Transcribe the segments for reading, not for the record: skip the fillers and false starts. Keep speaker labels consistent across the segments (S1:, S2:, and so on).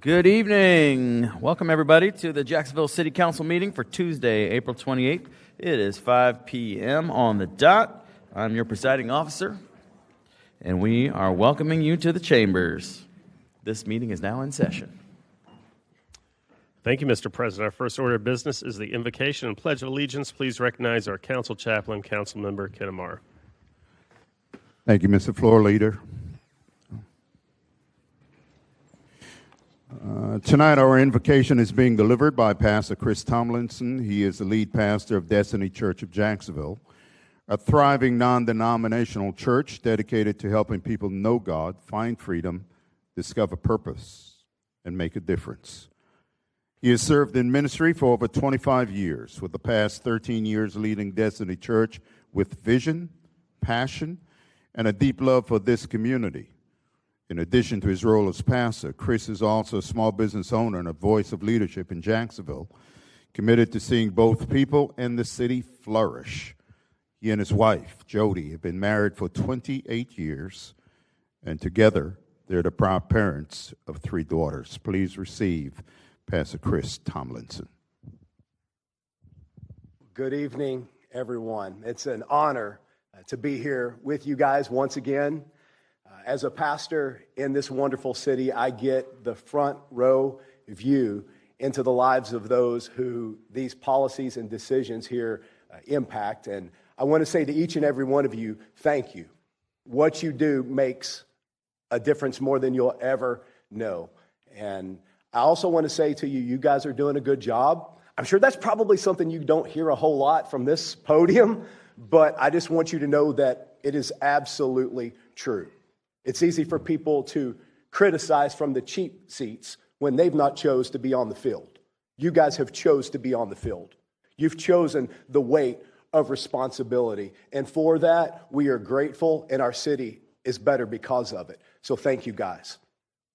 S1: Good evening. Welcome, everybody, to the Jacksonville City Council meeting for Tuesday, April 28th. It is 5 p.m. on the dot. I'm your presiding officer, and we are welcoming you to the chambers. This meeting is now in session.
S2: Thank you, Mr. President. Our first order of business is the invocation and pledge of allegiance. Please recognize our council chaplain, Council Member Ken Amar.
S3: Thank you, Mr. Floor Leader. Tonight, our invocation is being delivered by Pastor Chris Tomlinson. He is the lead pastor of Destiny Church of Jacksonville, a thriving non-denominational church dedicated to helping people know God, find freedom, discover purpose, and make a difference. He has served in ministry for over 25 years, with the past 13 years leading Destiny Church with vision, passion, and a deep love for this community. In addition to his role as pastor, Chris is also a small business owner and a voice of leadership in Jacksonville, committed to seeing both people and the city flourish. He and his wife, Jody, have been married for 28 years, and together they're the proud parents of 3 daughters. Please receive Pastor Chris Tomlinson.
S4: Good evening, everyone. It's an honor to be here with you guys once again. As a pastor in this wonderful city, I get the front row view into the lives of those who these policies and decisions here impact. And I want to say to each and every one of you, thank you. What you do makes a difference more than you'll ever know. And I also want to say to you, you guys are doing a good job. I'm sure that's probably something you don't hear a whole lot from this podium, but I just want you to know that it is absolutely true. It's easy for people to criticize from the cheap seats when they've not chose to be on the field. You guys have chose to be on the field. You've chosen the weight of responsibility. And for that, we are grateful, and our city is better because of it. So thank you, guys.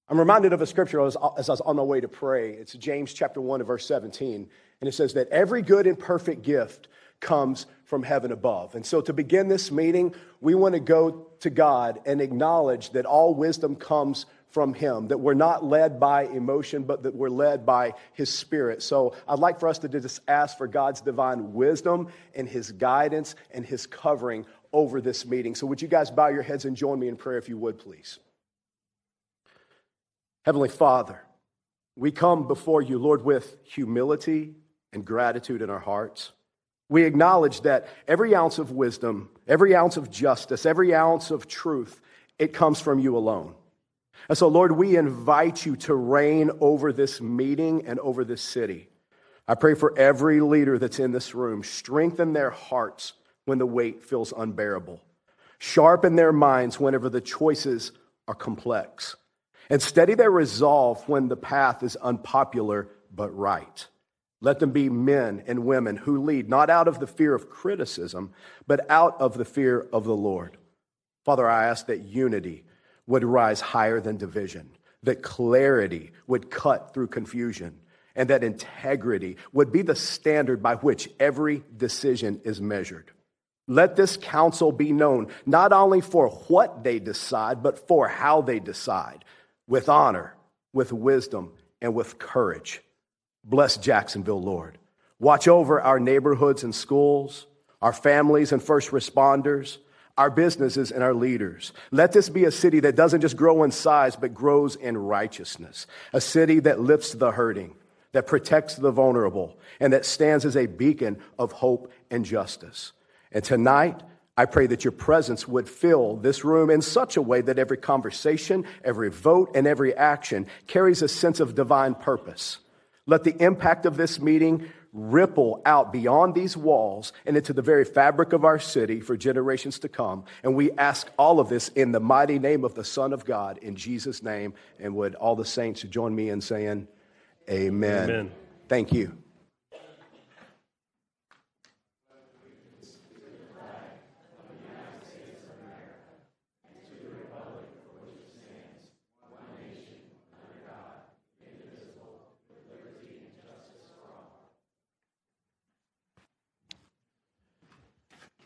S4: I'm reminded of a scripture as I was on my way to pray. It's James chapter 1 and verse 17. And it says that every good and perfect gift comes from heaven above. And so to begin this meeting, we want to go to God and acknowledge that all wisdom comes from him, that we're not led by emotion, but that we're led by his spirit. So I'd like for us to just ask for God's divine wisdom and his guidance and his covering over this meeting. So would you guys bow your heads and join me in prayer if you would, please? Heavenly Father, we come before you, Lord, with humility and gratitude in our hearts. We acknowledge that every ounce of wisdom, every ounce of justice, every ounce of truth, it comes from you alone. And so, Lord, we invite you to reign over this meeting and over this city. I pray for every leader that's in this room. Strengthen their hearts when the weight feels unbearable. Sharpen their minds whenever the choices are complex. And steady their resolve when the path is unpopular but right. Let them be men and women who lead not out of the fear of criticism, but out of the fear of the Lord. Father, I ask that unity would rise higher than division, that clarity would cut through confusion, and that integrity would be the standard by which every decision is measured. Let this council be known not only for what they decide, but for how they decide, with honor, with wisdom, and with courage. Bless Jacksonville, Lord. Watch over our neighborhoods and schools, our families and first responders, our businesses and our leaders. Let this be a city that doesn't just grow in size, but grows in righteousness. A city that lifts the hurting, that protects the vulnerable, and that stands as a beacon of hope and justice. And tonight, I pray that your presence would fill this room in such a way that every conversation, every vote, and every action carries a sense of divine purpose. Let the impact of this meeting ripple out beyond these walls and into the very fabric of our city for generations to come. And we ask all of this in the mighty name of the Son of God, in Jesus' name. And would all the saints join me in saying, amen.
S2: Amen.
S4: Thank you.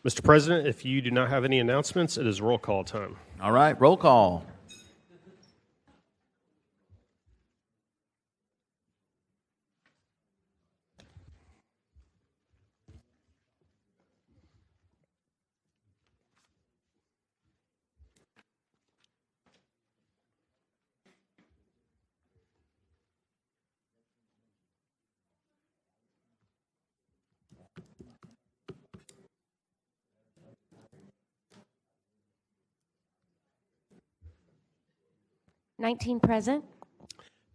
S2: Mr. President, if you do not have any announcements, it is roll call time.
S1: All right, roll call.
S5: 19 present.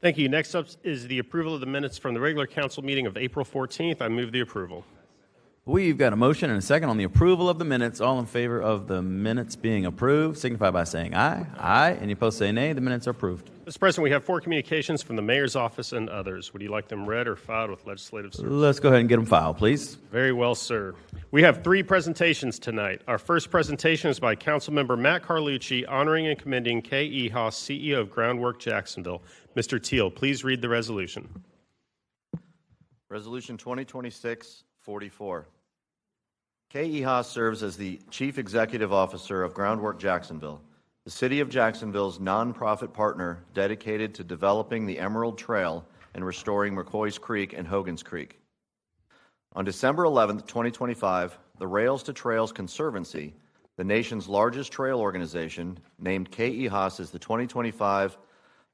S2: Thank you. Next up is the approval of the minutes from the regular council meeting of April 14th. I move the approval.
S1: We've got a motion and a second on the approval of the minutes. All in favor of the minutes being approved, signify by saying aye. Aye. Any opposed, say nay. The minutes are approved.
S2: Mr. President, we have 4 communications from the mayor's office and others. Would you like them read or filed with legislative service?
S1: Let's go ahead and get them filed, please.
S2: Very well, sir. We have 3 presentations tonight. Our first presentation is by Councilmember Matt Carlucci, honoring and commending K.E. Haas, CEO of Groundwork Jacksonville. Mr. Teal, please read the resolution.
S6: Resolution 2026-44. K.E. Haas serves as the Chief Executive Officer of Groundwork Jacksonville, the City of Jacksonville's nonprofit partner dedicated to developing the Emerald Trail and restoring McCoy's Creek and Hogan's Creek. On December 11, 2025, the Rails to Trails Conservancy, the nation's largest trail organization, named K.E. Haas as the 2025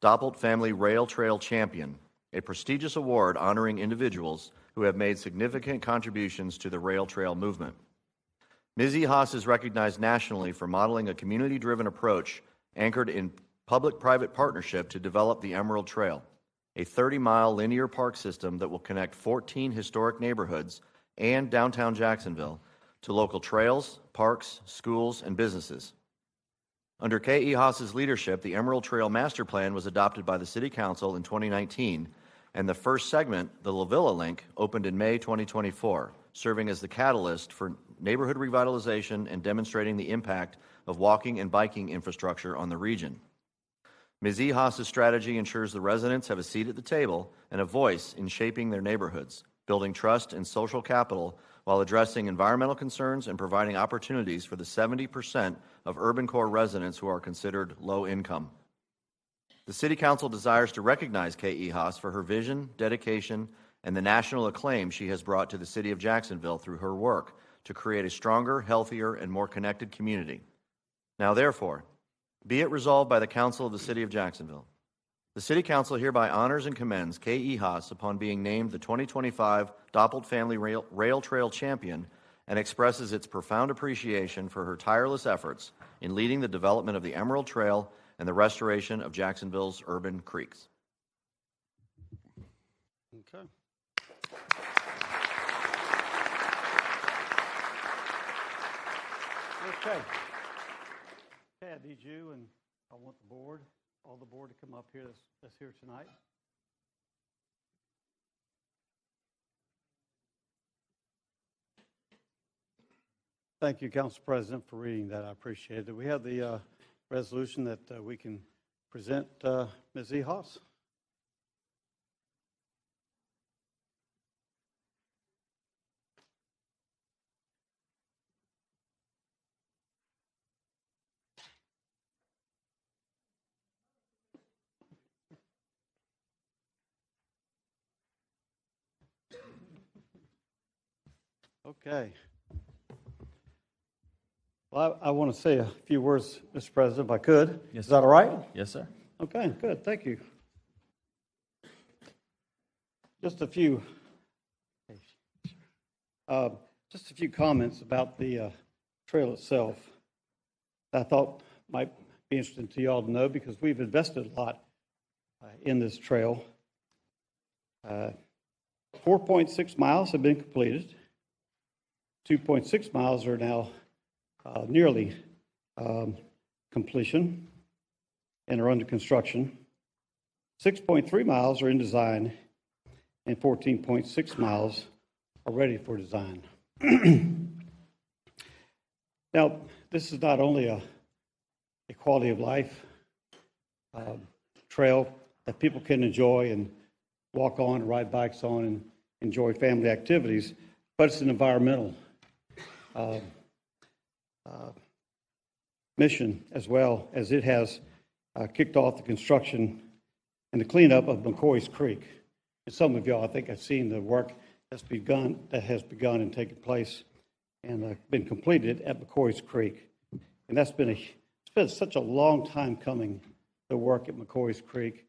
S6: Doppelt Family Rail Trail Champion, a prestigious award honoring individuals who have made significant contributions to the rail trail movement. Ms. E. Haas is recognized nationally for modeling a community-driven approach anchored in public-private partnership to develop the Emerald Trail, a 30-mile linear park system that will connect 14 historic neighborhoods and downtown Jacksonville to local trails, parks, schools, and businesses. Under K.E. Haas's leadership, the Emerald Trail Master Plan was adopted by the City Council in 2019, and the first segment, the La Villa Link, opened in May 2024, serving as the catalyst for neighborhood revitalization and demonstrating the impact of walking and biking infrastructure on the region. Ms. E. Haas's strategy ensures the residents have a seat at the table and a voice in shaping their neighborhoods, building trust and social capital while addressing environmental concerns and providing opportunities for the 70% of urban core residents who are considered low income. The City Council desires to recognize K.E. Haas for her vision, dedication, and the national acclaim she has brought to the City of Jacksonville through her work to create a stronger, healthier, and more connected community. Now, therefore, be it resolved by the Council of the City of Jacksonville. The City Council hereby honors and commends K.E. Haas upon being named the 2025 Doppelt Family Rail Trail Champion and expresses its profound appreciation for her tireless efforts in leading the development of the Emerald Trail and the restoration of Jacksonville's urban creeks.
S2: Okay.
S7: Okay. I need you, and I want the board, all the board, to come up here that's here tonight. Thank you, Council President, for reading that. I appreciate it. We have the resolution that we can present Ms. E. Haas. Okay. Well, I want to say a few words, Mr. President, if I could.
S1: Yes,
S7: Is that all right?
S1: Yes, sir.
S7: Okay, good. Thank you. Just a few comments about the trail itself that I thought might be interesting to you all to know, because we've invested a lot in this trail. 4.6 miles have been completed. 2.6 miles are now nearly completion and are under construction. 6.3 miles are in design, and 14.6 miles are ready for design. Now, this is not only a quality of life trail that people can enjoy and walk on, ride bikes on, and enjoy family activities, but it's an environmental mission, as well as it has kicked off the construction and the cleanup of McCoy's Creek. And some of y'all, I think, have seen the work that has begun and taken place and been completed at McCoy's Creek. And it's been such a long time coming, the work at McCoy's Creek,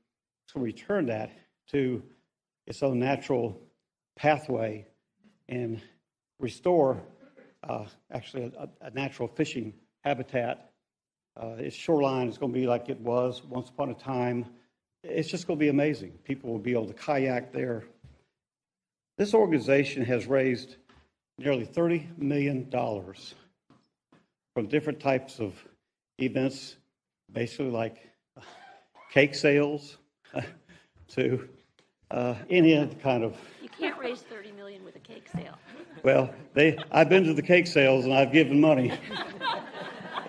S7: to return that to its own natural pathway and restore actually a natural fishing habitat Its shoreline is going to be like it was once upon a time. It's just going to be amazing. People will be able to kayak there. This organization has raised nearly $30 million from different types of events, basically like cake sales to any other kind of.
S5: You can't raise $30 million with a cake sale.
S7: Well, I've been to the cake sales and I've given money.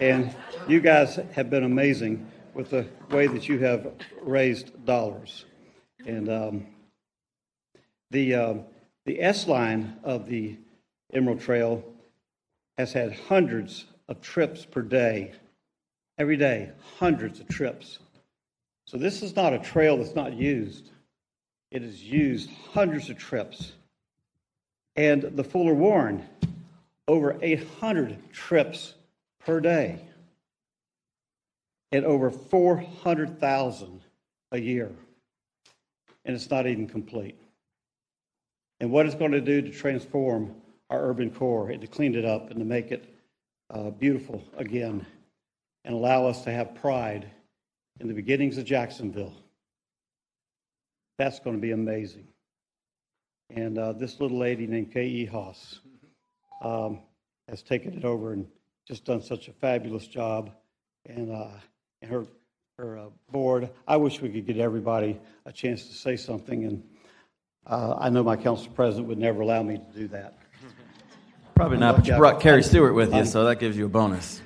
S7: And you guys have been amazing with the way that you have raised dollars. And the S line of the Emerald Trail has had hundreds of trips per day. Every day, hundreds of trips. So this is not a trail that's not used. It is used hundreds of trips. And the Fuller Warren, over 800 trips per day. And over 400,000 a year. And it's not even complete. And what it's going to do to transform our urban core and to clean it up and to make it beautiful again and allow us to have pride in the beginnings of Jacksonville. That's going to be amazing. And this little lady named K.E. Haas has taken it over and just done such a fabulous job. And her board, I wish we could get everybody a chance to say something. And I know my council president would never allow me to do that.
S1: Probably not, but you brought Carrie Stewart with you, so that gives you a bonus.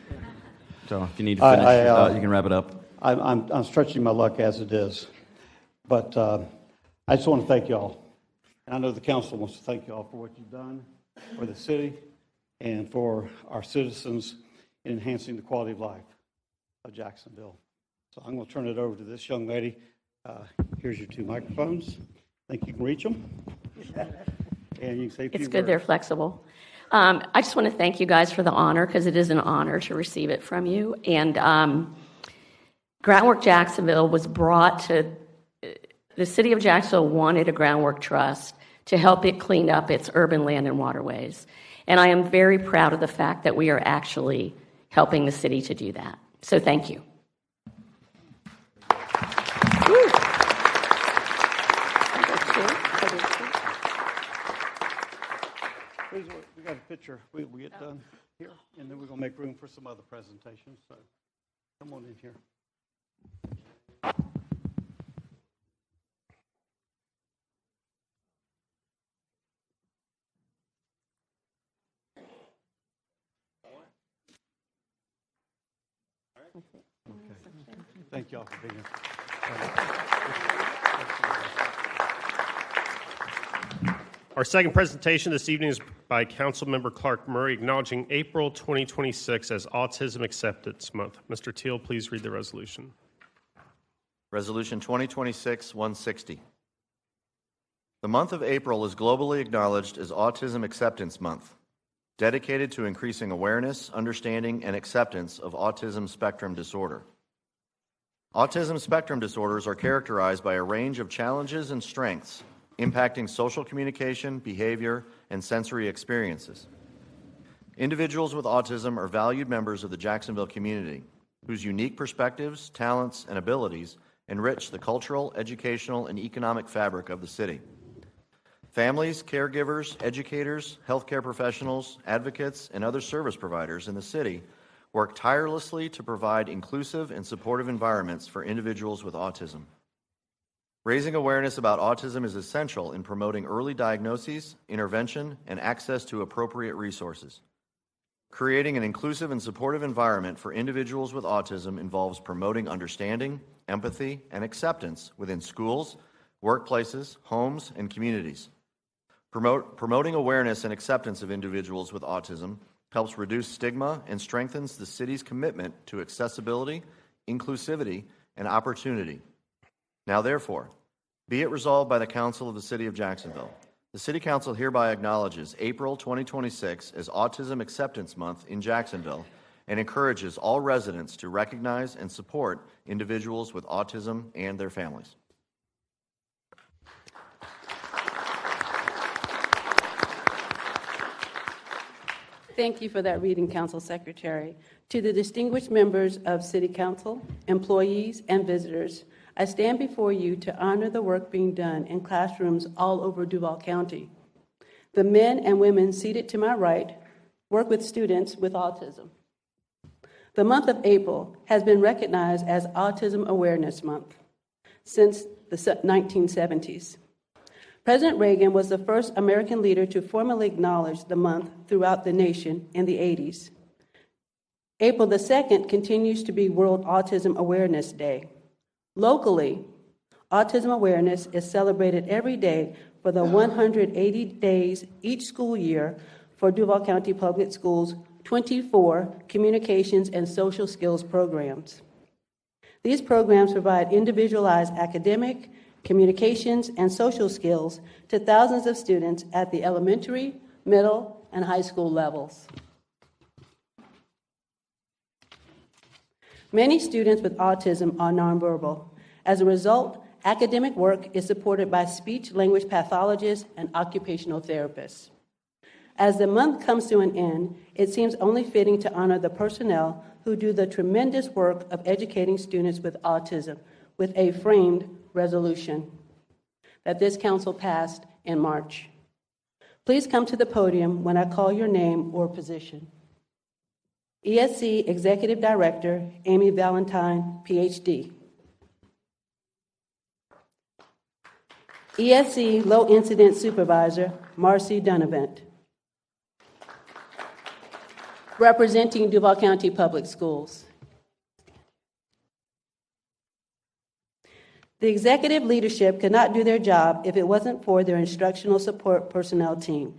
S1: So if you need to finish, you can wrap it up.
S7: I'm stretching my luck as it is. But I just want to thank y'all. And I know the council wants to thank y'all for what you've done for the city and for our citizens in enhancing the quality of life of Jacksonville. So I'm going to turn it over to this young lady. Here's your two microphones. I think you can reach them. And you can say a few
S5: It's good
S7: words.
S5: they're flexible. I just want to thank you guys for the honor, because it is an honor to receive it from you. And Groundwork Jacksonville was brought to, the City of Jacksonville wanted a groundwork trust to help it clean up its urban land and waterways. And I am very proud of the fact that we are actually helping the city to do that. So thank you.
S7: Please, we got a picture. We get done here, and then we're going to make room for some other presentations. So come on in here. Okay. Thank you all for being here.
S2: Our second presentation this evening is by Councilmember Clark Murray, acknowledging April 2026 as Autism Acceptance Month. Mr. Teal, please read the resolution.
S6: Resolution 2026-160. The month of April is globally acknowledged as Autism Acceptance Month, dedicated to increasing awareness, understanding, and acceptance of autism spectrum disorder. Autism spectrum disorders are characterized by a range of challenges and strengths impacting social communication, behavior, and sensory experiences. Individuals with autism are valued members of the Jacksonville community, whose unique perspectives, talents, and abilities enrich the cultural, educational, and economic fabric of the city. Families, caregivers, educators, healthcare professionals, advocates, and other service providers in the city work tirelessly to provide inclusive and supportive environments for individuals with autism. Raising awareness about autism is essential in promoting early diagnoses, intervention, and access to appropriate resources. Creating an inclusive and supportive environment for individuals with autism involves promoting understanding, empathy, and acceptance within schools, workplaces, homes, and communities. Promoting awareness and acceptance of individuals with autism helps reduce stigma and strengthens the city's commitment to accessibility, inclusivity, and opportunity. Now, therefore, be it resolved by the Council of the City of Jacksonville, the City Council hereby acknowledges April 2026 as Autism Acceptance Month in Jacksonville and encourages all residents to recognize and support individuals with autism and their families.
S8: Thank you for that reading, Council Secretary. To the distinguished members of City Council, employees, and visitors, I stand before you to honor the work being done in classrooms all over Duval County. The men and women seated to my right work with students with autism. The month of April has been recognized as Autism Awareness Month since the 1970s. President Reagan was the first American leader to formally acknowledge the month throughout the nation in the 80s. April the 2nd continues to be World Autism Awareness Day. Locally, autism awareness is celebrated every day for the 180 days each school year for Duval County Public Schools' 24 communications and social skills programs. These programs provide individualized academic, communications, and social skills to thousands of students at the elementary, middle, and high school levels. Many students with autism are nonverbal. As a result, academic work is supported by speech-language pathologists and occupational therapists. As the month comes to an end, it seems only fitting to honor the personnel who do the tremendous work of educating students with autism with a framed resolution that this council passed in March. Please come to the podium when I call your name or position. ESC Executive Director, Amy Valentine, PhD. ESC Low Incident Supervisor, Marcy Dunavant. Representing Duval County Public Schools. The executive leadership could not do their job if it wasn't for their instructional support personnel team.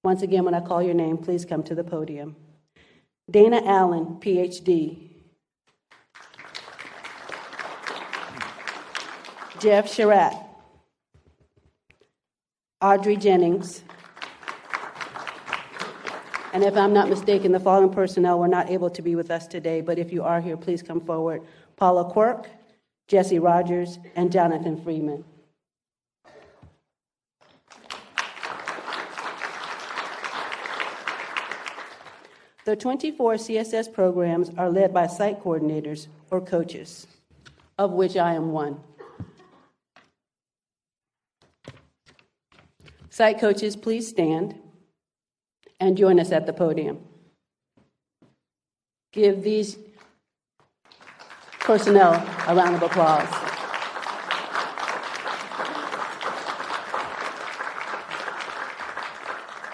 S8: Once again, when I call your name, please come to the podium. Dana Allen, PhD. Jeff Sherratt. Audrey Jennings. And if I'm not mistaken, the following personnel were not able to be with us today, but if you are here, please come forward. Paula Quirk, Jesse Rogers, and Jonathan Freeman. The 24 CSS programs are led by site coordinators or coaches, of which I am one. Site coaches, please stand and join us at the podium. Give these personnel a round of applause.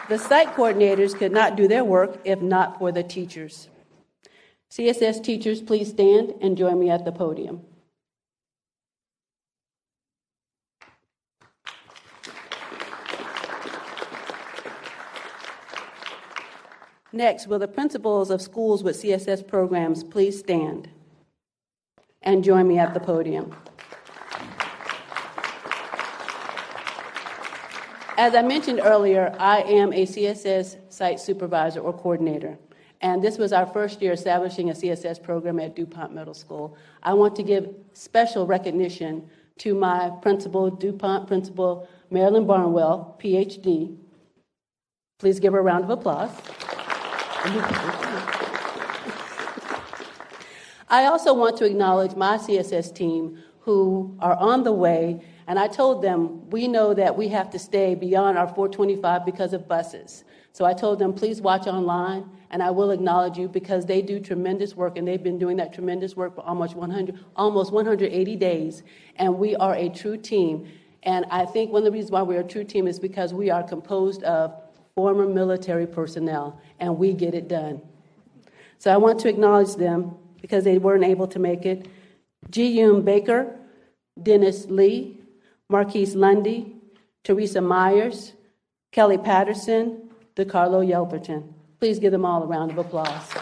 S8: The site coordinators could not do their work if not for the teachers. CSS teachers, please stand and join me at the podium. Next, will the principals of schools with CSS programs please stand and join me at the podium. As I mentioned earlier, I am a CSS site supervisor or coordinator, and this was our first year establishing a CSS program at DuPont Middle School. I want to give special recognition to my principal, DuPont principal, Marilyn Barnwell, PhD. Please give her a round of applause. I also want to acknowledge my CSS team who are on the way, and I told them we know that we have to stay beyond our 425 because of buses. So I told them, please watch online, and I will acknowledge you because they do tremendous work, and they've been doing that tremendous work for almost 180 days, and we are a true team. And I think one of the reasons why we're a true team is because we are composed of former military personnel, and we get it done. So I want to acknowledge them because they weren't able to make it. Ji-Yoon Baker, Dennis Lee, Marquise Lundy, Teresa Myers, Kelly Patterson, DeCarlo Yelverton. Please give them all a round of applause.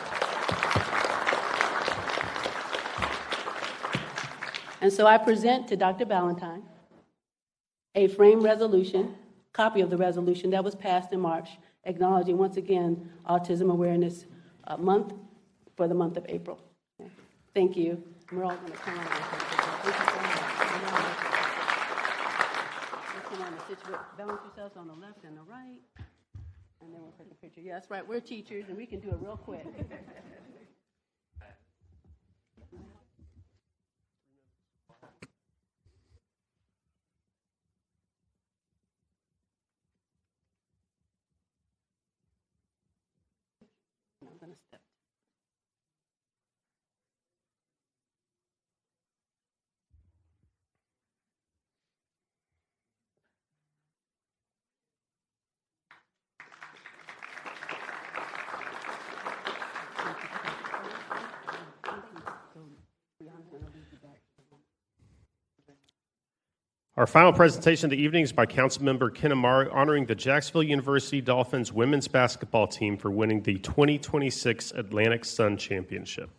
S8: And so I present to Dr. Ballantyne a framed resolution, copy of the resolution that was passed in March, acknowledging once again Autism Awareness Month for the month of April. Thank you. We're all going to come on. Thank you so much. Come on, balance yourselves on the left and the right, and then we'll take a picture. Yeah, that's right. We're teachers, and we can do it real quick. going to step.
S2: Our final presentation of the evening is by Councilmember Kinamari, honoring the Jacksonville University Dolphins women's basketball team for winning the 2026 Atlantic Sun Championship.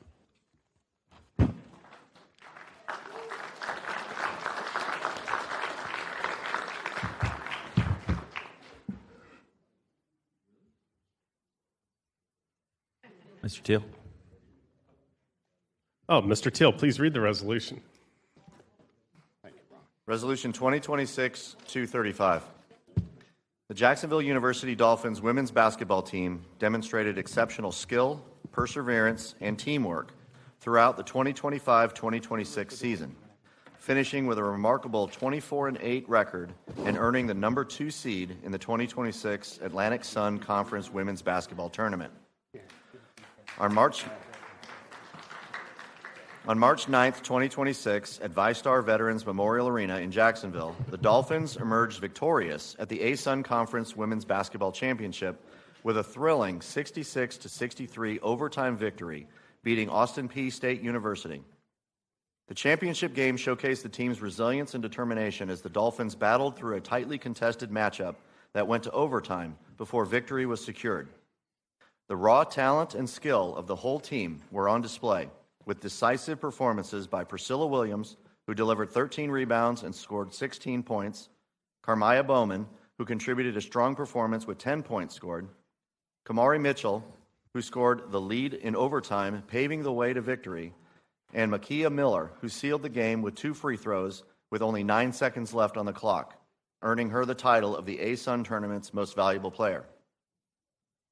S1: Mr. Teal.
S2: Oh, Mr. Teal, please read the resolution.
S6: Resolution 2026-235. The Jacksonville University Dolphins women's basketball team demonstrated exceptional skill, perseverance, and teamwork throughout the 2025-2026 season, finishing with a remarkable 24-8 record and earning the number 2 seed in the 2026 Atlantic Sun Conference women's basketball tournament. On March 9th, 2026, at VyStar Veterans Memorial Arena in Jacksonville, the Dolphins emerged victorious at the ASUN Conference Women's Basketball Championship with a thrilling 66-63 overtime victory, beating Austin Peay State University. The championship game showcased the team's resilience and determination as the Dolphins battled through a tightly contested matchup that went to overtime before victory was secured. The raw talent and skill of the whole team were on display, with decisive performances by Priscilla Williams, who delivered 13 rebounds and scored 16 points, Carmia Bowman, who contributed a strong performance with 10 points scored, Kamari Mitchell, who scored the lead in overtime, paving the way to victory, and Makia Miller, who sealed the game with 2 free throws with only 9 seconds left on the clock, earning her the title of the ASUN tournament's most valuable player.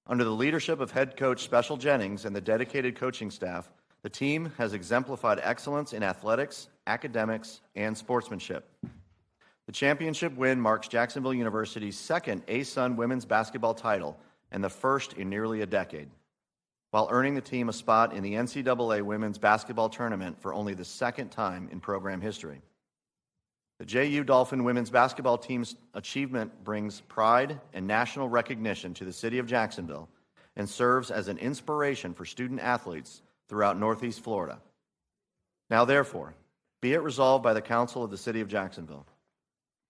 S6: Under the leadership of head coach Special Jennings and the dedicated coaching staff, the team has exemplified excellence in athletics, academics, and sportsmanship. The championship win marks Jacksonville University's second ASUN women's basketball title and the first in nearly a decade, while earning the team a spot in the NCAA women's basketball tournament for only the second time in program history. The JU Dolphin women's basketball team's achievement brings pride and national recognition to the city of Jacksonville and serves as an inspiration for student athletes throughout Northeast Florida. Now, therefore, be it resolved by the Council of the City of Jacksonville.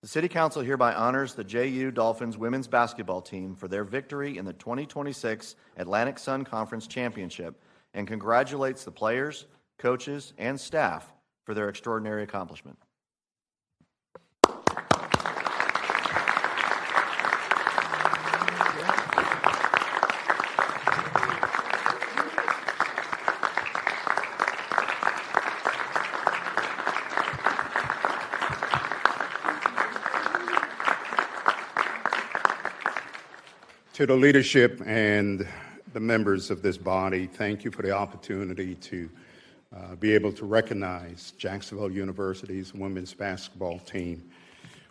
S6: The City Council hereby honors the JU Dolphins women's basketball team for their victory in the 2026 Atlantic Sun Conference Championship and congratulates the players, coaches, and staff for their extraordinary accomplishment.
S3: To the leadership and the members of this body, thank you for the opportunity to be able to recognize Jacksonville University's women's basketball team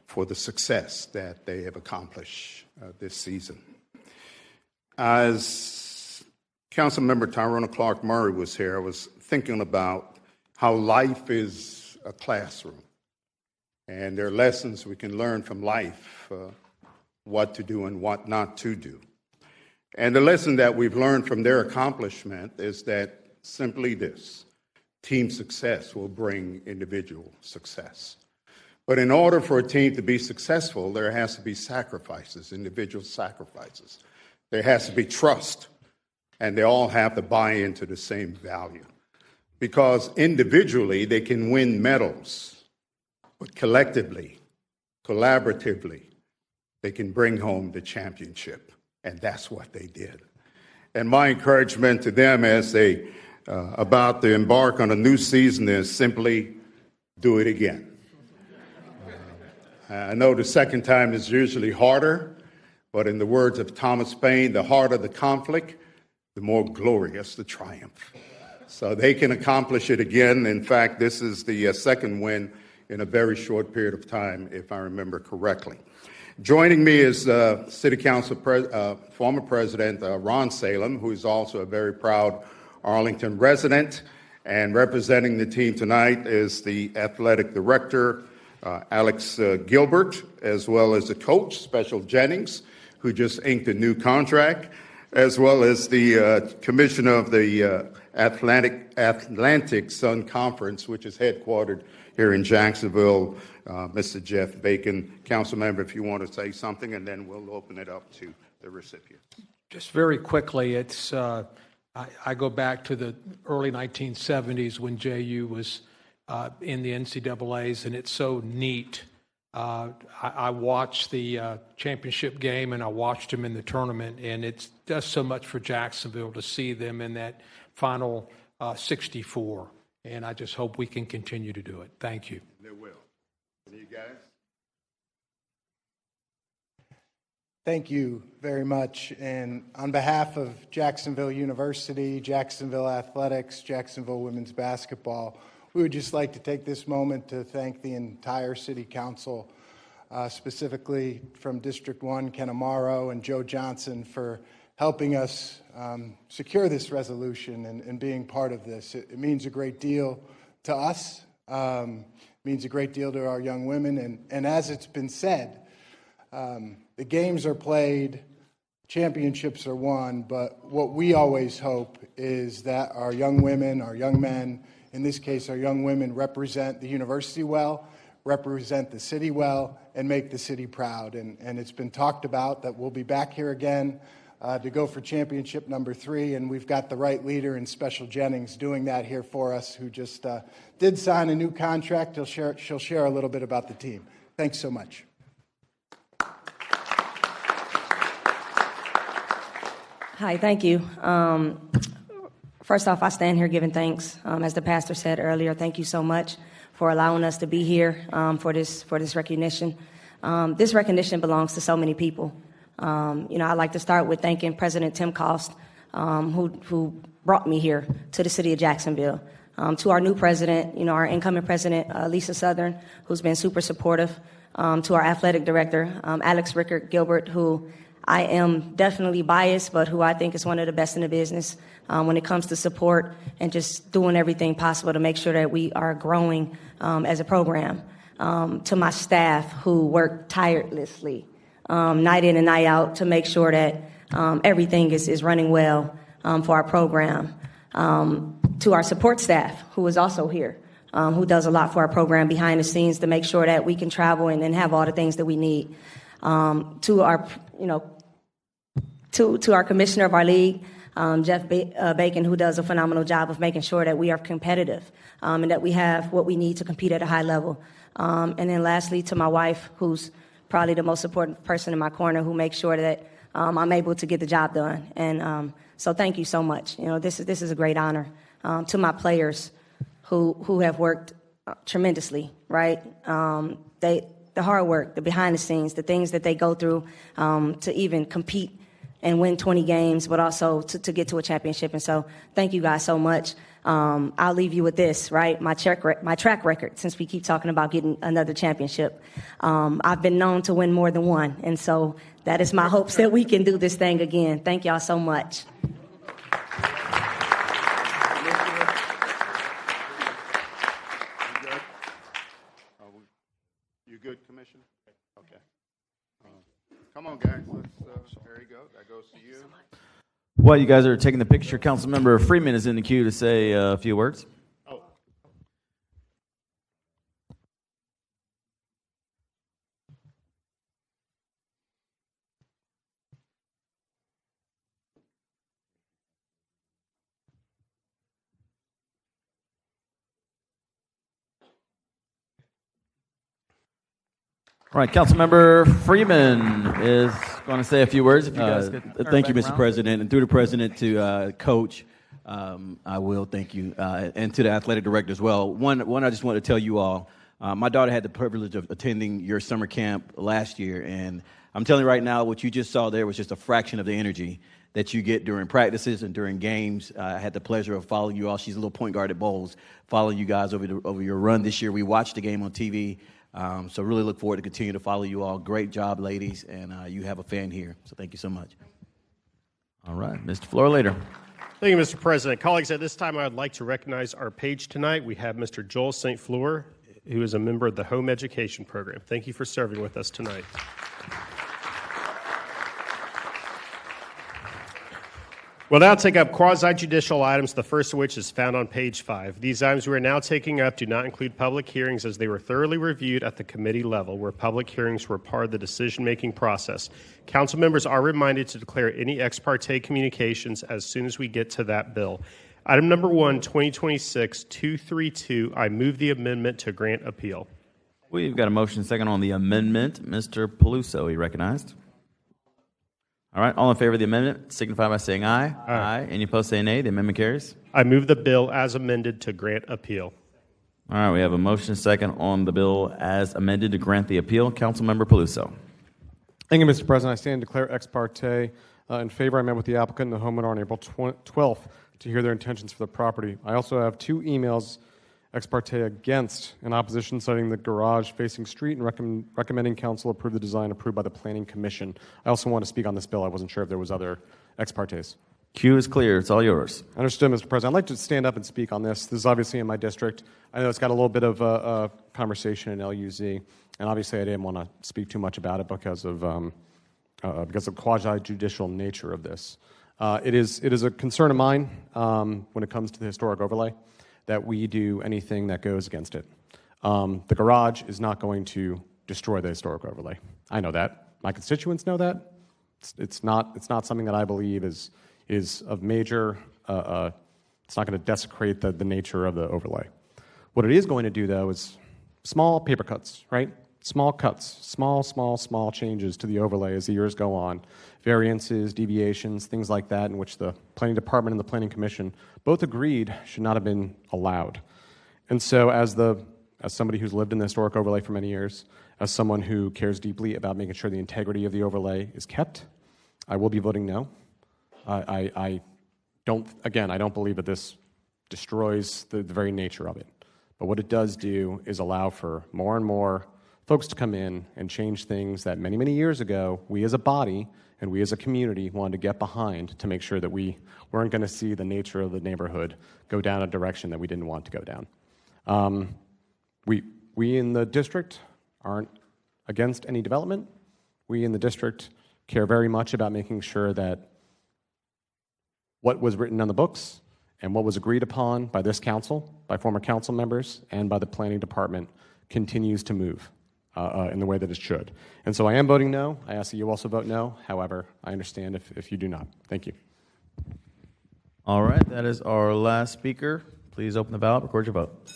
S3: for the success that they have accomplished this season. As Councilmember Tyrona Clark Murray was here, I was thinking about how life is a classroom, and there are lessons we can learn from life, what to do and what not to do. And the lesson that we've learned from their accomplishment is that simply this: team success will bring individual success. But in order for a team to be successful, there has to be sacrifices, individual sacrifices. There has to be trust, and they all have to buy into the same value. Because individually, they can win medals, but collectively, collaboratively, they can bring home the championship, and that's what they did. And my encouragement to them as they about to embark on a new season is simply do it again. I know the second time is usually harder, but in the words of Thomas Paine, the harder the conflict, the more glorious the triumph. So they can accomplish it again. In fact, this is the second win in a very short period of time, if I remember correctly. Joining me is City Council former President Ron Salem, who is also a very proud Arlington resident. And representing the team tonight is the Athletic Director, Alex Gilbert, as well as the coach, Special Jennings, who just inked a new contract, as well as the Commissioner of the Atlantic Sun Conference, which is headquartered here in Jacksonville, Mr. Jeff Bacon. Council member, if you want to say something, and then we'll open it up to the recipients.
S9: Just very quickly, it's I go back to the early 1970s when JU was in the NCAAs, and it's so neat. I watched the championship game, and I watched them in the tournament, and it does so much for Jacksonville to see them in that final 64. And I just hope we can continue to do it. Thank you.
S3: They will. And you guys?
S10: Thank you very much. And on behalf of Jacksonville University, Jacksonville Athletics, Jacksonville Women's Basketball, we would just like to take this moment to thank the entire City Council, specifically from District 1, Ken Amaro and Joe Johnson, for helping us secure this resolution and being part of this. It means a great deal to us, means a great deal to our young women, and as it's been said, the games are played, championships are won, but what we always hope is that our young women, our young men, in this case our young women, represent the university well, represent the city well, and make the city proud. And it's been talked about that we'll be back here again to go for championship number 3, and we've got the right leader in Special Jennings doing that here for us, who just did sign a new contract. She'll share a little bit about the team. Thanks so much.
S11: Hi, thank you. First off, I stand here giving thanks. As the pastor said earlier, thank you so much for allowing us to be here for this recognition. This recognition belongs to so many people. I'd like to start with thanking President Tim Cost, who brought me here to the city of Jacksonville. To our new president, our incoming president, Lisa Southern, who's been super supportive. To our athletic director, Alex Gilbert, who I am definitely biased, but who I think is one of the best in the business when it comes to support and just doing everything possible to make sure that we are growing as a program. To my staff, who work tirelessly, night in and night out, to make sure that everything is running well for our program. To our support staff, who is also here, who does a lot for our program behind the scenes to make sure that we can travel and have all the things that we need. To our, to our commissioner of our league, Jeff Bacon, who does a phenomenal job of making sure that we are competitive and that we have what we need to compete at a high level. And then lastly, to my wife, who's probably the most important person in my corner, who makes sure that I'm able to get the job done. And so thank you so much. This is a great honor. To my players who have worked tremendously, right? The hard work, the behind the scenes, the things that they go through to even compete and win 20 games, but also to get to a championship. And so thank you guys so much. I'll leave you with this, right? My track record, since we keep talking about getting another championship. I've been known to win more than one. And so that is my hopes that we can do this thing again. Thank y'all so much.
S3: You good, Commissioner? Okay. Come on, guys. There you go. That goes to you.
S1: While you guys are taking the picture, Councilmember Freeman is in the queue to say a few words. All right, Councilmember Freeman is going to say a few words. If you guys could
S12: Thank you, Mr. President, and through the president to Coach, I will thank you, and to the athletic director as well. One, I just want to tell you all, my daughter had the privilege of attending your summer camp last year, and I'm telling you right now, what you just saw there was just a fraction of the energy that you get during practices and during games. I had the pleasure of following you all. She's a little point guard at Bowles, following you guys over your run this year. We watched the game on TV. So really look forward to continue to follow you all. Great job, ladies, and you have a fan here. So thank you so much.
S1: All right, Mr. Floor Leader.
S2: Thank you, Mr. President. Colleagues, at this time, I would like to recognize our page tonight. We have Mr. Joel St. Fleur, who is a member of the Home Education Program. Thank you for serving with us tonight. We'll now take up quasi-judicial items, the first of which is found on page 5. These items we are now taking up do not include public hearings, as they were thoroughly reviewed at the committee level, where public hearings were part of the decision-making process. Council members are reminded to declare any ex parte communications as soon as we get to that bill. Item number 1, 2026-232, I move the amendment to grant appeal.
S1: We've got a motion second on the amendment. Mr. Peluso, you recognized. All right, all in favor of the amendment, signify by saying aye. Aye. Any opposed, say nay. The amendment carries.
S2: I move the bill as amended to grant appeal.
S1: All right, we have a motion second on the bill as amended to grant the appeal. Councilmember Peluso.
S13: Thank you, Mr. President. I stand and declare ex parte in favor. I met with the applicant and the homeowner on April 12th to hear their intentions for the property. I also have 2 emails ex parte against in opposition, citing the garage facing street and recommending council approve the design approved by the Planning Commission. I also want to speak on this bill. I wasn't sure if there was other ex partes.
S1: Queue is clear. It's all yours.
S13: Understood, Mr. President. I'd like to stand up and speak on this. This is obviously in my district. I know it's got a little bit of a conversation in LUZ, and obviously I didn't want to speak too much about it because of the quasi-judicial nature of this. It is a concern of mine when it comes to the historic overlay, that we do anything that goes against it. The garage is not going to destroy the historic overlay. I know that. My constituents know that. It's not something that I believe is of major. It's not going to desecrate the nature of the overlay. What it is going to do, though, is small paper cuts, right? Small cuts, small changes to the overlay as the years go on, variances, deviations, things like that, in which the Planning Department and the Planning Commission both agreed should not have been allowed. And so as somebody who's lived in the historic overlay for many years, as someone who cares deeply about making sure the integrity of the overlay is kept, I will be voting no. I don't believe that this destroys the very nature of it. But what it does do is allow for more and more folks to come in and change things that many, many years ago, we as a body and we as a community wanted to get behind to make sure that we weren't going to see the nature of the neighborhood go down a direction that we didn't want to go down. We in the district aren't against any development. We in the district care very much about making sure that what was written on the books and what was agreed upon by this council, by former council members, and by the planning department continues to move in the way that it should. And so I am voting no. I ask that you also vote no. However, I understand if you do not. Thank you.
S1: All right, that is our last speaker. Please open the ballot, record your vote.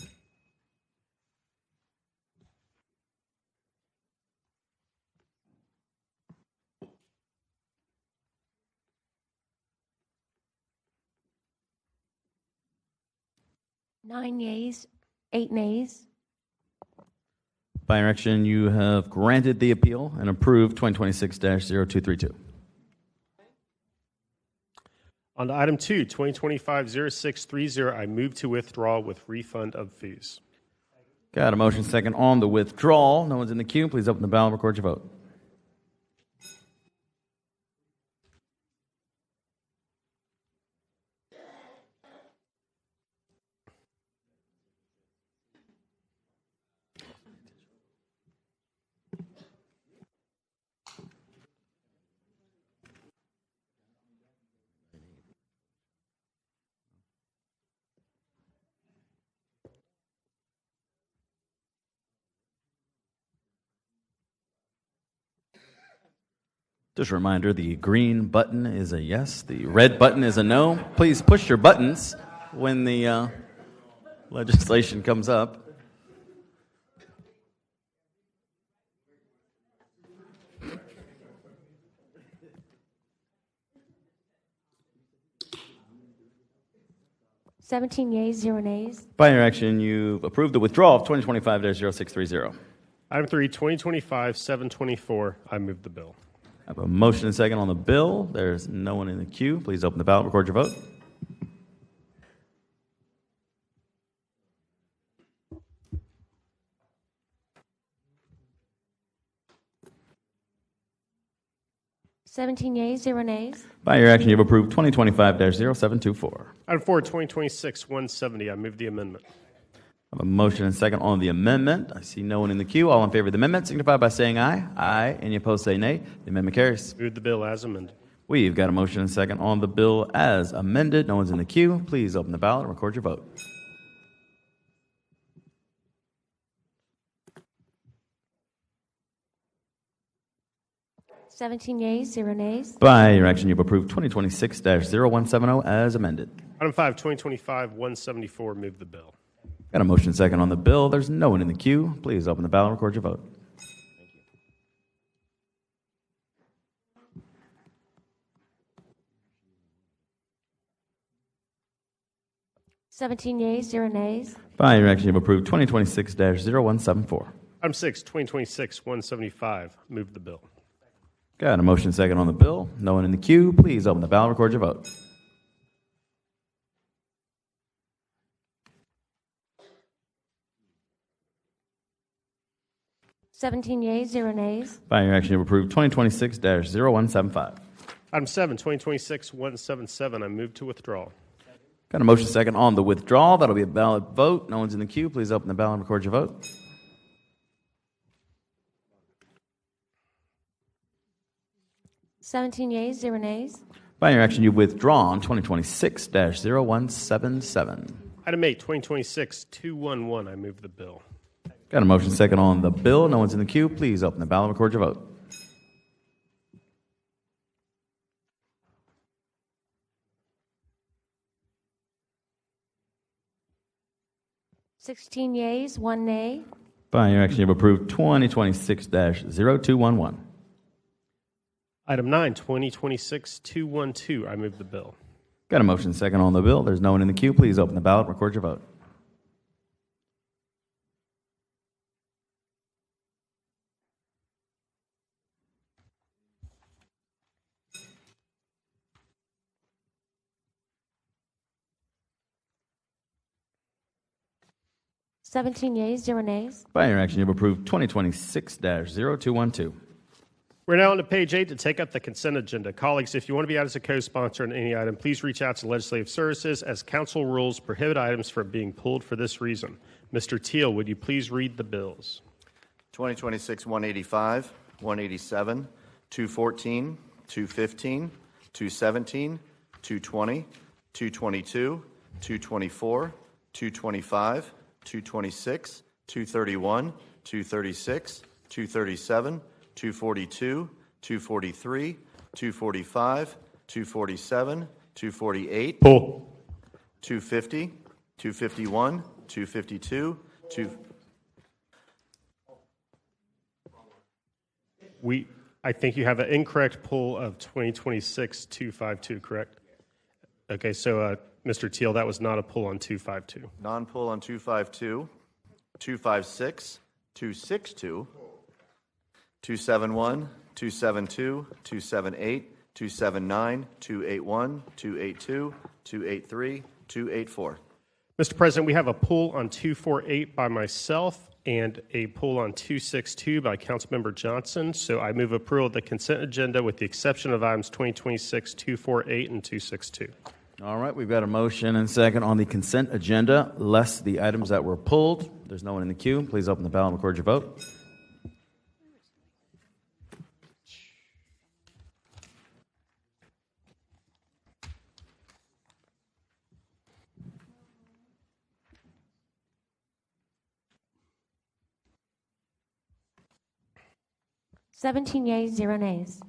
S14: Nine yeas, 8 nays.
S1: By your action, you have granted the appeal and approved 2026-0232.
S2: On to item 2, 2025-0630, I move to withdraw with refund of fees.
S1: Got a motion second on the withdrawal. No one's in the queue. Please open the ballot and record your vote. Just a reminder, the green button is a yes, the red button is a no. Please push your buttons when the legislation comes up.
S14: Seventeen yeas, 0 nays.
S1: By your action, you've approved the withdrawal of 2025-0630.
S2: Item 3, 2025-724, I move the bill.
S1: I have a motion and second on the bill. There's no one in the queue. Please open the ballot, record your vote.
S14: 17 yeas, 0 nays.
S1: By your action, you have approved 2025-0724.
S2: Item 4, 2026-170. I move the amendment.
S1: I have a motion and second on the amendment. I see no one in the queue. All in favor of the amendment signify by saying aye. Aye. Any opposed say nay. The amendment carries.
S2: Move the bill as amended.
S1: We've got a motion and second on the bill as amended. No one's in the queue. Please open the ballot and record your vote.
S14: Seventeen yeas, 0 nays.
S1: By your action, you've approved 2026-0170 as amended.
S2: Item 5, 2025-174. Move the bill.
S1: Got a motion and second on the bill. There's no one in the queue. Please open the ballot and record your vote.
S14: Seventeen yeas, 0 nays.
S1: By your action, you've approved 2026-0174.
S2: Item 6, 2026-175. Move the bill.
S1: Got a motion and second on the bill. No one in the queue. Please open the ballot and record your vote.
S14: Seventeen yeas, 0 nays.
S1: By your action, you've approved 2026-0175.
S2: Item 7, 2026-177. I move to withdraw.
S1: Got a motion second on the withdrawal. That'll be a ballot vote. No one's in the queue. Please open the ballot and record your vote.
S14: Seventeen yeas, 0 nays.
S1: By your action, you've withdrawn 2026-0177.
S2: Item 8, 2026-211. I move the bill.
S1: Got a motion second on the bill. No one's in the queue. Please open the ballot and record your vote.
S14: Sixteen yeas, 1 nay.
S1: By your action, you've approved 2026-0211.
S2: Item 9, 2026-212. I move the bill.
S1: Got a motion second on the bill. There's no one in the queue. Please open the ballot and record your vote.
S14: Seventeen yeas, 0 nays.
S1: By your action, you've approved 2026-0212.
S2: We're now on to page 8 to take up the consent agenda. Colleagues, if you want to be added as a co-sponsor on any item, please reach out to Legislative Services, as council rules prohibit items from being pulled for this reason. Mr. Teal, would you please read the bills?
S6: 2026-185, 187, 214, 215, 217, 220, 222, 224, 225, 226, 231, 236, 237, 242, 243, 245, 247, 248,
S2: Pull.
S6: 250, 251, 252,
S2: I think you have an incorrect pull of 2026-252, correct? Okay, so Mr. Teal, that was not a pull on 252.
S6: non-pull on 252, 256, 262, 271, 272, 278, 279, 281, 282, 283, 284.
S2: Mr. President, we have a pull on 248 by myself and a pull on 262 by Councilmember Johnson. So I move approval of the consent agenda with the exception of items 2026-248 and 262.
S1: All right, we've got a motion and second on the consent agenda, less the items that were pulled. There's no one in the queue. Please open the ballot and record your vote.
S14: Seventeen yeas, 0 nays.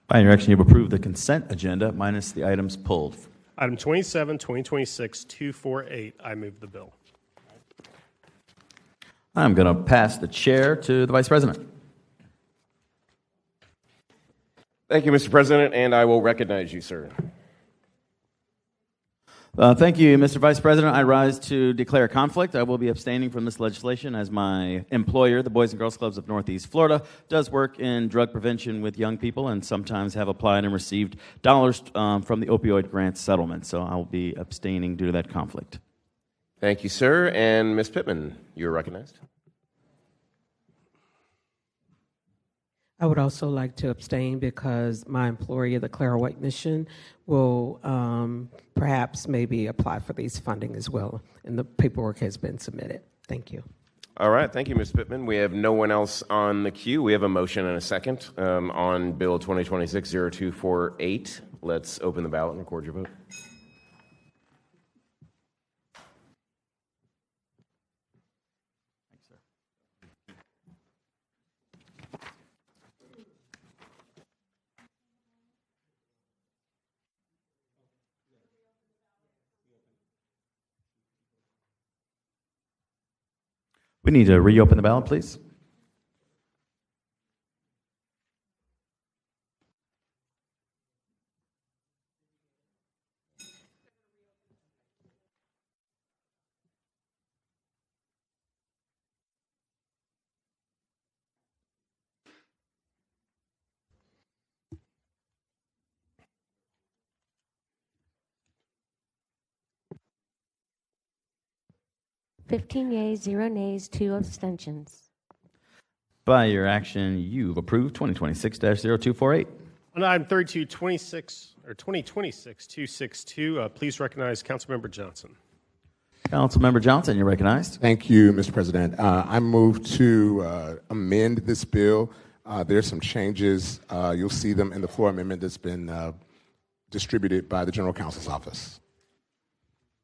S1: By your action, you've approved the consent agenda minus the items pulled.
S2: Item 27, 2026-248. I move the bill.
S1: I'm going to pass the chair to the Vice President.
S15: Thank you, Mr. President, and I will recognize you, sir.
S1: Thank you, Mr. Vice President. I rise to declare conflict. I will be abstaining from this legislation as my employer, the Boys and Girls Clubs of Northeast Florida, does work in drug prevention with young people and sometimes have applied and received dollars from the opioid grant settlement. So I will be abstaining due to that conflict.
S15: Thank you, sir. And Ms. Pittman, you're recognized.
S16: I would also like to abstain because my employer, the Clara White Mission, will perhaps maybe apply for these funding as well, and the paperwork has been submitted. Thank you.
S15: All right, thank you, Ms. Pittman. We have no one else on the queue. We have a motion and a second on Bill 2026-0248. Let's open the ballot and record your vote.
S1: We need to reopen the ballot, please.
S14: Fifteen yeas, 0 nays, 2 abstentions.
S1: By your action, you've approved 2026-0248.
S2: On item 2026-262, please recognize Councilmember Johnson.
S1: Councilmember Johnson, you're recognized.
S17: Thank you, Mr. President. I move to amend this bill. There's some changes. You'll see them in the floor amendment that's been distributed by the General Counsel's office.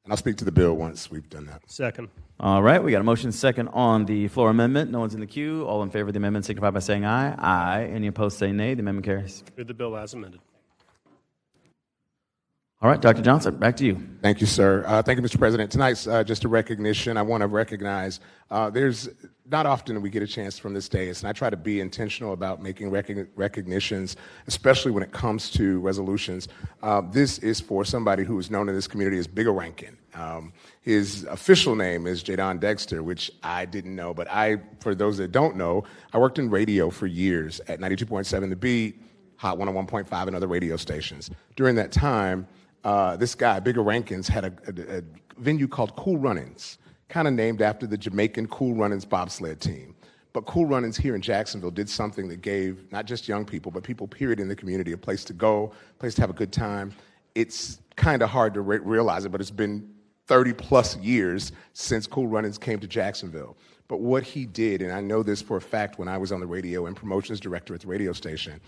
S17: And I'll speak to the bill once we've done that.
S2: Second.
S1: All right, we got a motion second on the floor amendment. No one's in the queue. All in favor of the amendment signify by saying aye. Aye. Any opposed say nay. The amendment carries.
S2: Move the bill as amended.
S1: All right, Dr. Johnson, back to you.
S17: Thank you, sir. Thank you, Mr. President. Tonight's just a recognition. I want to recognize there's not often we get a chance from this dais, and I try to be intentional about making recognitions, especially when it comes to resolutions. This is for somebody who is known in this community as Bigger Rankin. His official name is Jadon Dexter, which I didn't know, but for those that don't know, I worked in radio for years at 92.7 The Beat, Hot 101.5, and other radio stations. During that time, this guy, Bigger Rankins, had a venue called Cool Runnings, kind of named after the Jamaican Cool Runnings bobsled team. But Cool Runnings here in Jacksonville did something that gave not just young people, but people, period, in the community a place to go, a place to have a good time. It's kind of hard to realize it, but it's been 30-plus years since Cool Runnings came to Jacksonville. But what he did, and I know this for a fact when I was on the radio and promotions director at the radio station,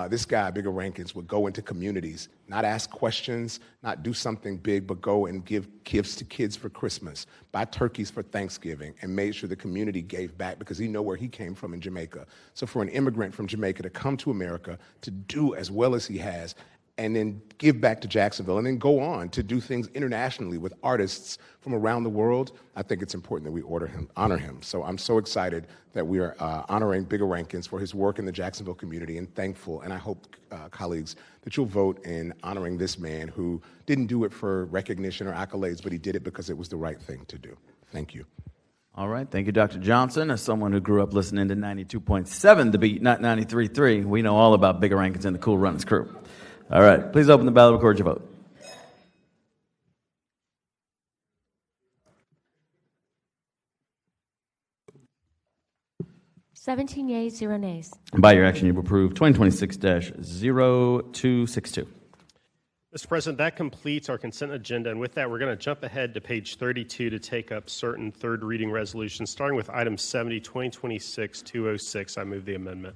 S17: this guy, Bigger Rankins, would go into communities, not ask questions, not do something big, but go and give gifts to kids for Christmas, buy turkeys for Thanksgiving, and made sure the community gave back because he knew where he came from in Jamaica. So for an immigrant from Jamaica to come to America to do as well as he has, and then give back to Jacksonville, and then go on to do things internationally with artists from around the world, I think it's important that we honor him. So I'm so excited that we are honoring Bigger Rankins for his work in the Jacksonville community, and thankful, and I hope, colleagues, that you'll vote in honoring this man who didn't do it for recognition or accolades, but he did it because it was the right thing to do. Thank you.
S1: All right, thank you, Dr. Johnson. As someone who grew up listening to 92.7 The Beat, not 93.3, we know all about Bigger Rankins and the Cool Runnings crew. All right, please open the ballot, record your vote.
S14: Seventeen yeas, 0 nays.
S1: By your action, you've approved 2026-0262.
S2: Mr. President, that completes our consent agenda, and with that, we're going to jump ahead to page 32 to take up certain third reading resolutions, starting with item 70, 2026-206. I move the amendment.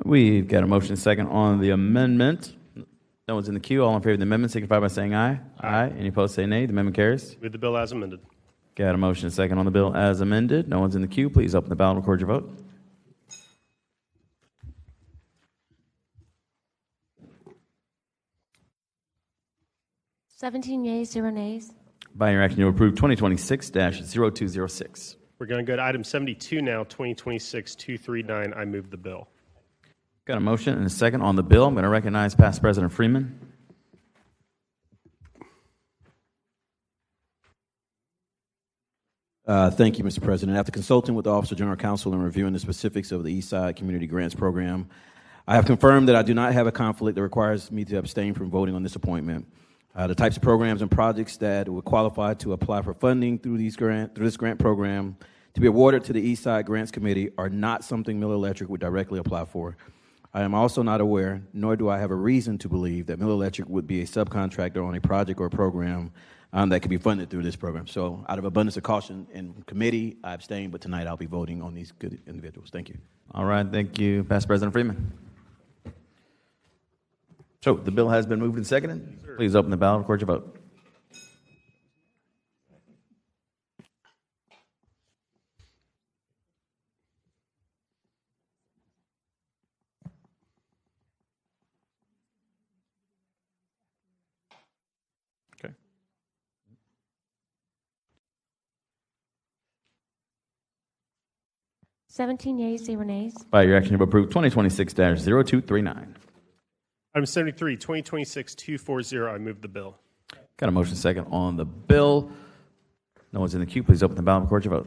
S1: We've got a motion second on the amendment. No one's in the queue. All in favor of the amendment signify by saying aye. Aye. Any opposed say nay. The amendment carries.
S2: Move the bill as amended.
S1: Got a motion second on the bill as amended. No one's in the queue. Please open the ballot and record your vote.
S14: Seventeen yeas, 0 nays.
S1: By your action, you approve 2026-0206.
S2: We're going to go to item 72 now, 2026-239. I move the bill.
S1: Got a motion and a second on the bill. I'm going to recognize past President Freeman.
S12: Thank you, Mr. President. After consulting with the Office of General Counsel and reviewing the specifics of the Eastside Community Grants Program, I have confirmed that I do not have a conflict that requires me to abstain from voting on this appointment. The types of programs and projects that would qualify to apply for funding through this grant program to be awarded to the East Side Grants Committee are not something Miller Electric would directly apply for. I am also not aware, nor do I have a reason to believe, that Miller Electric would be a subcontractor on a project or program that could be funded through this program. So out of abundance of caution in committee, I abstain, but tonight I'll be voting on these good individuals. Thank you.
S1: All right, thank you, Past President Freeman. So the bill has been moved and seconded. Please open the ballot and record your vote.
S2: Okay.
S14: Seventeen yeas, 0 nays.
S1: By your action, you have approved 2026-0239.
S2: Item 73, 2026-240. I move the bill.
S1: Got a motion second on the bill. No one's in the queue. Please open the ballot and record your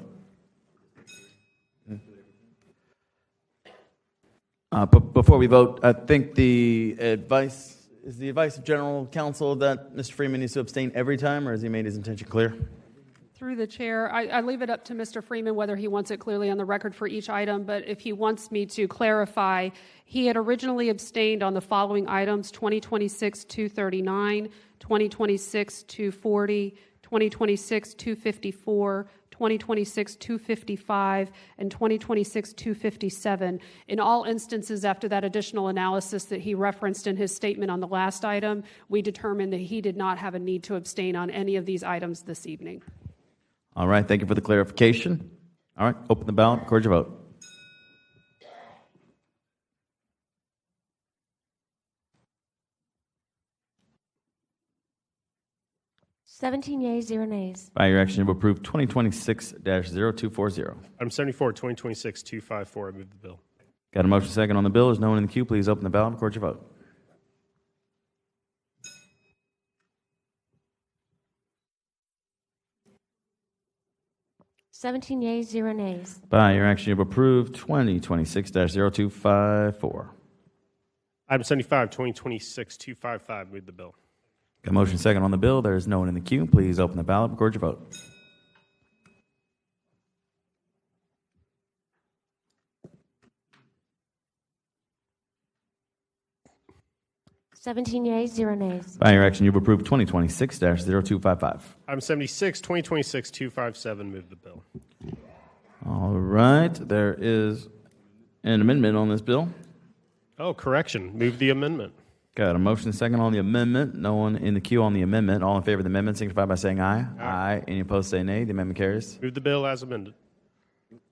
S1: vote. Before we vote, I think the advice of General Counsel that Mr. Freeman needs to abstain every time, or has he made his intention clear?
S18: Through the chair, I leave it up to Mr. Freeman whether he wants it clearly on the record for each item, but if he wants me to clarify, he had originally abstained on the following items: 2026-239, 2026-240, 2026-254, 2026-255, and 2026-257. In all instances, after that additional analysis that he referenced in his statement on the last item, we determined that he did not have a need to abstain on any of these items this evening.
S1: All right, thank you for the clarification. All right, open the ballot, record your vote.
S14: Seventeen yeas, 0 nays.
S1: By your action, you have approved 2026-0240.
S2: Item 74, 2026-254. I move the bill.
S1: Got a motion second on the bill. Is no one in the queue? Please open the ballot and record your vote.
S14: Seventeen yeas, 0 nays.
S1: By your action, you have approved 2026-0254.
S2: Item 75, 2026-255. Move the bill.
S1: Got a motion second on the bill. There is no one in the queue. Please open the ballot and record your vote.
S14: Seventeen yeas, 0 nays.
S1: By your action, you've approved 2026-0255.
S2: Item 76, 2026-257. Move the bill.
S1: All right. There is an amendment on this bill.
S2: Oh, correction. Move the amendment.
S1: Got a motion second on the amendment. No one in the queue on the amendment. All in favor of the amendment signify by saying aye. Aye. Any opposed say nay. The amendment carries.
S2: Move the bill as amended.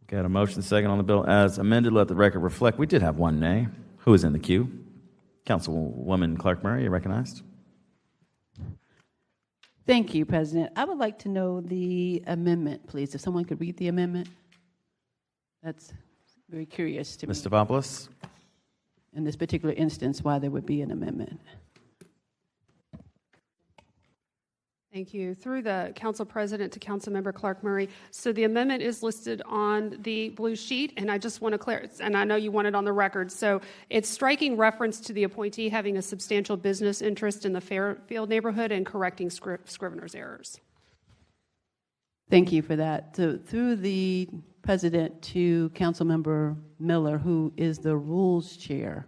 S1: Got a motion second on the bill as amended. Let the record reflect. We did have one nay. Who is in the queue? Councilwoman Clark Murray, you're recognized.
S8: Thank you, President. I would like to know the amendment, please. If someone could read the amendment. That's very curious to me.
S1: Ms. Stavropoulos.
S8: In this particular instance, why there would be an amendment.
S18: Thank you. Through the Council President to Councilmember Clark Murray. So the amendment is listed on the blue sheet, and I just want to clarify, and I know you want it on the record. So it's striking reference to the appointee having a substantial business interest in the Fairfield neighborhood and correcting Scrivener's errors.
S8: Thank you for that. So through the President to Councilmember Miller, who is the Rules Chair,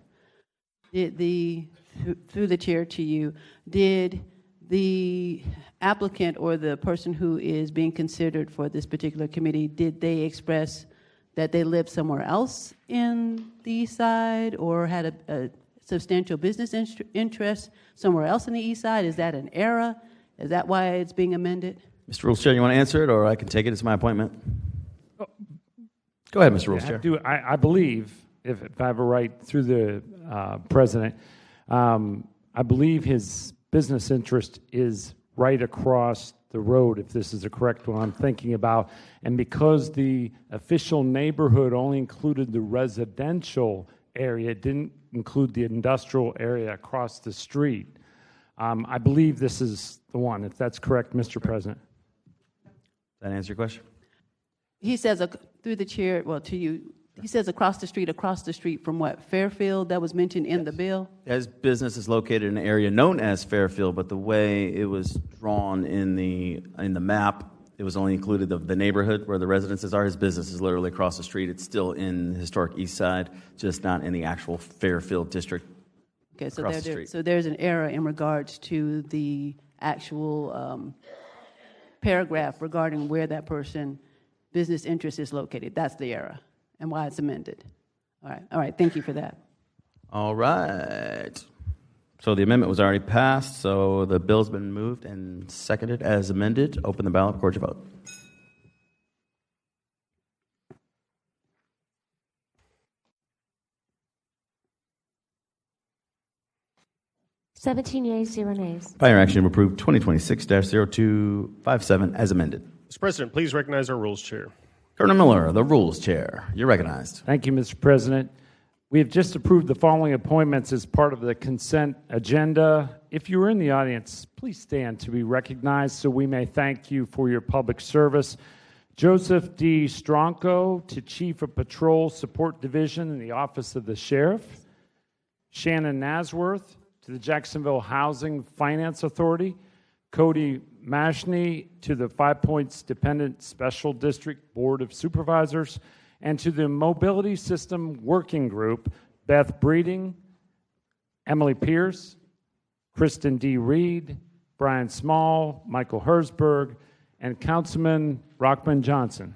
S8: through the Chair to you, did the applicant or the person who is being considered for this particular committee, did they express that they lived somewhere else in the East Side or had a substantial business interest somewhere else in the East Side? Is that an error? Is that why it's being amended?
S1: Mr. Rules Chair, you want to answer it, or I can take it? It's my appointment. Go ahead, Mr. Rules Chair.
S19: I believe, if I have a right through the President, I believe his business interest is right across the road, if this is the correct one I'm thinking about. And because the official neighborhood only included the residential area, it didn't include the industrial area across the street, I believe this is the one, if that's correct, Mr. President.
S1: Does that answer your question?
S8: He says, through the Chair, well, to you, he says across the street from what? Fairfield, that was mentioned in the bill?
S1: His business is located in an area known as Fairfield, but the way it was drawn in the map It was only included the neighborhood where the residences are. His business is literally across the street. It's still in the historic East Side, just not in the actual Fairfield district.
S8: Okay, so,
S1: across the street.
S8: so there's an error in regards to the actual paragraph regarding where that person business interest is located. That's the error and why it's amended. All right. Thank you for that.
S1: All right. So the amendment was already passed, so the bill's been moved and seconded as amended. Open the ballot, record your vote.
S14: Seventeen yeas, 0 nays.
S1: By your action, approved 2026-0257 as amended.
S2: Mr. President, please recognize our Rules Chair.
S1: Governor Miller, the Rules Chair. You're recognized.
S19: Thank you, Mr. President. We have just approved the following appointments as part of the consent agenda. If you are in the audience, please stand to be recognized so we may thank you for your public service. Joseph D. Stronco to Chief of Patrol Support Division in the Office of the Sheriff. Shannon Nasworth to the Jacksonville Housing Finance Authority. Cody Mashney to the 5 Points Dependent Special District Board of Supervisors. And to the Mobility System Working Group, Beth Breeding, Emily Pierce, Kristen D. Reed, Brian Small, Michael Herzberg, and Councilman Rockman Johnson.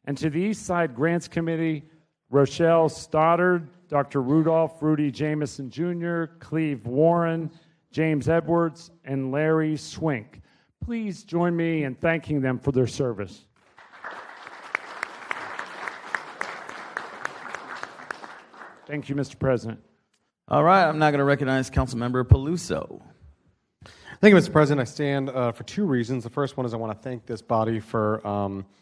S19: And to the East Side Grants Committee, Rochelle Stoddard, Dr. Rudolph Rudy Jameson Jr., Cleve Warren, James Edwards, and Larry Swink. Please join me in thanking them for their service. Thank you, Mr. President.
S1: All right, I'm now going to recognize Councilmember Peluso.
S13: Thank you, Mr. President. I stand for two reasons. The first one is I want to thank this body for,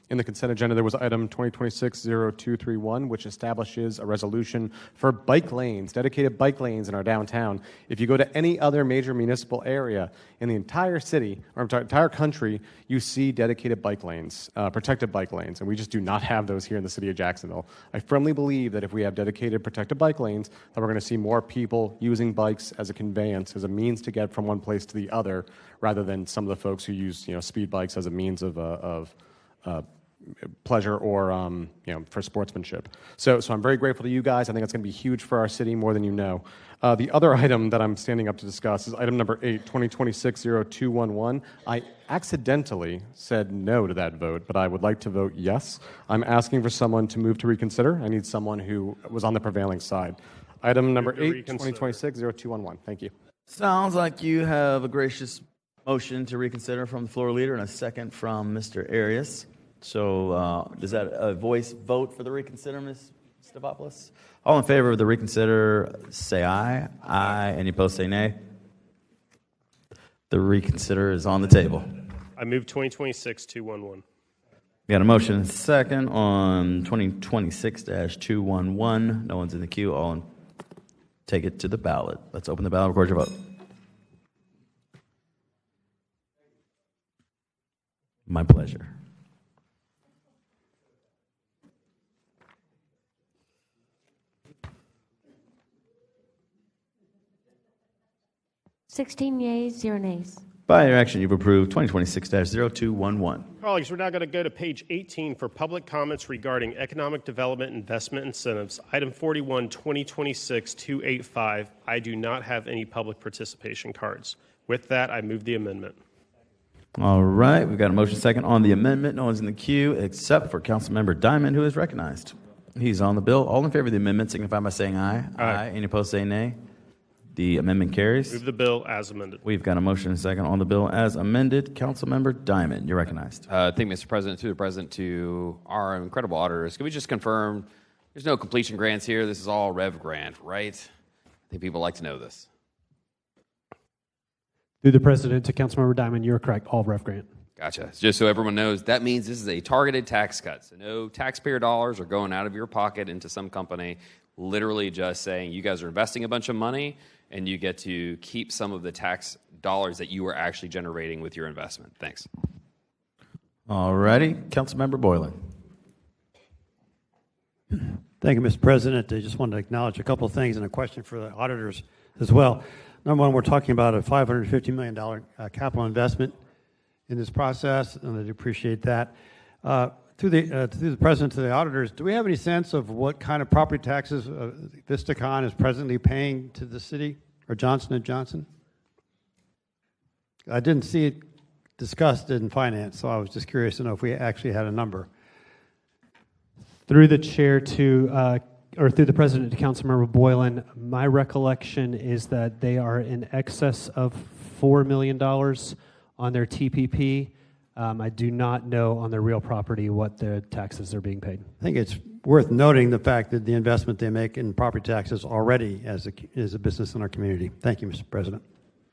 S13: in the consent agenda, there was item 2026-0231, which establishes a resolution for bike lanes, dedicated bike lanes in our downtown. If you go to any other major municipal area in the entire city, or entire country, you see dedicated bike lanes, protected bike lanes, and we just do not have those here in the city of Jacksonville. I firmly believe that if we have dedicated protected bike lanes, that we're going to see more people using bikes as a conveyance, as a means to get from one place to the other, rather than some of the folks who use speed bikes as a means of pleasure or for sportsmanship. So I'm very grateful to you guys. I think it's going to be huge for our city, more than you know. The other item that I'm standing up to discuss is item number 8, 2026-0211. I accidentally said no to that vote, but I would like to vote yes. I'm asking for someone to move to reconsider. I need someone who was on the prevailing side. Item number 8, 2026-0211. Thank you.
S1: Sounds like you have a gracious motion to reconsider from the floor leader and a second from Mr. Arias. So is that a voice vote for the reconsider, Ms. Stavopoulos? All in favor of the reconsider, say aye. Aye. Any opposed, say nay. The reconsider is on the table.
S2: I move 2026-211.
S1: We got a motion and a second on 2026-211. No one's in the queue. All in. Take it to the ballot. Let's open the ballot. Record your vote. My pleasure.
S14: Sixteen yeas, 0 nays.
S1: By your action, you've approved 2026-0211.
S2: Colleagues, we're now going to go to page 18 for public comments regarding economic development investment incentives. Item 41, 2026-285. I do not have any public participation cards. With that, I move the amendment.
S1: All right, we've got a motion second on the amendment. No one's in the queue except for Councilmember Diamond, who is recognized. He's on the bill. All in favor of the amendment signify by saying aye. Aye. Any opposed, say nay. The amendment carries.
S2: Move the bill as amended.
S1: We've got a motion and a second on the bill as amended. Councilmember Diamond, you're recognized.
S20: Thank you, Mr. President. Through the President to our incredible auditors, can we just confirm there's no completion grants here? This is all Rev Grant, right? I think people like to know this.
S21: Through the President to Councilmember Diamond, you're correct, all Rev Grant.
S20: Gotcha. Just so everyone knows, that means this is a targeted tax cut. So no taxpayer dollars are going out of your pocket into some company, literally just saying you guys are investing a bunch of money and you get to keep some of the tax dollars that you are actually generating with your investment. Thanks.
S1: All righty. Councilmember Boylan.
S7: Thank you, Mr. President. I just wanted to acknowledge a couple of things and a question for the auditors as well. Number one, we're talking about a $550 million capital investment
S21: in this process, and I appreciate that. Through the president to the auditors, do we have any sense of what kind of property taxes Vistacon is presently paying to the city or Johnson & Johnson? I didn't see it discussed in finance, so I was just curious to know if we actually had a number. Through the chair to, or through the president to Councilmember Boylan, my recollection is that they are in excess of $4 million on their TPP. I do not know on their real property what the taxes are being paid. I think it's worth noting the fact that the investment they make in property taxes already as a business in our community. Thank you, Mr. President.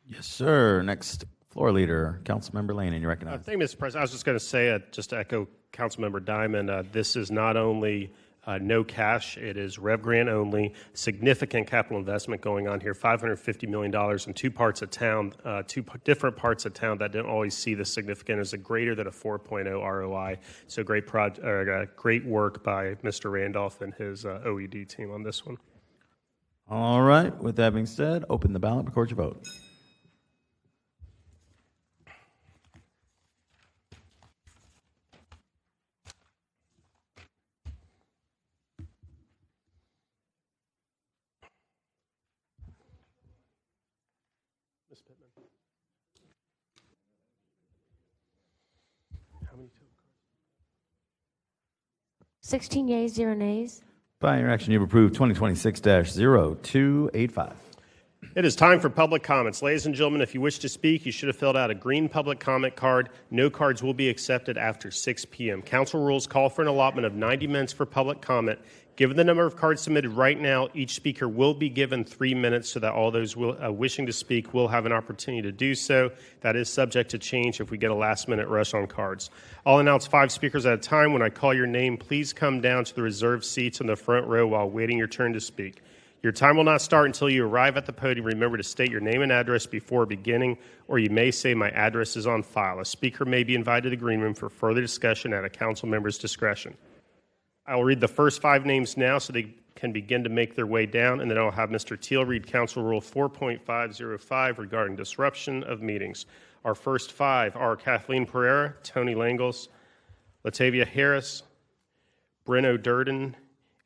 S1: Yes, sir. Next floor leader, Councilmember Lane, and you recognize.
S2: Thank you, Mr. President. I was just going to say, just to echo Councilmember Diamond, this is not only no cash, it is Rev Grant only. Significant capital investment going on here, $550 million in two parts of town, two different parts of town that didn't always see the significant as a greater than a 4.0 ROI. So great work by Mr. Randolph and his OED team on this one.
S1: All right. With that being said, open the ballot, record your vote.
S2: Ms. Pittman. How many total cards?
S14: 16 yeas, 0 nays.
S1: By your action, you've approved 2026-0285.
S2: It is time for public comments. Ladies and gentlemen, if you wish to speak, you should have filled out a green public comment card. No cards will be accepted after 6 p.m. Council rules call for an allotment of 90 minutes for public comment. Given the number of cards submitted right now, each speaker will be given 3 minutes so that all those wishing to speak will have an opportunity to do so. That is subject to change if we get a last-minute rush on cards. I'll announce 5 speakers at a time. When I call your name, please come down to the reserved seats in the front row while waiting your turn to speak. Your time will not start until you arrive at the podium. Remember to state your name and address before beginning, or you may say my address is on file. A speaker may be invited to the green room for further discussion at a council member's discretion. I will read the first 5 names now so they can begin to make their way down, and then I'll have Mr. Teal read Council Rule 4.505 regarding disruption of meetings. Our first 5 are Kathleen Pereira, Tony Langles, Latavia Harris, Breno Durden,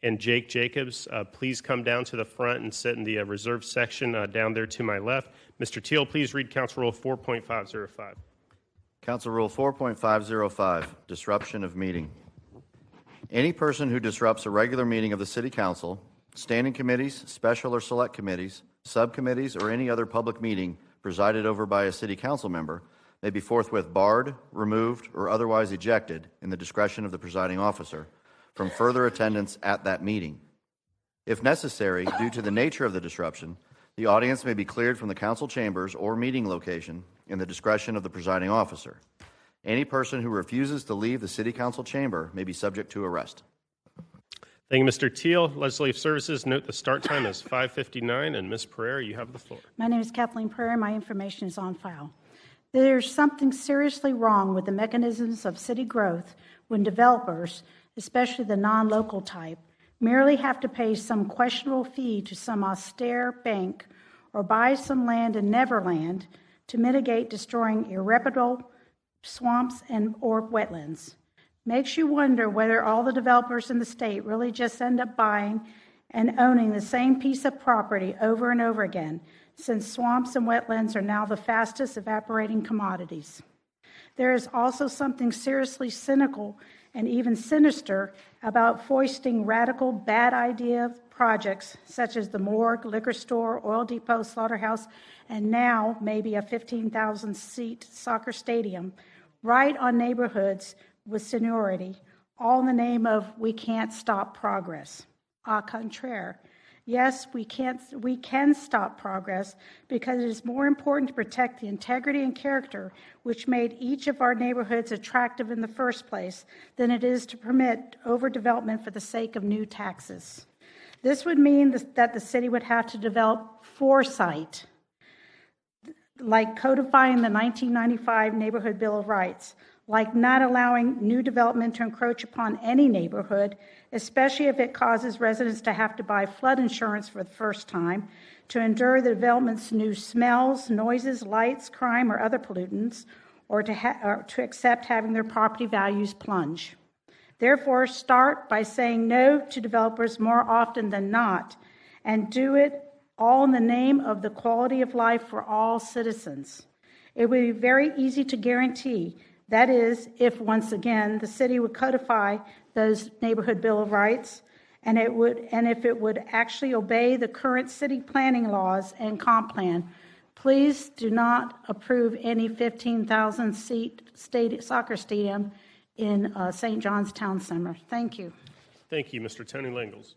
S2: and Jake Jacobs. Please come down to the front and sit in the reserved section down there to my left. Mr. Teal, please read Council Rule 4.505.
S6: Council Rule 4.505, disruption of meeting. Any person who disrupts a regular meeting of the City Council, standing committees, special or select committees, subcommittees, or any other public meeting presided over by a City Council member may be forthwith barred, removed, or otherwise ejected in the discretion of the presiding officer from further attendance at that meeting. If necessary, due to the nature of the disruption, the audience may be cleared from the council chambers or meeting location in the discretion of the presiding officer. Any person who refuses to leave the City Council chamber may be subject to arrest.
S2: Thank you, Mr. Teal. Legislative Services, note the start time is 5:59, and Ms. Pereira, you have the floor.
S4: My name is Kathleen Pereira. My information is on file. There's something seriously wrong with the mechanisms of city growth when developers, especially the non-local type, merely have to pay some questionable fee to some austere bank or buy some land in Neverland to mitigate destroying irreparable swamps and or wetlands. Makes you wonder whether all the developers in the state really just end up buying and owning the same piece of property over and over again, since swamps and wetlands are now the fastest evaporating commodities. There is also something seriously cynical and even sinister about foisting radical bad idea projects such as the morgue, liquor store, oil depot, slaughterhouse, and now maybe a 15,000-seat soccer stadium right on neighborhoods with seniority, all in the name of we can't stop progress. Au contraire. Yes, we can stop progress because it is more important to protect the integrity and character which made each of our neighborhoods attractive in the first place than it is to permit overdevelopment for the sake of new taxes. This would mean that the city would have to develop foresight, like codifying the 1995 Neighborhood Bill of Rights, like not allowing new development to encroach upon any neighborhood, especially if it causes residents to have to buy flood insurance for the first time, to endure the development's new smells, noises, lights, crime, or other pollutants, or to accept having their property values plunge. Therefore, start by saying no to developers more often than not, and do it all in the name of the quality of life for all citizens. It would be very easy to guarantee, that is, if once again the city would codify those neighborhood bill of rights, and if it would actually obey the current city planning laws and comp plan. Please do not approve any 15,000-seat soccer stadium in St. John's Town Center. Thank you.
S2: Thank you, Mr. Tony Langles.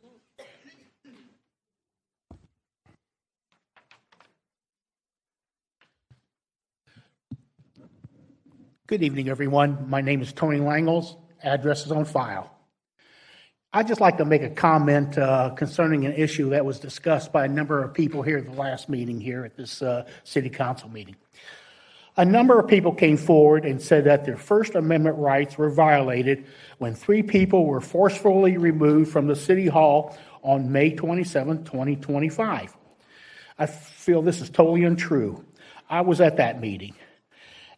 S5: Good evening, everyone. My name is Tony Langles. Address is on file. I'd just like to make a comment concerning an issue that was discussed by a number of people here at the last meeting here at this city council meeting. A number of people came forward and said that their First Amendment rights were violated when 3 people were forcefully removed from the city hall on May 27, 2025. I feel this is totally untrue. I was at that meeting,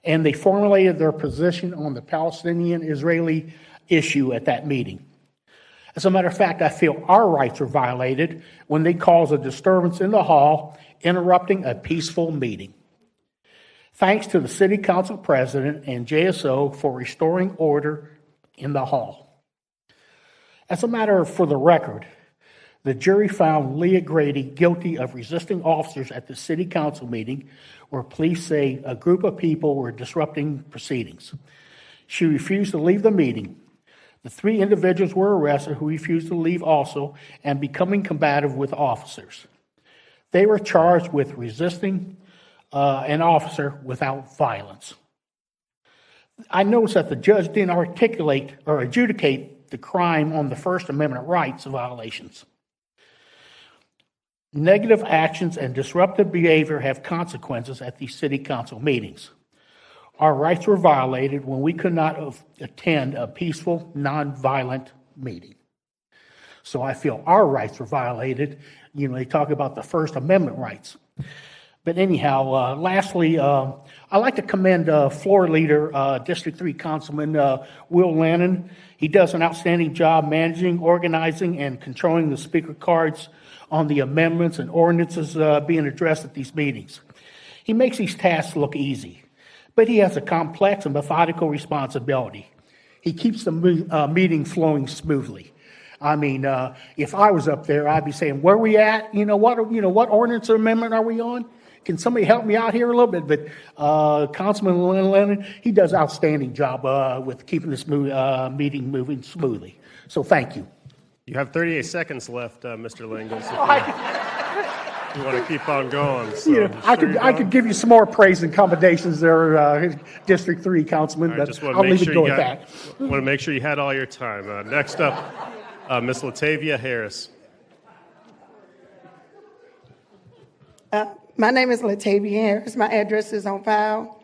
S5: and they formulated their position on the Palestinian-Israeli issue at that meeting. As a matter of fact, I feel our rights were violated when they caused a disturbance in the hall, interrupting a peaceful meeting. Thanks to the City Council President and JSO for restoring order in the hall. As a matter for the record, the jury found Leah Grady guilty of resisting officers at the City Council meeting where police say a group of people were disrupting proceedings. She refused to leave the meeting. The 3 individuals were arrested who refused to leave also and becoming combative with officers. They were charged with resisting an officer without violence. I noticed that the judge didn't articulate or adjudicate the crime on the First Amendment rights violations. Negative actions and disruptive behavior have consequences at these city council meetings. Our rights were violated when we could not attend a peaceful, nonviolent meeting. So I feel our rights were violated. You know, they talk about the First Amendment rights. But anyhow, lastly, I'd like to commend floor leader, District 3 Councilman Will Lannon. He does an outstanding job managing, organizing, and controlling the speaker cards on the amendments and ordinances being addressed at these meetings. He makes these tasks look easy, but he has a complex and methodical responsibility. He keeps the meeting flowing smoothly. I mean, if I was up there, I'd be saying, "Where are we at? What ordinance or amendment are we on? Can somebody help me out here a little bit?" But Councilman Lennon, he does an outstanding job with keeping this meeting moving smoothly. So thank you.
S2: You have 38 seconds left, Mr. Langles. You want to keep on going. So
S5: I could give you some more praise and commendations there, District 3 Councilman, but I'll leave it go at that.
S2: Want to make sure you had all your time. Next up, Ms. Latavia Harris.
S22: My name is Latavia Harris. My address is on file.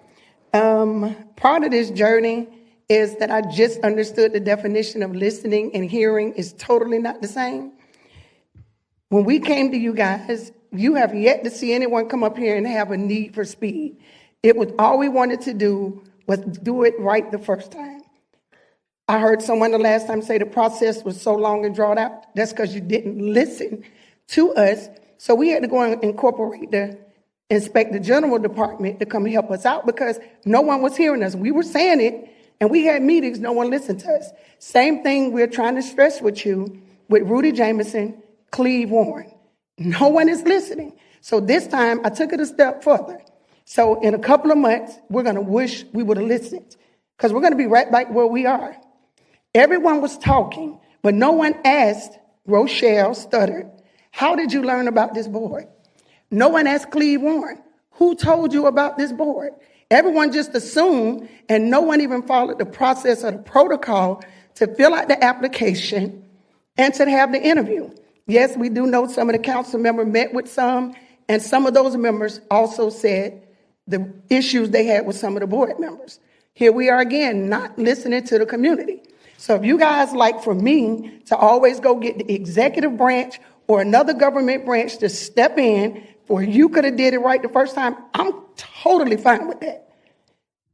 S22: Part of this journey is that I just understood the definition of listening and hearing is totally not the same. When we came to you guys, you have yet to see anyone come up here and have a need for speed. It was all we wanted to do was do it right the first time. I heard someone the last time say the process was so long and drawn out. That's because you didn't listen to us. So we had to go and incorporate the Inspector General Department to come and help us out because no one was hearing us. We were saying it, and we had meetings, no one listened to us. Same thing we're trying to stress with you, with Rudy Jameson, Cleve Warren. No one is listening. So this time, I took it a step further. So in a couple of months, we're going to wish we would have listened because we're going to be right back where we are. Everyone was talking, but no one asked. Rochelle stuttered, "How did you learn about this board?" No one asked Cleve Warren, "Who told you about this board?" Everyone just assumed, and no one even followed the process or the protocol to fill out the application and to have the interview. Yes, we do know some of the council members met with some, and some of those members also said the issues they had with some of the board members. Here we are again, not listening to the community. So if you guys like for me to always go get the executive branch or another government branch to step in, or you could have did it right the first time, I'm totally fine with that.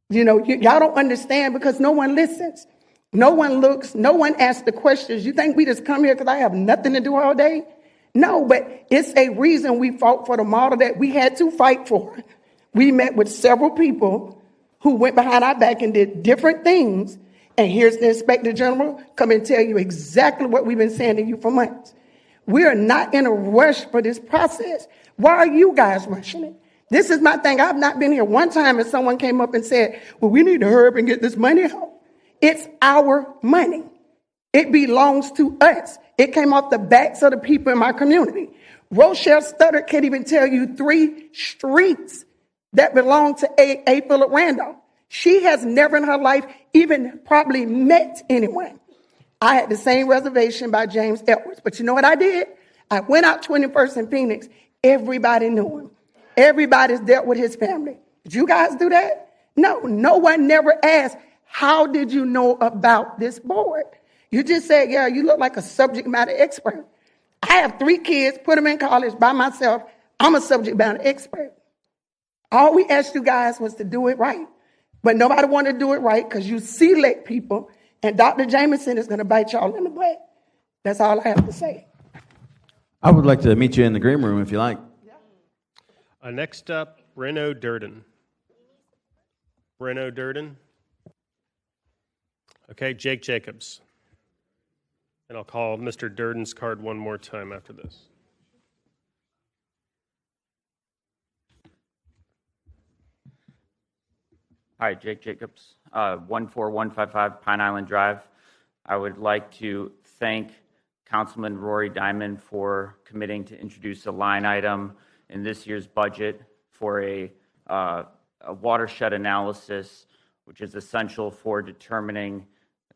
S22: Y'all don't understand because no one listens. No one looks. No one asks the questions. You think we just come here because I have nothing to do all day? No, but it's a reason we fought for the model that we had to fight for. We met with several people who went behind our back and did different things. And here's the Inspector General come and tell you exactly what we've been saying to you for months. We are not in a rush for this process. Why are you guys rushing it? This is my thing. I've not been here one time and someone came up and said, well, we need to hurry up and get this money out. It's our money. It belongs to us. It came off the backs of the people in my community. Rochelle Stutter can't even tell you 3 streets that belong to A. Philip Randolph. She has never in her life even probably met anyone. I had the same reservation by James Edwards. But you know what I did? I went out 21st in Phoenix. Everybody knew him. Everybody's dealt with his family. Did you guys do that? No, no one never asked, how did you know about this board? You just said, yeah, you look like a subject matter expert. I have 3 kids, put them in college by myself. I'm a subject matter expert. All we asked you guys was to do it right. But nobody wanted to do it right because you select people, and Dr. Jameson is going to bite y'all in the butt. That's all I have to say.
S1: I would like to meet you in the green room if you like.
S2: Next up, Breno Durden. Breno Durden. Okay, Jake Jacobs. And I'll call Mr. Durden's card one more time after this.
S9: Hi, Jake Jacobs, 14155 Pine Island Drive. I would like to thank Councilman Rory Diamond for committing to introduce a line item in this year's budget for a watershed analysis, which is essential for determining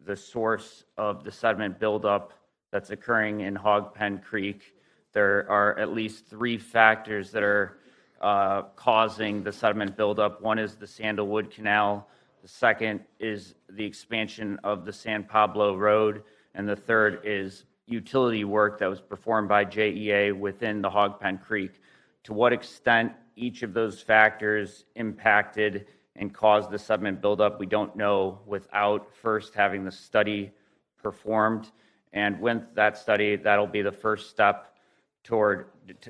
S9: the source of the sediment buildup that's occurring in Hog Pen Creek. There are at least 3 factors that are causing the sediment buildup. One is the Sandalwood Canal. The second is the expansion of the San Pablo Road. And the third is utility work that was performed by JEA within the Hog Pen Creek. To what extent each of those factors impacted and caused the sediment buildup, we don't know without first having the study performed. And with that study, that'll be the first step toward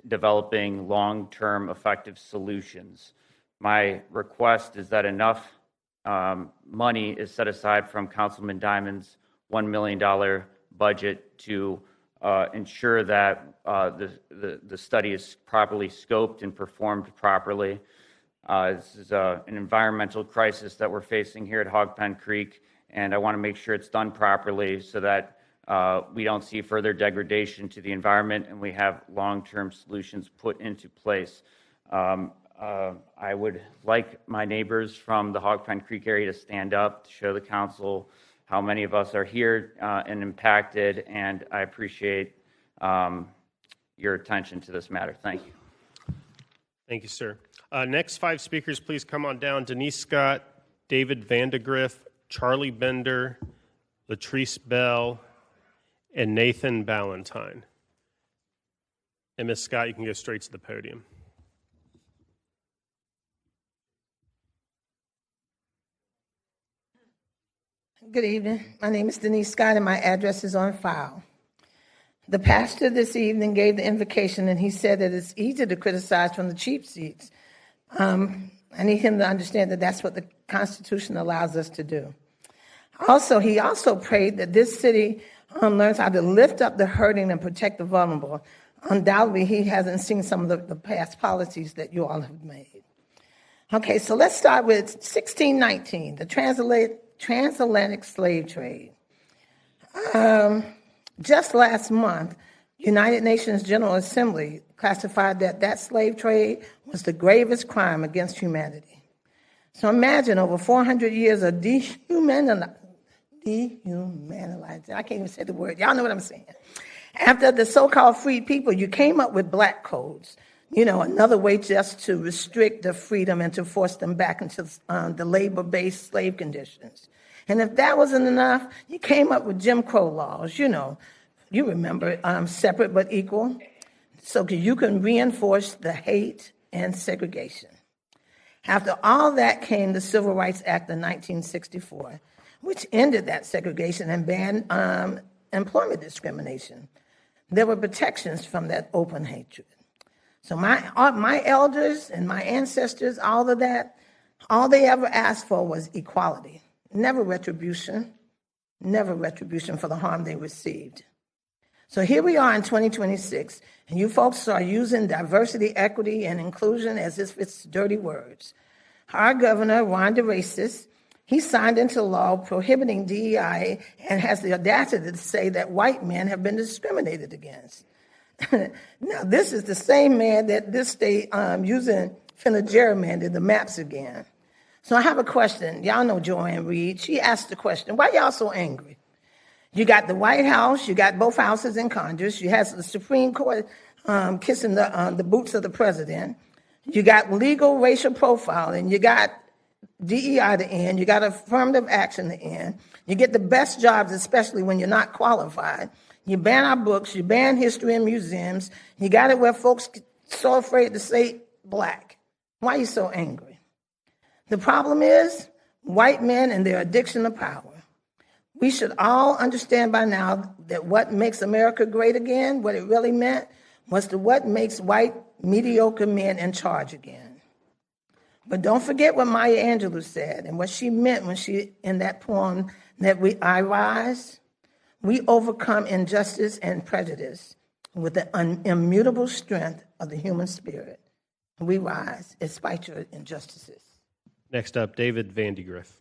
S9: developing long-term effective solutions. My request is that enough money is set aside from Councilman Diamond's $1 million budget to ensure that the study is properly scoped and performed properly. This is an environmental crisis that we're facing here at Hog Pen Creek, and I want to make sure it's done properly so that we don't see further degradation to the environment and we have long-term solutions put into place. I would like my neighbors from the Hog Pen Creek area to stand up to show the council how many of us are here and impacted, and I appreciate your attention to this matter. Thank you.
S2: Thank you, sir. Next 5 speakers, please come on down. Denise Scott, David Vandegrift, Charlie Bender, Latrice Bell, and Nathan Ballantyne. And Ms. Scott, you can go straight to the podium.
S10: Good evening. My name is Denise Scott, and my address is on file. The pastor this evening gave the invocation, and he said that it's easy to criticize from the cheap seats. I need him to understand that that's what the Constitution allows us to do. Also, he also prayed that this city learns how to lift up the hurting and protect the vulnerable. Undoubtedly, he hasn't seen some of the past policies that you all have made. Okay, so let's start with 1619, the transatlantic slave trade. Just last month, United Nations General Assembly classified that slave trade was the gravest crime against humanity. So imagine over 400 years of dehumanizing, I can't even say the word, y'all know what I'm saying. After the so-called free people, you came up with black codes, another way just to restrict their freedom and to force them back into the labor-based slave conditions. And if that wasn't enough, you came up with Jim Crow laws, you remember, separate but equal, so you can reinforce the hate and segregation. After all that came the Civil Rights Act of 1964, which ended that segregation and banned employment discrimination. There were protections from that open hatred. So my elders and my ancestors, all of that, all they ever asked for was equality, never retribution for the harm they received. So here we are in 2026, and you folks are using diversity, equity, and inclusion as if it's dirty words. Our governor, Ron DeSantis, he signed into law prohibiting DEI and has the audacity to say that white men have been discriminated against. Now, this is the same man that this state using finna gerrymander the maps again. So I have a question. Y'all know Joanne Reed. She asked the question, why y'all so angry? You got the White House, you got both houses in Congress, you have the Supreme Court kissing the boots of the president, you got legal racial profiling, you got DEI to end, you got affirmative action to end, you get the best jobs, especially when you're not qualified. You ban our books, you ban history in museums, you got it where folks so afraid to say black. Why are you so angry? The problem is white men and their addiction to power. We should all understand by now that what makes America great again, what it really meant, was what makes white mediocre men in charge again. But don't forget what Maya Angelou said and what she meant when she, in that poem, that I rise. We overcome injustice and prejudice with the immutable strength of the human spirit. We rise despite your injustices.
S2: Next up, David Vandigriff.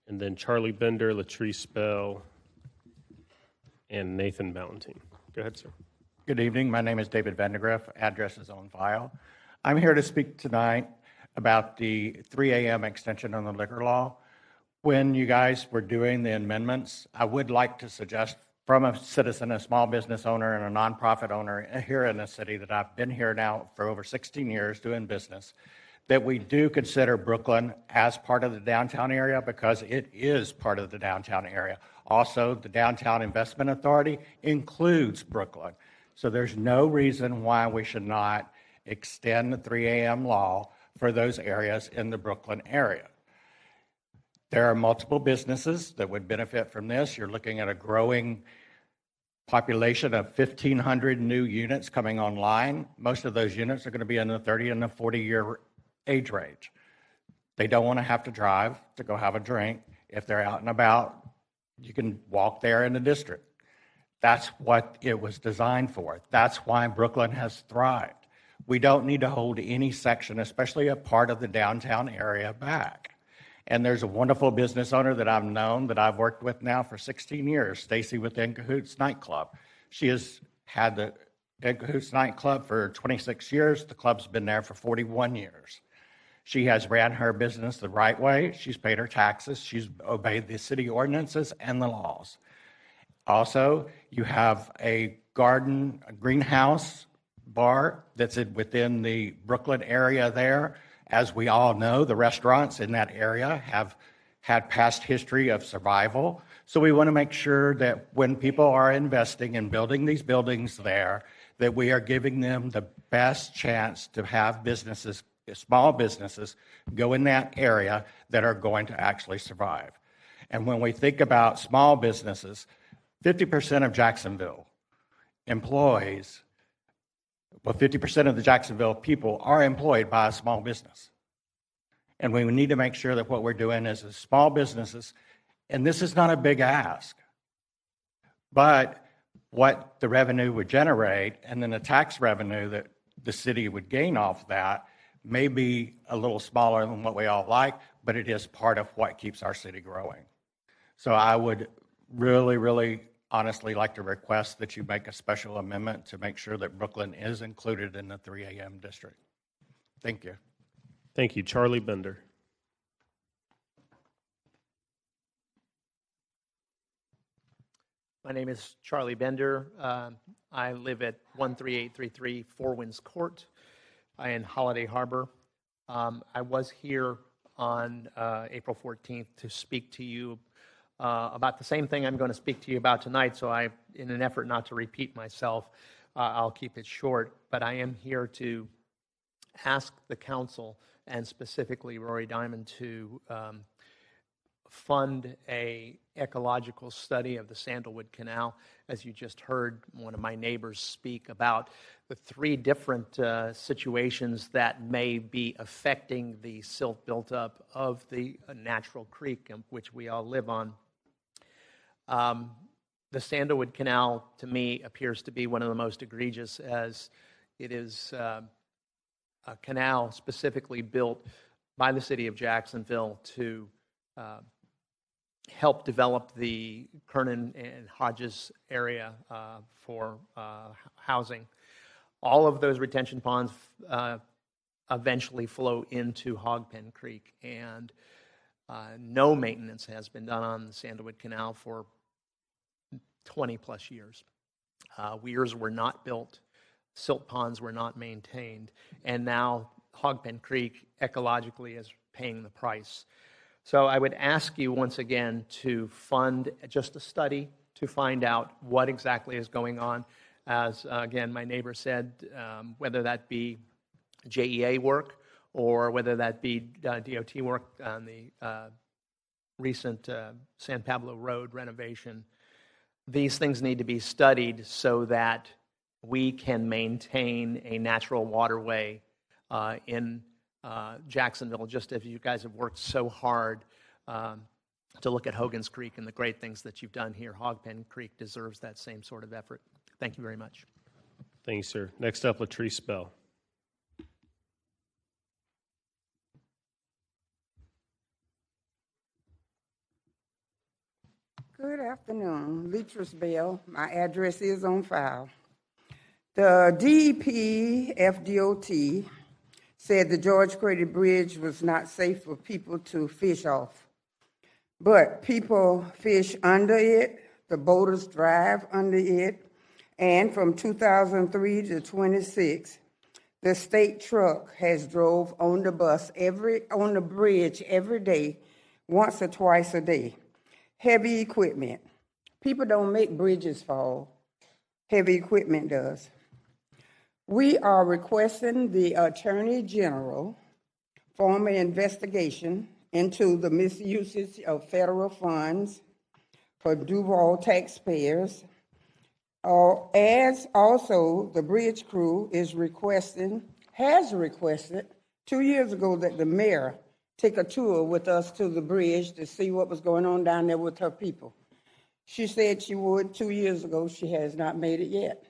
S2: And then Charlie Bender, Latrice Bell, and Nathan Valentine. Go ahead, sir.
S3: Good evening. My name is David Vandigriff. Address is on file. I'm here to speak tonight about the 3 a.m. extension on the liquor law. When you guys were doing the amendments, I would like to suggest from a citizen, a small business owner, and a nonprofit owner here in the city that I've been here now for over 16 years doing business, that we do consider Brooklyn as part of the downtown area because it is part of the downtown area. Also, the Downtown Investment Authority includes Brooklyn. So there's no reason why we should not extend the 3 a.m. law for those areas in the Brooklyn area. There are multiple businesses that would benefit from this. You're looking at a growing population of 1,500 new units coming online. Most of those units are going to be in the 30 and the 40-year age range. They don't want to have to drive to go have a drink. If they're out and about, you can walk there in the district. That's what it was designed for. That's why Brooklyn has thrived. We don't need to hold any section, especially a part of the downtown area, back. And there's a wonderful business owner that I've known, that I've worked with now for 16 years, Stacy with In Cahoots Nightclub. She has had the In Cahoots Nightclub for 26 years. The club's been there for 41 years. She has ran her business the right way. She's paid her taxes. She's obeyed the city ordinances and the laws. Also, you have a greenhouse bar that's within the Brooklyn area there. As we all know, the restaurants in that area have had past history of survival. So we want to make sure that when people are investing in building these buildings there, that we are giving them the best chance to have businesses, small businesses, go in that area that are going to actually survive. And when we think about small businesses, 50% of Jacksonville employees, well, 50% of the Jacksonville people are employed by a small business. And we need to make sure that what we're doing is small businesses, and this is not a big ask, but what the revenue would generate and then the tax revenue that the city would gain off that may be a little smaller than what we all like, but it is part of what keeps our city growing. So I would really honestly like to request that you make a special amendment to make sure that Brooklyn is included in the 3 a.m. district. Thank you.
S2: Thank you. Charlie Bender.
S11: My name is Charlie Bender. I live at 13833 Four Winds Court in Holiday Harbor. I was here on April 14th to speak to you about the same thing I'm going to speak to you about tonight, so in an effort not to repeat myself, I'll keep it short, but I am here to ask the council, and specifically Rory Diamond, to fund a ecological study of the Sandalwood Canal. As you just heard one of my neighbors speak about the three different situations that may be affecting the silt buildup of the natural creek which we all live on. The Sandalwood Canal, to me, appears to be one of the most egregious, as it is a canal specifically built by the City of Jacksonville to help develop the Kernan and Hodges area for housing. All of those retention ponds eventually flow into Hogpen Creek, and no maintenance has been done on the Sandalwood Canal for 20 plus years. Weirs were not built, silt ponds were not maintained, and now Hogpen Creek ecologically is paying the price. So I would ask you once again to fund just a study to find out what exactly is going on. As again, my neighbor said, whether that be JEA work or whether that be DOT work on the recent San Pablo Road renovation, these things need to be studied so that we can maintain a natural waterway in Jacksonville, just as you guys have worked so hard to look at Hogan's Creek and the great things that you've done here. Hogpen Creek deserves that same sort of effort. Thank you very much.
S2: Thank you, sir. Next up, Latrice Bell.
S15: Good afternoon. Latrice Bell. My address is on file. The DEP FDOT said the George Grady Bridge was not safe for people to fish off. But people fish under it, the boaters drive under it, and from 2003 to 26, the state truck has drove on the on the bridge every day, once or twice a day. Heavy equipment. People don't make bridges fall. Heavy equipment does. We are requesting the Attorney General form an investigation into the misusage of federal funds for Duval taxpayers, as also the bridge crew has requested 2 years ago that the mayor take a tour with us to the bridge to see what was going on down there with her people. She said she would 2 years ago. She has not made it yet.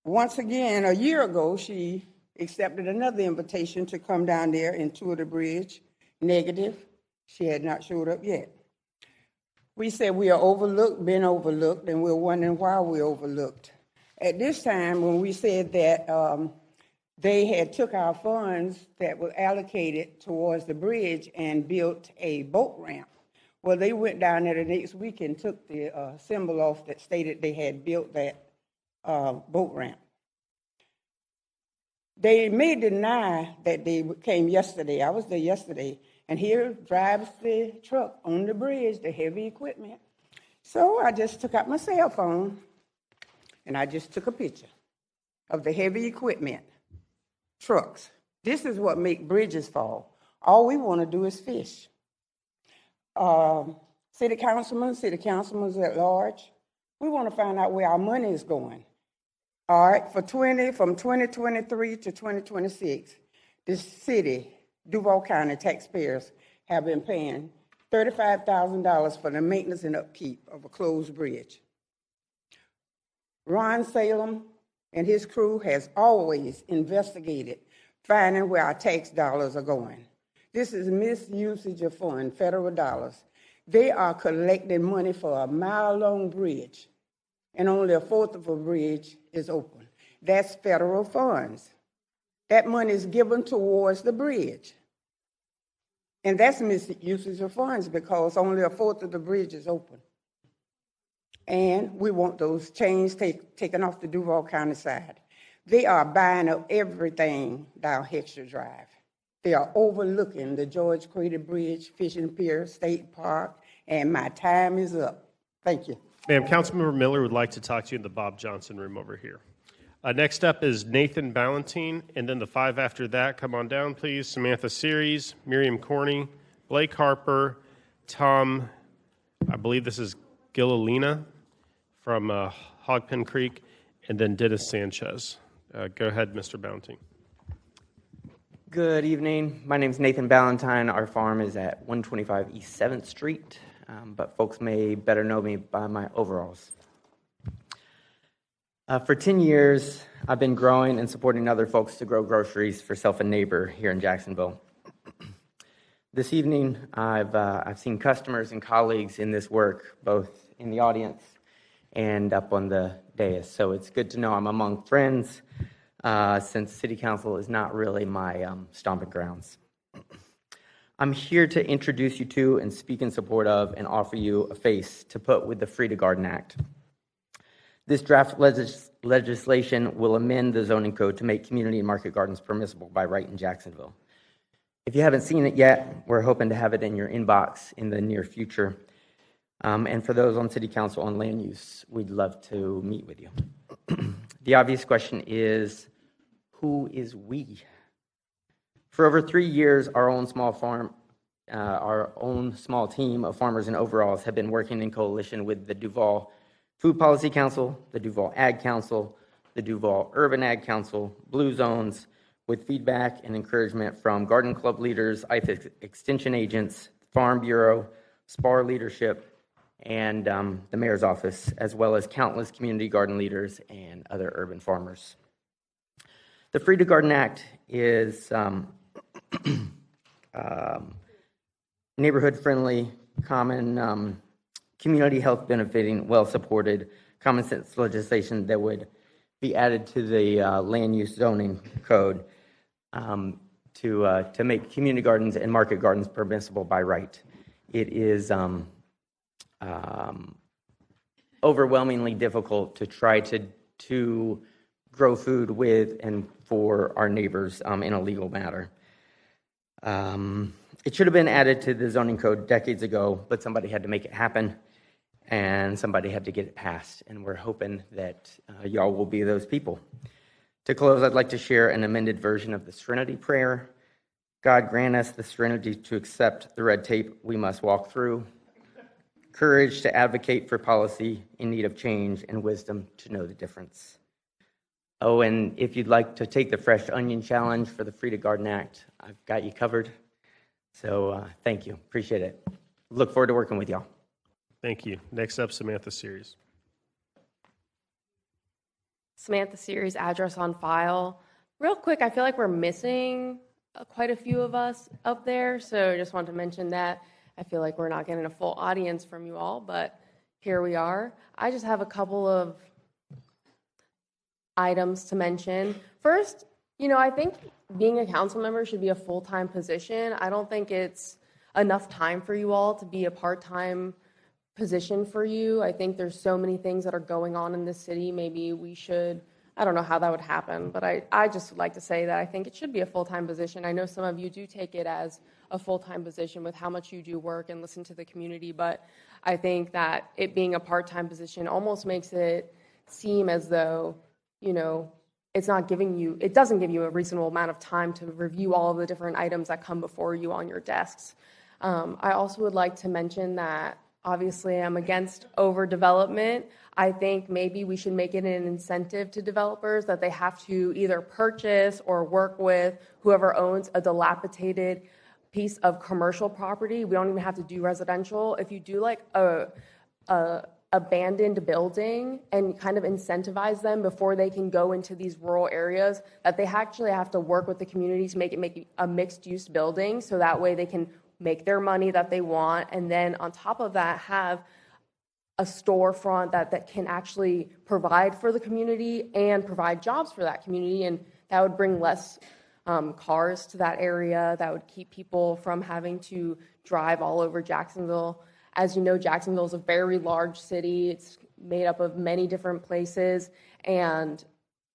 S15: Once again, a year ago, she accepted another invitation to come down there and tour the bridge. Negative. She had not showed up yet. We said we are overlooked, been overlooked, and we're wondering why we're overlooked. At this time, when we said that they had took our funds that were allocated towards the bridge and built a boat ramp, well, they went down there the next week and took the symbol off that stated they had built that boat ramp. They may deny that they came yesterday. I was there yesterday, and here drives the truck on the bridge, the heavy equipment. So I just took out my cell phone, and I just took a picture of the heavy equipment trucks. This is what makes bridges fall. All we want to do is fish. City councilmen at large, we want to find out where our money is going. All right, from 2023 to 2026, this city, Duval County taxpayers have been paying $35,000 for the maintenance and upkeep of a closed bridge. Ron Salem and his crew has always investigated finding where our tax dollars are going. This is misusage of funds, federal dollars. They are collecting money for a mile-long bridge, and only a fourth of a bridge is open. That's federal funds. That money is given towards the bridge. And that's misusage of funds because only a fourth of the bridge is open. And we want those chains taken off the Duval County side. They are buying up everything down Heckscher Drive. They are overlooking the George Grady Bridge, Fishing Pier, State Park, and my time is up. Thank you.
S2: Ma'am, Councilmember Miller would like to talk to you in the Bob Johnson room over here. Next up is Nathan Ballantine, and then the five after that. Come on down, please. Samantha Series, Miriam Corney, Blake Harper, Tom, I believe this is Gillalina from Hogpen Creek, and then Dennis Sanchez. Go ahead, Mr. Ballantine.
S16: Good evening. My name is Nathan Ballantine. Our farm is at 125 East 7th Street, but folks may better know me by my overalls. For 10 years, I've been growing and supporting other folks to grow groceries for self and neighbor here in Jacksonville. This evening, I've seen customers and colleagues in this work, both in the audience and up on the dais. So it's good to know I'm among friends, since City Council is not really my stomping grounds. I'm here to introduce you to and speak in support of and offer you a face to put with the Free to Garden Act. This draft legislation will amend the zoning code to make community and market gardens permissible by right in Jacksonville. If you haven't seen it yet, we're hoping to have it in your inbox in the near future. And for those on City Council on land use, we'd love to meet with you. The obvious question is, who is we? For over 3 years, our own small team of farmers in overalls have been working in coalition with the Duval Food Policy Council, the Duval Ag Council, the Duval Urban Ag Council, Blue Zones, with feedback and encouragement from garden club leaders, IFIS extension agents, Farm Bureau, SPAR leadership, and the mayor's office, as well as countless community garden leaders and other urban farmers. The Free to Garden Act is neighborhood-friendly, common, community health benefiting, well-supported, common sense legislation that would be added to the land use zoning code to make community gardens and market gardens permissible by right. It is overwhelmingly difficult to try to grow food with and for our neighbors in a legal matter. It should have been added to the zoning code decades ago, but somebody had to make it happen, and somebody had to get it passed, and we're hoping that y'all will be those people. To close, I'd like to share an amended version of the Serenity Prayer. God grant us the serenity to accept the red tape we must walk through, courage to advocate for policy in need of change, and wisdom to know the difference. Oh, and if you'd like to take the Fresh Onion Challenge for the Free to Garden Act, I've got you covered. So thank you. Appreciate it. Look forward to working with y'all.
S2: Thank you. Next up, Samantha Series.
S17: Samantha Series, address on file. Real quick, I feel like we're missing quite a few of us up there, so I just wanted to mention that. I feel like we're not getting a full audience from you all, but here we are. I just have a couple of items to mention. First, I think being a council member should be a full-time position. I don't think it's enough time for you all to be a part-time position for you. I think there's so many things that are going on in this city. Maybe we should, I don't know how that would happen, but I just would like to say that I think it should be a full-time position. I know some of you do take it as a full-time position with how much you do work and listen to the community, but I think that it being a part-time position almost makes it seem as though, it doesn't give you a reasonable amount of time to review all of the different items that come before you on your desks. I also would like to mention that obviously I'm against overdevelopment. I think maybe we should make it an incentive to developers that they have to either purchase or work with whoever owns a dilapidated piece of commercial property. We don't even have to do residential. If you do like a abandoned building and kind of incentivize them before they can go into these rural areas, that they actually have to work with the community to make it a mixed use building, so that way they can make their money that they want, and then on top of that have a storefront that can actually provide for the community and provide jobs for that community, and that would bring less cars to that area. That would keep people from having to drive all over Jacksonville. As you know, Jacksonville is a very large city. It's made up of many different places, and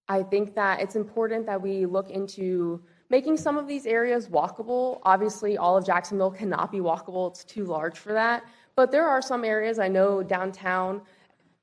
S17: I think that it's important that we look into making some of these areas walkable. Obviously, all of Jacksonville cannot be walkable. It's too large for that. But there are some areas, I know downtown,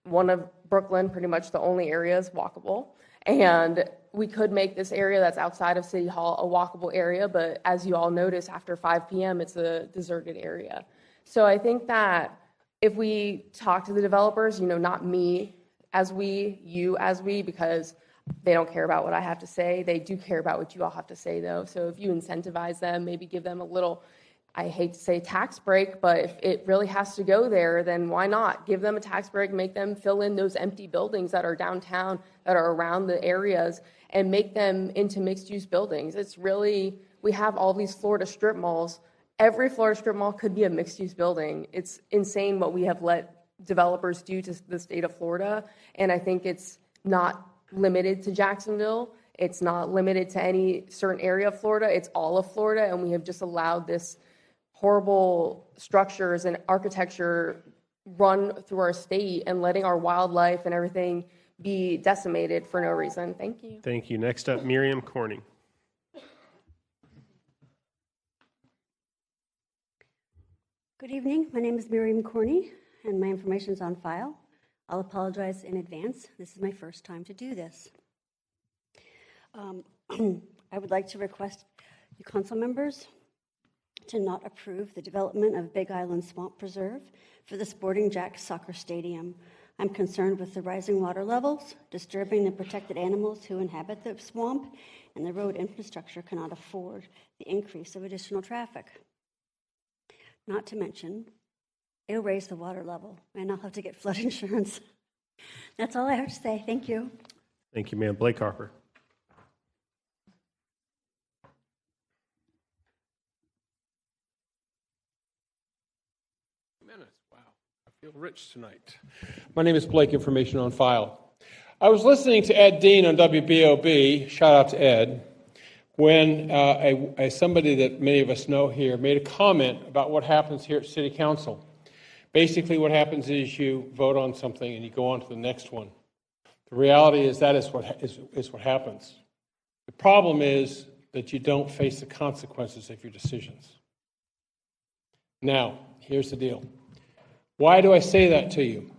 S17: one of Brooklyn, pretty much the only area is walkable. And we could make this area that's outside of City Hall a walkable area, but as you all notice, after 5 p.m., it's a deserted area. So I think that if we talk to the developers, not me as we, you as we, because they don't care about what I have to say. They do care about what you all have to say, though. So if you incentivize them, maybe give them a little, I hate to say tax break, but if it really has to go there, then why not? Give them a tax break, make them fill in those empty buildings that are downtown, that are around the areas, and make them into mixed-use buildings. It's really, we have all these Florida strip malls. Every Florida strip mall could be a mixed-use building. It's insane what we have let developers do to the state of Florida, and I think it's not limited to Jacksonville. It's not limited to any certain area of Florida. It's all of Florida, and we have just allowed this horrible structures and architecture run through our state and letting our wildlife and everything be decimated for no reason. Thank you.
S2: Thank you. Next up, Miriam Corning.
S12: Good evening. My name is Miriam Corney, and my information is on file. I'll apologize in advance. This is my first time to do this. I would like to request you council members to not approve the development of Big Island Swamp Preserve for the Sporting Jacks Soccer Stadium. I'm concerned with the rising water levels, disturbing the protected animals who inhabit the swamp, and the road infrastructure cannot afford the increase of additional traffic. Not to mention, it'll raise the water level, and I'll have to get flood insurance. That's all I have to say. Thank you.
S2: Thank you, ma'am. Blake Harper.
S18: Wow, I feel rich tonight. My name is Blake, information on file. I was listening to Ed Dean on WBOB, shout out to Ed, when somebody that many of us know here made a comment about what happens here at City Council. Basically what happens is you vote on something and you go on to the next one. The reality is that is what happens. The problem is that you don't face the consequences of your decisions. Now, here's the deal. Why do I say that to you?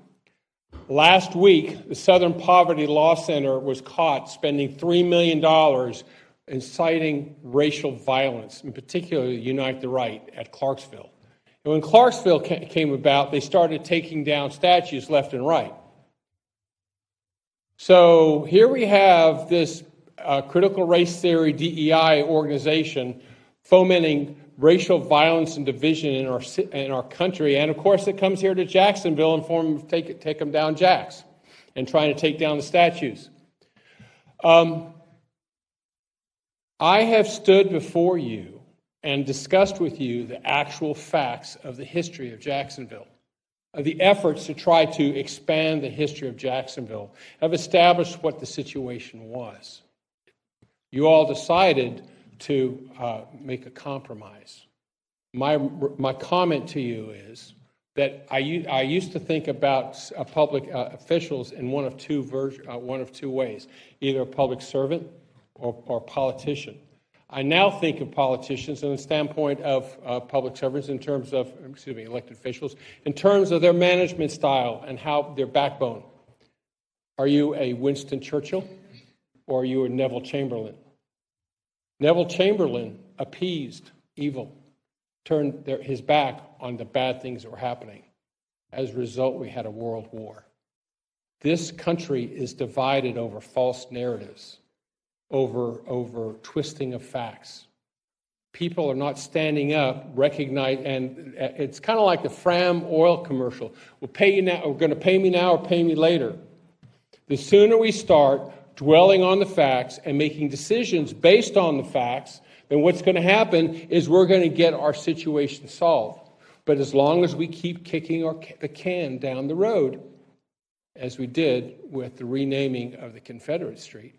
S18: Last week, the Southern Poverty Law Center was caught spending $3 million inciting racial violence, in particular Unite the Right at Clarksville. And when Clarksville came about, they started taking down statues left and right. So here we have this critical race theory DEI organization fomenting racial violence and division in our country, and of course it comes here to Jacksonville in form of take them down Jacks and trying to take down the statues. I have stood before you and discussed with you the actual facts of the history of Jacksonville, of the efforts to try to expand the history of Jacksonville. I've established what the situation was. You all decided to make a compromise. My comment to you is that I used to think about public officials in one of two ways, either a public servant or politician. I now think of politicians in the standpoint of public servants in terms of, elected officials, in terms of their management style and how their backbone. Are you a Winston Churchill or are you a Neville Chamberlain? Neville Chamberlain appeased evil, turned his back on the bad things that were happening. As a result, we had a world war. This country is divided over false narratives, over twisting of facts. People are not standing up, recognize, and it's kind of like the Fram oil commercial. We'll pay you now, we're going to pay me now or pay me later. The sooner we start dwelling on the facts and making decisions based on the facts, then what's going to happen is we're going to get our situation solved. But as long as we keep kicking the can down the road, as we did with the renaming of the Confederate Street,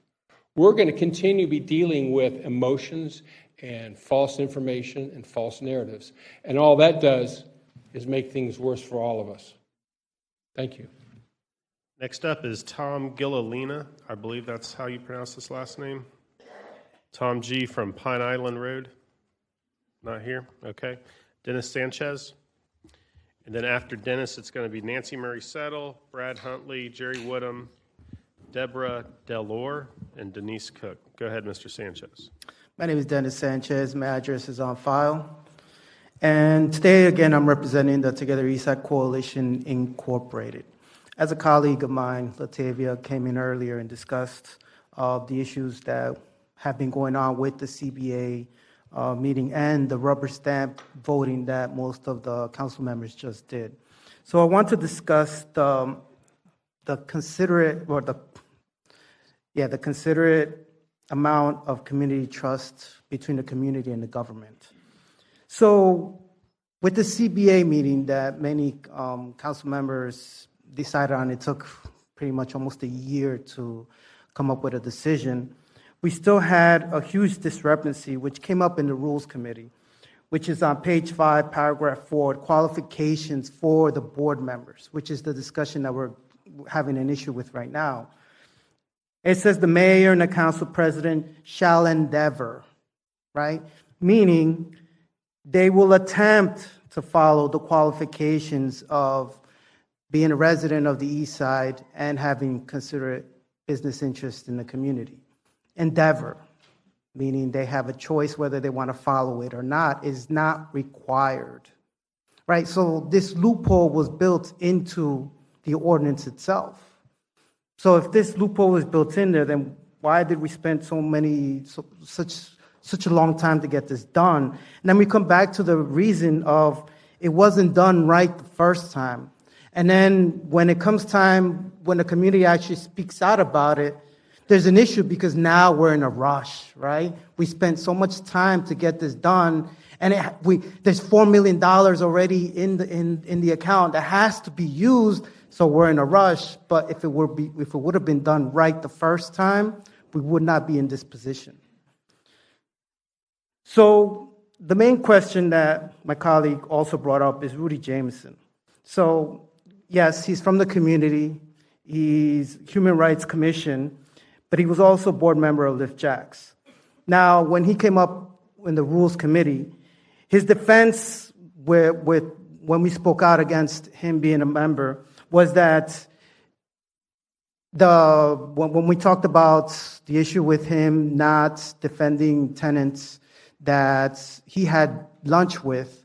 S18: we're going to continue to be dealing with emotions and false information and false narratives. And all that does is make things worse for all of us. Thank you.
S2: Next up is Tom Gillalina. I believe that's how you pronounce this last name. Tom G. from Pine Island Road. Not here? Okay. Dennis Sanchez. And then after Dennis, it's going to be Nancy Murray Settle, Brad Huntley, Jerry Woodham, Deborah Delore, and Denise Cook. Go ahead, Mr. Sanchez.
S8: My name is Dennis Sanchez. My address is on file. And today, again, I'm representing the Together Eastside Coalition, Incorporated. As a colleague of mine, Latavia, came in earlier and discussed the issues that have been going on with the CBA meeting and the rubber stamp voting that most of the council members just did. So I want to discuss the considerate amount of community trust between the community and the government. So with the CBA meeting that many council members decided on, it took pretty much almost a year to come up with a decision. We still had a huge discrepancy, which came up in the Rules Committee, which is on page 5, paragraph 4, qualifications for the board members, which is the discussion that we're having an issue with right now. It says the mayor and the council president shall endeavor, right? Meaning they will attempt to follow the qualifications of being a resident of the East Side and having considerate business interests in the community. Endeavor, meaning they have a choice whether they want to follow it or not, is not required, right? So this loophole was built into the ordinance itself. So if this loophole was built in there, then why did we spend such a long time to get this done? And then we come back to the reason of it wasn't done right the first time. And then when it comes time, when the community actually speaks out about it, there's an issue because now we're in a rush, right? We spent so much time to get this done, and there's $4 million already in the account that has to be used, so we're in a rush. But if it would have been done right the first time, we would not be in this position. So the main question that my colleague also brought up is Rudy Jameson. So yes, he's from the community. He's Human Rights Commission, but he was also a board member of Lift Jacks. Now, when he came up in the Rules Committee, his defense when we spoke out against him being a member was that when we talked about the issue with him not defending tenants that he had lunch with,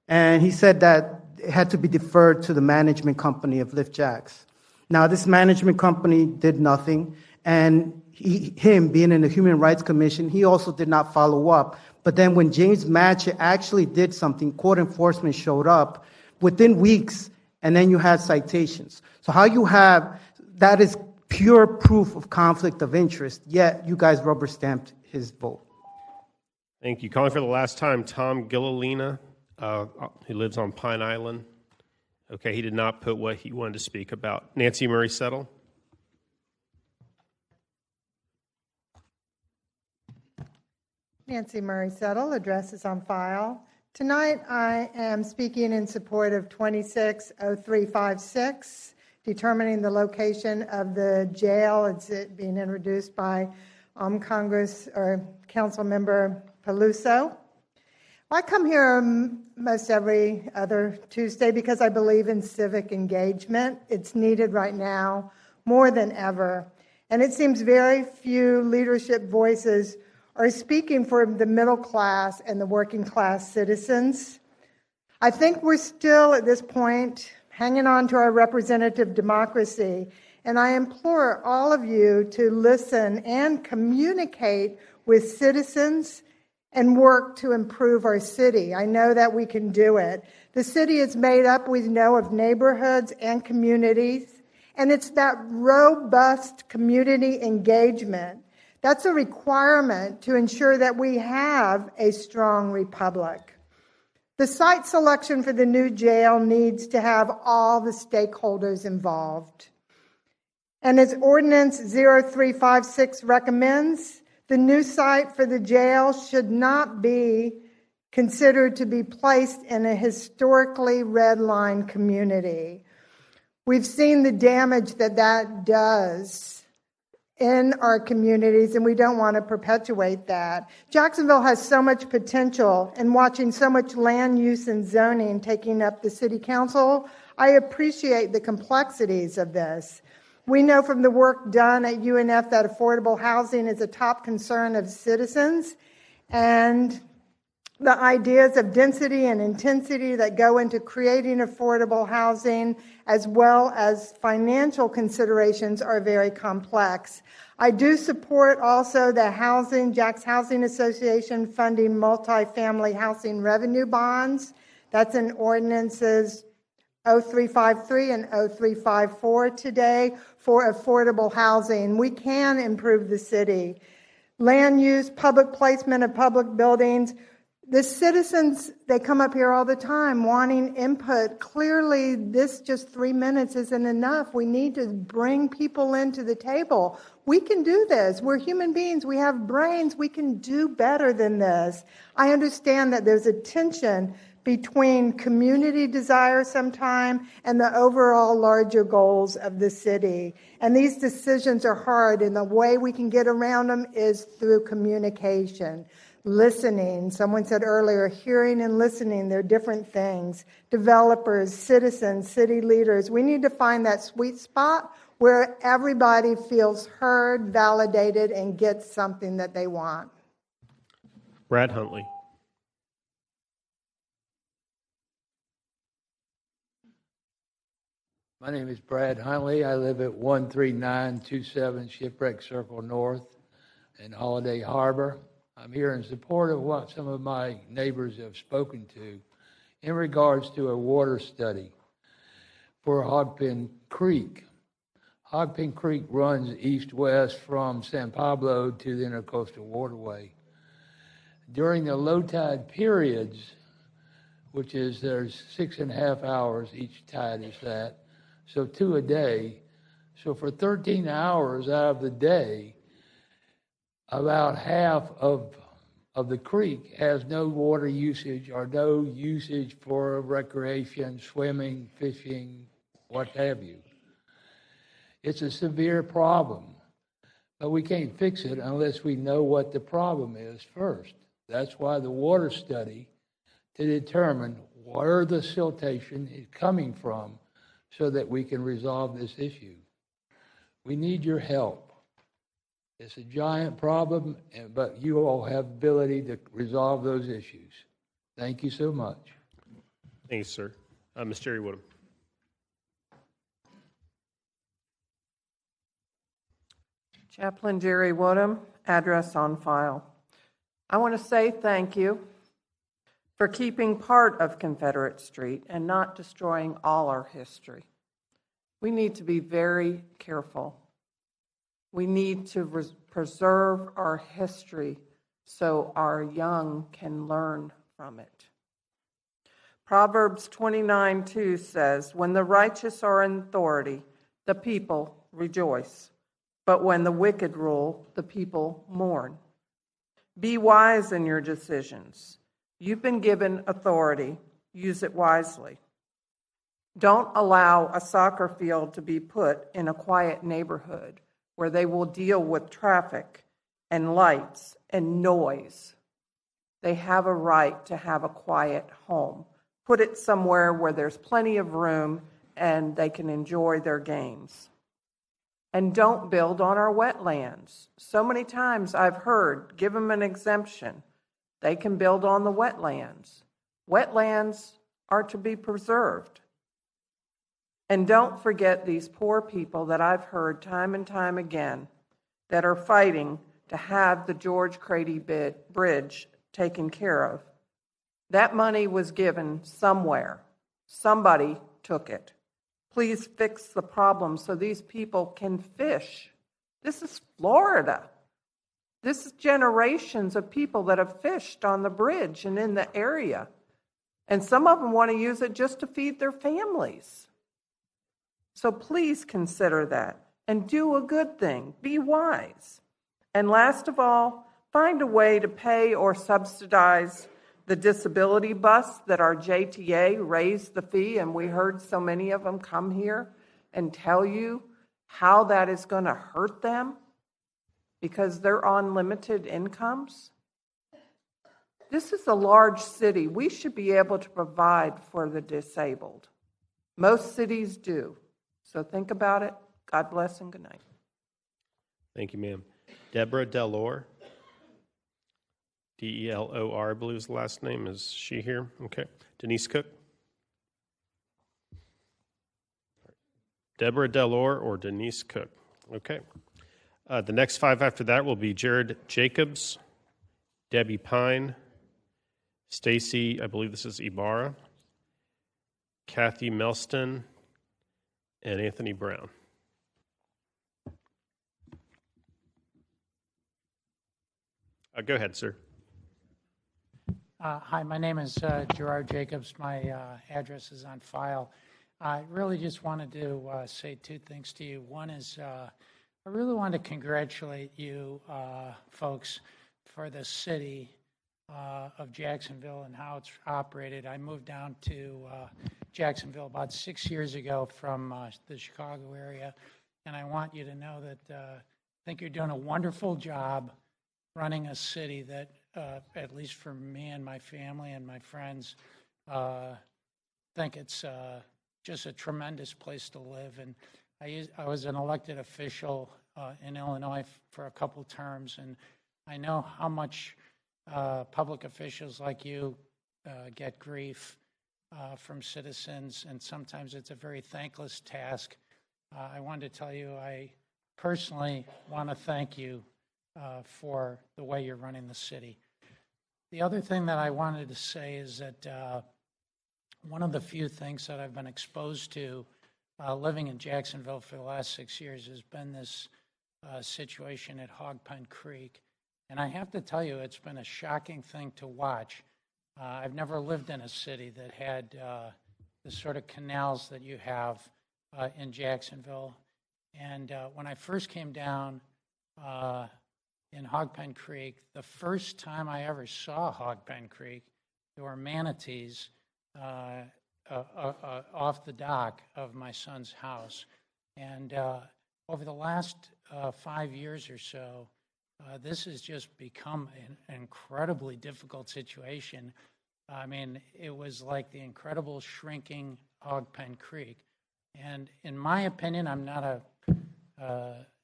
S8: and he said that it had to be deferred to the management company of Lift Jacks. Now, this management company did nothing, and him being in the Human Rights Commission, he also did not follow up. But then when James Matchett actually did something, court enforcement showed up within weeks, and then you had citations. So how you have, that is pure proof of conflict of interest, yet you guys rubber stamped his vote.
S2: Thank you. Calling for the last time, Tom Gillalina, who lives on Pine Island. Okay, he did not put what he wanted to speak about. Nancy Murray Settle.
S19: Nancy Murray Settle, address is on file. Tonight I am speaking in support of 260356, determining the location of the jail. It's being introduced by Congress or Council Member Peluso. I come here most every other Tuesday because I believe in civic engagement. It's needed right now more than ever. And it seems very few leadership voices are speaking for the middle class and the working class citizens. I think we're still at this point hanging on to our representative democracy, and I implore all of you to listen and communicate with citizens and work to improve our city. I know that we can do it. The city is made up, we know, of neighborhoods and communities, and it's that robust community engagement that's a requirement to ensure that we have a strong republic. The site selection for the new jail needs to have all the stakeholders involved. And as Ordinance 0356 recommends, the new site for the jail should not be considered to be placed in a historically redlined community. We've seen the damage that does in our communities, and we don't want to perpetuate that. Jacksonville has so much potential, and watching so much land use and zoning taking up the city council, I appreciate the complexities of this. We know from the work done at UNF that affordable housing is a top concern of citizens, and the ideas of density and intensity that go into creating affordable housing, as well as financial considerations, are very complex. I do support also the Jack's Housing Association funding multifamily housing revenue bonds. That's in ordinances 0353 and 0354 today for affordable housing. We can improve the city. Land use, public placement of public buildings. The citizens, they come up here all the time wanting input. Clearly, this just 3 minutes isn't enough. We need to bring people into the table. We can do this. We're human beings. We have brains. We can do better than this. I understand that there's a tension between community desire sometime and the overall larger goals of the city. And these decisions are hard, and the way we can get around them is through communication. Listening, someone said earlier, hearing and listening, they're different things. Developers, citizens, city leaders, we need to find that sweet spot where everybody feels heard, validated, and gets something that they want.
S2: Brad Huntley.
S13: My name is Brad Huntley. I live at 13927 Shipwreck Circle North in Holiday Harbor. I'm here in support of what some of my neighbors have spoken to in regards to a water study for Hogpen Creek. Hogpen Creek runs east-west from San Pablo to the Intercoastal Waterway. During the low tide periods, which is there's 6.5 hours each tide is that, so 2 a day. So for 13 hours out of the day, about half of the creek has no water usage or no usage for recreation, swimming, fishing, what have you. It's a severe problem, but we can't fix it unless we know what the problem is first. That's why the water study, to determine where the siltation is coming from so that we can resolve this issue. We need your help. It's a giant problem, but you all have ability to resolve those issues. Thank you so much.
S2: Thank you, sir. Ms. Jerry Woodham.
S20: Chaplain Jerry Woodham, address on file. I want to say thank you for keeping part of Confederate Street and not destroying all our history. We need to be very careful. We need to preserve our history so our young can learn from it. Proverbs 29:2 says, "When the righteous are in authority, the people rejoice. But when the wicked rule, the people mourn." Be wise in your decisions. You've been given authority. Use it wisely. Don't allow a soccer field to be put in a quiet neighborhood where they will deal with traffic and lights and noise. They have a right to have a quiet home. Put it somewhere where there's plenty of room and they can enjoy their games. And don't build on our wetlands. So many times I've heard, give them an exemption. They can build on the wetlands. Wetlands are to be preserved. And don't forget these poor people that I've heard time and time again that are fighting to have the George Crady Bridge taken care of. That money was given somewhere. Somebody took it. Please fix the problem so these people can fish. This is Florida. This is generations of people that have fished on the bridge and in the area. And some of them want to use it just to feed their families. So please consider that and do a good thing. Be wise. And last of all, find a way to pay or subsidize the disability bus that our JTA raised the fee, and we heard so many of them come here and tell you how that is going to hurt them because they're on limited incomes. This is a large city. We should be able to provide for the disabled. Most cities do. So think about it God bless and good night.
S2: Thank you, ma'am. Deborah Delor. Delor, I believe is the last name. Is she here? Okay. Denise Cook. Deborah Delor or Denise Cook. Okay. The next five after that will be Jared Jacobs, Debbie Pine, Stacy, I believe this is Ibarra, Kathy Melston, and Anthony Brown. Go ahead, sir.
S7: Hi, my name is Gerard Jacobs. My address is on file. I really just wanted to say two things to you. One is I really want to congratulate you folks for the city of Jacksonville and how it's operated. I moved down to Jacksonville about 6 years ago from the Chicago area, and I want you to know that I think you're doing a wonderful job running a city that, at least for me and my family and my friends, think it's just a tremendous place to live. And I was an elected official in Illinois for a couple terms, and I know how much public officials like you get grief from citizens, and sometimes it's a very thankless task. I wanted to tell you I personally want to thank you for the way you're running the city. The other thing that I wanted to say is that one of the few things that I've been exposed to living in Jacksonville for the last 6 years has been this situation at Hog Pen Creek. And I have to tell you, it's been a shocking thing to watch. I've never lived in a city that had the sort of canals that you have in Jacksonville. And when I first came down in Hog Pen Creek, the first time I ever saw Hog Pen Creek, there were manatees off the dock of my son's house. And over the last 5 years or so, this has just become an incredibly difficult situation. I mean, it was like the incredible shrinking Hog Pen Creek. And in my opinion, I'm not a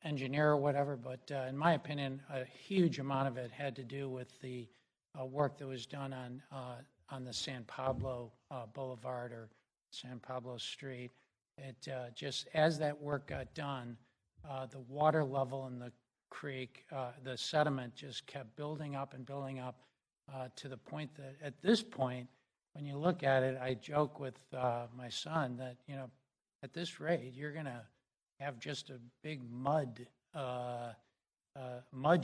S7: engineer or whatever, but in my opinion, a huge amount of it had to do with the work that was done on the San Pablo Boulevard or San Pablo Street. It just, as that work got done, the water level in the creek, the sediment just kept building up and building up to the point that at this point, when you look at it, I joke with my son that, you know, at this rate, you're going to have just a big mud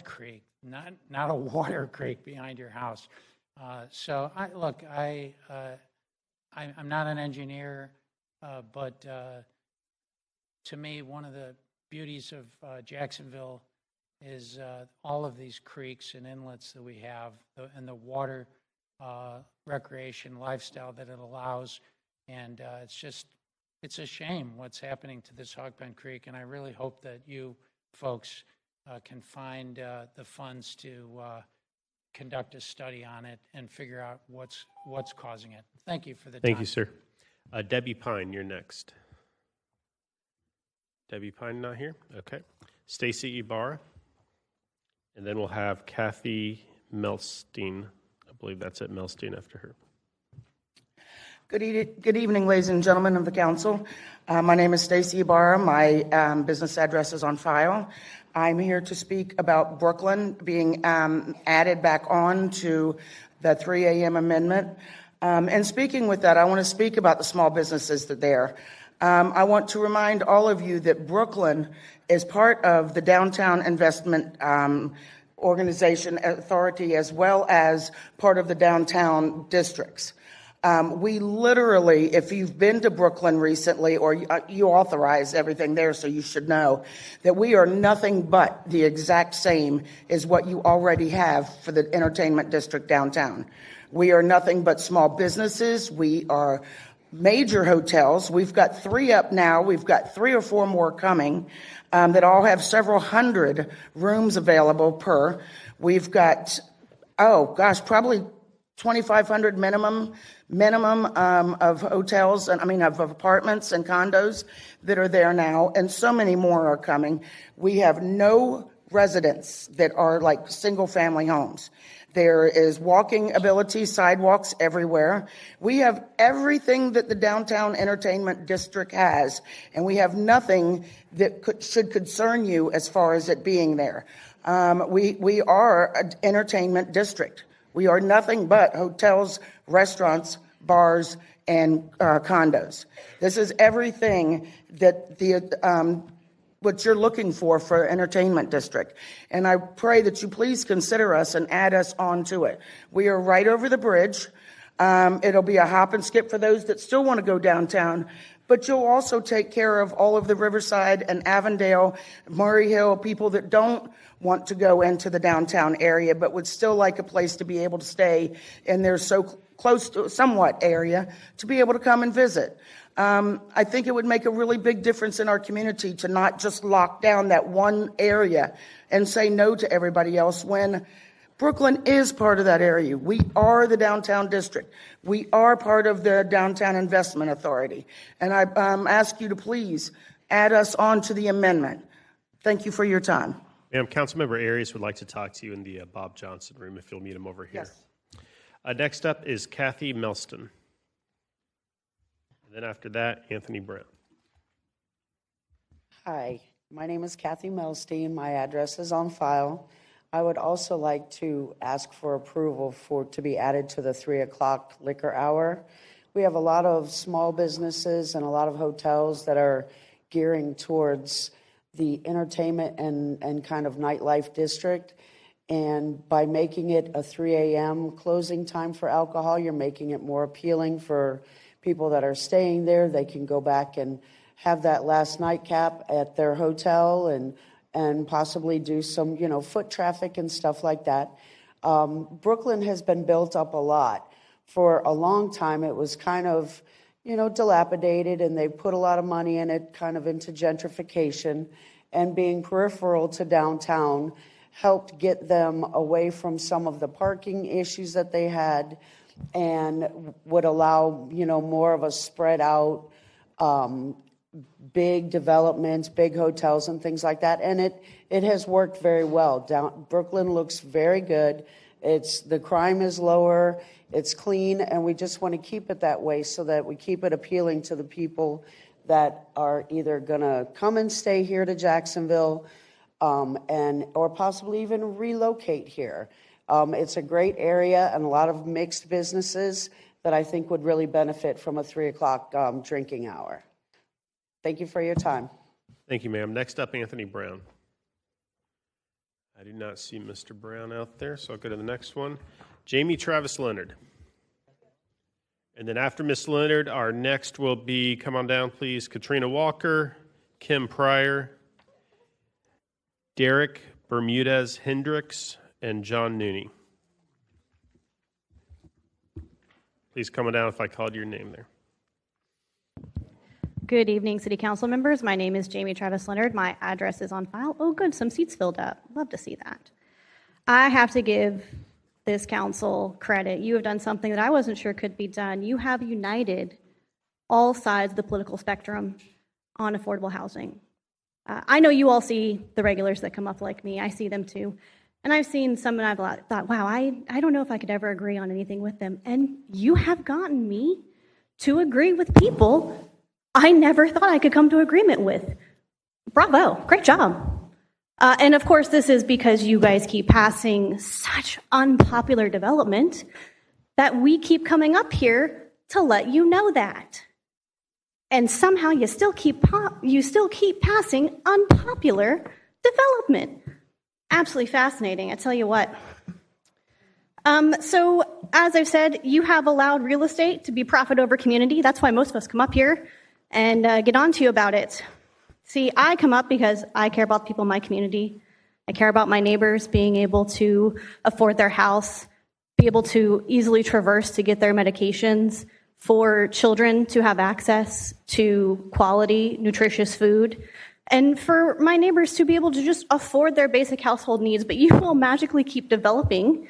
S7: creek, not a water creek behind your house. So I'm not an engineer, but to me, one of the beauties of Jacksonville is all of these creeks and inlets that we have, and the water recreation lifestyle that it allows. And it's a shame what's happening to this Hog Pen Creek, and I really hope that you folks can find the funds to conduct a study on it and figure out what's causing it. Thank you for the time.
S2: Thank you, sir. Debbie Pine, you're next. Debbie Pine not here? Okay. Stacy Ibarra. And then we'll have Kathy Melstein. I believe that's it, Melstein after her.
S21: Good evening, ladies and gentlemen of the council. My name is Stacy Ibarra. My business address is on file. I'm here to speak about Brooklyn being added back on to the 3 a.m. amendment. And speaking with that, I want to speak about the small businesses that are there. I want to remind all of you that Brooklyn is part of the Downtown Investment Organization Authority, as well as part of the downtown districts. We literally, if you've been to Brooklyn recently, or you authorize everything there, so you should know that we are nothing but the exact same as what you already have for the entertainment district downtown. We are nothing but small businesses. We are major hotels. We've got 3 up now. We've got 3 or 4 more coming that all have several hundred rooms available per. We've got, probably 2,500 minimum of hotels, and of apartments and condos that are there now, and so many more are coming. We have no residents that are like single-family homes. There is walking ability, sidewalks everywhere. We have everything that the downtown entertainment district has, and we have nothing that should concern you as far as it being there. We are an entertainment district. We are nothing but hotels, restaurants, bars, and condos. This is everything that what you're looking for entertainment district. And I pray that you please consider us and add us on to it. We are right over the bridge. It'll be a hop and skip for those that still want to go downtown, but you'll also take care of all of the Riverside and Avondale, Murray Hill people that don't want to go into the downtown area, but would still like a place to be able to stay in their so close to somewhat area to be able to come and visit. I think it would make a really big difference in our community to not just lock down that one area and say no to everybody else when Brooklyn is part of that area. We are the downtown district. We are part of the Downtown Investment Authority. And I ask you to please add us on to the amendment. Thank you for your time.
S2: Ma'am, Councilmember Arias would like to talk to you in the Bob Johnson room if you'll meet him over here.
S21: Yes.
S2: Next up is Kathy Melston. And then after that, Anthony Brown.
S6: Hi, my name is Kathy Melstein. My address is on file. I would also like to ask for approval to be added to the 3 o'clock liquor hour. We have a lot of small businesses and a lot of hotels that are gearing towards the entertainment and kind of nightlife district. And by making it a 3 a.m. closing time for alcohol, you're making it more appealing for people that are staying there. They can go back and have that last nightcap at their hotel and possibly do some, foot traffic and stuff like that. Brooklyn has been built up a lot. For a long time, it was kind of, dilapidated, and they put a lot of money in it, kind of into gentrification, and being peripheral to downtown helped get them away from some of the parking issues that they had and would allow, more of a spread out, big developments, big hotels and things like that. And it has worked very well. Brooklyn looks very good. The crime is lower, it's clean, and we just want to keep it that way so that we keep it appealing to the people that are either going to come and stay here to Jacksonville or possibly even relocate here. It's a great area and a lot of mixed businesses that I think would really benefit from a 3 o'clock drinking hour. Thank you for your time.
S2: Thank you, ma'am. Next up, Anthony Brown. I do not see Mr. Brown out there, so I'll go to the next one. Jamie Travis Leonard. And then after Miss Leonard, our next will be, come on down, please, Katrina Walker, Kim Pryor, Derek Bermudez Hendricks, and John Nooney. Please come on down if I called your name there.
S14: Good evening, City Council members. My name is Jamie Travis Leonard. My address is on file. Oh, good, some seats filled up. Love to see that. I have to give this council credit. You have done something that I wasn't sure could be done. You have united all sides of the political spectrum on affordable housing. I know you all see the regulars that come up like me. I see them too. And I've seen some and I've thought, wow, I don't know if I could ever agree on anything with them. And you have gotten me to agree with people I never thought I could come to agreement with. Bravo, great job. And of course, this is because you guys keep passing such unpopular development that we keep coming up here to let you know that. And somehow you still keep passing unpopular development. Absolutely fascinating, I tell you what. So as I've said, you have allowed real estate to be profit over community. That's why most of us come up here and get on to you about it. See, I come up because I care about people in my community. I care about my neighbors being able to afford their house, be able to easily traverse to get their medications, for children to have access to quality, nutritious food, and for my neighbors to be able to just afford their basic household needs. But you will magically keep developing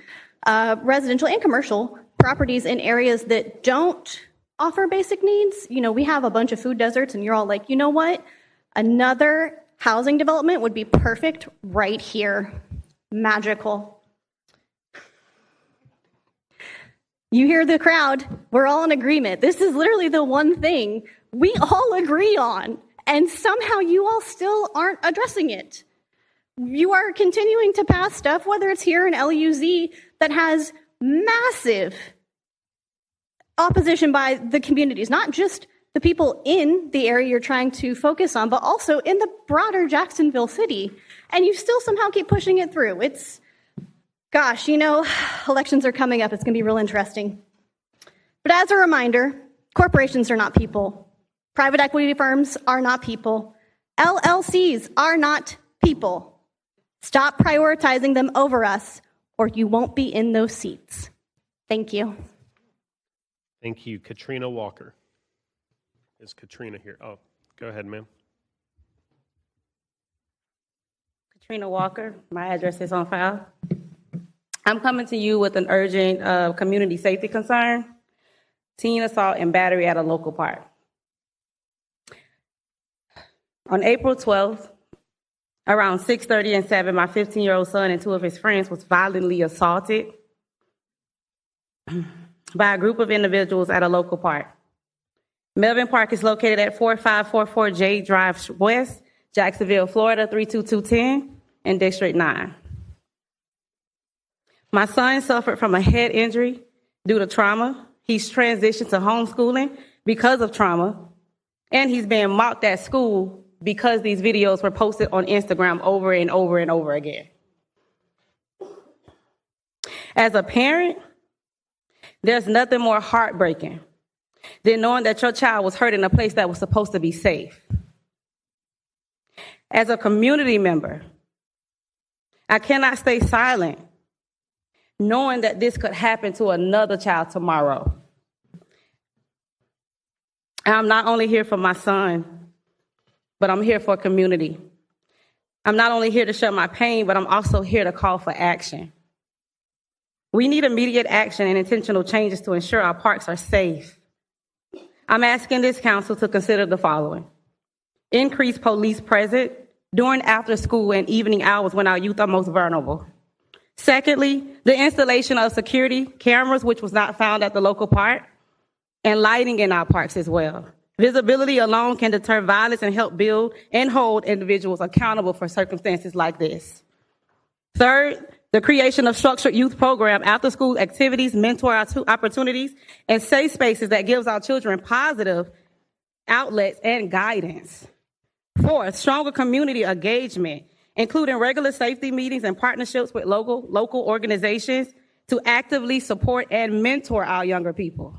S14: residential and commercial properties in areas that don't offer basic needs. You know, we have a bunch of food deserts, and you're all like, you know what? Another housing development would be perfect right here. Magical. You hear the crowd. We're all in agreement. This is literally the one thing we all agree on, and somehow you all still aren't addressing it. You are continuing to pass stuff, whether it's here in LUZ, that has massive opposition by the communities, not just the people in the area you're trying to focus on, but also in the broader Jacksonville city. And you still somehow keep pushing it through. It's, gosh, you know, elections are coming up. It's going to be real interesting. But as a reminder, corporations are not people. Private equity firms are not people. LLCs are not people. Stop prioritizing them over us, or you won't be in those seats. Thank you.
S2: Thank you. Katrina Walker. Is Katrina here? Oh, go ahead, ma'am.
S4: Katrina Walker. My address is on file. I'm coming to you with an urgent community safety concern. Teen assault and battery at a local park. On April 12th, around 6:30 and 7, my 15-year-old son and two of his friends was violently assaulted by a group of individuals at a local park. Melvin Park is located at 4544 J Drive West, Jacksonville, Florida, 32210 in District 9. My son suffered from a head injury due to trauma. He's transitioned to homeschooling because of trauma, and he's being mocked at school because these videos were posted on Instagram over and over and over again. As a parent, there's nothing more heartbreaking than knowing that your child was hurt in a place that was supposed to be safe. As a community member, I cannot stay silent knowing that this could happen to another child tomorrow. I'm not only here for my son, but I'm here for community. I'm not only here to share my pain, but I'm also here to call for action. We need immediate action and intentional changes to ensure our parks are safe. I'm asking this council to consider the following: increase police presence during after school and evening hours when our youth are most vulnerable. Secondly, the installation of security cameras, which was not found at the local park, and lighting in our parks as well. Visibility alone can deter violence and help build and hold individuals accountable for circumstances like this. Third, the creation of structured youth program, after school activities, mentor opportunities, and safe spaces that gives our children positive outlets and guidance. Fourth, stronger community engagement, including regular safety meetings and partnerships with local organizations to actively support and mentor our younger people.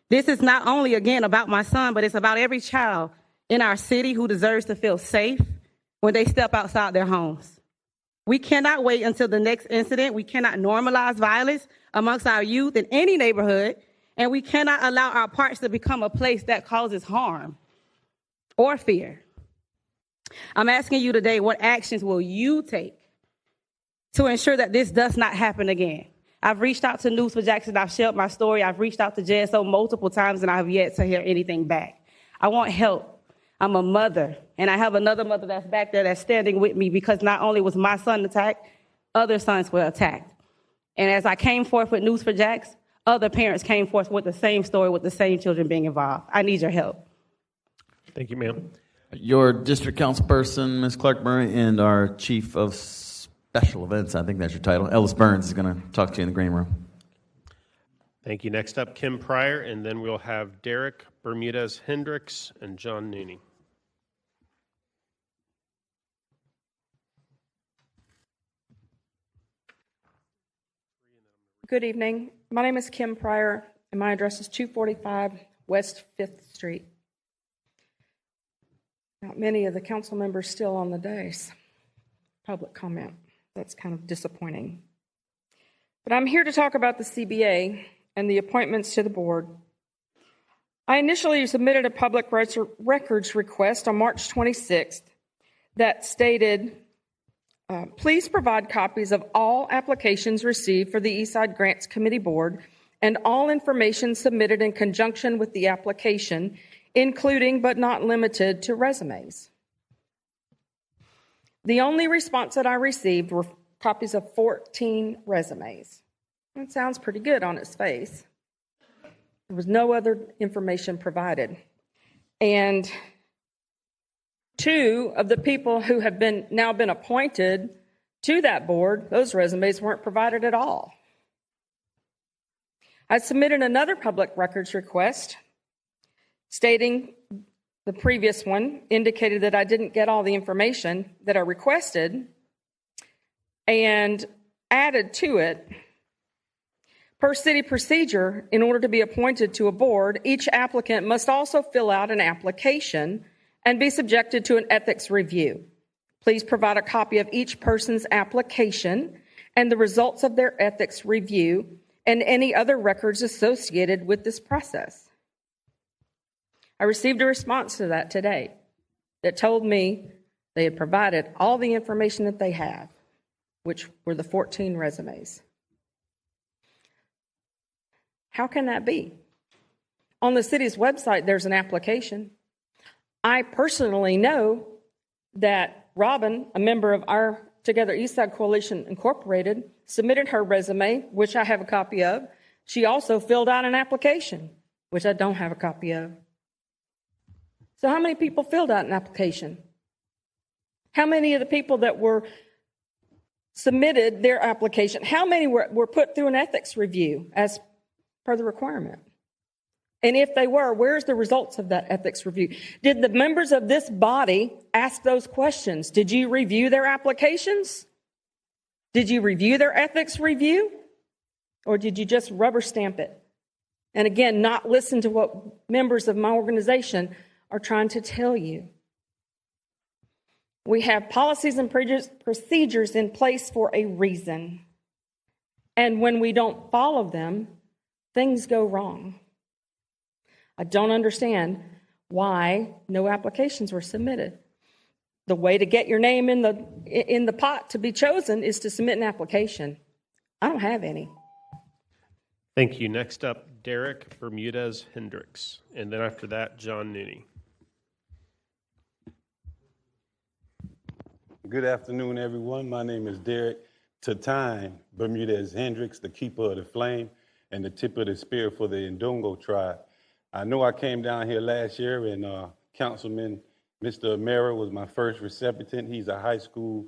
S4: This is not only, again, about my son, but it's about every child in our city who deserves to feel safe when they step outside their homes. We cannot wait until the next incident. We cannot normalize violence amongst our youth in any neighborhood, and we cannot allow our parks to become a place that causes harm or fear. I'm asking you today, what actions will you take to ensure that this does not happen again? I've reached out to News for Jackson. I've shared my story. I've reached out to JSO multiple times, and I have yet to hear anything back. I want help. I'm a mother, and I have another mother that's back there that's standing with me because not only was my son attacked, other sons were attacked. And as I came forth with News for Jacks, other parents came forth with the same story, with the same children being involved. I need your help.
S2: Thank you, ma'am.
S1: Your district councilperson, Ms. Clark Murray, and our chief of special events, I think that's your title, Ellis Burns, is going to talk to you in the green room.
S2: Thank you. Next up, Kim Pryor, and then we'll have Derek Bermudez Hendricks and John Nooney.
S5: Good evening. My name is Kim Pryor, and my address is 245 West 5th Street. Not many of the council members still on the dais. Public comment. That's kind of disappointing. But I'm here to talk about the CBA and the appointments to the board. I initially submitted a public records request on March 26th that stated, please provide copies of all applications received for the Eastside Grants Committee Board and all information submitted in conjunction with the application, including but not limited to resumes. The only response that I received were copies of 14 resumes. It sounds pretty good on its face. There was no other information provided. And 2 of the people who have now been appointed to that board, those resumes weren't provided at all. I submitted another public records request stating the previous one indicated that I didn't get all the information that I requested, and added to it, per city procedure, in order to be appointed to a board, each applicant must also fill out an application and be subjected to an ethics review. Please provide a copy of each person's application and the results of their ethics review and any other records associated with this process. I received a response to that today that told me they had provided all the information that they have, which were the 14 resumes. How can that be? On the city's website, there's an application. I personally know that Robin, a member of our Together Eastside Coalition Incorporated, submitted her resume, which I have a copy of. She also filled out an application, which I don't have a copy of. So how many people filled out an application? How many of the people that were submitted their application, how many were put through an ethics review as per the requirement? And if they were, where's the results of that ethics review? Did the members of this body ask those questions? Did you review their applications? Did you review their ethics review? Or did you just rubber stamp it? And again, not listen to what members of my organization are trying to tell you. We have policies and procedures in place for a reason. And when we don't follow them, things go wrong. I don't understand why no applications were submitted. The way to get your name in the pot to be chosen is to submit an application. I don't have any.
S2: Thank you. Next up, Derek Bermudez Hendricks. And then after that, John Nooney.
S9: Good afternoon, everyone. My name is Derek Tatine Bermudez Hendricks, the keeper of the flame and the tip of the spear for the Ndongo tribe. I know I came down here last year, and Councilman Mr. Amera was my first recipient. He's a high school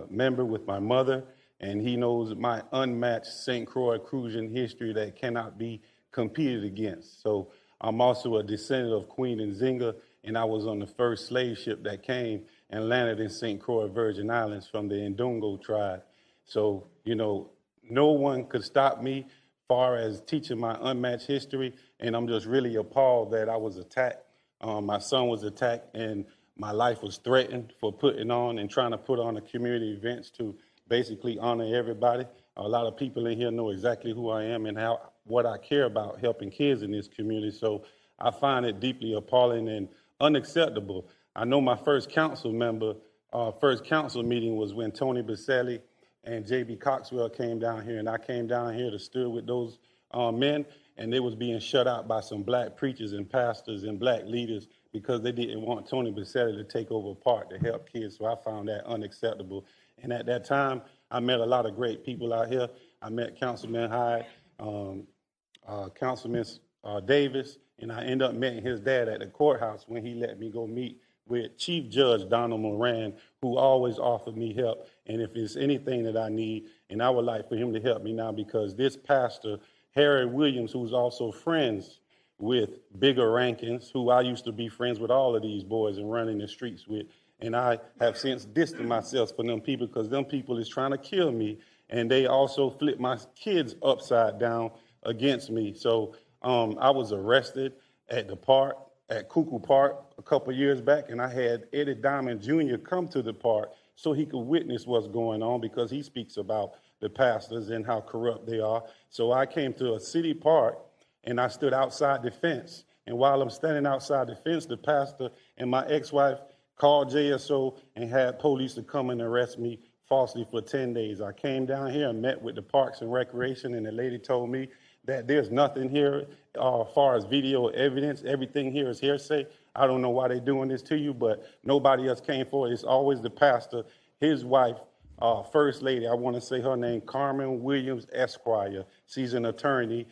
S9: member with my mother, and he knows my unmatched St. Croix Crucian history that cannot be competed against. So I'm also a descendant of Queen Nzinga, and I was on the first slave ship that came and landed in St. Croix, Virgin Islands from the Ndongo tribe. So, you know, no one could stop me far as teaching my unmatched history, and I'm just really appalled that I was attacked. My son was attacked, and my life was threatened for putting on and trying to put on the community events to basically honor everybody. A lot of people in here know exactly who I am and what I care about, helping kids in this community. So I find it deeply appalling and unacceptable. I know my first council meeting was when Tony Baselli and J.B. Coxwell came down here, and I came down here to stir with those men, and they was being shut out by some black preachers and pastors and black leaders because they didn't want Tony Baselli to take over a part to help kids. So I found that unacceptable. And at that time, I met a lot of great people out here. I met Councilman Hyde, Councilman Davis, and I ended up meeting his dad at the courthouse when he let me go meet with Chief Judge Donald Moran, who always offered me help. And if there's anything that I need, and I would like for him to help me now, because this pastor, Harry Williams, who's also friends with Bigger Rankins, who I used to be friends with all of these boys and running the streets with, and I have since distanced myself from them people because them people is trying to kill me, and they also flipped my kids upside down against me. So I was arrested at the park, at Cuckoo Park a couple years back, and I had Eddie Diamond Jr. come to the park so he could witness what's going on because he speaks about the pastors and how corrupt they are. So I came to a city park, and I stood outside the fence. And while I'm standing outside the fence, the pastor and my ex-wife called JSO and had police to come and arrest me falsely for 10 days. I came down here and met with the Parks and Recreation, and the lady told me that there's nothing here as far as video evidence. Everything here is hearsay. I don't know why they're doing this to you, but nobody else came forward. It's always the pastor, his wife, First Lady. I want to say her name, Carmen Williams Esquire. She's an attorney.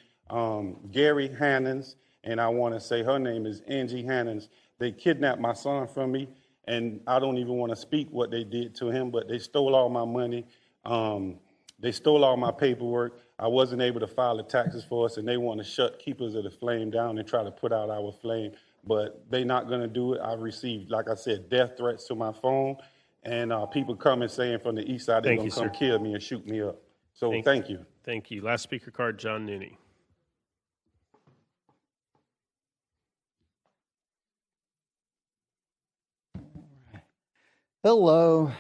S9: Gary Hannons, and I want to say her name is Angie Hannons. They kidnapped my son from me, and I don't even want to speak what they did to him, but they stole all my money. They stole all my paperwork. I wasn't able to file the taxes for us, and they want to shut Keepers of the Flame down and try to put out our flame, but they're not going to do it. I've received, like I said, death threats to my phone, and people coming saying from the east side they're going to come kill me and shoot me up. So thank you.
S2: Thank you. Last speaker card, John Nooney.
S10: Hello,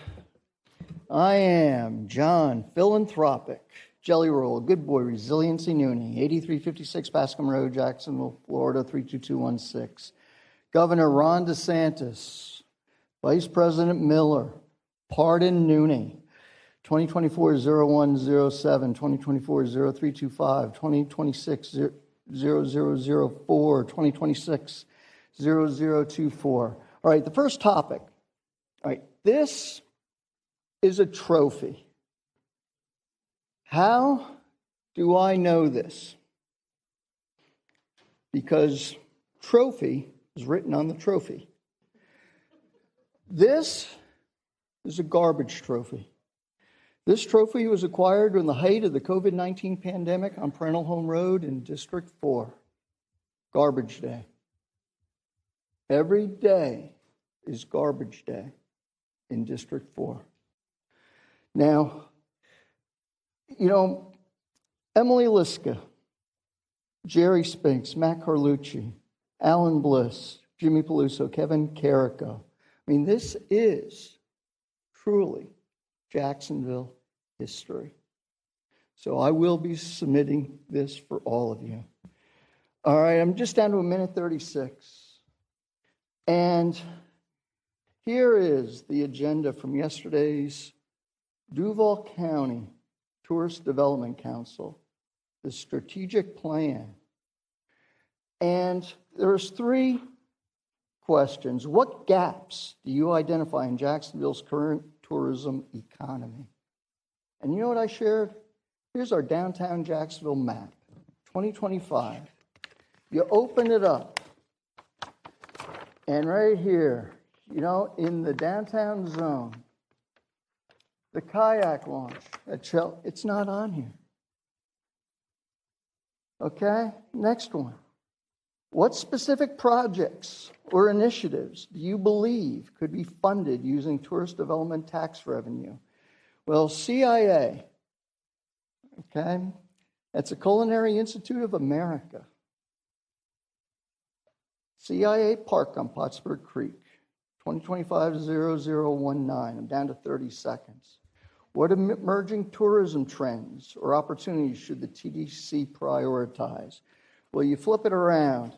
S10: I am John Philanthropic Jelly Roll, Good Boy, Resiliency Nooney, 8356 Bascom Road, Jacksonville, Florida, 32216. Governor Ron DeSantis, Vice President Miller, Pardon Nooney, 2024-0107, 2024-0325, 2026-0004, 2026-0024. All right, the first topic. All right, this is a trophy. How do I know this? Because trophy is written on the trophy. This is a garbage trophy. This trophy was acquired during the height of the COVID-19 pandemic on Parental Home Road in District 4. Garbage day. Every day is garbage day in District 4. Now, you know, Emily Liska, Jerry Spinks, Matt Carlucci, Alan Bliss, Jimmy Peluso, Kevin Carrico. I mean, this is truly Jacksonville history. So I will be submitting this for all of you. All right, I'm just down to a minute 36. And here is the agenda from yesterday's Duval County Tourist Development Council, the strategic plan. And there's 3 questions. What gaps do you identify in Jacksonville's current tourism economy? And you know what I shared? Here's our downtown Jacksonville map, 2025. You open it up, and right here, you know, in the downtown zone, the kayak launch at Shell, it's not on here. Okay, next one. What specific projects or initiatives do you believe could be funded using tourist development tax revenue? Well, CIA, okay, that's the Culinary Institute of America. CIA Park on Pottsburg Creek, 2025-0019. I'm down to 30 seconds. What emerging tourism trends or opportunities should the TDC prioritize? Well, you flip it around,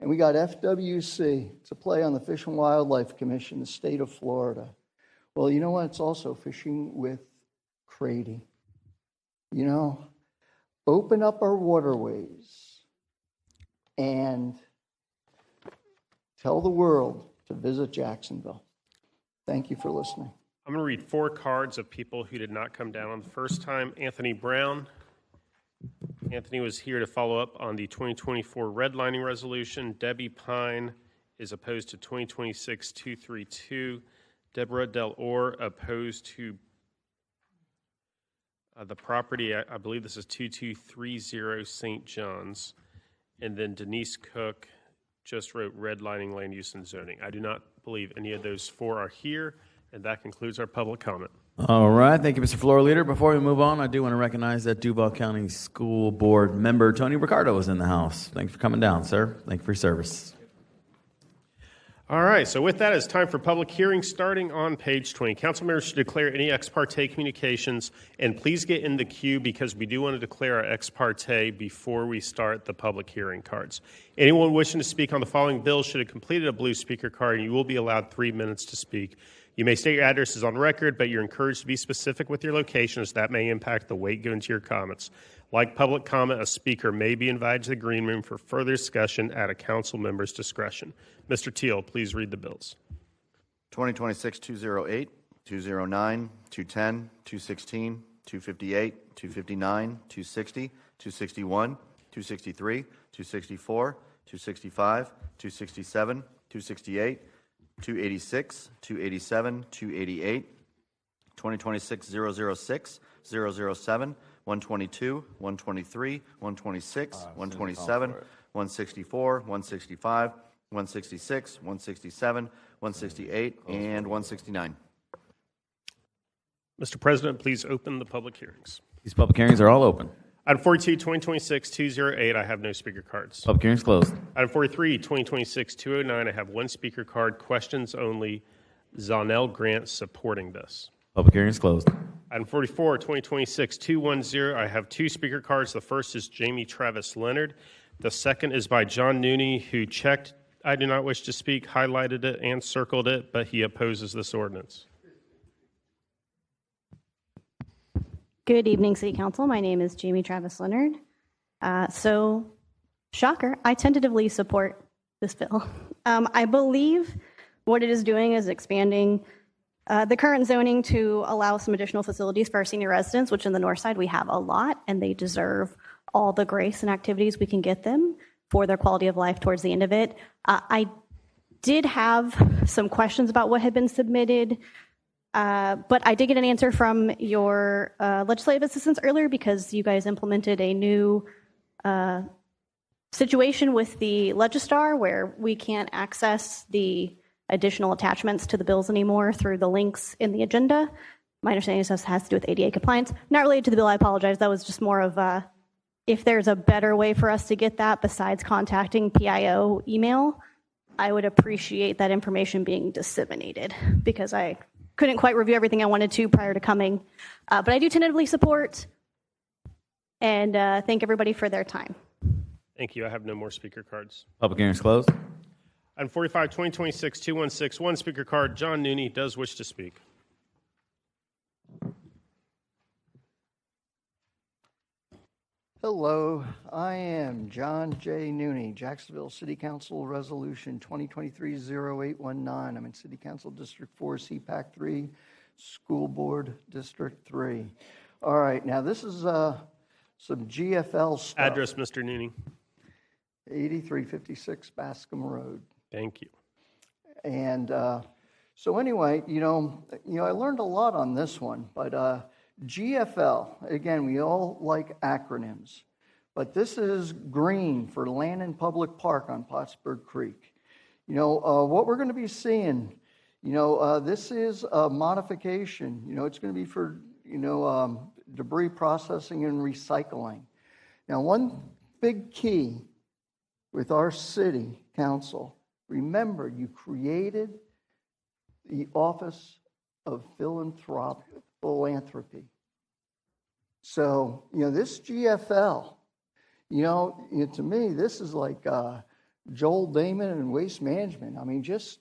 S10: and we got FWC to play on the Fish and Wildlife Commission, the state of Florida. Well, you know what? It's also fishing with Crady. You know, open up our waterways and tell the world to visit Jacksonville. Thank you for listening.
S2: I'm going to read 4 cards of people who did not come down on the first time. Anthony Brown. Anthony was here to follow up on the 2024 redlining resolution. Debbie Pine is opposed to 2026-232. Deborah Del Orr opposed to the property, I believe this is 2230 St. John's. And then Denise Cook just wrote redlining, land use, and zoning. I do not believe any of those 4 are here, and that concludes our public comment.
S1: All right. Thank you, Mr. Floor Leader. Before we move on, I do want to recognize that Duval County School Board member Tony Ricardo is in the house. Thanks for coming down, sir. Thank you for your service.
S2: All right. So with that, it's time for public hearing starting on page 20. Council members should declare any ex parte communications, and please get in the queue because we do want to declare our ex parte before we start the public hearing cards. Anyone wishing to speak on the following bills should have completed a blue speaker card, and you will be allowed 3 minutes to speak. You may state your addresses on record, but you're encouraged to be specific with your location as that may impact the weight given to your comments. Like public comment, a speaker may be invited to the green room for further discussion at a council member's discretion. Mr. Teal, please read the bills.
S3: 2026-208, 209, 210, 216, 258, 259, 260, 261, 263, 264, 265, 267, 268, 286, 287, 288, 2026-006, 007, 122, 123, 126, 127, 164, 165, 166, 167, 168, and 169.
S2: Mr. President, please open the public hearings.
S1: These public hearings are all open.
S2: Item 42, 2026-208, I have no speaker cards.
S1: Public hearings closed.
S2: Item 43, 2026-209, I have one speaker card. Questions only. Zonell Grant supporting this.
S1: Public hearings closed.
S2: Item 44, 2026-210, I have two speaker cards. The first is Jamie Travis Leonard. The second is by John Nooney, who checked I do not wish to speak, highlighted it, and circled it, but he opposes this ordinance.
S14: Good evening, City Council. My name is Jamie Travis Leonard. Shocker, I tentatively support this bill. I believe what it is doing is expanding the current zoning to allow some additional facilities for our senior residents, which in the north side we have a lot, and they deserve all the grace and activities we can get them for their quality of life towards the end of it. I did have some questions about what had been submitted, but I did get an answer from your legislative assistants earlier because you guys implemented a new situation with the Legistar where we can't access the additional attachments to the bills anymore through the links in the agenda. My understanding is this has to do with ADA compliance. Not related to the bill, I apologize. That was just more of if there's a better way for us to get that besides contacting PIO email, I would appreciate that information being disseminated because I couldn't quite review everything I wanted to prior to coming. But I do tentatively support and thank everybody for their time.
S2: Thank you. I have no more speaker cards.
S1: Public hearings closed.
S2: Item 45, 2026-216, one speaker card. John Nooney does wish to speak.
S10: Hello, I am John J. Nooney, Jacksonville City Council Resolution 2023-0819. I'm in City Council District 4, CPAC 3, School Board District 3. All right, now this is some GFL stuff.
S2: Address, Mr. Nooney.
S10: 8356 Bascom Road.
S2: Thank you.
S10: And so anyway, I learned a lot on this one, but GFL, again, we all like acronyms, but this is green for Land and Public Park on Pottsburg Creek. What we're going to be seeing, this is a modification. It's going to be for, debris processing and recycling. Now, one big key with our city council, remember, you created the Office of Philanthropy. So, this GFL, to me, this is like Joel Damon and Waste Management. I mean, just,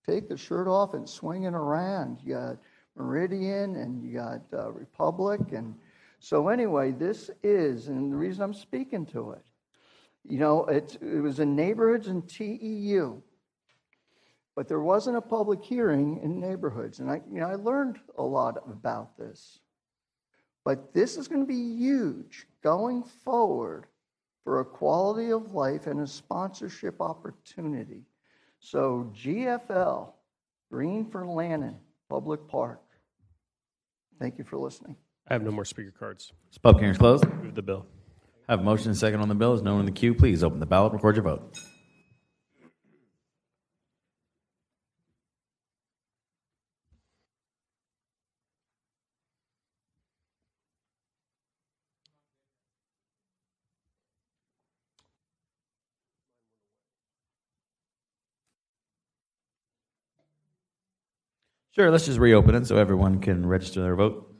S10: take the shirt off and swing it around. You got Meridian and you got Republic. And so anyway, this is, and the reason I'm speaking to it, it was in neighborhoods and TEU. But there wasn't a public hearing in neighborhoods. And I learned a lot about this. But this is going to be huge going forward for a quality of life and a sponsorship opportunity. So GFL, Green for Lannon Public Park. Thank you for listening.
S2: I have no more speaker cards.
S1: This public hearing is closed.
S2: Move the bill.
S1: I have a motion and a second on the bill. As no one in the queue, please open the ballot, record your vote. Sure, let's just reopen it so everyone can register their vote.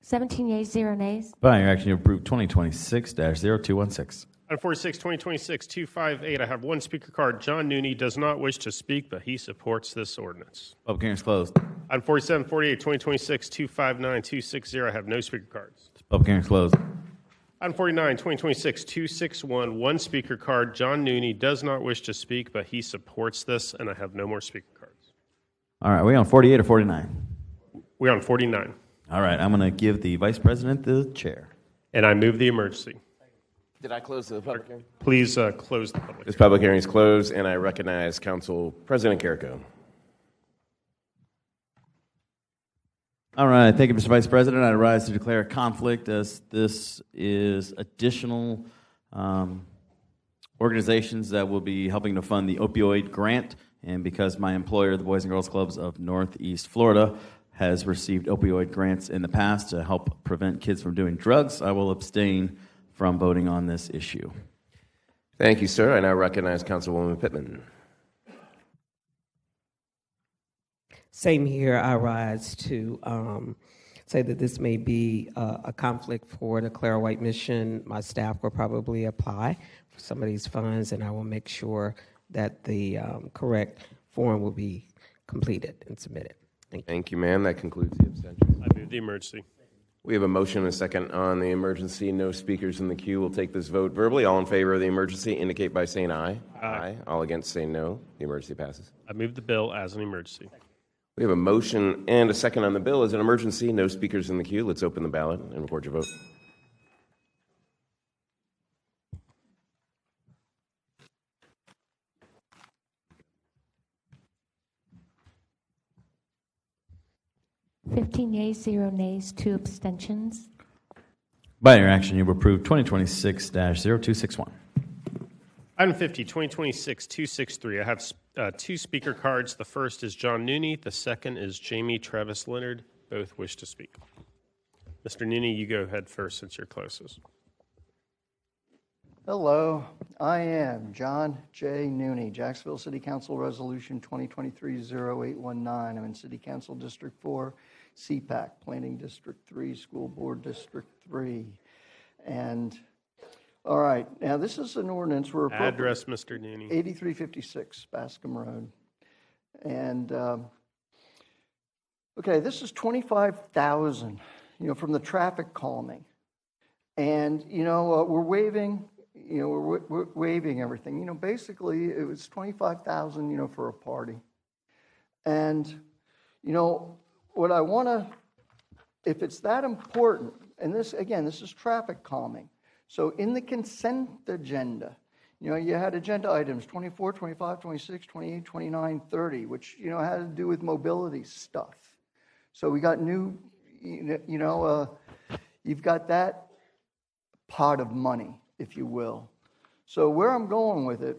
S11: 17 yeas, 0 nays.
S1: By your action, you approve 2026-0216.
S2: Item 46, 2026-258. I have one speaker card. John Nooney does not wish to speak, but he supports this ordinance.
S1: Public hearing is closed.
S2: Item 47, 48, 2026-259, 260. I have no speaker cards.
S1: Public hearing is closed.
S2: Item 49, 2026-261. One speaker card. John Nooney does not wish to speak, but he supports this, and I have no more speaker cards.
S1: All right, are we on 48 or 49?
S2: We're on 49.
S1: All right, I'm going to give the Vice President the chair.
S2: And I move the emergency.
S22: Did I close the public hearing?
S2: Please close the public hearing.
S22: This public hearing is closed, and I recognize Council President Carrico.
S1: All right, thank you, Mr. Vice President. I rise to declare a conflict as this is additional organizations that will be helping to fund the opioid grant. And because my employer, the Boys and Girls Clubs of Northeast Florida, has received opioid grants in the past to help prevent kids from doing drugs, I will abstain from voting on this issue.
S22: Thank you, sir. I now recognize Councilwoman Pittman.
S23: Same here. I rise to say that this may be a conflict for the Clara White Mission. My staff will probably apply for some of these funds, and I will make sure that the correct form will be completed and submitted.
S22: Thank you, ma'am. That concludes the abstention.
S2: I move the emergency.
S22: We have a motion and a second on the emergency. No speakers in the queue. We'll take this vote verbally. All in favor of the emergency indicate by saying aye.
S2: Aye.
S22: All against say no. The emergency passes.
S2: I move the bill as an emergency.
S22: We have a motion and a second on the bill as an emergency. No speakers in the queue. Let's open the ballot and record your vote.
S11: Yeas, 0 nays, 2 abstentions.
S1: By your action, you approve 2026-0261.
S2: Item 50, 2026-263. I have two speaker cards. The first is John Nooney. The second is Jamie Travis Leonard. Both wish to speak. Mr. Nooney, you go ahead first since you're closest.
S10: Hello, I am John J. Nooney, Jacksonville City Council Resolution 2023-0819. I'm in City Council District 4, CPAC, Planning District 3, School Board District 3. And, all right, now this is an ordinance where...
S2: Address, Mr. Nooney.
S10: 8356 Bascom Road. And, okay, this is $25,000, from the traffic calming. And, we're waiving... we're waiving everything. Basically, it was $25,000, for a party. And, what I want to, if it's that important, and this, again, this is traffic calming. So in the consent agenda, you had agenda items 24, 25, 26, 28, 29, 30, which, had to do with mobility stuff. So we got new, you've got that pot of money, if you will. So where I'm going with it,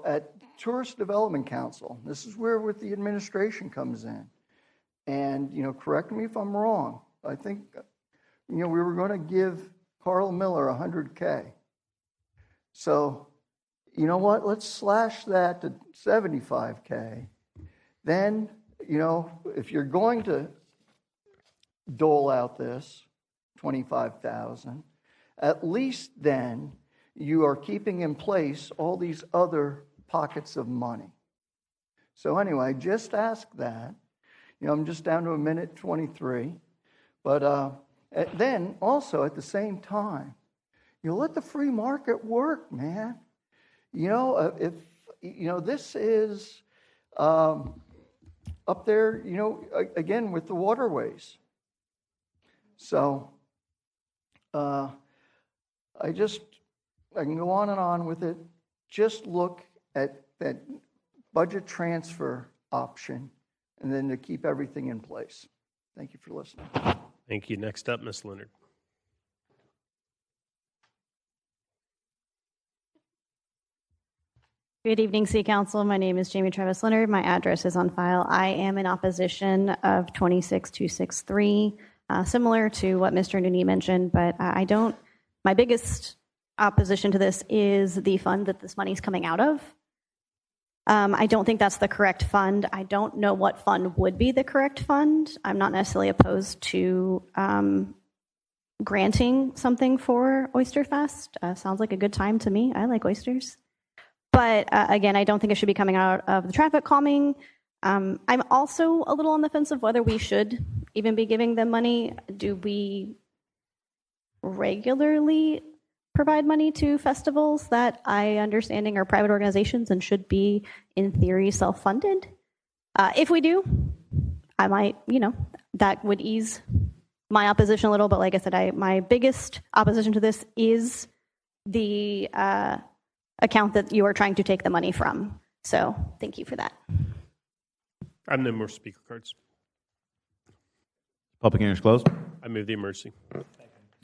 S10: at Tourist Development Council, this is where with the administration comes in. And, correct me if I'm wrong. I think, we were going to give Carl Miller $100K. So, you know what? Let's slash that to $75K. Then, if you're going to dole out this $25,000, at least then you are keeping in place all these other pockets of money. So anyway, just ask that. I'm just down to a minute 23. But then also at the same time, let the free market work, man. If this is up there, again with the waterways. So I can go on and on with it. Just look at that budget transfer option and then to keep everything in place. Thank you for listening.
S2: Thank you. Next up, Ms. Leonard.
S14: Good evening, City Council. My name is Jamie Travis Leonard. My address is on file. I am in opposition of 26263, similar to what Mr. Nooney mentioned, but my biggest opposition to this is the fund that this money is coming out of. I don't think that's the correct fund. I don't know what fund would be the correct fund. I'm not necessarily opposed to granting something for Oyster Fest. Sounds like a good time to me. I like oysters. But again, I don't think it should be coming out of the traffic calming. I'm also a little on the fence of whether we should even be giving them money. Do we regularly provide money to festivals that I understanding are private organizations and should be, in theory, self-funded? If we do, I might, that would ease my opposition a little. But like I said, my biggest opposition to this is the account that you are trying to take the money from. So thank you for that.
S2: I have no more speaker cards.
S1: Public hearing is closed.
S2: I move the emergency.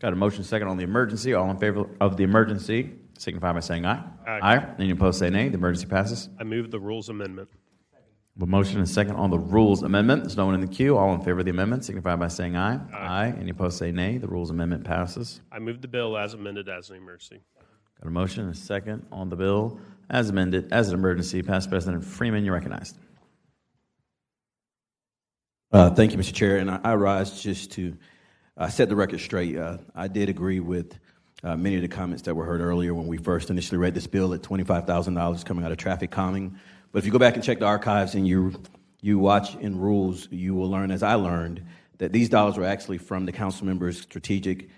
S1: Got a motion second on the emergency. All in favor of the emergency signify by saying aye.
S2: Aye.
S1: Any opposed say nay. The emergency passes.
S2: I move the rules amendment.
S1: A motion and a second on the rules amendment. There's no one in the queue. All in favor of the amendment signify by saying aye. Aye. Any opposed say nay. The rules amendment passes.
S2: I move the bill as amended as an emergency.
S1: Got a motion and a second on the bill as amended as an emergency. Past President Freeman, you're recognized.
S15: Thank you, Mr. Chair. And I rise just to set the record straight. I did agree with many of the comments that were heard earlier when we first initially read this bill at $25,000 coming out of traffic calming. But if you go back and check the archives and you watch in rules, you will learn, as I learned, that these dollars were actually from the council members' strategic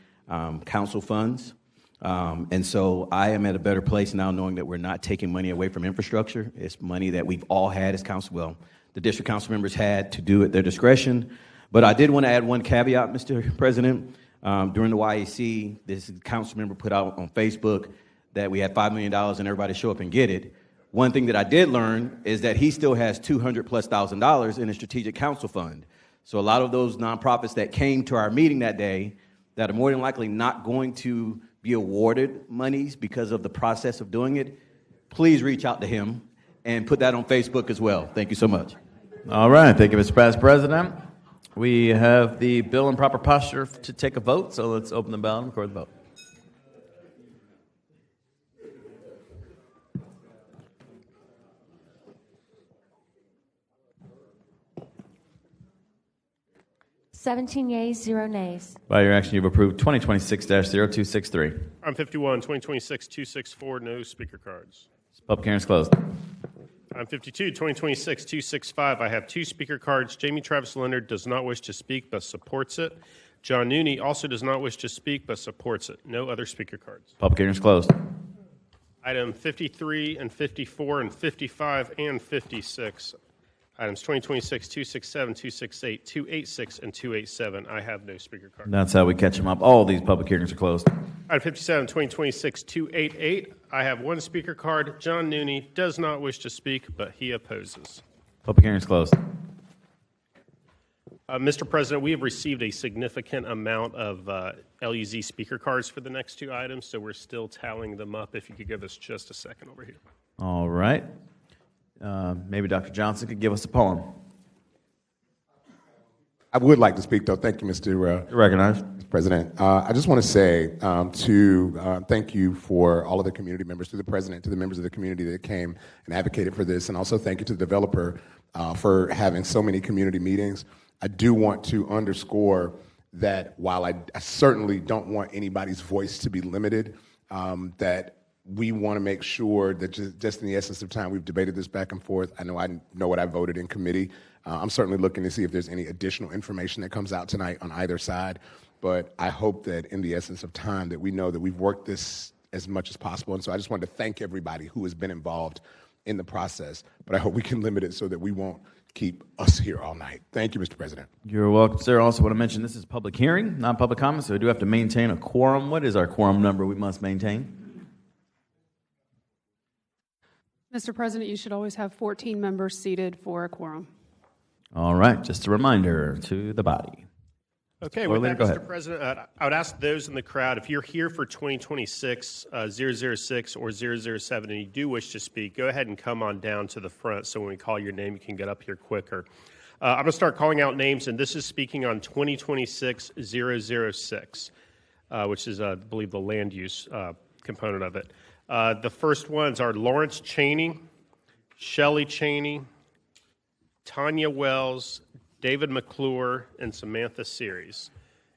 S15: council funds. And so I am at a better place now knowing that we're not taking money away from infrastructure. It's money that we've all had as council. Well, the district council members had to do at their discretion. But I did want to add one caveat, Mr. President. During the YAC, this council member put out on Facebook that we had $5 million and everybody show up and get it. One thing that I did learn is that he still has $200,000+ in his strategic council fund. So a lot of those nonprofits that came to our meeting that day that are more than likely not going to be awarded monies because of the process of doing it, please reach out to him and put that on Facebook as well. Thank you so much.
S1: All right. Thank you, Mr. Past President. We have the bill in proper posture to take a vote, so let's open the ballot and record the vote.
S11: Seventeen yeas, 0 nays.
S1: By your action, you've approved 2026-0263.
S2: I'm 51, 2026-264, no speaker cards.
S1: Public hearing is closed.
S2: I'm 52, 2026-265. I have 2 speaker cards. Jamie Travis Leonard does not wish to speak but supports it. John Nooney also does not wish to speak but supports it. No other speaker cards.
S1: Public hearing is closed.
S2: Item 53 and 54 and 55 and 56. Items 2026-267, 268, 286, and 287. I have no speaker cards.
S1: That's how we catch them up. All these public hearings are closed.
S2: Item 57, 2026-288. I have 1 speaker card. John Nooney does not wish to speak, but he opposes.
S1: Public hearing is closed.
S2: Mr. President, we have received a significant amount of LUZ speaker cards for the next 2 items, so we're still tallying them up. If you could give us just a second over here.
S1: All right. Maybe Dr. Johnson could give us a poem.
S16: I would like to speak, though. Thank you, Mr.
S1: Recognized.
S16: President. I just want to say thank you for all of the community members, to the president, to the members of the community that came and advocated for this, and also thank you to the developer for having so many community meetings. I do want to underscore that while I certainly don't want anybody's voice to be limited, that we want to make sure that just in the essence of time, we've debated this back and forth. I know what I voted in committee. I'm certainly looking to see if there's any additional information that comes out tonight on either side. But I hope that in the essence of time that we know that we've worked this as much as possible. And so I just wanted to thank everybody who has been involved in the process. But I hope we can limit it so that we won't keep us here all night. Thank you, Mr. President.
S1: You're welcome, sir. I also want to mention this is a public hearing, not public comment, so we do have to maintain a quorum. What is our quorum number we must maintain?
S17: Mr. President, you should always have 14 members seated for a quorum.
S1: All right, just a reminder to the body.
S2: Okay, with that, Mr. President, I would ask those in the crowd, if you're here for 2026-006 or 007 and you do wish to speak, go ahead and come on down to the front so when we call your name, you can get up here quicker. I'm going to start calling out names, and this is speaking on 2026-006, which is, I believe, the land use component of it. The first ones are Lawrence Cheney, Shelley Cheney, Tanya Wells, David McClure, and Samantha Series.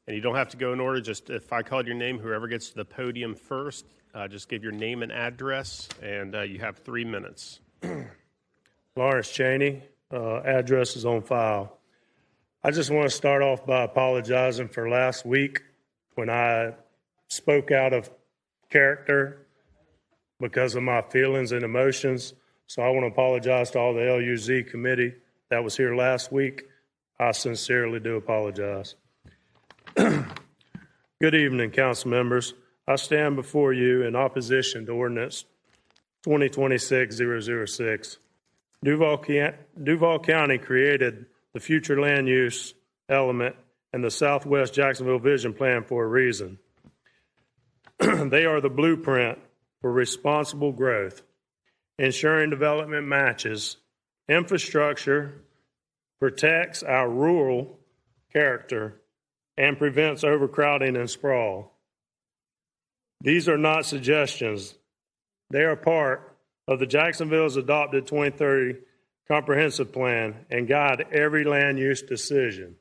S2: And you don't have to go in order. Just if I called your name, whoever gets to the podium first, just give your name and address, and you have 3 minutes.
S8: Lawrence Cheney, address is on file. I just want to start off by apologizing for last week when I spoke out of character because of my feelings and emotions. So I want to apologize to all the LUZ committee that was here last week. I sincerely do apologize. Good evening, council members. I stand before you in opposition to ordinance 2026-006. Duval County created the future land use element in the Southwest Jacksonville Vision Plan for a reason. They are the blueprint for responsible growth, ensuring development matches infrastructure, protects our rural character, and prevents overcrowding and sprawl. These are not suggestions. They are part of the Jacksonville's adopted 2030 comprehensive plan and guide every land use decision.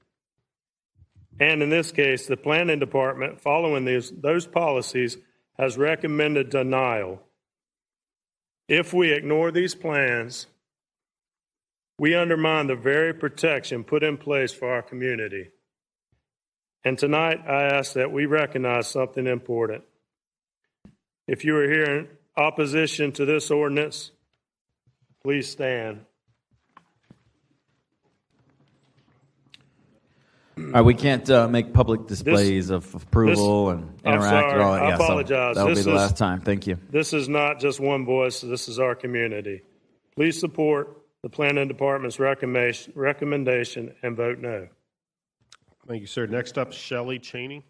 S8: And in this case, the planning department, following those policies, has recommended denial. If we ignore these plans, we undermine the very protection put in place for our community. And tonight, I ask that we recognize something important. If you are here in opposition to this ordinance, please stand.
S1: All right, we can't make public displays of approval and interact.
S8: I'm sorry,
S1: all that.
S8: I
S1: Yeah,
S8: apologize.
S1: So that'll be
S8: This
S1: the
S8: is-
S1: last time. Thank you.
S8: This is not just one voice, this is our community. Please support the planning department's recommendation and vote no.
S2: Thank you, sir. Next up, Shelley Cheney.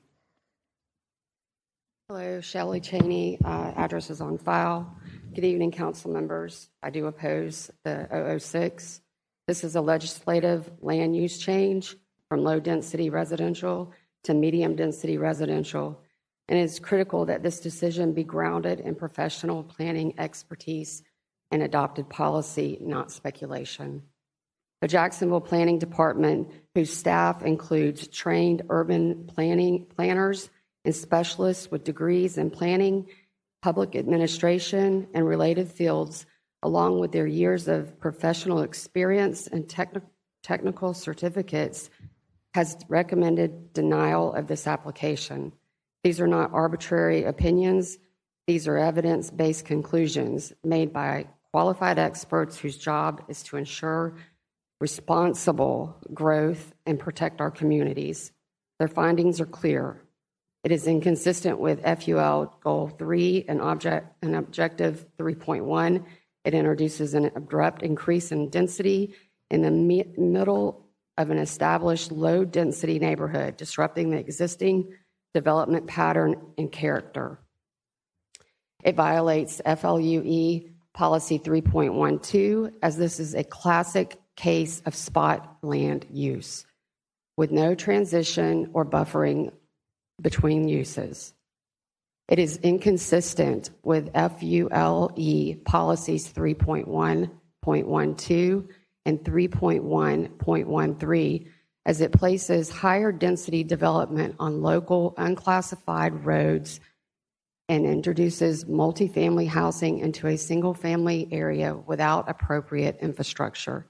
S12: Hello, Shelley Cheney. Address is on file. Good evening, council members. I do oppose the 006. This is a legislative land use change from low-density residential to medium-density residential, and it's critical that this decision be grounded in professional planning expertise and adopted policy, not speculation. The Jacksonville Planning Department, whose staff includes trained urban planners and specialists with degrees in planning, public administration, and related fields, along with their years of professional experience and technical certificates, has recommended denial of this application. These are not arbitrary opinions. These are evidence-based conclusions made by qualified experts whose job is to ensure responsible growth and protect our communities. Their findings are clear. It is inconsistent with FUL Goal 3 and Objective 3.1. It introduces an abrupt increase in density in the middle of an established low-density neighborhood, disrupting the existing development pattern and character. It violates FLUE Policy 3.12, as this is a classic case of spot land use with no transition or buffering between uses. It is inconsistent with FULE policies 3.1.12 and 3.1.13, as it places higher density development on local unclassified roads and introduces multifamily housing into a single family area without appropriate infrastructure.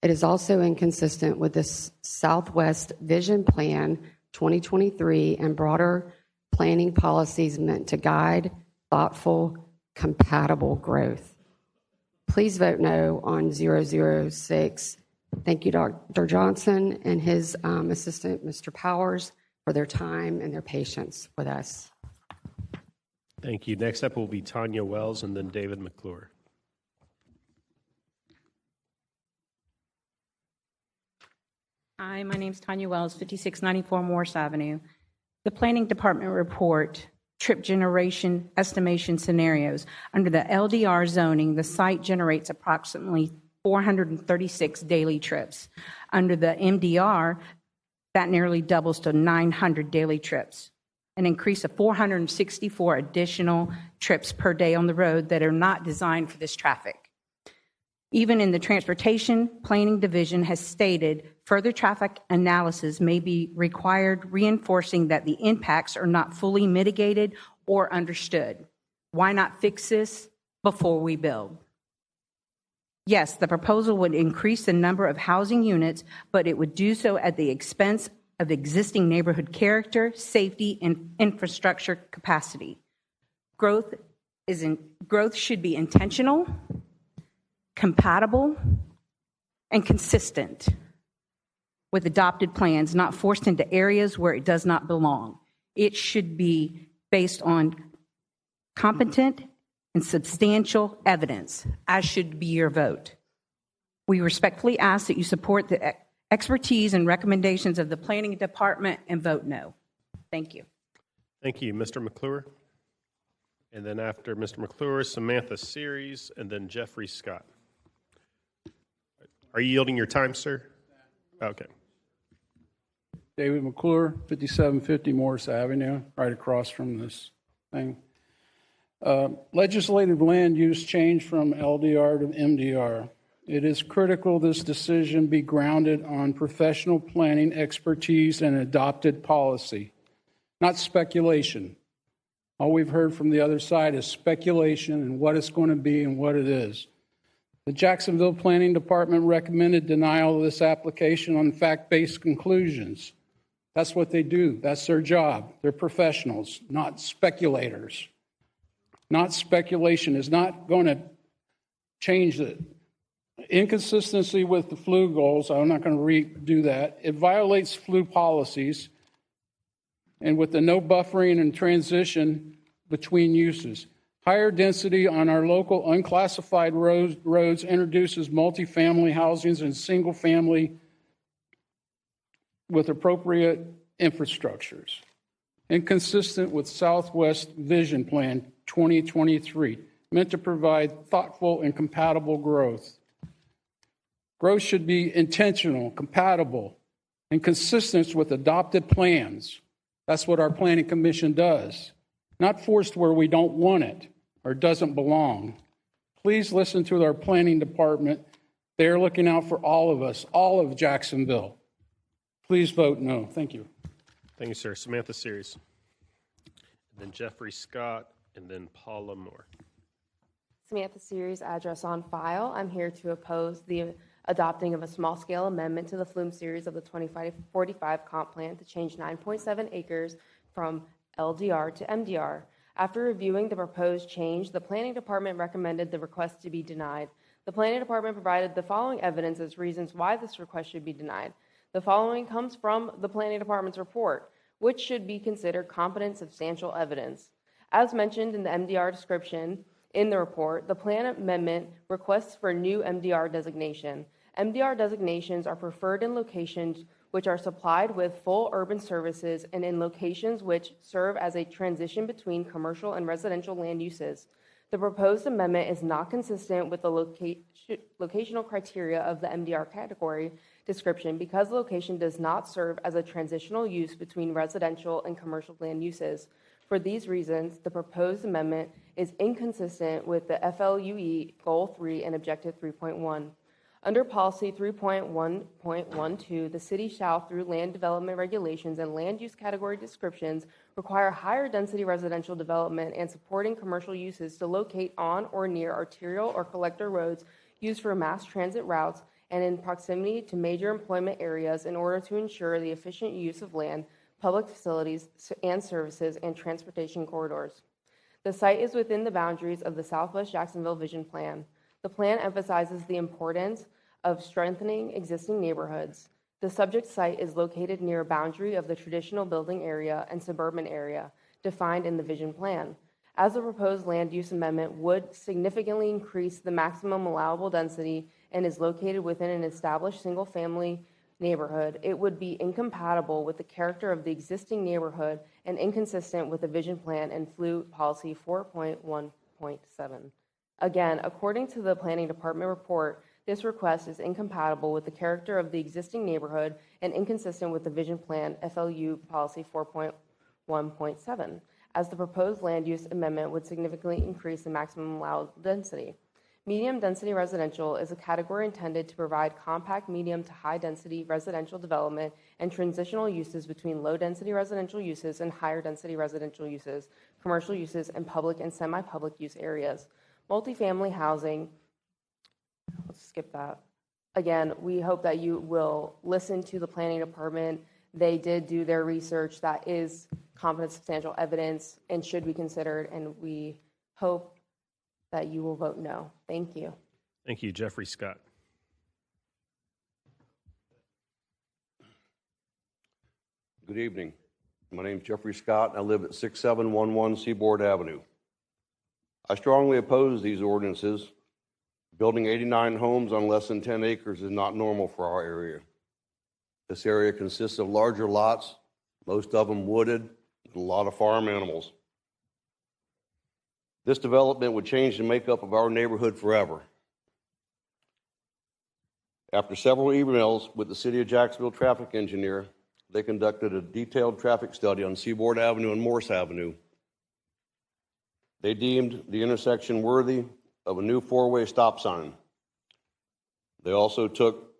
S12: It is also inconsistent with the Southwest Vision Plan 2023 and broader planning policies meant to guide thoughtful, compatible growth. Please vote no on 006. Thank you, Dr. Johnson and his assistant, Mr. Powers, for their time and their patience with us.
S2: Thank you. Next up will be Tanya Wells and then David McClure.
S18: Hi, my name's Tanya Wells, 5694 Morse Avenue. The Planning Department report, trip generation estimation scenarios. Under the LDR zoning, the site generates approximately 436 daily trips. Under the MDR, that nearly doubles to 900 daily trips, an increase of 464 additional trips per day on the road that are not designed for this traffic. Even in the Transportation Planning Division has stated further traffic analysis may be required, reinforcing that the impacts are not fully mitigated or understood. Why not fix this before we build? Yes, the proposal would increase the number of housing units, but it would do so at the expense of existing neighborhood character, safety, and infrastructure capacity. Growth should be intentional, compatible, and consistent with adopted plans, not forced into areas where it does not belong. It should be based on competent and substantial evidence, as should be your vote. We respectfully ask that you support the expertise and recommendations of the Planning Department and vote no. Thank you.
S2: Thank you, Mr. McClure. And then after Mr. McClure, Samantha Series, and then Jeffrey Scott. Are you yielding your time, sir? Okay.
S13: David McClure, 5750 Morris Avenue, right across from this thing. Legislative land use change from LDR to MDR. It is critical this decision be grounded on professional planning expertise and adopted policy, not speculation. All we've heard from the other side is speculation and what it's going to be and what it is. The Jacksonville Planning Department recommended denial of this application on fact-based conclusions. That's what they do. That's their job. They're professionals, not speculators. Not speculation is not going to change it. Inconsistency with the flu goals, I'm not going to redo that. It violates flu policies and with the no buffering and transition between uses. Higher density on our local unclassified roads introduces multifamily housings and single family with appropriate infrastructures. Inconsistent with Southwest Vision Plan 2023, meant to provide thoughtful and compatible growth. Growth should be intentional, compatible, and consistent with adopted plans. That's what our Planning Commission does. Not forced where we don't want it or doesn't belong. Please listen to our Planning Department. They're looking out for all of us, all of Jacksonville. Please vote no. Thank you.
S2: Thank you, sir. Samantha Series. And then Jeffrey Scott, and then Paula Moore.
S19: Samantha Series, address on file. I'm here to oppose the adopting of a small-scale amendment to the Flume series of the 2545 comp plan to change 9.7 acres from LDR to MDR. After reviewing the proposed change, the Planning Department recommended the request to be denied. The Planning Department provided the following evidence as reasons why this request should be denied. The following comes from the Planning Department's report, which should be considered competent, substantial evidence. As mentioned in the MDR description in the report, the plan amendment requests for new MDR designation. MDR designations are preferred in locations which are supplied with full urban services and in locations which serve as a transition between commercial and residential land uses. The proposed amendment is not consistent with the locational criteria of the MDR category description because the location does not serve as a transitional use between residential and commercial land uses. For these reasons, the proposed amendment is inconsistent with the FLUE Goal 3 and Objective 3.1. Under Policy 3.1.12, the city shall, through land development regulations and land use category descriptions, require higher density residential development and supporting commercial uses to locate on or near arterial or collector roads used for mass transit routes and in proximity to major employment areas in order to ensure the efficient use of land, public facilities and services, and transportation corridors. The site is within the boundaries of the Southwest Jacksonville Vision Plan. The plan emphasizes the importance of strengthening existing neighborhoods. The subject site is located near a boundary of the traditional building area and suburban area defined in the Vision Plan. As the proposed land use amendment would significantly increase the maximum allowable density and is located within an established single-family neighborhood, it would be incompatible with the character of the existing neighborhood and inconsistent with the Vision Plan and FLU Policy 4.1.7. Again, according to the Planning Department report, this request is incompatible with the character of the existing neighborhood and inconsistent with the Vision Plan FLU Policy 4.1.7, as the proposed land use amendment would significantly increase the maximum allowed density. Medium-density residential is a category intended to provide compact, medium to high-density residential development and transitional uses between low-density residential uses and higher-density residential uses, commercial uses, and public and semi-public use areas. Multifamily housing, let's skip that. Again, we hope that you will listen to the planning department. They did do their research. That is competent, substantial evidence and should be considered, and we hope that you will vote no. Thank you.
S2: Thank you. Jeffrey Scott.
S7: Good evening. My name is Jeffrey Scott, and I live at 6711 Seaboard Avenue. I strongly oppose these ordinances. Building 89 homes on less than 10 acres is not normal for our area. This area consists of larger lots, most of them wooded, with a lot of farm animals. This development would change the makeup of our neighborhood forever. After several emails with the City of Jacksonville traffic engineer, they conducted a detailed traffic study on Seaboard Avenue and Morse Avenue. They deemed the intersection worthy of a new four-way stop sign. They also took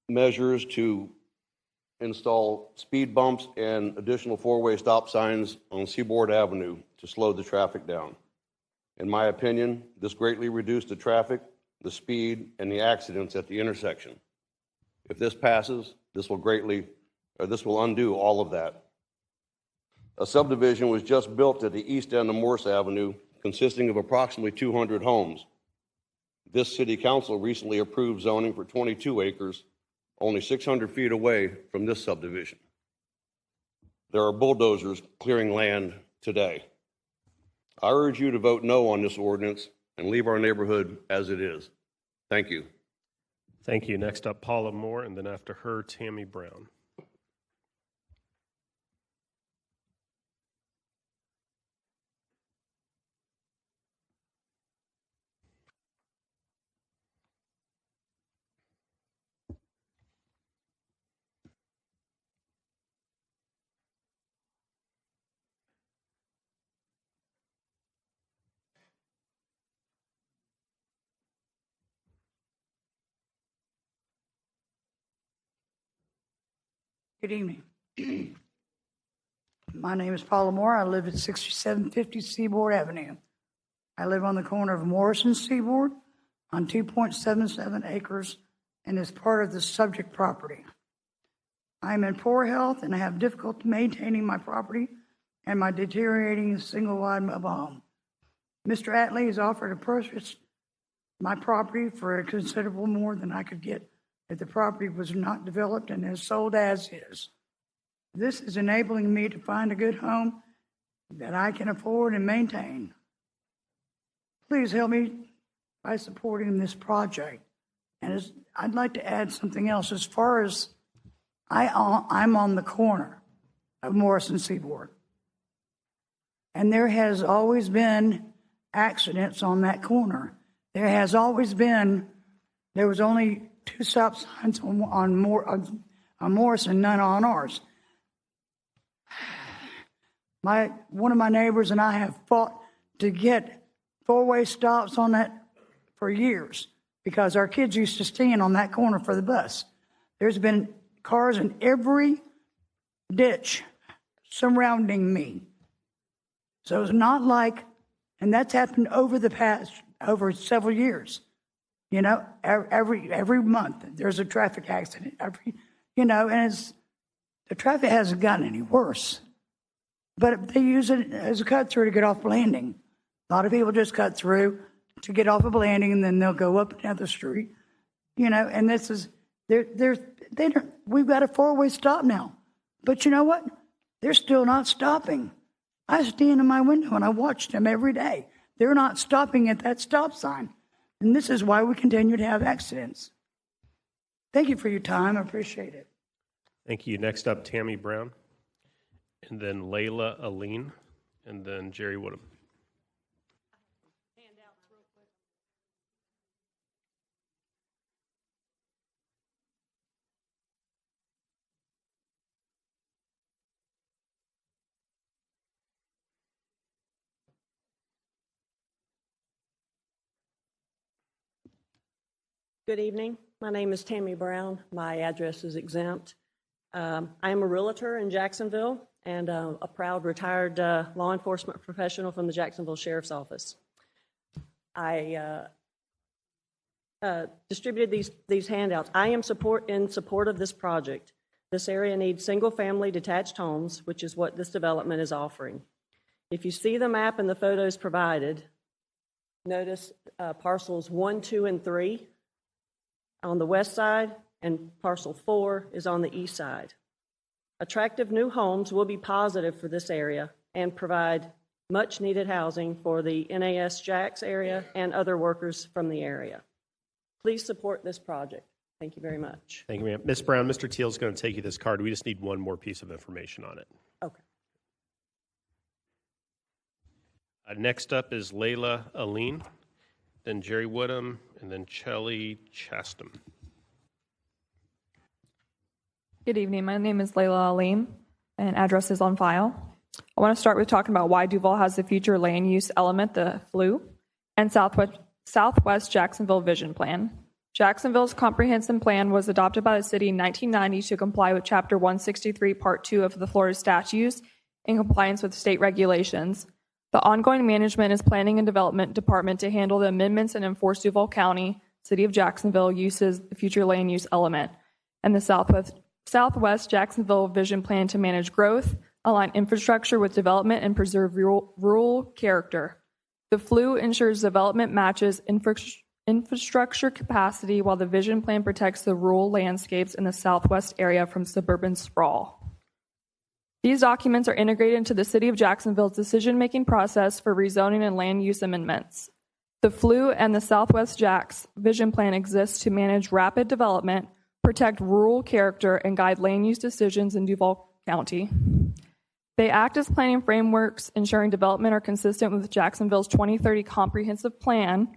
S7: measures to install speed bumps and additional four-way stop signs on Seaboard Avenue to slow the traffic down. In my opinion, this greatly reduced the traffic, the speed, and the accidents at the intersection. If this passes, this will undo all of that. A subdivision was just built at the east end of Morse Avenue, consisting of approximately 200 homes. This city council recently approved zoning for 22 acres, only 600 feet away from this subdivision. There are bulldozers clearing land today. I urge you to vote no on this ordinance and leave our neighborhood as it is. Thank you.
S2: Thank you. Next up, Paula Moore, and then after her, Tammy Brown.
S20: Good evening. My name is Paula Moore. I live at 6750 Seaboard Avenue. I live on the corner of Morris and Seaboard on 2.77 acres and is part of the subject property. I am in poor health and I have difficulty maintaining my property and my deteriorating single-wide mobile home. Mr. Atlee has offered to purchase my property for a considerable more than I could get if the property was not developed and is sold as is. This is enabling me to find a good home that I can afford and maintain. Please help me by supporting this project. And I'd like to add something else. As far as I'm on the corner of Morris and Seaboard, and there has always been accidents on that corner. There has always been, there was only 2 stop signs on Morris and none on ours. One of my neighbors and I have fought to get 4-way stops on that for years because our kids used to stand on that corner for the bus. There's been cars in every ditch surrounding me. So it's not like, and that's happened over several years. You know, every month there's a traffic accident. And the traffic hasn't gotten any worse. But they use it as a cut through to get off Blanding. A lot of people just cut through to get off of Blanding, and then they'll go up and down the street. And this is we've got a 4-way stop now. But you know what? They're still not stopping. I stand in my window and I watch them every day. They're not stopping at that stop sign. And this is why we continue to have accidents. Thank you for your time. I appreciate it.
S2: Thank you. Next up, Tammy Brown, and then Layla Aline, and then Jerry Woodham.
S4: Good evening. My name is Tammy Brown. My address is exempt. I am a realtor in Jacksonville and a proud retired law enforcement professional from the Jacksonville Sheriff's Office. I distributed these handouts. I am in support of this project. This area needs single-family detached homes, which is what this development is offering. If you see the map and the photos provided, notice parcels 1, 2, and 3 on the west side, and parcel 4 is on the east side. Attractive new homes will be positive for this area and provide much-needed housing for the NAS Jax area and other workers from the area. Please support this project. Thank you very much.
S2: Thank you, ma'am. Ms. Brown, Mr. Teal is going to take you this card. We just need one more piece of information on it.
S4: Okay.
S2: Next up is Layla Aline, then Jerry Woodham, and then Chelly Chastam.
S6: Good evening. My name is Layla Alim, and address is on file. I want to start with talking about why Duval has the future land use element, the FLU, and Southwest Jacksonville Vision Plan. Jacksonville's comprehensive plan was adopted by the city in 1990 to comply with Chapter 163, Part 2 of the Florida statutes in compliance with state regulations. The ongoing management is Planning and Development Department to handle the amendments and enforce Duval County, City of Jacksonville uses the future land use element, and the Southwest Jacksonville Vision Plan to manage growth, align infrastructure with development, and preserve rural character. The FLU ensures development matches infrastructure capacity while the vision plan protects the rural landscapes in the southwest area from suburban sprawl. These documents are integrated into the City of Jacksonville's decision-making process for rezoning and land use amendments. The FLU and the Southwest Jax Vision Plan exist to manage rapid development, protect rural character, and guide land use decisions in Duval County. They act as planning frameworks, ensuring development are consistent with Jacksonville's 2030 comprehensive plan,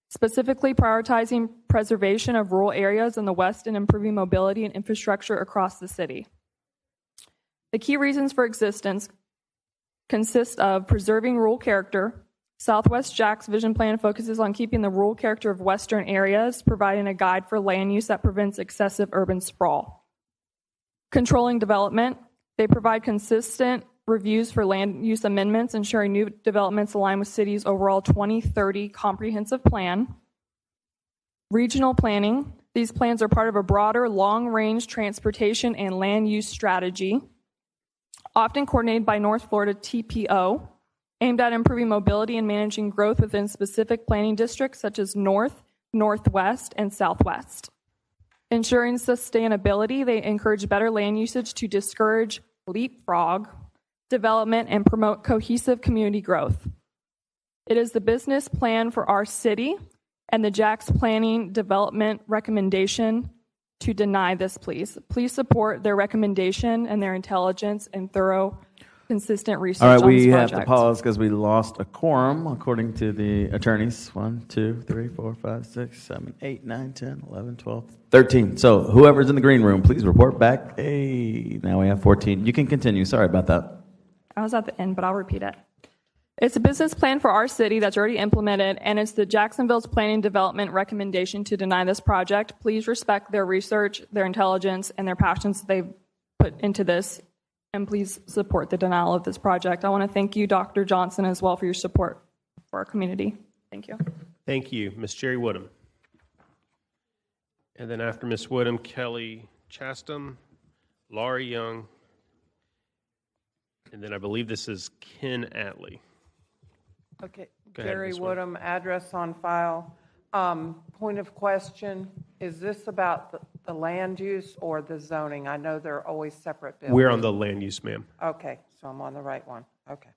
S6: specifically prioritizing preservation of rural areas in the West and improving mobility and infrastructure across the city. The key reasons for existence consist of preserving rural character. Southwest Jax Vision Plan focuses on keeping the rural character of western areas, providing a guide for land use that prevents excessive urban sprawl. Controlling development. They provide consistent reviews for land use amendments, ensuring new developments align with city's overall 2030 comprehensive plan. Regional planning. These plans are part of a broader long-range transportation and land use strategy, often coordinated by North Florida TPO, aimed at improving mobility and managing growth within specific planning districts such as North, Northwest, and Southwest. Ensuring sustainability, they encourage better land usage to discourage leapfrog development and promote cohesive community growth. It is the business plan for our city and the Jax Planning Development recommendation to deny this, please. Please support their recommendation and their intelligence and thorough, consistent research.
S1: All right,
S6: on this
S1: we have
S6: project.
S1: to pause because we lost a quorum, according to the attorneys. 1, 2, 3, 4, 5, 6, 7, 8, 9, 10, 11, 12, 13. So whoever's in the green room, please report back. Hey, now we have 14. You can continue. Sorry about that.
S6: I was at the end, but I'll repeat it. It's a business plan for our city that's already implemented, and it's the Jacksonville's Planning Development recommendation to deny this project. Please respect their research, their intelligence, and their passions they've put into this, and please support the denial of this project. I want to thank you, Dr. Johnson, as well for your support for our community. Thank you.
S2: Thank you. Ms. Jerry Woodham. And then after Ms. Woodham, Kelly Chastam, Laurie Young, and then I believe this is Ken Atlee.
S21: Okay,
S2: Go ahead,
S21: Jerry
S2: Ms. Woodham.
S21: Woodham, address on file. Point of question, is this about the land use or the zoning? I know they're always separate bills.
S2: We're on the land use, ma'am.
S21: Okay, so I'm on the right one. Okay.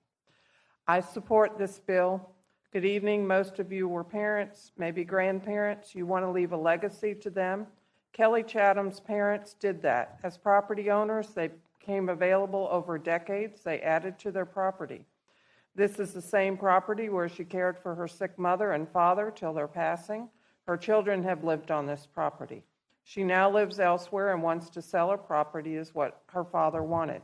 S21: I support this bill. Good evening. Most of you were parents, maybe grandparents. You want to leave a legacy to them. Kelly Chatham's parents did that. As property owners, they became available over decades. They added to their property. This is the same property where she cared for her sick mother and father till their passing. Her children have lived on this property. She now lives elsewhere and wants to sell her property, is what her father wanted.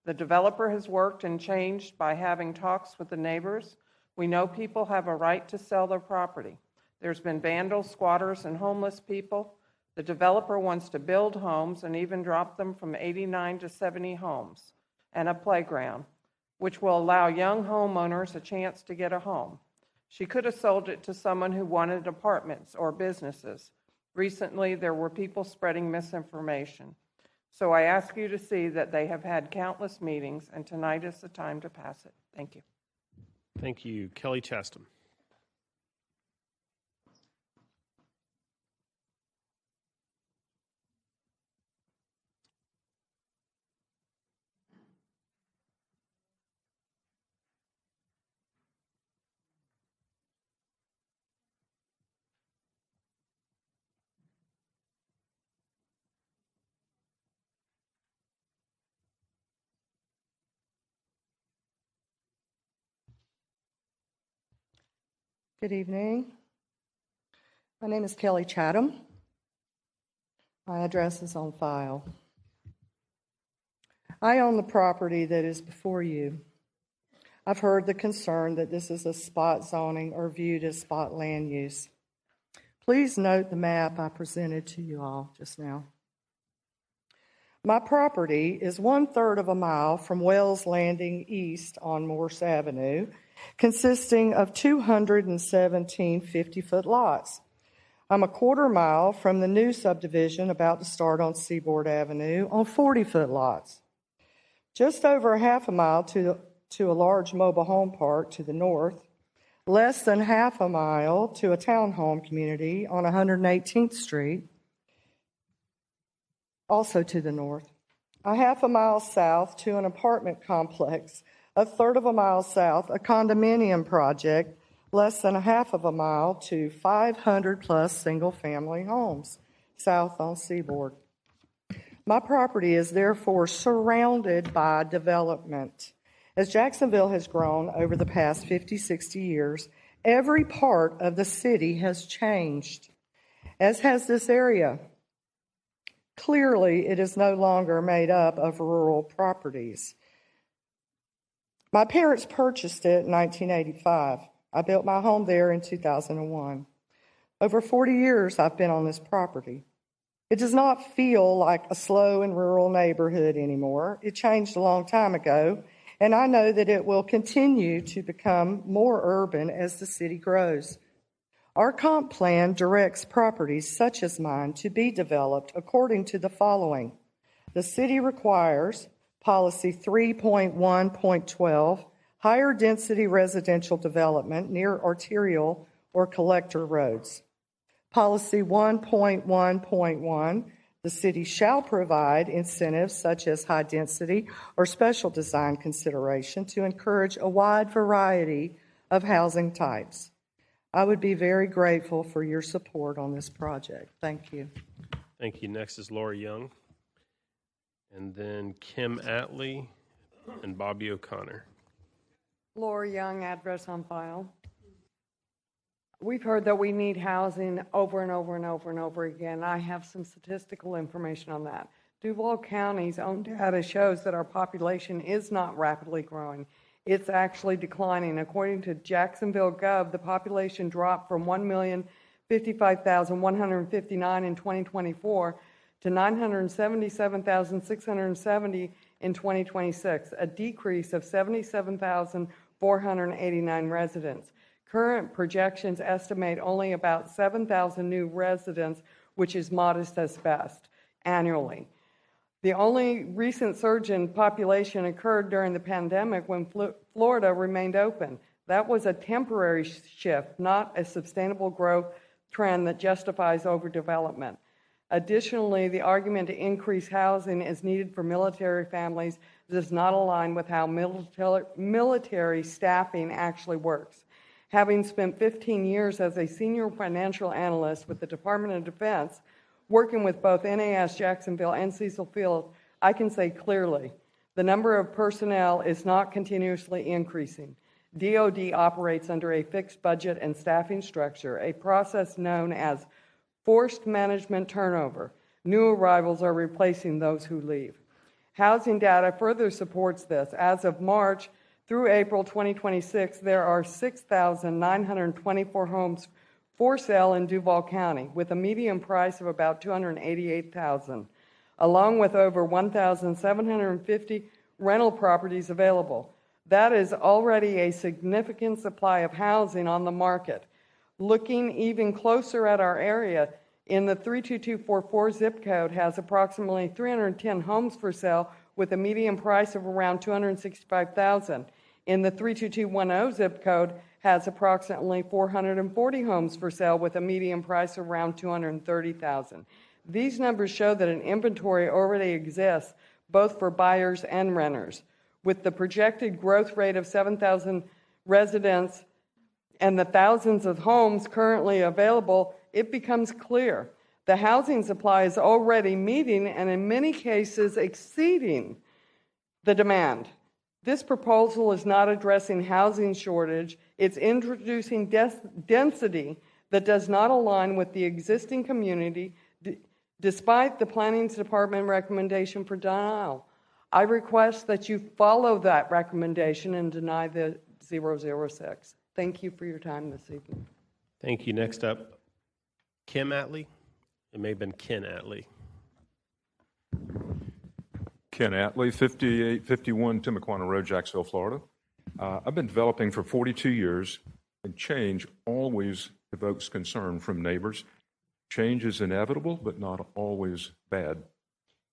S21: The developer has worked and changed by having talks with the neighbors. We know people have a right to sell their property. There's been vandals, squatters, and homeless people. The developer wants to build homes and even drop them from 89 to 70 homes and a playground, which will allow young homeowners a chance to get a home. She could have sold it to someone who wanted apartments or businesses. Recently, there were people spreading misinformation. So I ask you to see that they have had countless meetings, and tonight is the time to pass it. Thank you.
S2: Thank you. Kelly Chastam.
S3: Good evening. My name is Kelly Chatham. My address is on file. I own the property that is before you. I've heard the concern that this is a spot zoning or viewed as spot land use. Please note the map I presented to you all just now. My property is 1/3 of a mile from Wells Landing east on Morse Avenue, consisting of 217 50-foot lots. I'm a 1/4 mile from the new subdivision about to start on Seaboard Avenue on 40-foot lots. Just over 1/2 mile to a large mobile home park to the north, less than 1/2 mile to a townhome community on 118th Street, also to the north. 1/2 mile south to an apartment complex, 1/3 mile south, a condominium project, less than 1/2 mile to 500 plus single-family homes south on Seaboard. My property is therefore surrounded by development. As Jacksonville has grown over the past 50, 60 years, every part of the city has changed, as has this area. Clearly, it is no longer made up of rural properties. My parents purchased it in 1985. I built my home there in 2001. Over 40 years, I've been on this property. It does not feel like a slow and rural neighborhood anymore. It changed a long time ago, and I know that it will continue to become more urban as the city grows. Our comp plan directs properties such as mine to be developed according to the following. The city requires Policy 3.1.12, higher density residential development near arterial or collector roads. Policy 1.1.1, the city shall provide incentives such as high density or special design consideration to encourage a wide variety of housing types. I would be very grateful for your support on this project. Thank you.
S2: Thank you. Next is Laura Young, and then Kim Atlee and Bobby O'Connor.
S5: Laura Young, address on file. We've heard that we need housing over and over and over and over again. I have some statistical information on that. Duval County's own data shows that our population is not rapidly growing. It's actually declining. According to Jacksonville Gov, the population dropped from 1,055,159 in 2024 to 977,670 in 2026, a decrease of 77,489 residents. Current projections estimate only about 7,000 new residents, which is modest at best, annually. The only recent surge in population occurred during the pandemic when Florida remained open. That was a temporary shift, not a sustainable growth trend that justifies overdevelopment. Additionally, the argument to increase housing is needed for military families does not align with how military staffing actually works. Having spent 15 years as a senior financial analyst with the Department of Defense, working with both NAS Jacksonville and Cecil Field, I can say clearly the number of personnel is not continuously increasing. DoD operates under a fixed budget and staffing structure, a process known as forced management turnover. New arrivals are replacing those who leave. Housing data further supports this. As of March through April 2026, there are 6,924 homes for sale in Duval County with a median price of about $288,000, along with over 1,750 rental properties available. That is already a significant supply of housing on the market. Looking even closer at our area, in the 32244 zip code has approximately 310 homes for sale with a median price of around $265,000. In the 32210 zip code has approximately 440 homes for sale with a median price of around $230,000. These numbers show that an inventory already exists both for buyers and renters. With the projected growth rate of 7,000 residents and the thousands of homes currently available, it becomes clear the housing supply is already meeting and in many cases exceeding the demand. This proposal is not addressing housing shortage, it's introducing density that does not align with the existing community despite the Planning Department recommendation for denial. I request that you follow that recommendation and deny the 006. Thank you for your time this evening.
S2: Thank you. Next up, Kim Atlee. It may have been Ken Atlee.
S9: Ken Atlee, 5851 Timuquana Road, Jacksonville, Florida. I've been developing for 42 years, and change always evokes concern from neighbors. Change is inevitable, but not always bad.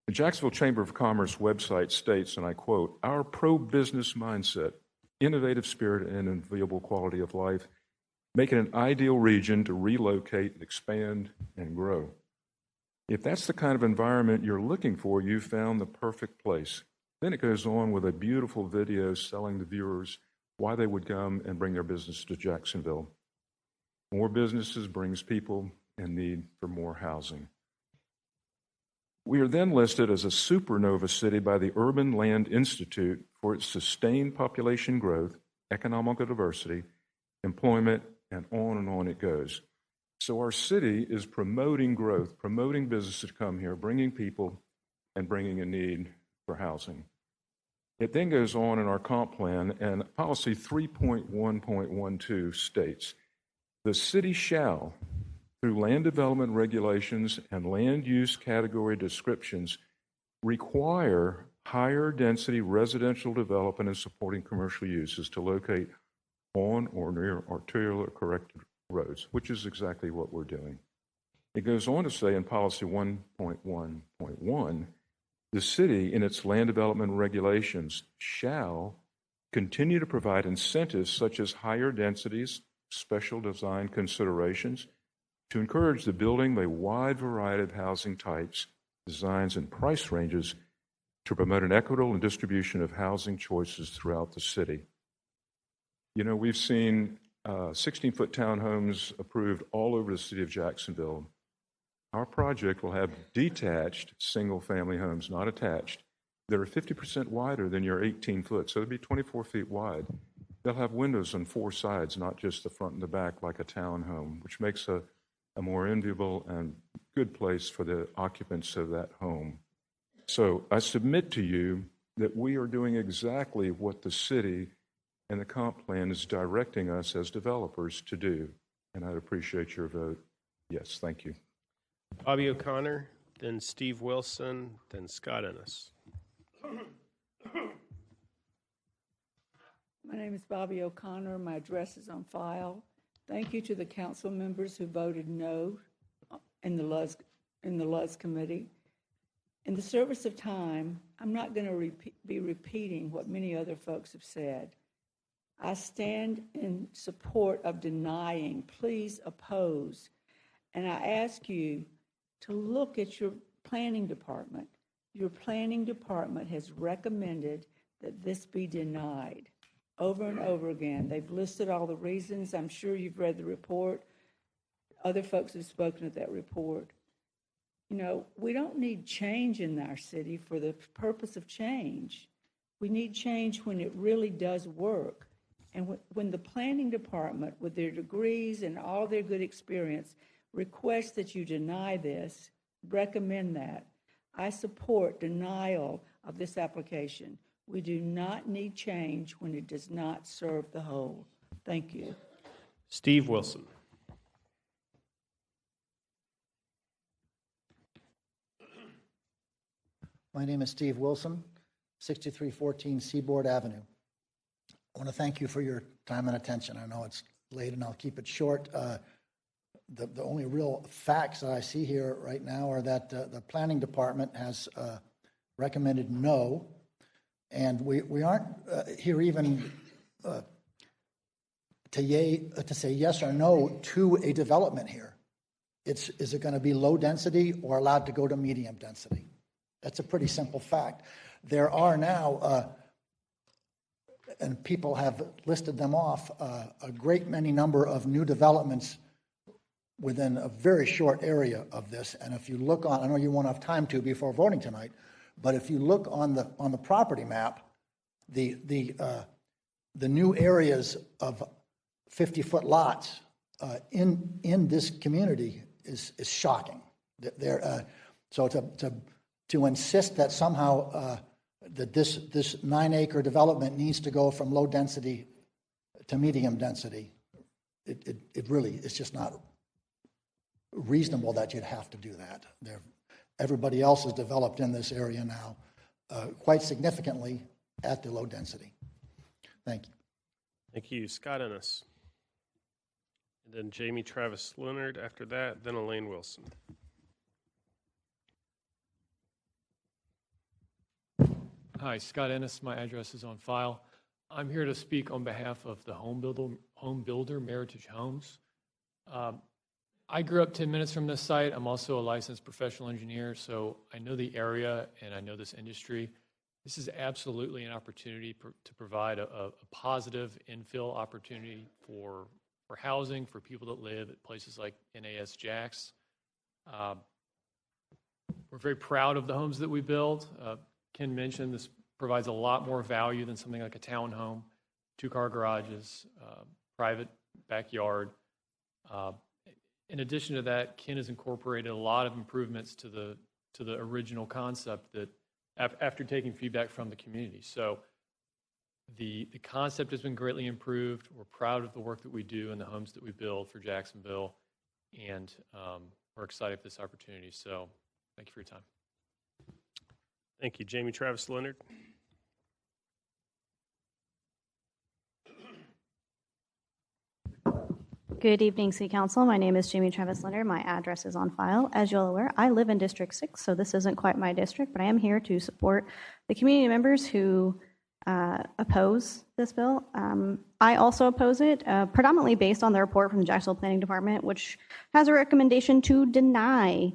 S9: The Jacksonville Chamber of Commerce website states, and I quote, "Our pro-business mindset, innovative spirit, and enviable quality of life make it an ideal region to relocate, expand, and grow." If that's the kind of environment you're looking for, you've found the perfect place. Then it goes on with a beautiful video selling the viewers why they would come and bring their business to Jacksonville. More businesses brings people and need for more housing. We are then listed as a supernova city by the Urban Land Institute for its sustained population growth, economic diversity, employment, and on it goes. So our city is promoting growth, promoting businesses to come here, bringing people, and bringing a need for housing. It then goes on in our comp plan, and policy 3.1.12 states, "The city shall, through land development regulations and land use category descriptions, require higher density residential development and supporting commercial uses to locate on or near arterial or corrected roads," which is exactly what we're doing. It goes on to say in policy 1.1.1, "The city, in its land development regulations, shall continue to provide incentives such as higher densities, special design considerations, to encourage the building of a wide variety of housing types, designs, and price ranges to promote an equitable distribution of housing choices throughout the city." You know, we've seen 16-foot townhomes approved all over the city of Jacksonville. Our project will have detached single-family homes, not attached, that are 50% wider than your 18-foot, so it'll be 24 feet wide. They'll have windows on four sides, not just the front and the back like a townhome, which makes a more enviable and good place for the occupants of that home. So I submit to you that we are doing exactly what the city and the comp plan is directing us as developers to do. And I'd appreciate your vote. Yes, thank you.
S2: Bobby O'Connor, then Steve Wilson, then Scott Ennis.
S22: My name is Bobby O'Connor. My address is on file. Thank you to the council members who voted no in the Luz Committee. In the service of time, I'm not going to be repeating what many other folks have said. I stand in support of denying. Please oppose. And I ask you to look at your planning department. Your planning department has recommended that this be denied over and over again. They've listed all the reasons. I'm sure you've read the report. Other folks have spoken at that report. You know, we don't need change in our city for the purpose of change. We need change when it really does work. And when the planning department, with their degrees and all their good experience, requests that you deny this, recommend that. I support denial of this application. We do not need change when it does not serve the whole. Thank you.
S2: Steve Wilson.
S10: My name is Steve Wilson, 6314 Seaboard Avenue. I want to thank you for your time and attention. I know it's late and I'll keep it short. The only real facts that I see here right now are that the planning department has recommended no, and we aren't here even to say yes or no to a development here. Is it going to be low density or allowed to go to medium density? That's a pretty simple fact. There are now, and people have listed them off, a great many number of new developments within a very short area of this. And if you look on, I know you won't have time to before voting tonight, but if you look on the property map, the new areas of 50-foot lots in this community is shocking. So to insist that somehow that this 9-acre development needs to go from low density to medium density, it really is just not reasonable that you'd have to do that. Everybody else is developed in this area now quite significantly at the low density. Thank you.
S2: Thank you. Scott Ennis. And then Jamie Travis Leonard after that, then Elaine Wilson.
S14: Hi, Scott Ennis. My address is on file. I'm here to speak on behalf of the home builder Meritage Homes. I grew up 10 minutes from this site. I'm also a licensed professional engineer, so I know the area and I know this industry. This is absolutely an opportunity to provide a positive infill opportunity for housing, for people that live at places like NAS Jax. We're very proud of the homes that we build. Ken mentioned this provides a lot more value than something like a townhome, 2-car garages, private backyard. In addition to that, Ken has incorporated a lot of improvements to the original concept that after taking feedback from the community. So the concept has been greatly improved. We're proud of the work that we do and the homes that we build for Jacksonville, and we're excited for this opportunity. So thank you for your time.
S2: Thank you. Jamie Travis Leonard.
S23: Good evening, City Council. My name is Jamie Travis Leonard. My address is on file. As you're aware, I live in District 6, so this isn't quite my district, but I am here to support the community members who oppose this bill. I also oppose it, predominantly based on the report from the Jacksonville Planning Department, which has a recommendation to deny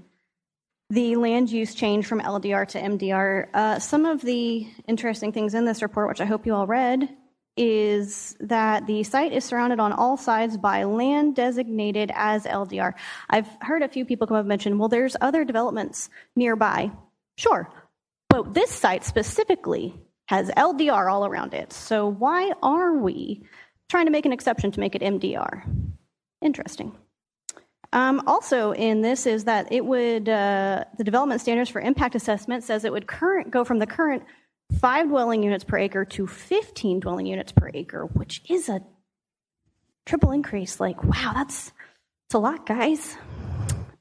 S23: the land use change from LDR to MDR. Some of the interesting things in this report, which I hope you all read, is that the site is surrounded on all sides by land designated as LDR. I've heard a few people come up and mention, well, there's other developments nearby. Sure, but this site specifically has LDR all around it. So why are we trying to make an exception to make it MDR? Interesting. Also in this is that it would, the development standards for impact assessment says it would go from the current 5 dwelling units per acre to 15 dwelling units per acre, which is a triple increase. Like, wow, that's a lot, guys.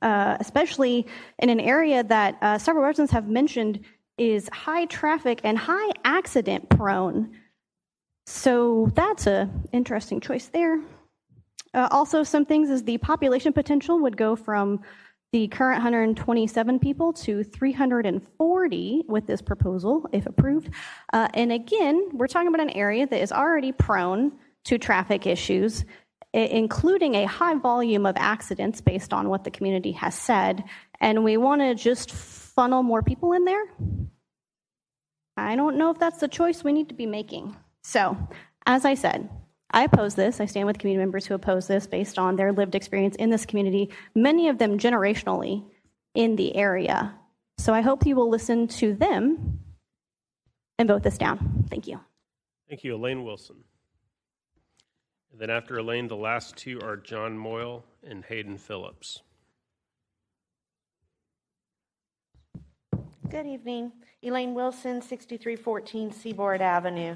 S23: Especially in an area that several residents have mentioned is high traffic and high accident prone. So that's an interesting choice there. Also, some things is the population potential would go from the current 127 people to 340 with this proposal, if approved. And again, we're talking about an area that is already prone to traffic issues, including a high volume of accidents based on what the community has said. And we want to just funnel more people in there. I don't know if that's the choice we need to be making. So, as I said, I oppose this. I stand with community members who oppose this based on their lived experience in this community, many of them generationally in the area. So I hope you will listen to them and vote this down. Thank you.
S2: Thank you, Elaine Wilson. And then after Elaine, the last two are John Moyle and Hayden Phillips.
S24: Good evening. Elaine Wilson, 6314 Seaboard Avenue.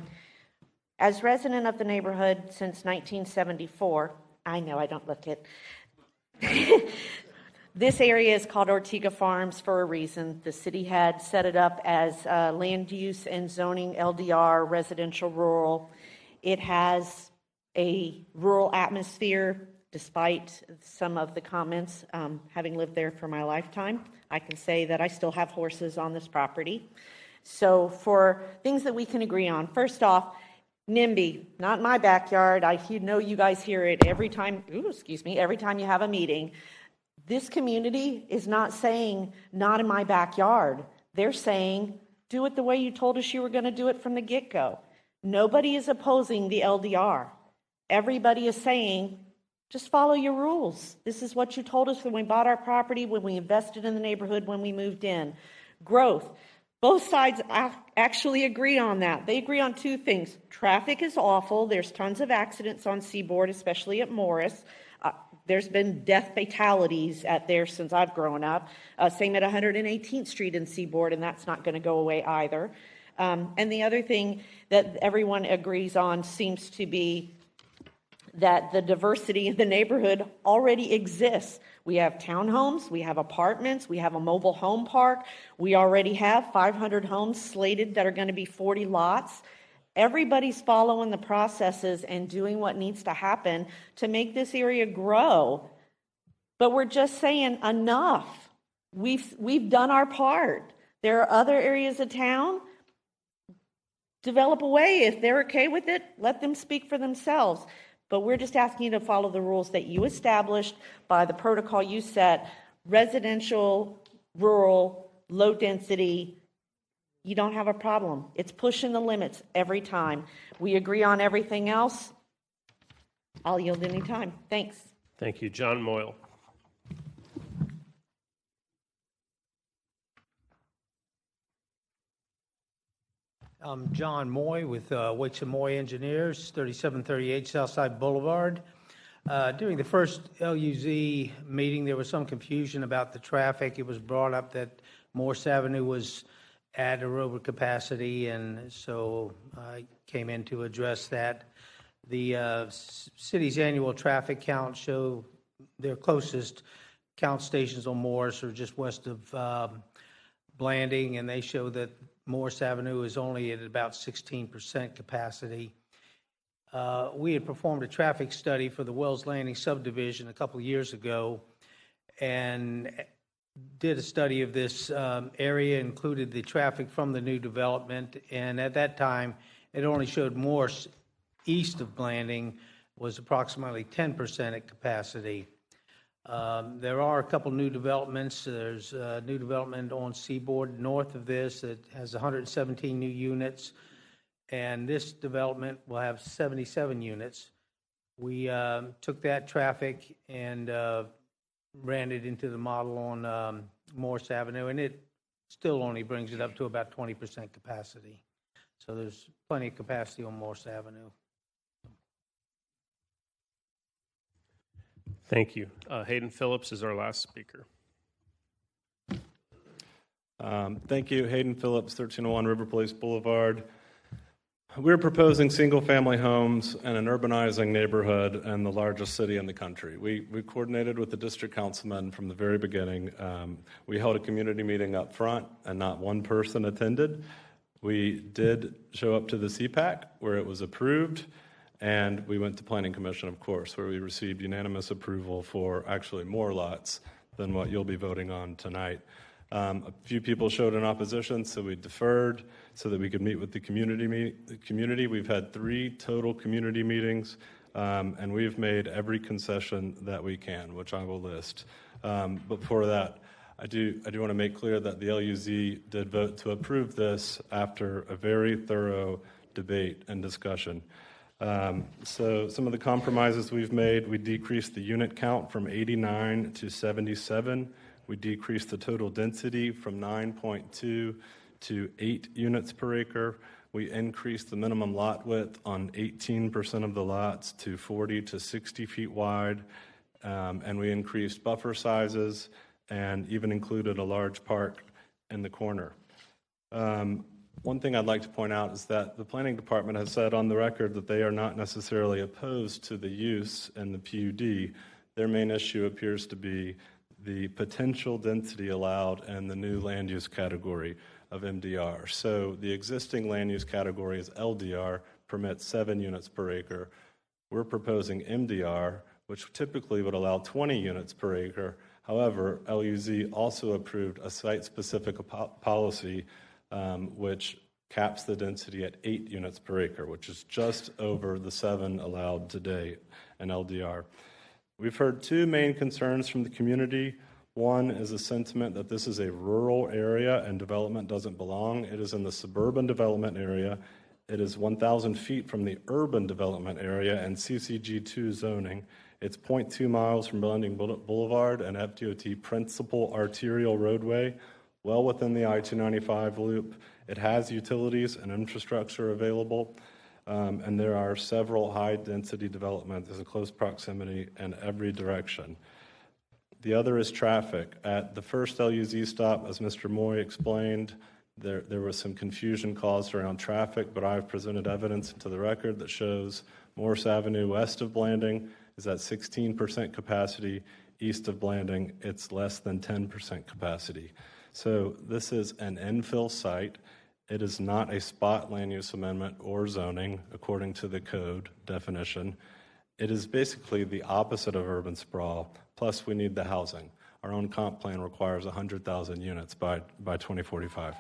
S24: As resident of the neighborhood since 1974, I know I don't look it. This area is called Ortega Farms for a reason. The city had set it up as land use and zoning LDR, residential rural. It has a rural atmosphere, despite some of the comments. Having lived there for my lifetime, I can say that I still have horses on this property. So for things that we can agree on, first off, NIMBY, not in my backyard. You guys hear it every time, every time you have a meeting. This community is not saying, not in my backyard. They're saying, do it the way you told us you were going to do it from the get-go. Nobody is opposing the LDR. Everybody is saying, just follow your rules. This is what you told us when we bought our property, when we invested in the neighborhood, when we moved in. Growth. Both sides actually agree on that. They agree on two things. Traffic is awful. There's tons of accidents on Seaboard, especially at Morris. There's been death fatalities there since I've grown up. Same at 118th Street in Seaboard, and that's not going to go away either. And the other thing that everyone agrees on seems to be that the diversity in the neighborhood already exists. We have townhomes, we have apartments, we have a mobile home park. We already have 500 homes slated that are going to be 40 lots. Everybody's following the processes and doing what needs to happen to make this area grow. But we're just saying enough. We've done our part. There are other areas of town. Develop a way. If they're okay with it, let them speak for themselves. But we're just asking you to follow the rules that you established by the protocol you set. Residential, rural, low density. You don't have a problem. It's pushing the limits every time. We agree on everything else. I'll yield any time. Thanks.
S2: Thank you. John Moyle.
S11: I'm John Moy with Waits & Moy Engineers, 3738 Southside Boulevard. During the first LUZ meeting, there was some confusion about the traffic. It was brought up that Morse Avenue was at or over capacity, and so I came in to address that. The city's annual traffic count show their closest count stations on Morse are just west of Blanding, and they show that Morse Avenue is only at about 16% capacity. We had performed a traffic study for the Wells Landing subdivision a couple of years ago and did a study of this area, included the traffic from the new development, and at that time it only showed Morse east of Blanding was approximately 10% at capacity. There are a couple new developments. There's a new development on Seaboard north of this that has 117 new units, and this development will have 77 units. We took that traffic and ran it into the model on Morse Avenue, and it still only brings it up to about 20% capacity. So there's plenty of capacity on Morse Avenue.
S2: Thank you. Hayden Phillips is our last speaker.
S15: Thank you. Hayden Phillips, 1301 River Place Boulevard. We're proposing single-family homes in an urbanizing neighborhood in the largest city in the country. We coordinated with the district councilman from the very beginning. We held a community meeting up front, and not one person attended. We did show up to the CPAC, where it was approved, and we went to Planning Commission, of course, where we received unanimous approval for actually more lots than what you'll be voting on tonight. A few people showed an opposition, so we deferred so that we could meet with the community. We've had 3 total community meetings, and we've made every concession that we can, which I will list. But before that, I do want to make clear that the LUZ did vote to approve this after a very thorough debate and discussion. So some of the compromises we've made: we decreased the unit count from 89 to 77. We decreased the total density from 9.2 to 8 units per acre. We increased the minimum lot width on 18% of the lots to 40 to 60 feet wide. And we increased buffer sizes and even included a large park in the corner. One thing I'd like to point out is that the planning department has said on the record that they are not necessarily opposed to the use in the PUD. Their main issue appears to be the potential density allowed in the new land use category of MDR. So the existing land use category is LDR, permits 7 units per acre. We're proposing MDR, which typically would allow 20 units per acre. However, LUZ also approved a site-specific policy which caps the density at 8 units per acre, which is just over the 7 allowed today in LDR. We've heard 2 main concerns from the community. One is a sentiment that this is a rural area and development doesn't belong. It is in the suburban development area. It is 1,000 feet from the urban development area and CCG2 zoning. It's 0.2 miles from Blanding Boulevard and FDOT principal arterial roadway, well within the I-295 loop. It has utilities and infrastructure available, and there are several high-density developments in close proximity in every direction. The other is traffic. At the first LUZ stop, as Mr. Moy explained, there was some confusion caused around traffic, but I've presented evidence to the record that shows Morris Avenue west of Blanding is at 16% capacity. East of Blanding, it's less than 10% capacity. So this is an infill site. It is not a spot land use amendment or zoning, according to the code definition. It is basically the opposite of urban sprawl, plus we need the housing. Our own comp plan requires 100,000 units by 2045.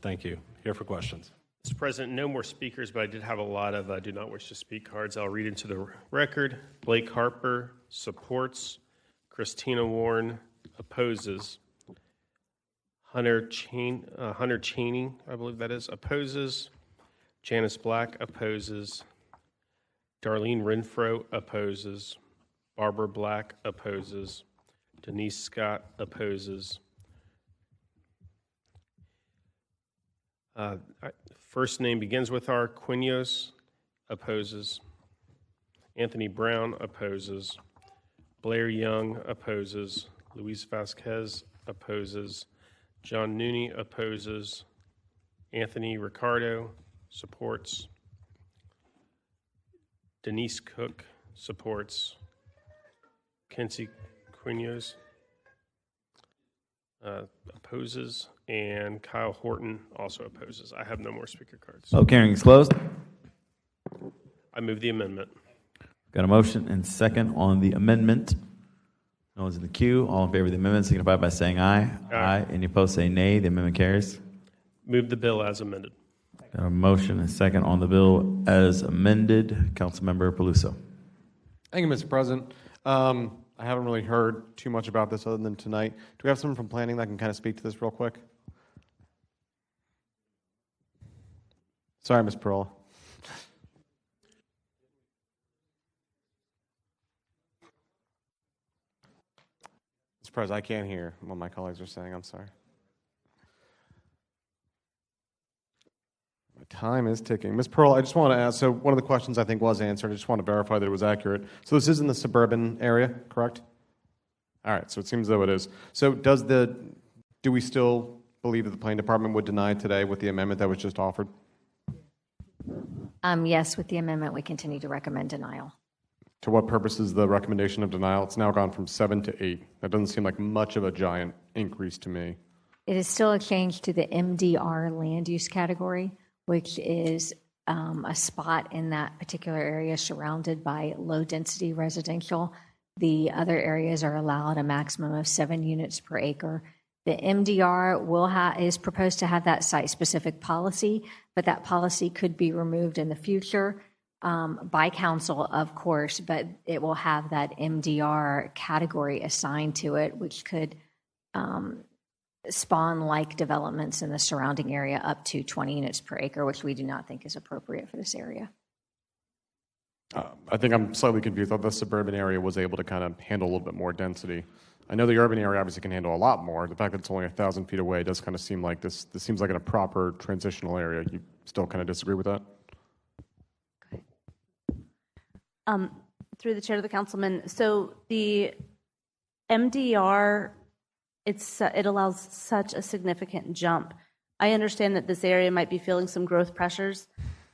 S15: Thank you. Here for questions.
S2: Mr. President, no more speakers, but I did have a lot of do not wish to speak cards. I'll read into the record. Blake Harper supports. Christina Warren opposes. Hunter Cheney, I believe that is, opposes. Janice Black opposes. Darlene Renfro opposes. Barbara Black opposes. Denise Scott opposes. First name begins with R. Quinos opposes. Anthony Brown opposes. Blair Young opposes. Luis Vasquez opposes. John Nooney opposes. Anthony Ricardo supports. Denise Cook supports. Kenzie Quinos opposes, and Kyle Horton also opposes. I have no more speaker cards.
S1: Public hearing is closed.
S2: I move the amendment.
S1: Got a motion and second on the amendment. No one's in the queue. All in favor of the amendment signify by saying aye. Aye. Any opposed say nay. The amendment carries.
S2: Move the bill as amended.
S1: Got a motion and second on the bill as amended. Councilmember Peluso.
S8: Thank you, Mr. President. I haven't really heard too much about this other than tonight. Do we have someone from planning that can kind of speak to this real quick? Sorry, Ms. Perola. Mr. President, I can't hear what my colleagues are saying. I'm sorry. My time is ticking. Ms. Pearl, I just want to ask, so one of the questions I think was answered. I just want to verify that it was accurate. So this is in the suburban area, correct? All right, so it seems as though it is. So do we still believe that the planning department would deny today with the amendment that was just offered?
S12: Yes, with the amendment, we continue to recommend denial.
S8: To what purpose is the recommendation of denial? It's now gone from 7 to 8. That doesn't seem like much of a giant increase to me.
S12: It is still a change to the MDR land use category, which is a spot in that particular area surrounded by low-density residential. The other areas are allowed a maximum of 7 units per acre. The MDR is proposed to have that site-specific policy, but that policy could be removed in the future by council, of course, but it will have that MDR category assigned to it, which could spawn like developments in the surrounding area up to 20 units per acre, which we do not think is appropriate for this area.
S8: I think I'm slightly confused. I thought the suburban area was able to kind of handle a little bit more density. I know the urban area obviously can handle a lot more. The fact that it's only 1,000 feet away does kind of seem like this seems like in a proper transitional area. You still kind of disagree with that?
S16: Through the chair to the councilman, so the MDR, it allows such a significant jump. I understand that this area might be feeling some growth pressures.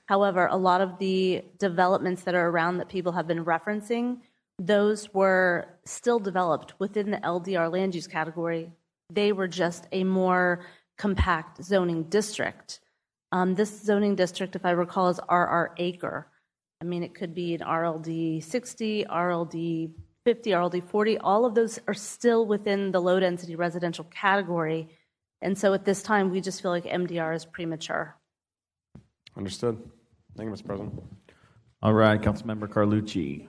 S16: However, a lot of the developments that are around that people have been referencing those were still developed within the LDR land use category. They were just a more compact zoning district. This zoning district, if I recall, is RR Acre. I mean, it could be an RLD 60, RLD 50, RLD 40. All of those are still within the low density residential category. And so at this time, we just feel like MDR is premature.
S8: Understood. Thank you, Mr. President.
S1: All right, Councilmember Carlucci.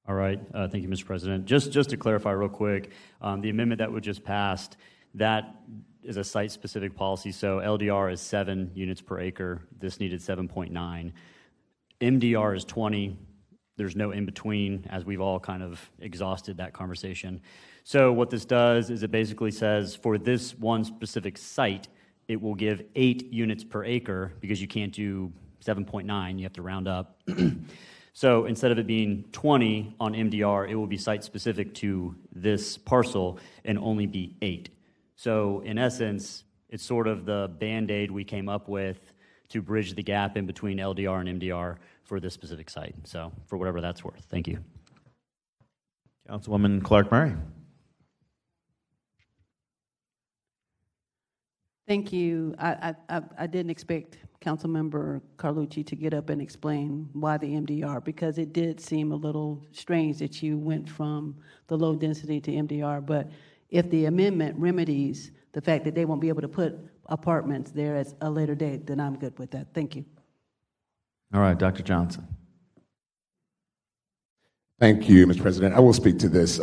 S13: All right, thank you, Mr. President. Just to clarify real quick, the amendment that was just passed, that is a site-specific policy. So LDR is 7 units per acre. This needed 7.9. MDR is 20. There's no in-between, as we've all kind of exhausted that conversation. So what this does is it basically says for this one specific site, it will give 8 units per acre because you can't do 7.9. You have to round up. So instead of it being 20 on MDR, it will be site-specific to this parcel and only be 8. So in essence, it's sort of the Band-Aid we came up with to bridge the gap in between LDR and MDR for this specific site. So for whatever that's worth. Thank you.
S1: Councilwoman Clark Murray.
S17: Thank you. I didn't expect Councilmember Carlucci to get up and explain why the MDR, because it did seem a little strange that you went from the low density to MDR. But if the amendment remedies the fact that they won't be able to put apartments there at a later date, then I'm good with that. Thank you.
S1: All right, Dr. Johnson.
S18: Thank you, Mr. President. I will speak to this.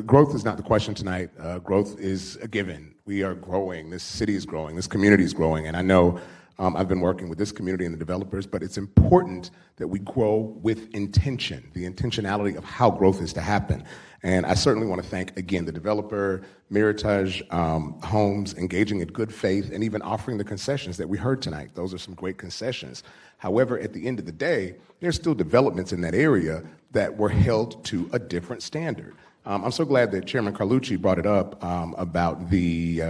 S18: Growth is not the question tonight. Growth is a given. We are growing. This city is growing. This community is growing. And I know I've been working with this community and the developers, but it's important that we grow with intention, the intentionality of how growth is to happen. And I certainly want to thank, again, the developer, Meritage Homes, engaging in good faith and even offering the concessions that we heard tonight. Those are some great concessions. However, at the end of the day, there's still developments in that area that were held to a different standard. I'm so glad that Chairman Carlucci brought it up about the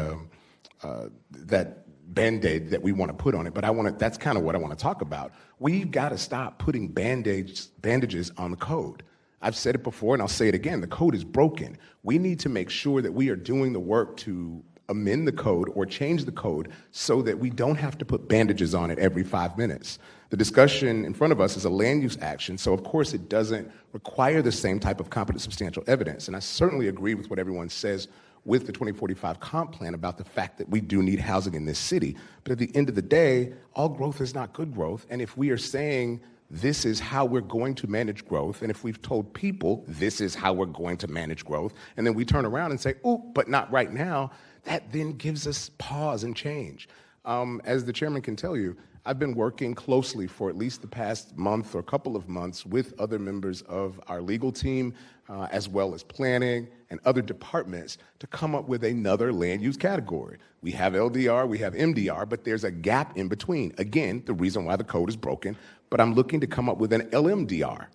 S18: that Band-Aid that we want to put on it, but that's kind of what I want to talk about. We've got to stop putting bandages on the code. I've said it before and I'll say it again, the code is broken. We need to make sure that we are doing the work to amend the code or change the code so that we don't have to put bandages on it every 5 minutes. The discussion in front of us is a land use action, so of course it doesn't require the same type of competent substantial evidence. And I certainly agree with what everyone says with the 2045 comp plan about the fact that we do need housing in this city. But at the end of the day, all growth is not good growth. And if we are saying this is how we're going to manage growth, and if we've told people this is how we're going to manage growth, and then we turn around and say, oh, but not right now, that then gives us pause and change. As the chairman can tell you, I've been working closely for at least the past month or couple of months with other members of our legal team, as well as planning and other departments to come up with another land use category. We have LDR, we have MDR, but there's a gap in between. Again, the reason why the code is broken, but I'm looking to come up with an LMDR,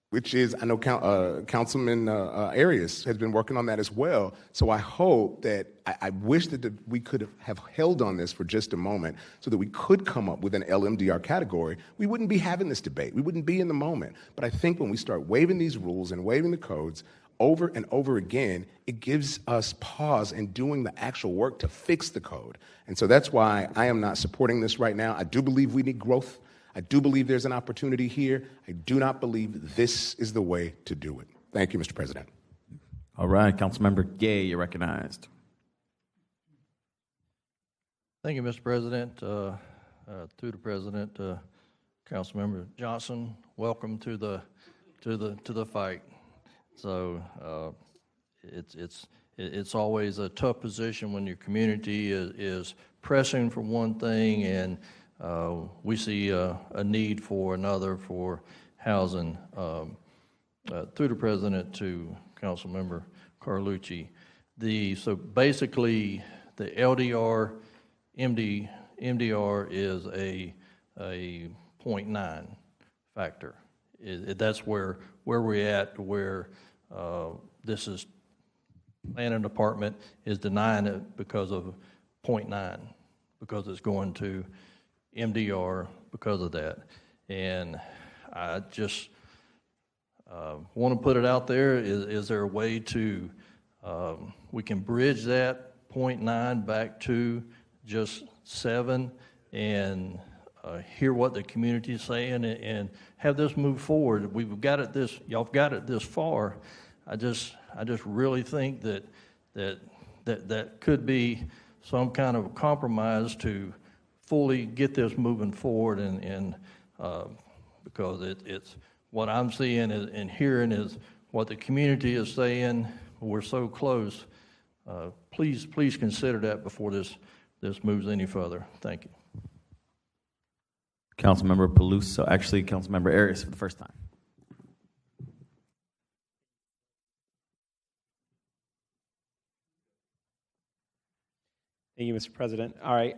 S18: which is, I know Councilman Arias has been working on that as well. So I hope that, I wish that we could have held on this for just a moment so that we could come up with an LMDR category. We wouldn't be having this debate. We wouldn't be in the moment. But I think when we start waiving these rules and waiving the codes over and over again, it gives us pause in doing the actual work to fix the code. And so that's why I am not supporting this right now. I do believe we need growth. I do believe there's an opportunity here. I do not believe this is the way to do it. Thank you, Mr. President.
S1: All right, Councilmember Gay, you're recognized.
S19: Thank you, Mr. President. Through the President, Councilmember Johnson, welcome to the fight. So it's always a tough position when your community is pressing for one thing and we see a need for another for housing. Through the President to Councilmember Carlucci, so basically the LDR MDR is a 0.9 factor. That's where we're at, where this is planning department is denying it because of 0.9, because it's going to MDR because of that. And I just Want to put it out there, is there a way to, we can bridge that 0.9 back to just 7 and hear what the community is saying and have this move forward? We've got it this, y'all have got it this far. I just really think that could be some kind of compromise to fully get this moving forward, and because it's what I'm seeing and hearing is what the community is saying. We're so close. Please consider that before this moves any further. Thank you.
S1: Councilmember Peluso, actually Councilmember Arias for the first time.
S4: Thank you, Mr. President. All right.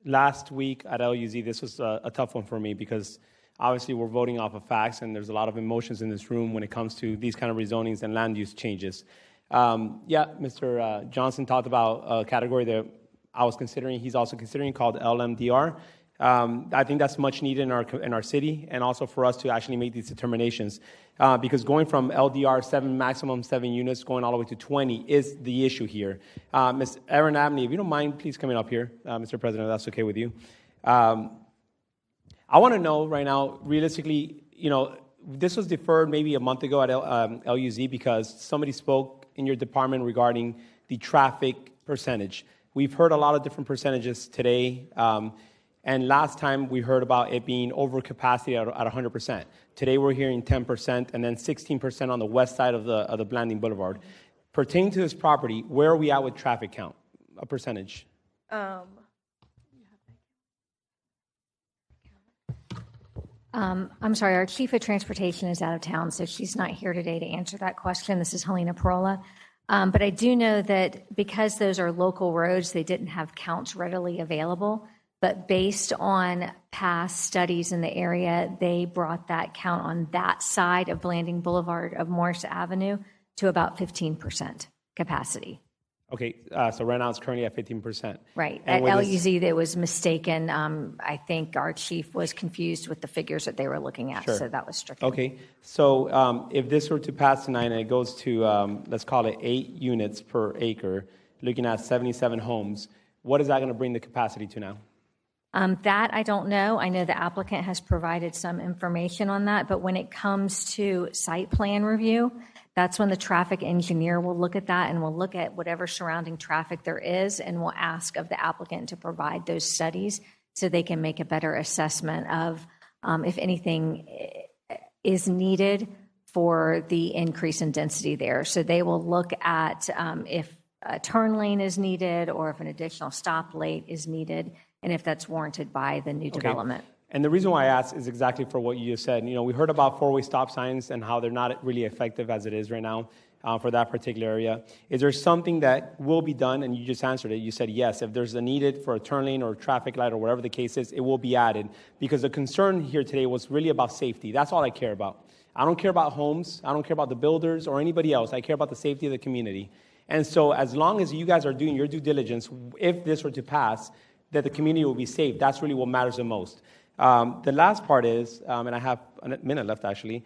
S4: Last week at LUZ, this was a tough one for me because obviously we're voting off of facts, and there's a lot of emotions in this room when it comes to these kind of rezonings and land use changes. Mr. Johnson talked about a category that I was considering. He's also considering called LMDR. I think that's much needed in our city, and also for us to actually make these determinations. Because going from LDR maximum 7 units, going all the way to 20 is the issue here. Ms. Erin Abney, if you don't mind, please coming up here, Mr. President, if that's okay with you. I want to know right now, realistically, this was deferred maybe a month ago at LUZ because somebody spoke in your department regarding the traffic percentage. We've heard a lot of different percentages today. And last time we heard about it being over capacity at 100%. Today we're hearing 10% and then 16% on the west side of the Blanding Boulevard. Pertaining to this property, where are we at with traffic count? A percentage.
S12: I'm sorry, our Chief of Transportation is out of town, so she's not here today to answer that question. This is Helena Parola. But I do know that because those are local roads, they didn't have counts readily available. But based on past studies in the area, they brought that count on that side of Blanding Boulevard of Morris Avenue to about 15% capacity.
S4: Okay, so right now it's currently at 15%.
S12: Right. At LUZ, it was mistaken. I think our chief was confused with the figures that they were looking at, so that was stricken.
S4: Okay, so if this were to pass tonight and it goes to, let's call it 8 units per acre, looking at 77 homes, what is that going to bring the capacity to now?
S12: That I don't know. I know the applicant has provided some information on that, but when it comes to site plan review, that's when the traffic engineer will look at that and will look at whatever surrounding traffic there is and will ask of the applicant to provide those studies so they can make a better assessment of if anything is needed for the increase in density there. So they will look at if a turn lane is needed or if an additional stop lane is needed, and if that's warranted by the new development.
S4: And the reason why I asked is exactly for what you just said. We heard about 4-way stop signs and how they're not really effective as it is right now for that particular area. Is there something that will be done? And you just answered it. You said yes. If there's a needed for a turn lane or a traffic light or whatever the case is, it will be added. Because the concern here today was really about safety. That's all I care about. I don't care about homes. I don't care about the builders or anybody else. I care about the safety of the community. And so as long as you guys are doing your due diligence, if this were to pass, that the community will be safe. That's really what matters the most. The last part is, and I have a minute left actually,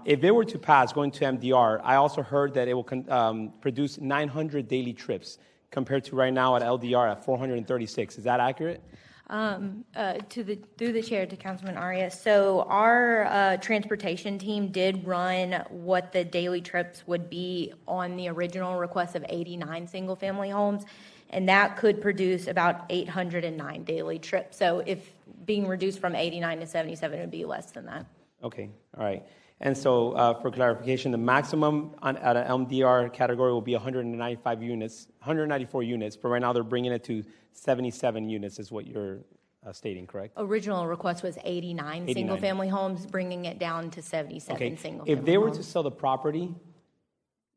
S4: if it were to pass going to MDR, I also heard that it will produce 900 daily trips compared to right now at LDR at 436. Is that accurate?
S6: Through the chair to Councilman Arias. So our transportation team did run what the daily trips would be on the original request of 89 single-family homes, and that could produce about 809 daily trips. So if being reduced from 89 to 77, it would be less than that.
S4: Okay, all right. And so for clarification, the maximum at an MDR category will be 194 units, but right now they're bringing it to 77 units is what you're stating, correct?
S6: Original request was 89 single-family homes, bringing it down to 77 single-family homes.
S4: If they were to sell the property,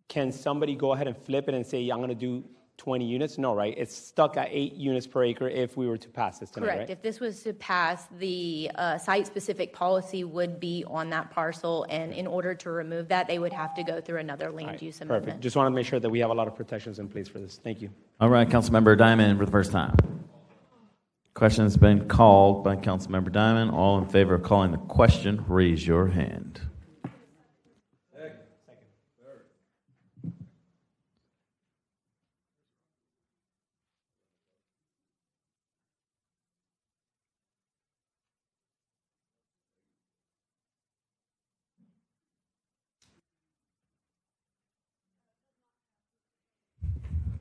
S4: can somebody go ahead and flip it and say, I'm going to do 20 units? No, right? It's stuck at 8 units per acre if we were to pass this tonight,
S6: Correct.
S4: right?
S6: If this was to pass, the site-specific policy would be on that parcel, and in order to remove that, they would have to go through another land use amendment.
S4: Perfect. Just want to make sure that we have a lot of protections in place for this. Thank you.
S1: All right, Councilmember Diamond for the first time. Question has been called by Councilmember Diamond. All in favor of calling the question, raise your hand.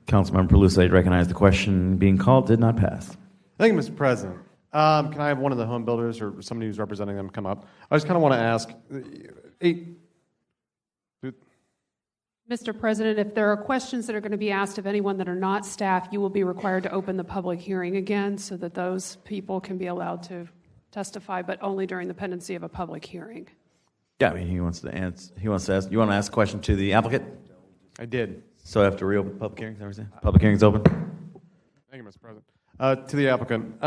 S1: Councilmember Peluso, recognize the question being called did not pass.
S8: Thank you, Mr. President. Can I have one of the home builders or somebody who's representing them come up? I just kind of want to ask,
S3: Mr. President, if there are questions that are going to be asked of anyone that are not staff, you will be required to open the public hearing again so that those people can be allowed to testify, but only during the pendency of a public hearing.
S1: Yeah, I mean, he wants to ask. You want to ask a question to the applicant?
S8: I did.
S1: So I have to reopen the public hearing, is that what you're saying? Public hearing's open.
S8: Thank you, Mr. President. To the applicant,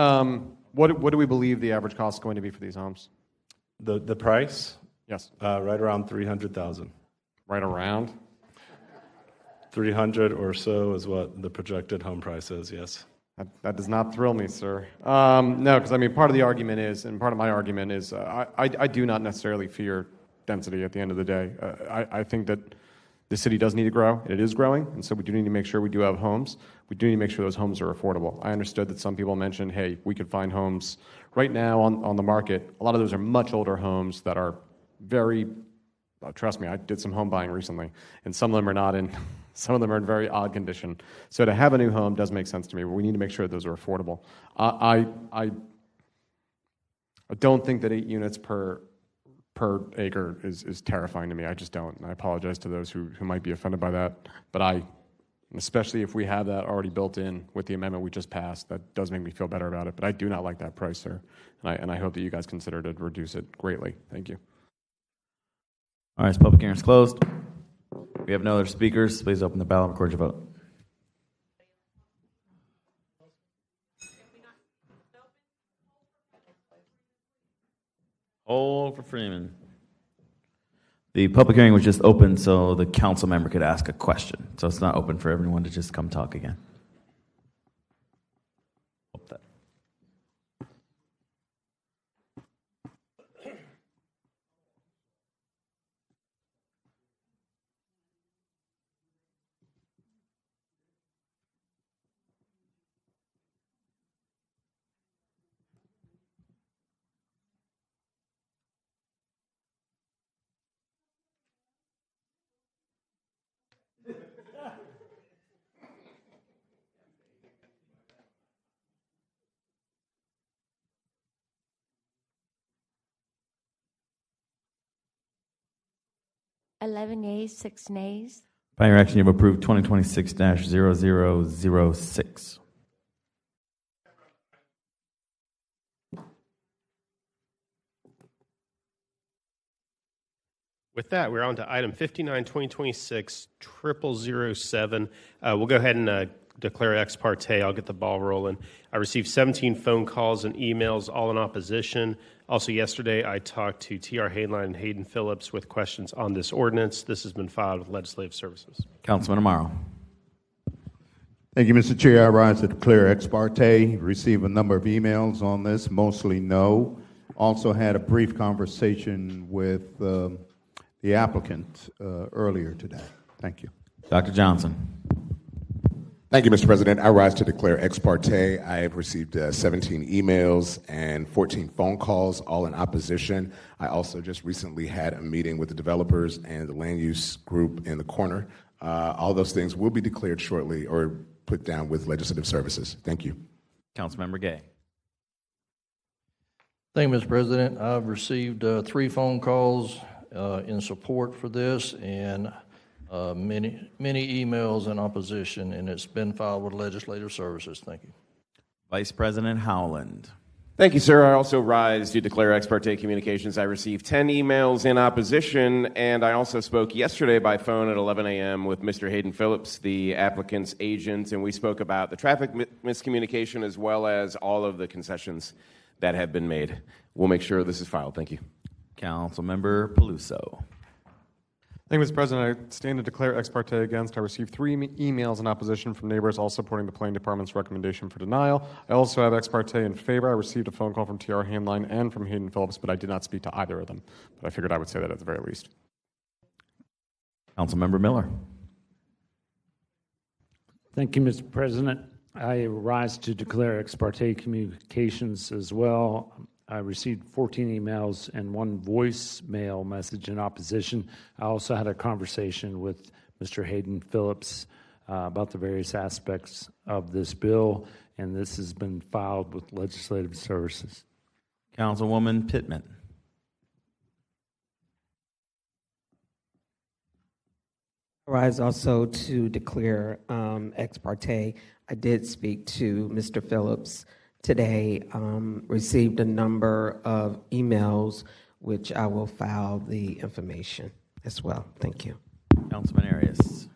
S8: what do we believe the average cost is going to be for these homes?
S15: The price?
S8: Yes.
S15: Right around $300,000.
S8: Right around?
S15: 300 or so is what the projected home price is, yes.
S8: That does not thrill me, sir. No, because I mean, part of the argument is, and part of my argument is, I do not necessarily fear density at the end of the day. I think that the city does need to grow, and it is growing, and so we do need to make sure we do have homes. We do need to make sure those homes are affordable. I understood that some people mentioned, hey, we could find homes right now on the market. A lot of those are much older homes that are very, trust me, I did some home buying recently, and some of them are not in, some of them are in very odd condition. So to have a new home does make sense to me, but we need to make sure that those are affordable. I don't think that 8 units per acre is terrifying to me. I just don't. And I apologize to those who might be offended by that. But especially if we have that already built in with the amendment we just passed, that does make me feel better about it. But I do not like that price, sir. And I hope that you guys consider to reduce it greatly. Thank you.
S1: All right, so public hearing is closed. We have no other speakers. Please open the ballot and record your vote. Hold for Freeman. The public hearing was just open so the council member could ask a question. So it's not open for everyone to just come talk again. Hope that.
S7: Eleven yeas, 6 nays.
S1: By your action, you have approved 2026-0006.
S2: With that, we're on to item 59, 2026-0007. We'll go ahead and declare ex parte. I'll get the ball rolling. I received 17 phone calls and emails, all in opposition. Also yesterday, I talked to T.R. Hainline and Hayden Phillips with questions on this ordinance. This has been filed with Legislative Services.
S1: Councilman Amaro.
S20: Thank you, Mr. Chair. I rise to declare ex parte. Received a number of emails on this, mostly no. Also had a brief conversation with the applicant earlier today. Thank you.
S1: Dr. Johnson.
S18: Thank you, Mr. President. I rise to declare ex parte. I have received 17 emails and 14 phone calls, all in opposition. I also just recently had a meeting with the developers and the land use group in the corner. All those things will be declared shortly or put down with Legislative Services. Thank you.
S1: Councilmember Gay.
S19: Thank you, Mr. President. I've received 3 phone calls in support for this and many emails in opposition, and it's been filed with Legislative Services. Thank you.
S1: Vice President Howland.
S21: Thank you, sir. I also rise to declare ex parte communications. I received 10 emails in opposition, and I also spoke yesterday by phone at 11 a.m. with Mr. Hayden Phillips, the applicant's agent, and we spoke about the traffic miscommunication as well as all of the concessions that have been made. We'll make sure this is filed. Thank you.
S1: Councilmember Peluso.
S8: Thank you, Mr. President. I stand to declare ex parte against. I received 3 emails in opposition from neighbors, all supporting the Planning Department's recommendation for denial. I also have ex parte in favor. I received a phone call from T.R. Hainline and from Hayden Phillips, but I did not speak to either of them. But I figured I would say that at the very least.
S1: Councilmember Miller.
S25: Thank you, Mr. President. I rise to declare ex parte communications as well. I received 14 emails and 1 voicemail message in opposition. I also had a conversation with Mr. Hayden Phillips about the various aspects of this bill, and this has been filed with Legislative Services.
S1: Councilwoman Pittman.
S5: I rise also to declare ex parte. I did speak to Mr. Phillips today, received a number of emails, which I will file the information as well. Thank you.
S1: Councilman Arias.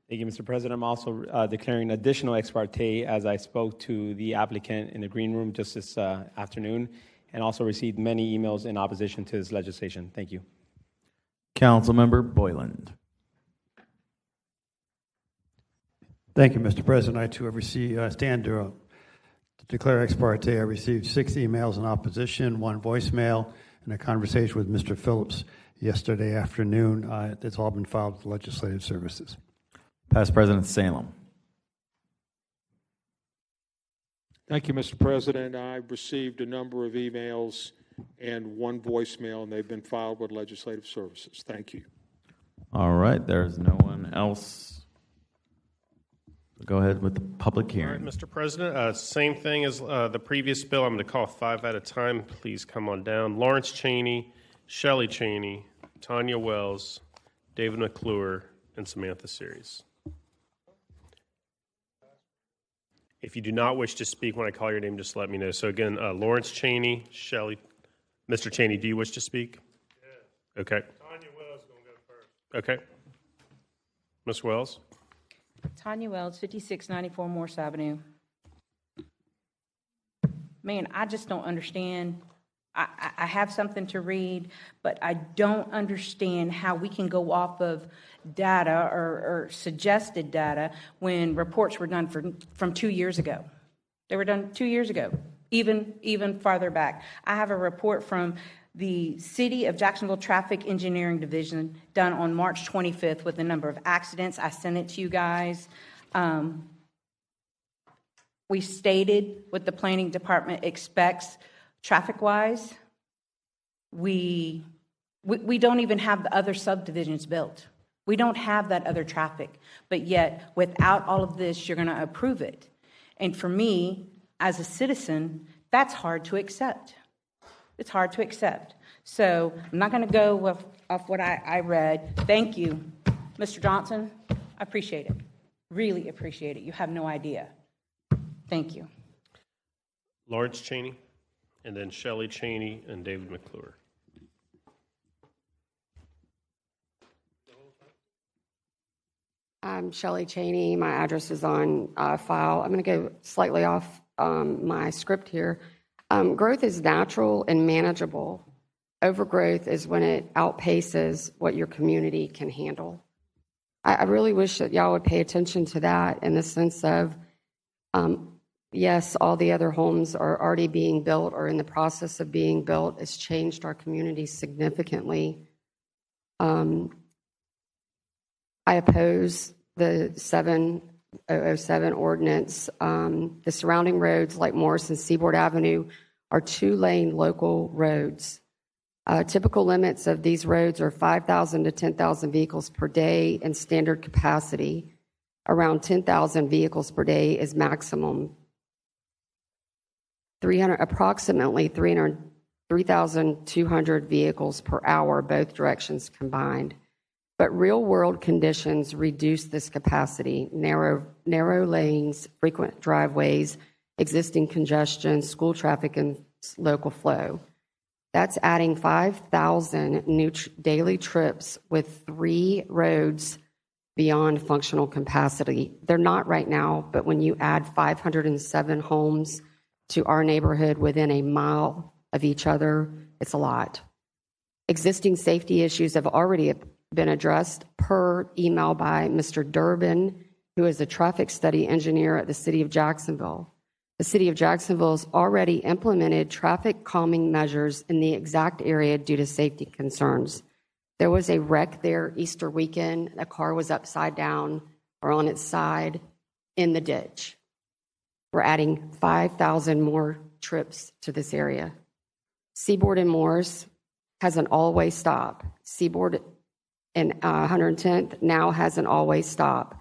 S4: Thank you, Mr. President. I'm also declaring additional ex parte as I spoke to the applicant in the green room just this afternoon and also received many emails in opposition to this legislation. Thank you.
S1: Councilmember Boyland.
S9: Thank you, Mr. President. I too have received, stand to declare ex parte. I received 6 emails in opposition, 1 voicemail, and a conversation with Mr. Phillips yesterday afternoon. It's all been filed with Legislative Services.
S1: Past President Salem.
S10: Thank you, Mr. President. I've received a number of emails and 1 voicemail, and they've been filed with Legislative Services. Thank you.
S1: All right, there's no one else. Go ahead with the public hearing.
S2: All right, Mr. President, same thing as the previous bill. I'm going to call 5 at a time. Please come on down. Lawrence Cheney, Shelley Cheney, Tanya Wells, David McClure, and Samantha Series. If you do not wish to speak when I call your name, just let me know. So again, Lawrence Cheney, Shelley. Mr. Cheney, do you wish to speak? Yeah. Okay.
S10: Tanya Wells is going to go first.
S2: Okay. Ms. Wells?
S14: Tanya Wells, 5694 Morse Avenue. Man, I just don't understand. I have something to read, but I don't understand how we can go off of data or suggested data when reports were done from 2 years ago. They were done 2 years ago, even farther back. I have a report from the City of Jacksonville Traffic Engineering Division done on March 25th with a number of accidents. I sent it to you guys. We stated what the planning department expects traffic-wise. We don't even have the other subdivisions built. We don't have that other traffic. But yet, without all of this, you're going to approve it. And for me, as a citizen, that's hard to accept. It's hard to accept. So I'm not going to go off what I read. Thank you, Mr. Johnson. I appreciate it. Really appreciate it. You have no idea. Thank you.
S2: Lawrence Cheney, and then Shelley Cheney and David McClure.
S22: I'm Shelley Cheney. My address is on file. I'm going to go slightly off my script here. Growth is natural and manageable. Overgrowth is when it outpaces what your community can handle. I really wish that y'all would pay attention to that in the sense of, yes, all the other homes are already being built or in the process of being built. It's changed our community significantly. I oppose the 7007 ordinance. The surrounding roads like Morris and Seaboard Avenue are 2-lane local roads. Typical limits of these roads are 5,000 to 10,000 vehicles per day and standard capacity. Around 10,000 vehicles per day is maximum. Approximately 3,200 vehicles per hour, both directions combined. But real-world conditions reduce this capacity. Narrow lanes, frequent driveways, existing congestion, school traffic, and local flow. That's adding 5,000 new daily trips with 3 roads beyond functional capacity. They're not right now, but when you add 507 homes to our neighborhood within a mile of each other, it's a lot. Existing safety issues have already been addressed per email by Mr. Durbin, who is a traffic study engineer at the City of Jacksonville. The City of Jacksonville has already implemented traffic calming measures in the exact area due to safety concerns. There was a wreck there Easter weekend. A car was upside down or on its side in the ditch. We're adding 5,000 more trips to this area. Seaboard and Morris has an all-way stop. Seaboard and 110th now has an all-way stop.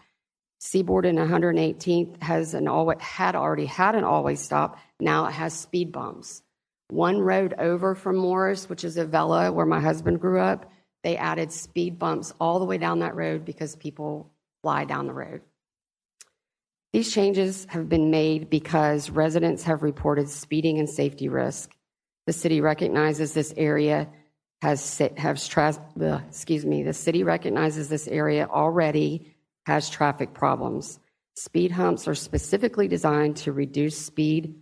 S22: Seaboard and 118th had already had an always stop. Now it has speed bumps. One road over from Morris, which is Avella, where my husband grew up, they added speed bumps all the way down that road because people fly down the road. These changes have been made because residents have reported speeding and safety risk. The city recognizes this area the city recognizes this area already has traffic problems. Speed humps are specifically designed to reduce speed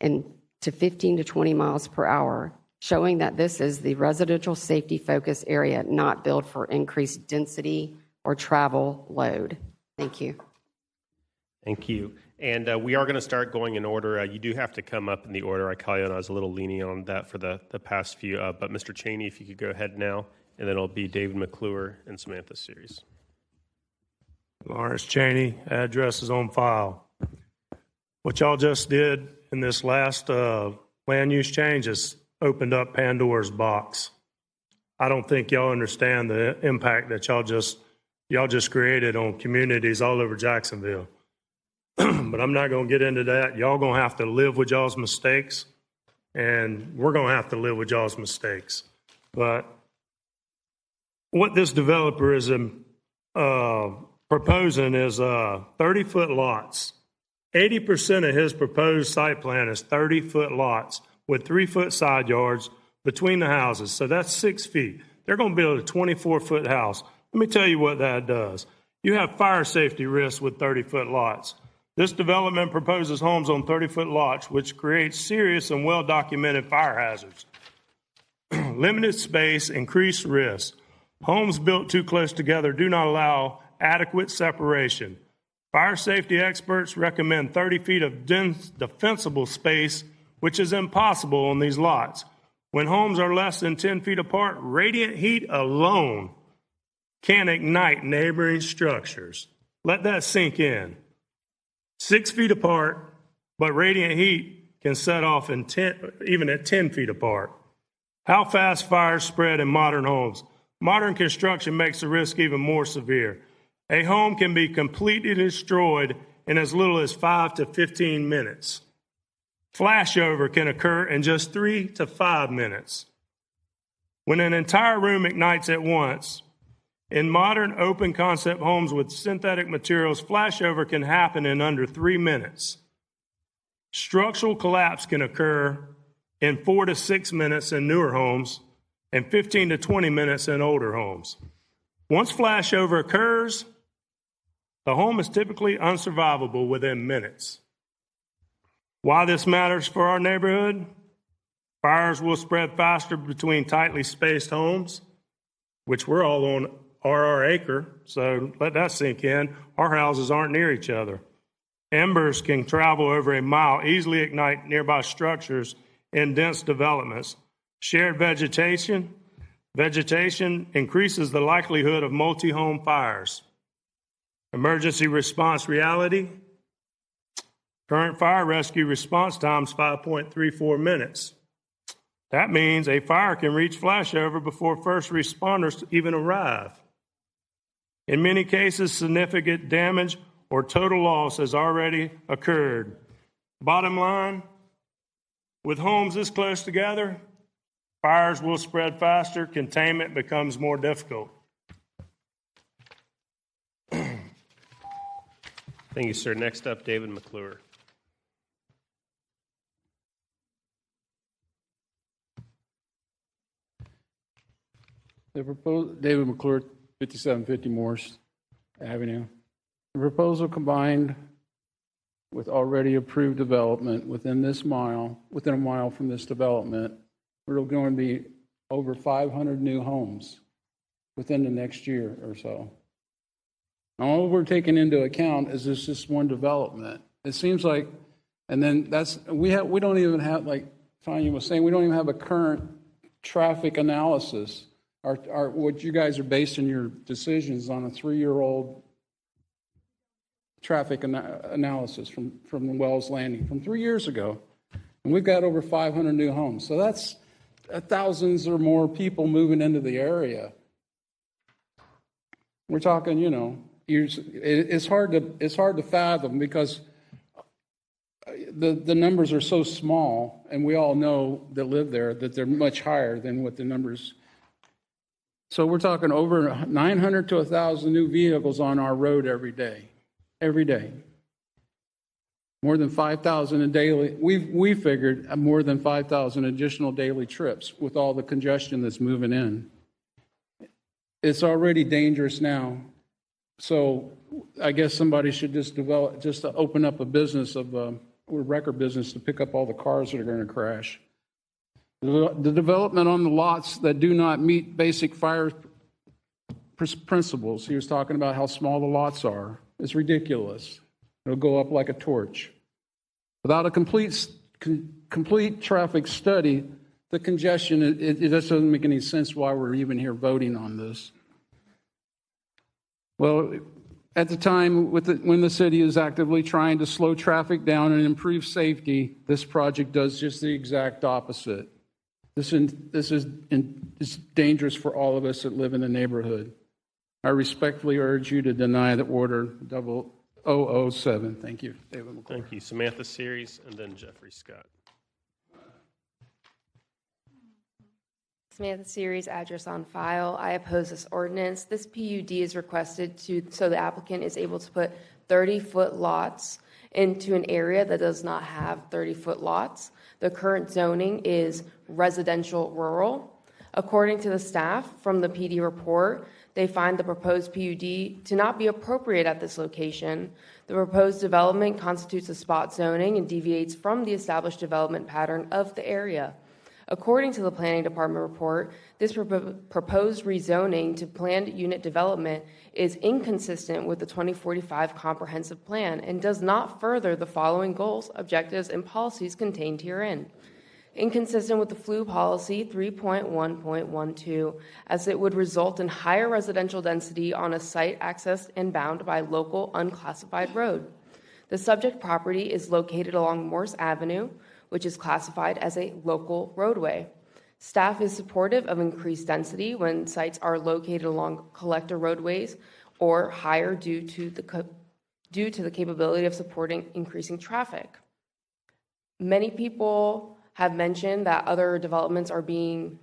S22: to 15 to 20 miles per hour, showing that this is the residential safety focus area, not built for increased density or travel load. Thank you.
S2: Thank you. And we are going to start going in order. You do have to come up in the order I call you, and I was a little lenient on that for the past few. But Mr. Cheney, if you could go ahead now, and then it'll be David McClure and Samantha Series.
S11: Lawrence Cheney, address is on file. What y'all just did in this last land use changes opened up Pandora's box. I don't think y'all understand the impact that y'all just created on communities all over Jacksonville. But I'm not going to get into that. Y'all going to have to live with y'all's mistakes, and we're going to have to live with y'all's mistakes. But what this developer is proposing is 30-foot lots. 80% of his proposed site plan is 30-foot lots with 3-foot side yards between the houses. So that's 6 feet. They're going to build a 24-foot house. Let me tell you what that does. You have fire safety risks with 30-foot lots. This development proposes homes on 30-foot lots, which creates serious and well-documented fire hazards. Limited space, increased risk. Homes built too close together do not allow adequate separation. Fire safety experts recommend 30 feet of defensible space, which is impossible on these lots. When homes are less than 10 feet apart, radiant heat alone can ignite neighboring structures. Let that sink in. 6 feet apart, but radiant heat can set off even at 10 feet apart. How fast fires spread in modern homes. Modern construction makes the risk even more severe. A home can be completely destroyed in as little as 5 to 15 minutes. Flashover can occur in just 3 to 5 minutes. When an entire room ignites at once, in modern open concept homes with synthetic materials, flashover can happen in under 3 minutes. Structural collapse can occur in 4 to 6 minutes in newer homes and 15 to 20 minutes in older homes. Once flashover occurs, the home is typically unsurvivable within minutes. Why this matters for our neighborhood? Fires will spread faster between tightly spaced homes, which we're all on RR acre, so let that sink in. Our houses aren't near each other. Embers can travel over a mile, easily ignite nearby structures in dense developments. Shared vegetation increases the likelihood of multi-home fires. Emergency response reality. Current fire rescue response time is 5.34 minutes. That means a fire can reach flashover before first responders even arrive. In many cases, significant damage or total loss has already occurred. Bottom line, with homes this close together, fires will spread faster, containment becomes more difficult.
S2: Thank you, sir. Next up, David McClure.
S13: David McClure, 5750 Morse Avenue. The proposal combined with already approved development within a mile from this development, we're going to be over 500 new homes within the next year or so. Now, all we're taking into account is this just one development. It seems like, and then we don't even have, like Tanya was saying, we don't even have a current traffic analysis. What you guys are basing your decisions on a 3-year-old traffic analysis from Wells Landing from 3 years ago. And we've got over 500 new homes. So that's thousands or more people moving into the area. We're talking, It's hard to fathom because the numbers are so small, and we all know that live there that they're much higher than what the numbers. So we're talking over 900 to 1,000 new vehicles on our road every day. Every day. More than 5,000 a daily. We figured more than 5,000 additional daily trips with all the congestion that's moving in. It's already dangerous now. So I guess somebody should just open up a business of a record business to pick up all the cars that are going to crash. The development on the lots that do not meet basic fire principles. He was talking about how small the lots are. It's ridiculous. It'll go up like a torch. Without a complete traffic study, the congestion, it just doesn't make any sense why we're even here voting on this. Well, at the time when the city is actively trying to slow traffic down and improve safety, this project does just the exact opposite. This is dangerous for all of us that live in the neighborhood. I respectfully urge you to deny the order 0007. Thank you, David McCord.
S2: Thank you. Samantha Series and then Jeffrey Scott.
S12: Samantha Series, address on file. I oppose this ordinance. This PUD is requested so the applicant is able to put 30-foot lots into an area that does not have 30-foot lots. The current zoning is residential rural. According to the staff from the PD report, they find the proposed PUD to not be appropriate at this location. The proposed development constitutes a spot zoning and deviates from the established development pattern of the area. According to the Planning Department report, this proposed rezoning to planned unit development is inconsistent with the 2045 comprehensive plan and does not further the following goals, objectives, and policies contained herein. Inconsistent with the flu policy 3.1.12, as it would result in higher residential density on a site accessed and bound by local unclassified road. The subject property is located along Morse Avenue, which is classified as a local roadway. Staff is supportive of increased density when sites are located along collector roadways or higher due to the capability of supporting increasing traffic. Many people have mentioned that other developments are being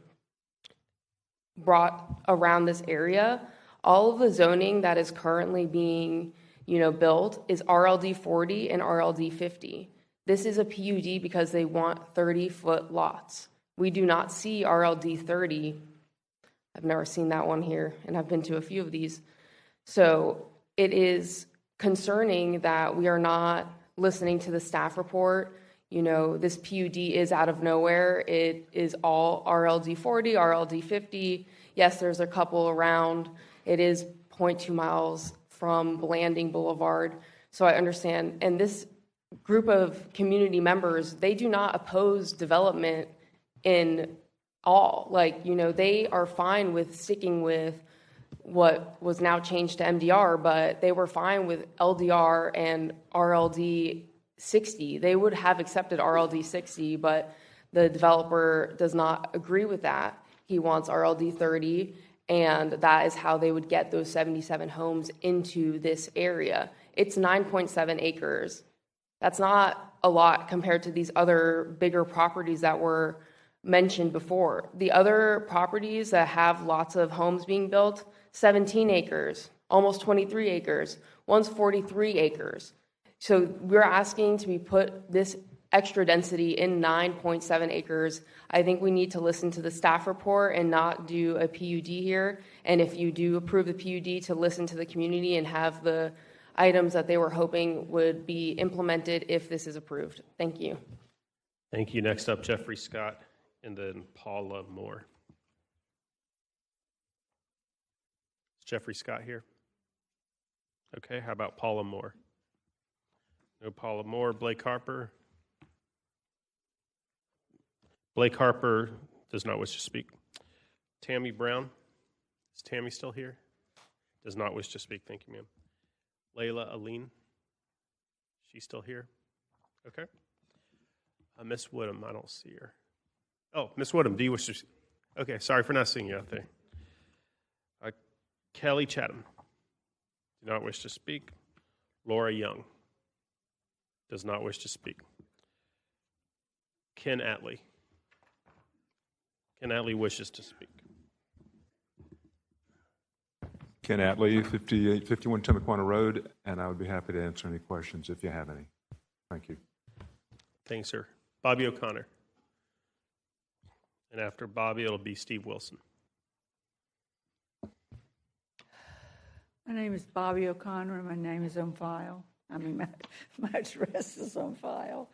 S12: brought around this area. All of the zoning that is currently being built is RLD 40 and RLD 50. This is a PUD because they want 30-foot lots. We do not see RLD 30. I've never seen that one here, and I've been to a few of these. So it is concerning that we are not listening to the staff report. This PUD is out of nowhere. It is all RLD 40, RLD 50. Yes, there's a couple around. It is 0.2 miles from Blanding Boulevard. So I understand. And this group of community members, they do not oppose development in all. They are fine with sticking with what was now changed to MDR, but they were fine with LDR and RLD 60. They would have accepted RLD 60, but the developer does not agree with that. He wants RLD 30, and that is how they would get those 77 homes into this area. It's 9.7 acres. That's not a lot compared to these other bigger properties that were mentioned before. The other properties that have lots of homes being built, 17 acres, almost 23 acres. One's 43 acres. So we're asking to be put this extra density in 9.7 acres. I think we need to listen to the staff report and not do a PUD here. And if you do approve the PUD, to listen to the community and have the items that they were hoping would be implemented if this is approved. Thank you.
S2: Thank you. Next up, Jeffrey Scott and then Paula Moore. Is Jeffrey Scott here? Okay, how about Paula Moore? No Paula Moore. Blake Harper? Blake Harper does not wish to speak. Tammy Brown? Is Tammy still here? Does not wish to speak. Thank you, ma'am. Layla Aline? She's still here? Okay. Miss Woodham, I don't see her. Oh, Miss Woodham, do you wish to speak? Okay, sorry for not seeing you out there. Kelly Chatham? Do not wish to speak. Laura Young. Does not wish to speak. Ken Attlee. Ken Attlee wishes to speak.
S6: Ken Attlee, 5851 Timuquana Road, and I would be happy to answer any questions if you have any. Thank you.
S2: Thanks, sir. Bobby O'Connor. And after Bobby, it'll be Steve Wilson.
S16: My name is Bobby O'Connor, and my name is on file. I mean, my address is on file.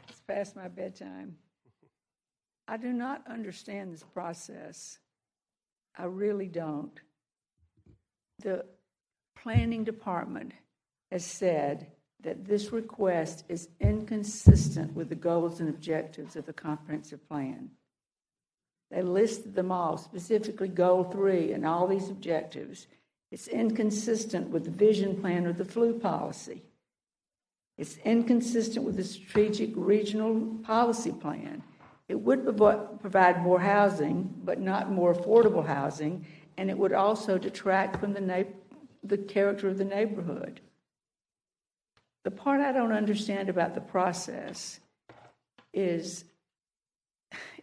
S16: It's past my bedtime. I do not understand this process. I really don't. The planning department has said that this request is inconsistent with the goals and objectives of the comprehensive plan. They listed them all, specifically Goal 3 and all these objectives. It's inconsistent with the vision plan or the flu policy. It's inconsistent with the strategic regional policy plan. It would provide more housing, but not more affordable housing, and it would also detract from the character of the neighborhood. The part I don't understand about the process is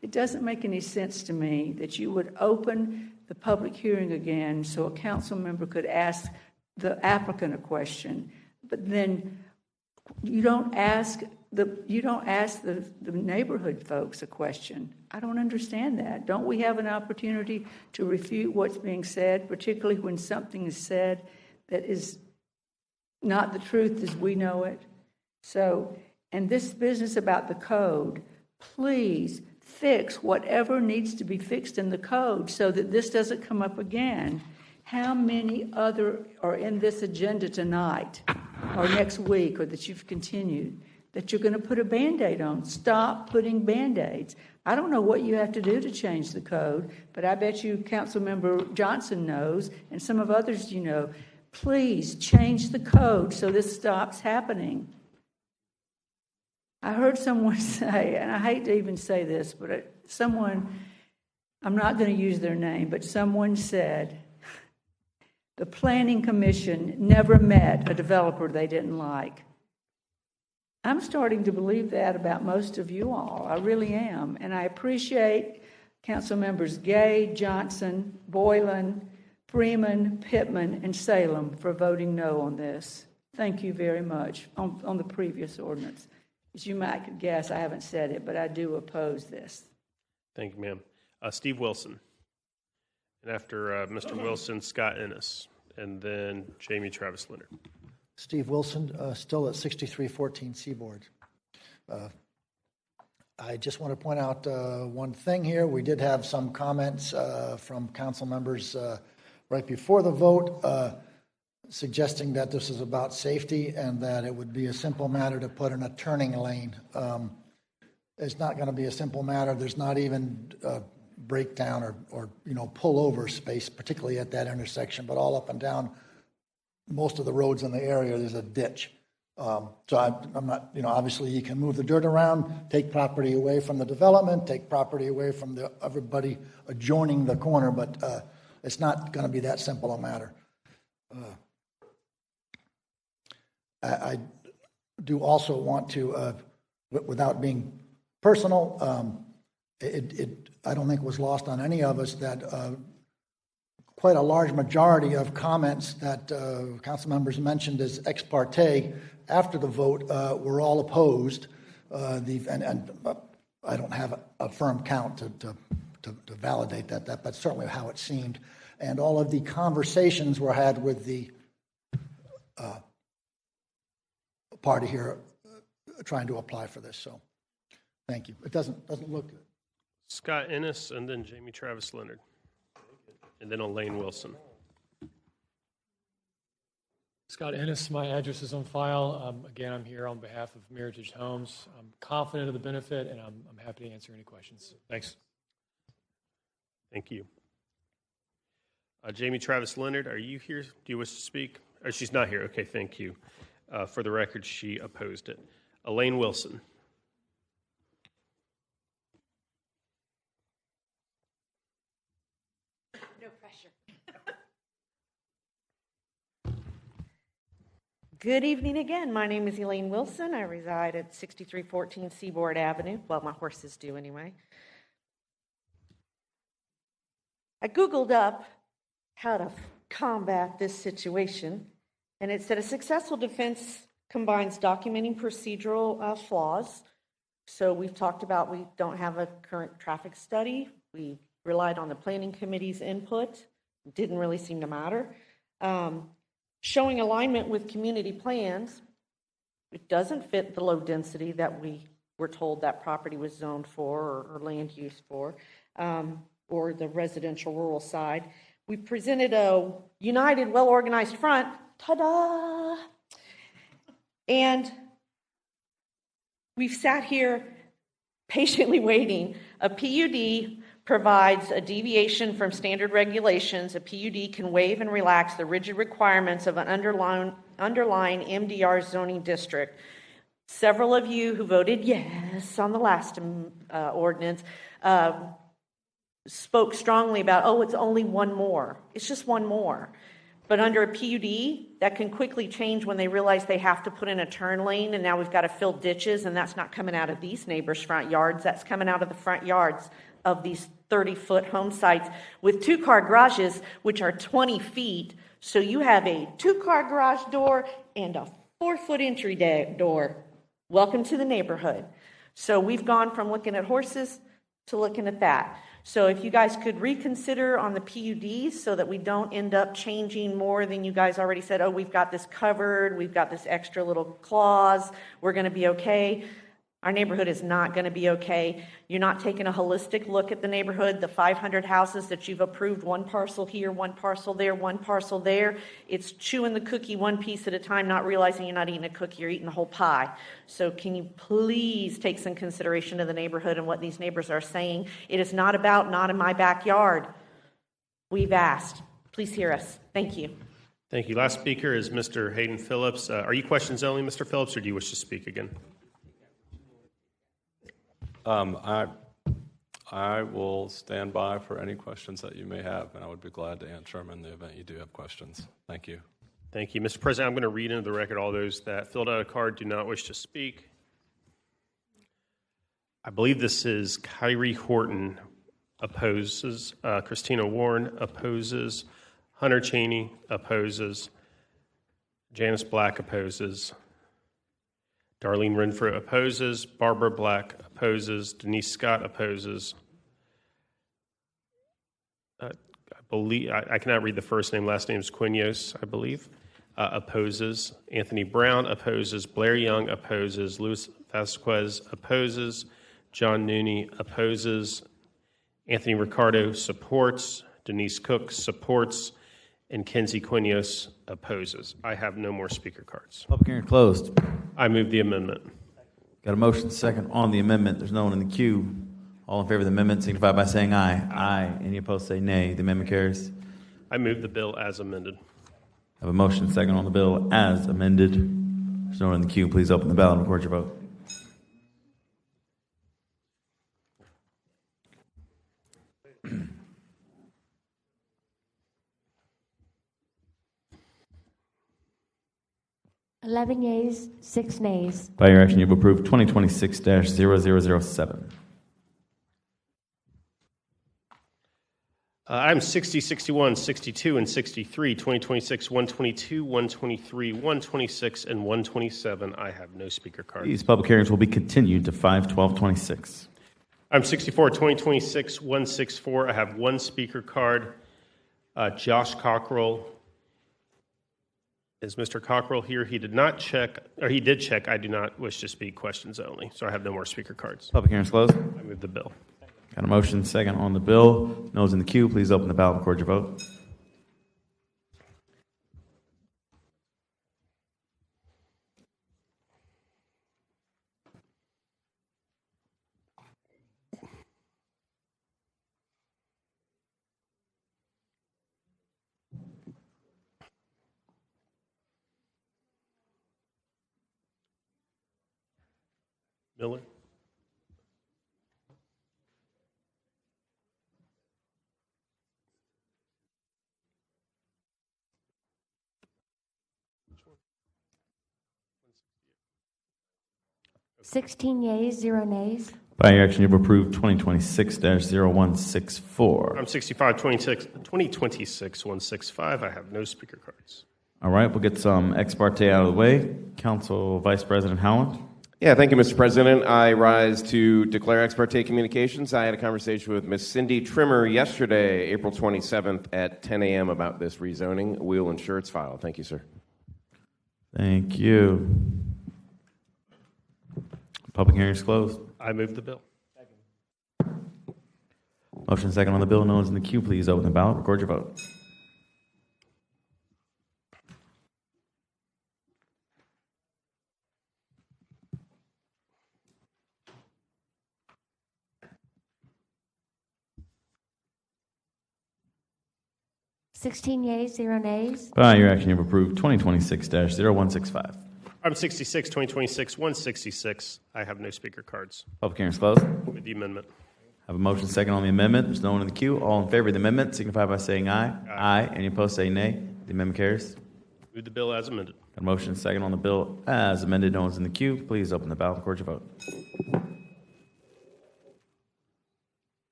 S16: it doesn't make any sense to me that you would open the public hearing again so a council member could ask the applicant a question, but then you don't ask the neighborhood folks a question. I don't understand that. Don't we have an opportunity to refute what's being said, particularly when something is said that is not the truth as we know it? So, and this business about the code, please fix whatever needs to be fixed in the code so that this doesn't come up again. How many other are in this agenda tonight or next week or that you've continued that you're going to put a Band-Aid on? Stop putting Band-Aids. I don't know what you have to do to change the code, but I bet you Councilmember Johnson knows and some of others you know. Please change the code so this stops happening. I heard someone say, and I hate to even say this, but someone, I'm not going to use their name, but someone said the Planning Commission never met a developer they didn't like. I'm starting to believe that about most of you all. I really am. And I appreciate Council Members Gay, Johnson, Boylan, Freeman, Pittman, and Salem for voting no on this. Thank you very much on the previous ordinance. As you might guess, I haven't said it, but I do oppose this.
S2: Thank you, ma'am. Steve Wilson. And after Mr. Wilson, Scott Ennis. And then Jamie Travis Leonard.
S17: Steve Wilson, still at 6314 Seaboard. I just want to point out one thing here. We did have some comments from council members right before the vote suggesting that this is about safety and that it would be a simple matter to put in a turning lane. It's not going to be a simple matter. There's not even breakdown or pull over space, particularly at that intersection, but all up and down most of the roads in the area, there's a ditch. So I'm not, obviously you can move the dirt around, take property away from the development, take property away from everybody adjoining the corner, but it's not going to be that simple a matter. I do also want to, without being personal, I don't think it was lost on any of us that quite a large majority of comments that council members mentioned as ex parte after the vote were all opposed. And I don't have a firm count to validate that, but certainly how it seemed. And all of the conversations were had with the party here trying to apply for this. So thank you. It doesn't look good.
S2: Scott Ennis and then Jamie Travis Leonard. And then Elaine Wilson.
S23: Scott Ennis, my address is on file. Again, I'm here on behalf of Meritage Homes. I'm confident of the benefit, and I'm happy to answer any questions. Thanks.
S2: Thank you. Jamie Travis Leonard, are you here? Do you wish to speak? Oh, she's not here. Okay, thank you. For the record, she opposed it. Elaine Wilson.
S24: No pressure.
S3: Good evening again. My name is Elaine Wilson. I reside at 6314 Seaboard Avenue. Well, my horses do anyway. I Googled up how to combat this situation, and it said a successful defense combines documenting procedural flaws. So we've talked about we don't have a current traffic study. We relied on the planning committee's input. Didn't really seem to matter. Showing alignment with community plans. It doesn't fit the low density that we were told that property was zoned for or land use for, or the residential rural side. We presented a united, well-organized front. Ta-da! And we've sat here patiently waiting. A PUD provides a deviation from standard regulations. A PUD can waive and relax the rigid requirements of an underlying MDR zoning district. Several of you who voted yes on the last ordinance spoke strongly about, oh, it's only one more. It's just one more. But under a PUD, that can quickly change when they realize they have to put in a turn lane, and now we've got to fill ditches, and that's not coming out of these neighbors' front yards. That's coming out of the front yards of these 30-foot home sites with two-car garages, which are 20 feet. So you have a two-car garage door and a 4-foot entry door. Welcome to the neighborhood. So we've gone from looking at horses to looking at that. So if you guys could reconsider on the PUDs so that we don't end up changing more than you guys already said, oh, we've got this covered, we've got this extra little clause, we're going to be okay. Our neighborhood is not going to be okay. You're not taking a holistic look at the neighborhood, the 500 houses that you've approved, one parcel here, one parcel there, one parcel there. It's chewing the cookie one piece at a time, not realizing you're not eating a cookie, you're eating the whole pie. So can you please take some consideration of the neighborhood and what these neighbors are saying? It is not about not in my backyard. We've asked. Please hear us. Thank you.
S2: Thank you. Last speaker is Mr. Hayden Phillips. Are you questions only, Mr. Phillips, or do you wish to speak again?
S7: I will stand by for any questions that you may have, and I would be glad to answer them in the event you do have questions. Thank you.
S2: Thank you. Mr. President, I'm going to read into the record all those that filled out a card do not wish to speak. I believe this is Kyrie Horton opposes, Christina Warren opposes, Hunter Cheney opposes, Janice Black opposes, Darlene Renfro opposes, Barbara Black opposes, Denise Scott opposes. I cannot read the first name. Last name is Quinhos, I believe. Opposes. Anthony Brown opposes. Blair Young opposes. Luis Vasquez opposes. John Nooney opposes. Anthony Ricardo supports. Denise Cook supports. And Kenzie Quinhos opposes. I have no more speaker cards.
S1: Public hearing closed.
S2: I move the amendment.
S1: Got a motion second on the amendment. There's no one in the queue. All in favor of the amendment signify by saying aye. Aye. Any opposed say nay. The amendment carries.
S2: I move the bill as amended.
S1: I have a motion second on the bill as amended. There's no one in the queue. Please open the ballot and record your vote.
S15: Eleven yeas, 6 nays.
S1: By your action, you've approved 2026-0007.
S2: Items 60, 61, 62, and 63, 2026, 122, 123, 126, and 127. I have no speaker cards.
S1: These public hearings will be continued to 5/12/26.
S2: Item 64, 2026, 164. I have one speaker card. Josh Cockrell. Is Mr. Cockrell here? He did not check, or he did check. I do not wish to speak, questions only. So I have no more speaker cards.
S1: Public hearings closed.
S2: I move the bill.
S1: Got a motion second on the bill. No's in the queue. Please open the ballot and record your vote.
S2: Miller?
S15: 16 yeas, 0 nays.
S1: By your action, you have approved 2026-0164.
S2: Item 65, 2026-165. I have no speaker cards.
S1: All right, we'll get some ex parte out of the way. Council Vice President Howland.
S18: Yeah, thank you, Mr. President. I rise to declare ex parte communications. I had a conversation with Ms. Cindy Trimmer yesterday, April 27th at 10 a.m. about this rezoning. We'll ensure it's filed. Thank you, sir.
S1: Thank you. Public hearing is closed.
S2: I move the bill.
S1: Motion second on the bill. No one's in the queue. Please open the ballot. Record your vote.
S15: Sixteen yeas, 0 nays.
S1: By your action, you have approved 2026-0165.
S2: Item 66, 2026-166. I have no speaker cards.
S1: Public hearing is closed.
S2: With the amendment.
S1: Have a motion second on the amendment. There's no one in the queue. All in favor of the amendment signify by saying aye. Aye. Any opposed say nay. The amendment carries.
S2: Move the bill as amended.
S1: Got a motion second on the bill as amended. No one's in the queue. Please open the ballot. Record your vote.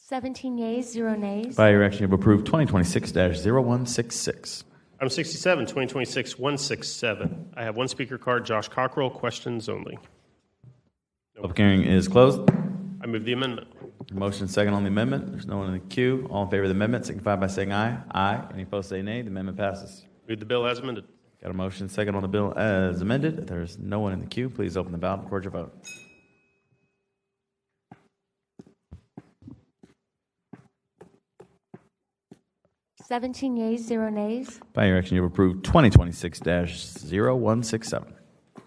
S15: 17 yeas, 0 nays.
S1: By your action, you have approved 2026-0166.
S2: Item 67, 2026-167. I have one speaker card. Josh Cockrell, questions only.
S1: Public hearing is closed.
S2: I move the amendment.
S1: Motion second on the amendment. There's no one in the queue. All in favor of the amendment signify by saying aye. Aye. Any opposed say nay. The amendment passes.
S2: Move the bill as amended.
S1: Got a motion second on the bill as amended. There's no one in the queue. Please open the ballot. Record your vote.
S15: 17 yeas, 0 nays.
S1: By your action, you have approved 2026-0167.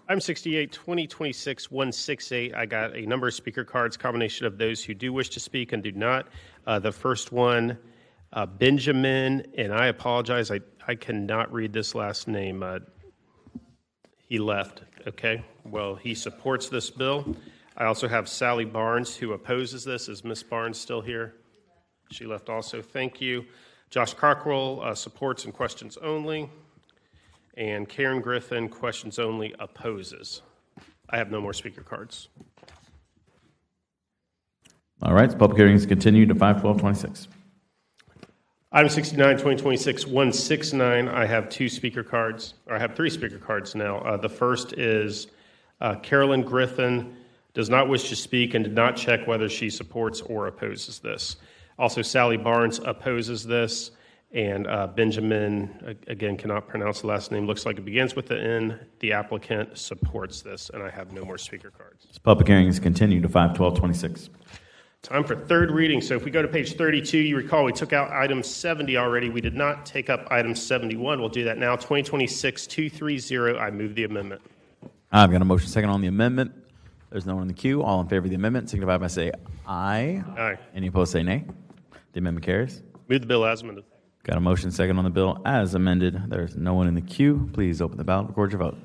S2: Item 68, 2026-168. I got a number of speaker cards, combination of those who do wish to speak and do not. The first one, Benjamin, and I apologize, I cannot read this last name. He left, okay? Well, he supports this bill. I also have Sally Barnes, who opposes this. Is Ms. Barnes still here? She left also. Thank you. Josh Cockrell supports and questions only. And Karen Griffin, questions only, opposes. I have no more speaker cards.
S1: All right, the public hearing is continued to 5/12/26.
S2: Item 69, 2026-169. I have two speaker cards, or I have three speaker cards now. The first is Carolyn Griffin does not wish to speak and did not check whether she supports or opposes this. Also, Sally Barnes opposes this, and Benjamin, again, cannot pronounce the last name. Looks like it begins with the N. The applicant supports this, and I have no more speaker cards.
S1: This public hearing is continued to 5/12/26.
S2: Time for third reading. So if we go to page 32, you recall we took out item 70 already. We did not take up item 71. We'll do that now. 2026-230. I move the amendment.
S1: I've got a motion second on the amendment. There's no one in the queue. All in favor of the amendment signify by saying aye.
S2: Aye.
S1: Any opposed say nay. The amendment carries.
S2: Move the bill as amended.
S1: Got a motion second on the bill as amended. There's no one in the queue. Please open the ballot. Record your vote.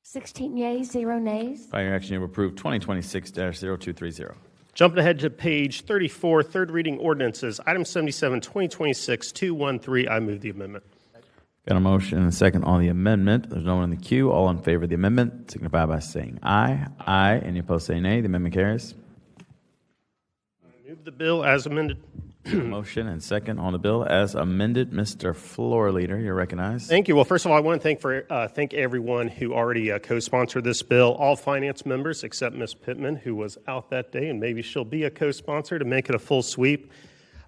S15: Sixteen yeas, 0 nays.
S1: By your action, you have approved 2026-0230.
S2: Jumping ahead to page 34, third reading ordinances. Item 77, 2026-213. I move the amendment.
S1: Got a motion and a second on the amendment. There's no one in the queue. All in favor of the amendment signify by saying aye. Aye. Any opposed say nay. The amendment carries.
S2: I move the bill as amended.
S1: Motion and second on the bill as amended. Mr. Floor Leader, you're recognized.
S2: Thank you. Well, first of all, I want to thank everyone who already co-sponsored this bill. All finance members except Ms. Pittman, who was out that day, and maybe she'll be a co-sponsor to make it a full sweep.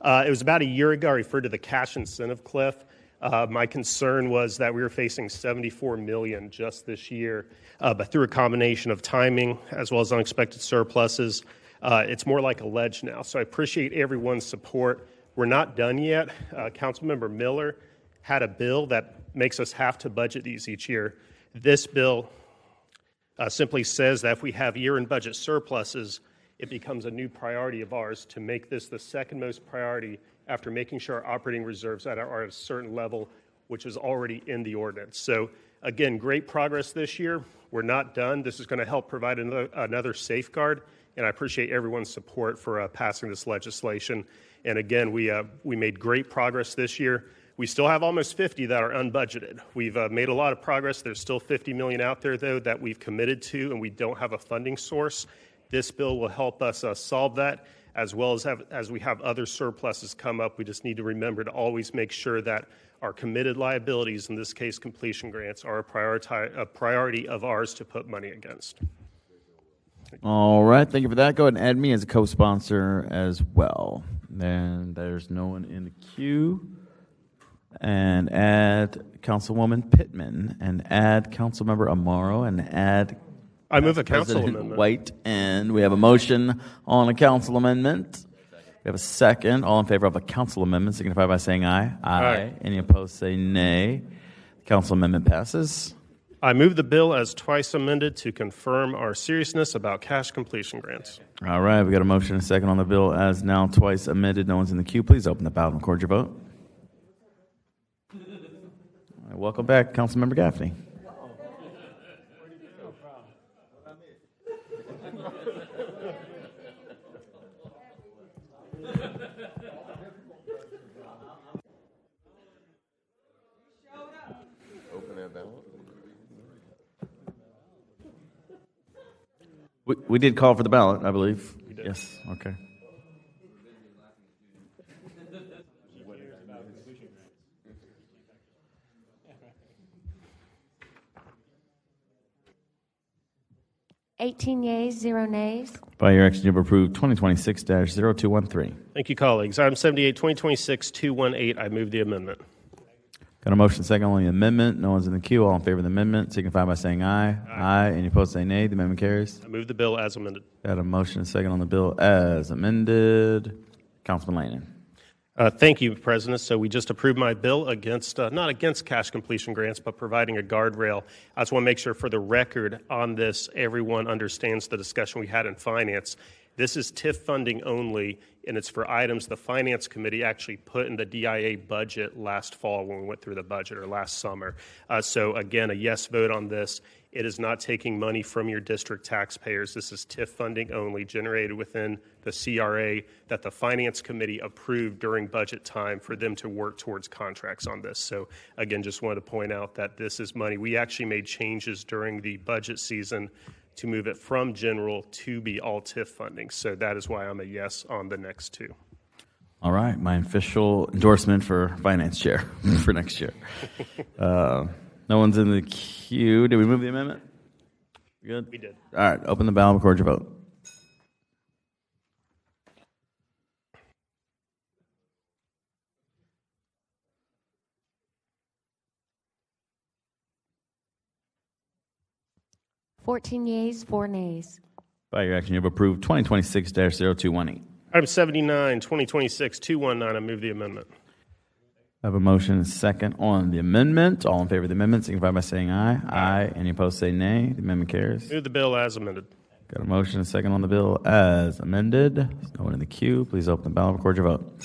S2: It was about a year ago. I referred to the cash incentive cliff. My concern was that we were facing $74 million just this year, but through a combination of timing as well as unexpected surpluses, it's more like a ledge now. So I appreciate everyone's support. We're not done yet. Councilmember Miller had a bill that makes us have to budget these each year. This bill simply says that if we have year-end budget surpluses, it becomes a new priority of ours to make this the second most priority after making sure our operating reserves are at a certain level which is already in the ordinance. So again, great progress this year. We're not done. This is going to help provide another safeguard, and I appreciate everyone's support for passing this legislation. And again, we made great progress this year. We still have almost 50 that are unbudgeted. We've made a lot of progress. There's still 50 million out there, though, that we've committed to, and we don't have a funding source. This bill will help us solve that, as well as we have other surpluses come up. We just need to remember to always make sure that our committed liabilities, in this case completion grants, are a priority of ours to put money against.
S1: All right, thank you for that. Go ahead and add me as a co-sponsor as well. Then there's no one in the queue. And add Councilwoman Pittman, and add Councilmember Amaro, and add
S2: I move a council
S1: President
S2: amendment.
S1: White. And we have a motion on a council amendment. We have a second. All in favor of a council amendment signify by saying aye.
S2: Aye.
S1: Any opposed say nay. The council amendment passes.
S2: I move the bill as twice amended to confirm our seriousness about cash completion grants.
S1: All right, we got a motion and a second on the bill as now twice amended. No one's in the queue. Please open the ballot and record your vote. All right, welcome back, Councilmember Gaffney.
S18: Open that ballot.
S1: We did call for the ballot, I believe. We did. Yes, okay.
S15: Eighteen yeas, 0 nays.
S1: By your action, you have approved 2026-0213.
S2: Thank you, colleagues. Item 78, 2026-218. I move the amendment.
S1: Got a motion second on the amendment. No one's in the queue. All in favor of the amendment signify by saying aye. Aye. Any opposed say nay. The amendment carries.
S2: I move the bill as amended.
S1: Got a motion second on the bill as amended. Councilman Lannon.
S2: Thank you, President. So we just approved my bill against, not against cash completion grants, but providing a guardrail. I just want to make sure for the record on this, everyone understands the discussion we had in finance. This is TIF funding only, and it's for items the Finance Committee actually put in the DIA budget last fall when we went through the budget, or last summer. So again, a yes vote on this. It is not taking money from your district taxpayers. This is TIF funding only, generated within the CRA that the Finance Committee approved during budget time for them to work towards contracts on this. So again, just wanted to point out that this is money. We actually made changes during the budget season to move it from general to be all TIF funding. So that is why I'm a yes on the next two.
S1: All right, my official endorsement for finance chair for next year. No one's in the queue. Did we move the amendment? Good?
S2: We did.
S1: All right, open the ballot, record your vote.
S15: Fourteen yeas, 4 nays.
S1: By your action, you have approved 2026-0218.
S2: Item 79, 2026-219. I move the amendment.
S1: I have a motion and a second on the amendment. All in favor of the amendment signify by saying aye. Aye. Any opposed say nay. The amendment carries.
S2: Move the bill as amended.
S1: Got a motion and a second on the bill as amended. No one in the queue. Please open the ballot, record your vote.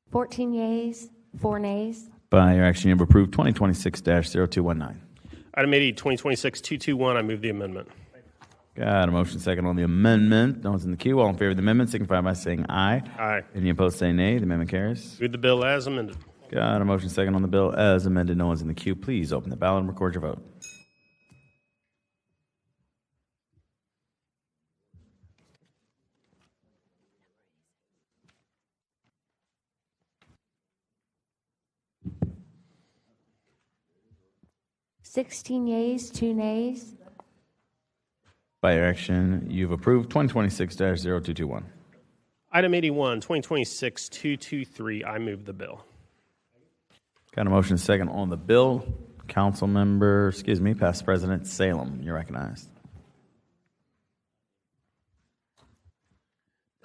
S15: Fourteen yeas, 4 nays.
S1: By your action, you have approved 2026-0219.
S2: Item 80, 2026-221. I move the amendment.
S1: Got a motion second on the amendment. No one's in the queue. All in favor of the amendment signify by saying aye.
S2: Aye.
S1: Any opposed say nay. The amendment carries.
S2: Move the bill as amended.
S1: Got a motion second on the bill as amended. No one's in the queue. Please open the ballot and record your vote.
S15: 16 yeas, 2 nays.
S1: By your action, you've approved 2026-0221.
S2: Item 81, 2026-223. I move the bill.
S1: Got a motion second on the bill. Past President Salem, you're recognized.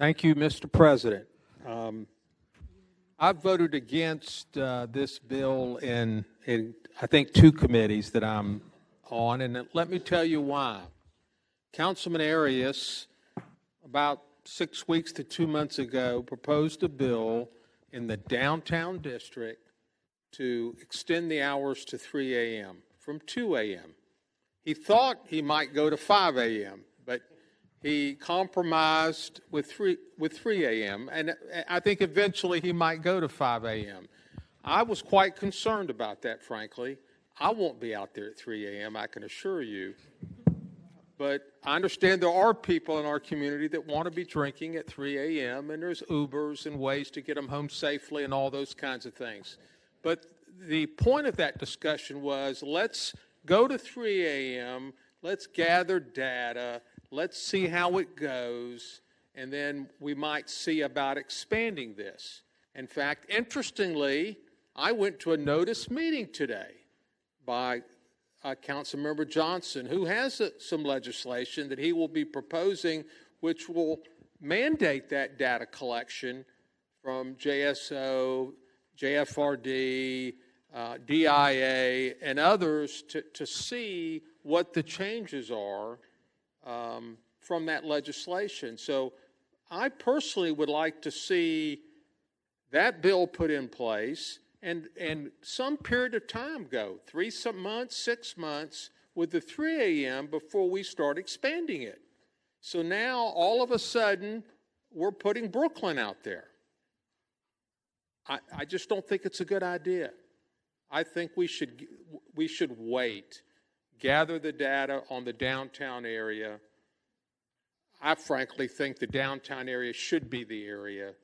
S10: Thank you, Mr. President. I've voted against this bill in I think 2 committees that I'm on, and let me tell you why. Councilman Arias, about 6 weeks to 2 months ago, proposed a bill in the downtown district to extend the hours to 3 a.m. from 2 a.m. He thought he might go to 5 a.m., but he compromised with 3 a.m., and I think eventually he might go to 5 a.m. I was quite concerned about that, frankly. I won't be out there at 3 a.m., I can assure you. But I understand there are people in our community that want to be drinking at 3 a.m., and there's Ubers and ways to get them home safely and all those kinds of things. But the point of that discussion was, let's go to 3 a.m., let's gather data, let's see how it goes, and then we might see about expanding this. In fact, interestingly, I went to a notice meeting today by Councilmember Johnson, who has some legislation that he will be proposing, which will mandate that data collection from JSO, JFRD, DIA, and others to see what the changes are from that legislation. So I personally would like to see that bill put in place and some period of time go, 3 months, 6 months, with the 3 a.m. before we start expanding it. So now, all of a sudden, we're putting Brooklyn out there. I just don't think it's a good idea. I think we should wait, gather the data on the downtown area. I frankly think the downtown area should be the area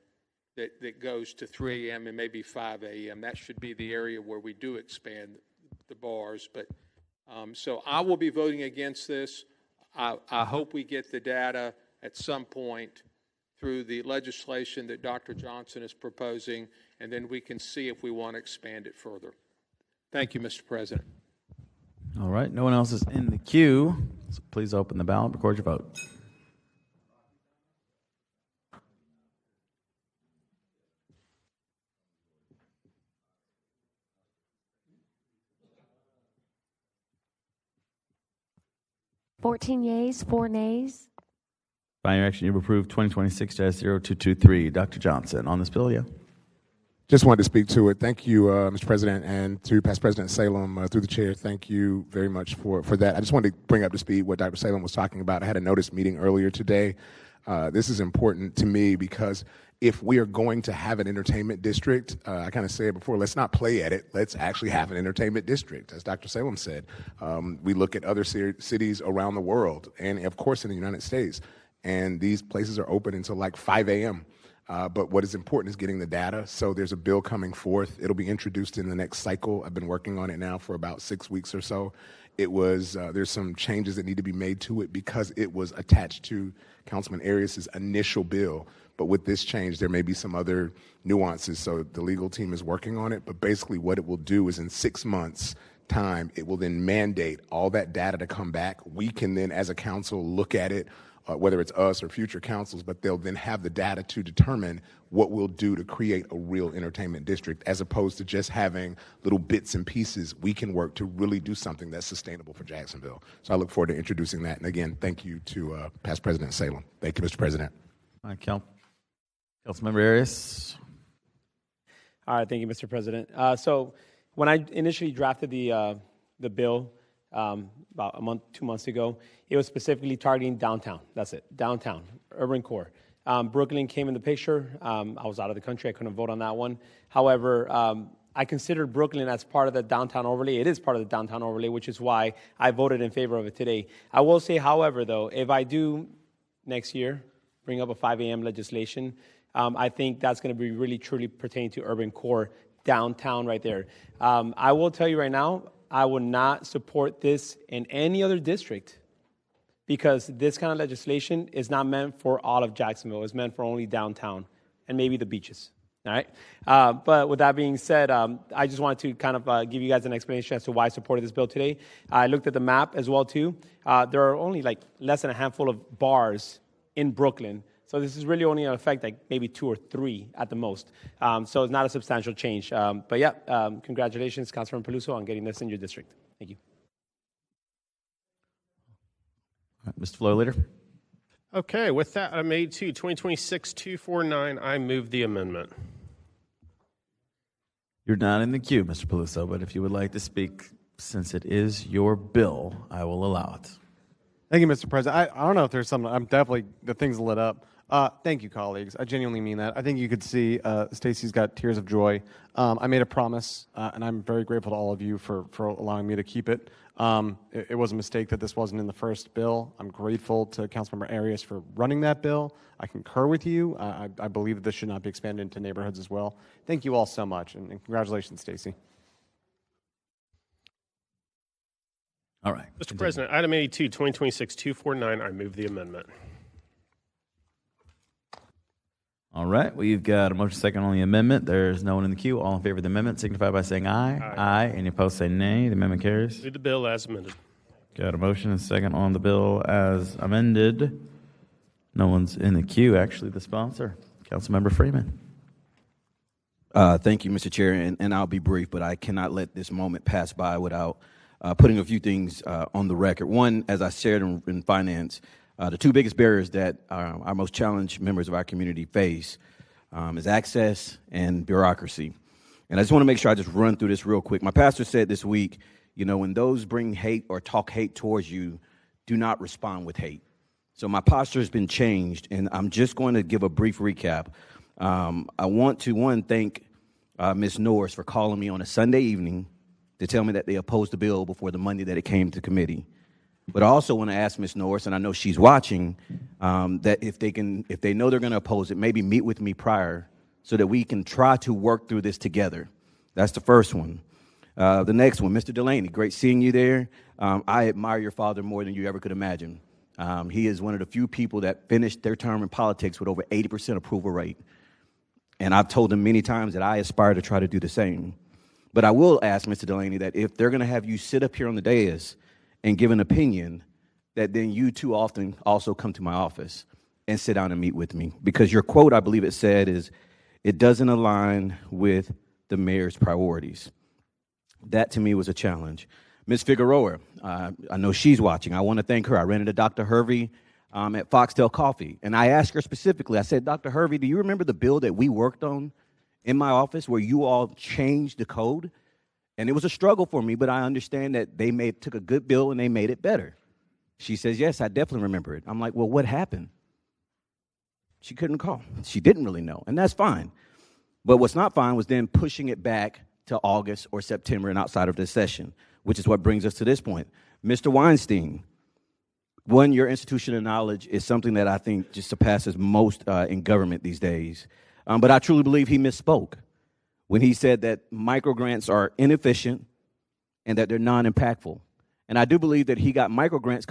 S10: that goes to 3 a.m. and maybe 5 a.m. That should be the area where we do expand the bars. But so I will be voting against this. I hope we get the data at some point through the legislation that Dr. Johnson is proposing, and then we can see if we want to expand it further. Thank you, Mr. President.
S1: All right. No one else is in the queue, so please open the ballot, record your vote.
S15: Fourteen yeas, 4 nays.
S1: By your action, you've approved 2026-0223. Dr. Johnson, on this bill, yeah?
S8: Just wanted to speak to it. Thank you, Mr. President, and to Past President Salem, through the chair. Thank you very much for that. I just wanted to bring up to speed what Dr. Salem was talking about. I had a notice meeting earlier today. This is important to me because if we are going to have an entertainment district, I kind of said before, let's not play at it. Let's actually have an entertainment district, as Dr. Salem said. We look at other cities around the world, and of course in the United States, and these places are open until like 5 a.m. But what is important is getting the data. So there's a bill coming forth. It'll be introduced in the next cycle. I've been working on it now for about 6 weeks or so. It was, there's some changes that need to be made to it because it was attached to Councilman Arias' initial bill. But with this change, there may be some other nuances. So the legal team is working on it. But basically what it will do is in 6 months' time, it will then mandate all that data to come back. We can then, as a council, look at it, whether it's us or future councils, but they'll then have the data to determine what we'll do to create a real entertainment district, as opposed to just having little bits and pieces. We can work to really do something that's sustainable for Jacksonville. So I look forward to introducing that. And again, thank you to Past President Salem. Thank you, Mr. President.
S1: All right, Councilmember Arias.
S4: All right, thank you, Mr. President. So when I initially drafted the bill about a month, 2 months ago, it was specifically targeting downtown. That's it, downtown, urban core. Brooklyn came in the picture. I was out of the country. I couldn't vote on that one. However, I considered Brooklyn as part of the downtown overlay. It is part of the downtown overlay, which is why I voted in favor of it today. I will say, however, though, if I do next year bring up a 5 a.m. legislation, I think that's going to be really, truly pertaining to urban core downtown right there. I will tell you right now, I will not support this in any other district because this kind of legislation is not meant for all of Jacksonville. It's meant for only downtown and maybe the beaches. All right. But with that being said, I just wanted to kind of give you guys an explanation as to why I supported this bill today. I looked at the map as well, too. There are only like less than a handful of bars in Brooklyn. So this is really only in effect like maybe 2 or 3 at the most. So it's not a substantial change. But yeah, congratulations, Councilman Peluso, on getting this in your district. Thank you.
S1: All right, Mr. Floor Leader.
S2: Okay, with that, item A2, 2026-249, I move the amendment.
S1: You're not in the queue, Mr. Peluso, but if you would like to speak, since it is your bill, I will allow it.
S19: Thank you, Mr. President. I don't know if there's something. I'm definitely, the thing's lit up. Thank you, colleagues. I genuinely mean that. I think you could see Stacy's got tears of joy. I made a promise, and I'm very grateful to all of you for allowing me to keep it. It was a mistake that this wasn't in the first bill. I'm grateful to Councilmember Arias for running that bill. I concur with you. I believe that this should not be expanded into neighborhoods as well. Thank you all so much, and congratulations, Stacy.
S1: All right.
S2: Mr. President, item 82, 2026-249, I move the amendment.
S1: All right. Well, you've got a motion second on the amendment. There's no one in the queue. All in favor of the amendment signify by saying aye. Aye. Any opposed say nay. The amendment carries.
S2: Move the bill as amended.
S1: Got a motion and second on the bill as amended. No one's in the queue. Actually, the sponsor, Councilmember Freeman.
S20: Thank you, Mr. Chair, and I'll be brief, but I cannot let this moment pass by without putting a few things on the record. One, as I shared in finance, the 2 biggest barriers that our most challenged members of our community face is access and bureaucracy. And I just want to make sure I just run through this real quick. My pastor said this week, you know, when those bring hate or talk hate towards you, do not respond with hate. So my posture has been changed, and I'm just going to give a brief recap. I want to, one, thank Ms. Norris for calling me on a Sunday evening to tell me that they opposed the bill before the Monday that it came to committee. But I also want to ask Ms. Norris, and I know she's watching, that if they know they're going to oppose it, maybe meet with me prior so that we can try to work through this together. That's the first one. The next one, Mr. Delaney, great seeing you there. I admire your father more than you ever could imagine. He is one of the few people that finished their term in politics with over 80% approval rate. And I've told him many times that I aspire to try to do the same. But I will ask Mr. Delaney that if they're going to have you sit up here on the dais and give an opinion, that then you too often also come to my office and sit down and meet with me. Because your quote, I believe it said, is, it doesn't align with the mayor's priorities. That to me was a challenge. Ms. Figueroa, I know she's watching. I want to thank her. I ran into Dr. Hervey at Foxtail Coffee, and I asked her specifically, I said, Dr. Hervey, do you remember the bill that we worked on in my office where you all changed the code? And it was a struggle for me, but I understand that they took a good bill and they made it better. She says, yes, I definitely remember it. I'm like, well, what happened? She couldn't call. She didn't really know, and that's fine. But what's not fine was then pushing it back to August or September and outside of this session, which is what brings us to this point. Mr. Weinstein, one, your institutional knowledge is something that I think just surpasses most in government these days. But I truly believe he misspoke when he said that microgrants are inefficient and that they're non-impactful. And I do believe that he got microgrants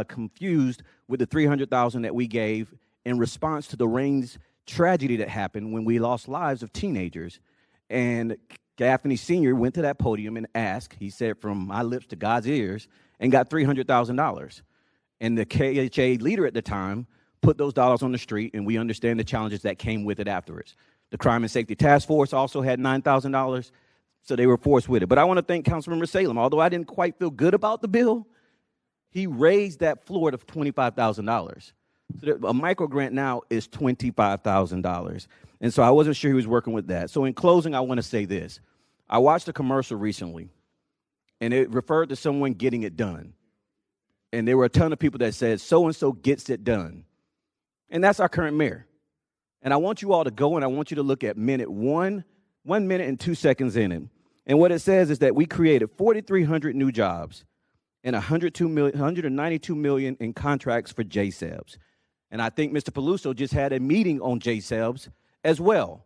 S20: confused with the $300,000 that we gave in response to the Rains tragedy that happened when we lost lives of teenagers. And Gaffney Sr. went to that podium and asked, he said, from my lips to God's ears, and got $300,000. And the KHA leader at the time put those dollars on the street, and we understand the challenges that came with it afterwards. The Crime and Safety Task Force also had $9,000, so they were forced with it. But I want to thank Councilmember Salem. Although I didn't quite feel good about the bill, he raised that floor to $25,000. So a microgrant now is $25,000. And so I wasn't sure he was working with that. So in closing, I want to say this. I watched a commercial recently, and it referred to someone getting it done. And there were a ton of people that said, so-and-so gets it done. And that's our current mayor. And I want you all to go and I want you to look at minute 1 minute and 2 seconds in it. And what it says is that we created 4,300 new jobs and $192 million in contracts for JSEBs. And I think Mr. Peluso just had a meeting on JSEBs as well.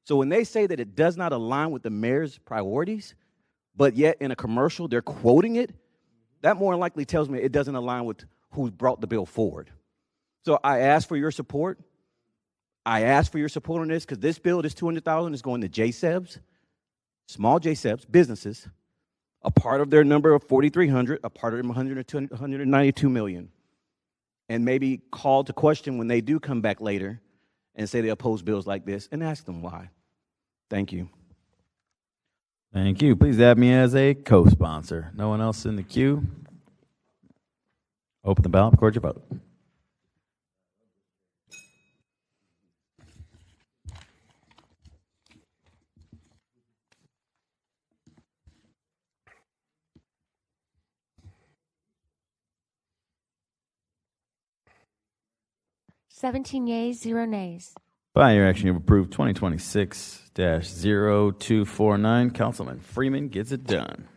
S20: So when they say that it does not align with the mayor's priorities, but yet in a commercial they're quoting it, that more likely tells me it doesn't align with who brought the bill forward. So I ask for your support. I ask for your support on this because this bill, this $200,000 is going to JSEBs, small JSEBs, businesses, a part of their number of 4,300, a part of them $192 million. and maybe call to question when they do come back later and say they oppose bills like this, and ask them why. Thank you.
S1: Thank you. Please add me as a co-sponsor. No one else in the queue? Open the ballot, record your vote.
S15: Seventeen yeas, 0 nays.
S1: By your action, you've approved 2026-0249. Councilman Freeman gets it done.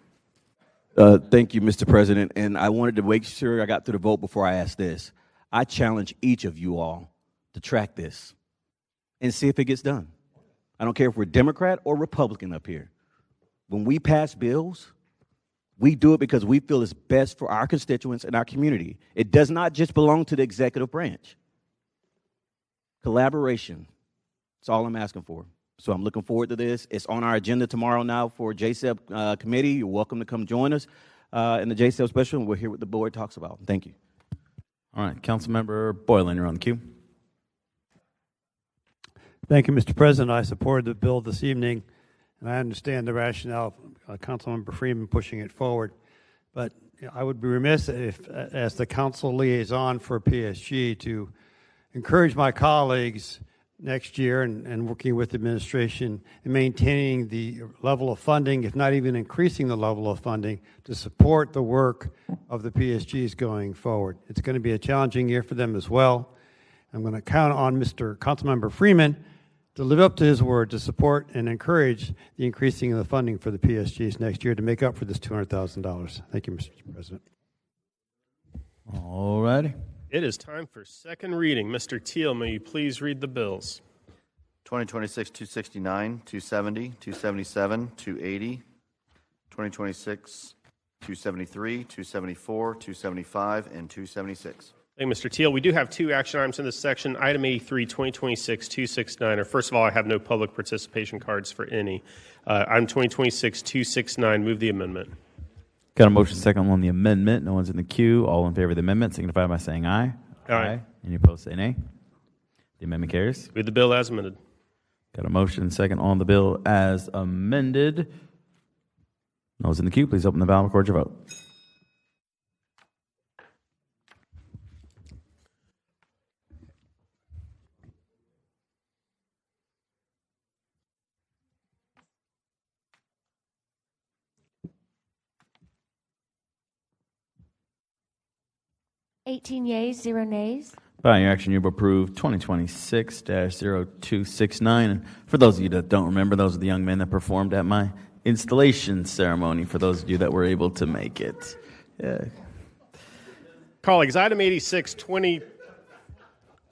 S20: Thank you, Mr. President. And I wanted to make sure I got through the vote before I asked this. I challenge each of you all to track this and see if it gets done. I don't care if we're Democrat or Republican up here. When we pass bills, we do it because we feel it's best for our constituents and our community. It does not just belong to the executive branch. Collaboration. That's all I'm asking for. So I'm looking forward to this. It's on our agenda tomorrow now for JSEP committee. You're welcome to come join us in the JSEP special, and we'll hear what the board talks about. Thank you.
S1: All right, Councilmember Boylan, you're on the queue.
S5: Thank you, Mr. President. I supported the bill this evening, and I understand the rationale of Councilmember Freeman pushing it forward. But I would be remiss if, as the council liaison for PSG, to encourage my colleagues next year and working with the administration in maintaining the level of funding, if not even increasing the level of funding, to support the work of the PSGs going forward. It's going to be a challenging year for them as well. I'm going to count on Mr. Councilmember Freeman to live up to his word to support and encourage the increasing of the funding for the PSGs next year to make up for this $200,000. Thank you, Mr. President.
S1: All righty.
S2: It is time for second reading. Mr. Teal, may you please read the bills?
S9: 2026-269, 270, 277, 280, 2026-273, 274, 275, and 276.
S2: Thank you, Mr. Teal. We do have two action items in this section. Item 83, 2026-269, or first of all, I have no public participation cards for any. Item 2026-269, move the amendment.
S1: Got a motion second on the amendment. No one's in the queue. All in favor of the amendment signify by saying aye.
S2: Aye.
S1: Any opposed say nay. The amendment carries.
S2: Move the bill as amended.
S1: Got a motion second on the bill as amended. Those in the queue, please open the ballot, record your vote.
S15: Eighteen yeas, 0 nays.
S1: By your action, you've approved 2026-0269. And for those of you that don't remember, those are the young men that performed at my installation ceremony, for those of you that were able to make it. Yeah.
S2: Colleagues, item 86, all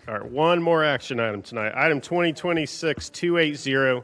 S2: right, one more action item tonight. Item 2026-280.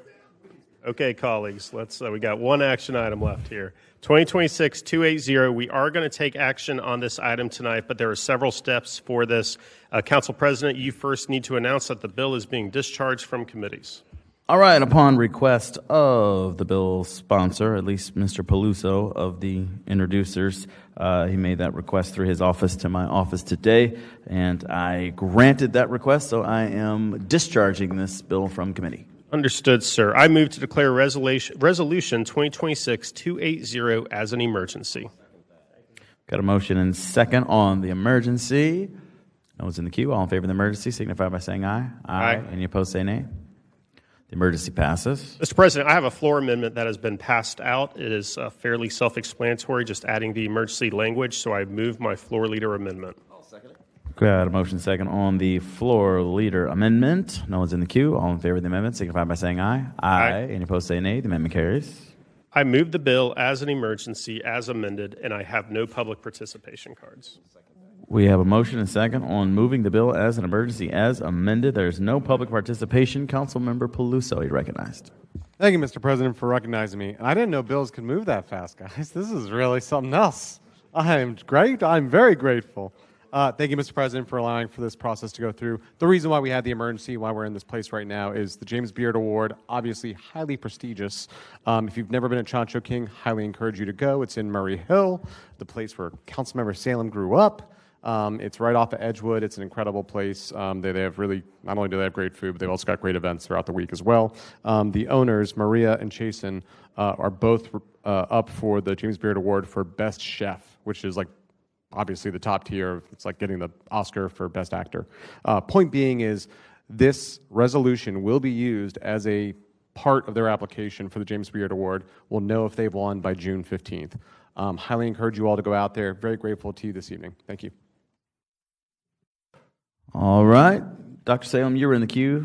S2: Okay, colleagues, we got one action item left here. 2026-280, we are going to take action on this item tonight, but there are several steps for this. Council President, you first need to announce that the bill is being discharged from committees.
S1: All right, upon request of the bill sponsor, at least Mr. Peluso of the introducers, he made that request through his office to my office today, and I granted that request, so I am discharging this bill from committee.
S2: Understood, sir. I move to declare resolution 2026-280 as an emergency.
S1: Got a motion and second on the emergency. No one's in the queue. All in favor of the emergency signify by saying aye.
S2: Aye.
S1: Any opposed say nay. The emergency passes.
S2: Mr. President, I have a floor amendment that has been passed out. It is fairly self-explanatory, just adding the emergency language, so I move my floor leader amendment.
S9: I'll second it.
S1: Got a motion second on the floor leader amendment. No one's in the queue. All in favor of the amendment signify by saying aye.
S2: Aye.
S1: Any opposed say nay. The amendment carries.
S2: I move the bill as an emergency as amended, and I have no public participation cards.
S1: We have a motion and second on moving the bill as an emergency as amended. There's no public participation. Councilmember Peluso, you recognized.
S19: Thank you, Mr. President, for recognizing me. I didn't know bills could move that fast, guys. This is really something else. I am great. I'm very grateful. Thank you, Mr. President, for allowing for this process to go through. The reason why we had the emergency, why we're in this place right now, is the James Beard Award, obviously highly prestigious. If you've never been at Chancho King, highly encourage you to go. It's in Murray Hill, the place where Councilmember Salem grew up. It's right off of Edgewood. It's an incredible place. They have really, not only do they have great food, but they've also got great events throughout the week as well. The owners, Maria and Chasen, are both up for the James Beard Award for Best Chef, which is like obviously the top tier. It's like getting the Oscar for Best Actor. Point being is this resolution will be used as a part of their application for the James Beard Award. We'll know if they've won by June 15th. Highly encourage you all to go out there. Very grateful to you this evening. Thank you.
S1: All right. Dr. Salem, you were in the queue.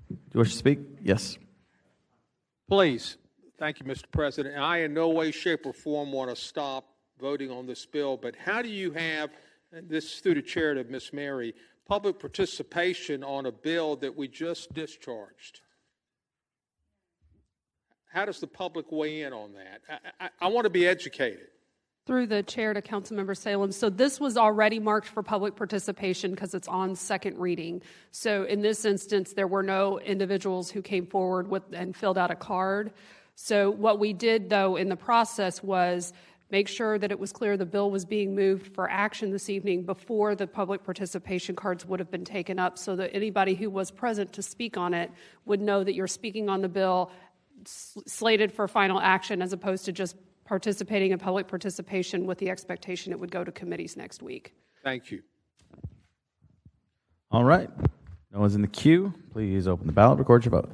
S1: Do you wish to speak? Yes.
S10: Please. Thank you, Mr. President. I in no way, shape, or form want to stop voting on this bill, but how do you have, and this is through the chair to Ms. Mary, public participation on a bill that we just discharged? How does the public weigh in on that? I want to be educated.
S14: Through the chair to Councilmember Salem. So this was already marked for public participation because it's on second reading. So in this instance, there were no individuals who came forward with and filled out a card. So what we did, though, in the process was make sure that it was clear the bill was being moved for action this evening before the public participation cards would have been taken up, so that anybody who was present to speak on it would know that you're speaking on the bill slated for final action, as opposed to just participating in public participation with the expectation it would go to committees next week.
S10: Thank you.
S1: All right. No one's in the queue. Please open the ballot. Record your vote.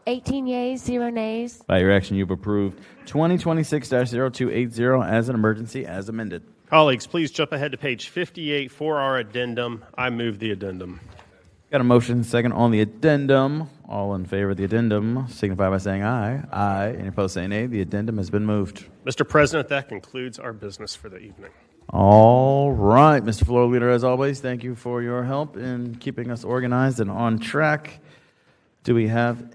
S15: $18 yeas, 0 nays.
S1: By your action, you've approved 2026-0280 as an emergency as amended.
S2: Colleagues, please jump ahead to page 58 for our addendum. I move the addendum.
S1: Got a motion second on the addendum. All in favor of the addendum signify by saying aye. Aye. Any opposed say nay. The addendum has been moved.
S2: Mr. President, that concludes our business for the evening.
S1: All right, Mr. Floor Leader, as always, thank you for your help in keeping us organized and on track. Do we have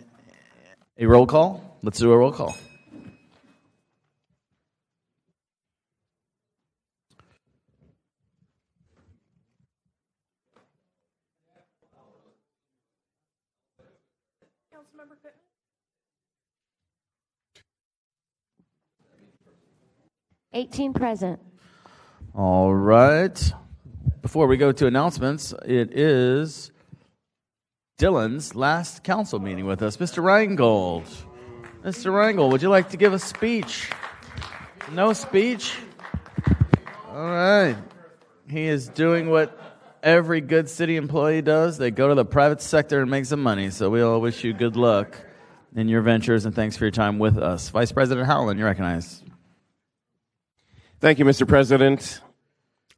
S1: a roll call? Let's do a roll call.
S14: Councilmember Pittman?
S15: 18 present.
S1: All right. Before we go to announcements, it is Dylan's last council meeting with us. Mr. Reingold. Mr. Reingold, would you like to give a speech? No speech? All right. He is doing what every good city employee does. They go to the private sector and make some money. So we all wish you good luck in your ventures, and thanks for your time with us. Vice President Howland, you're recognized.
S18: Thank you, Mr. President.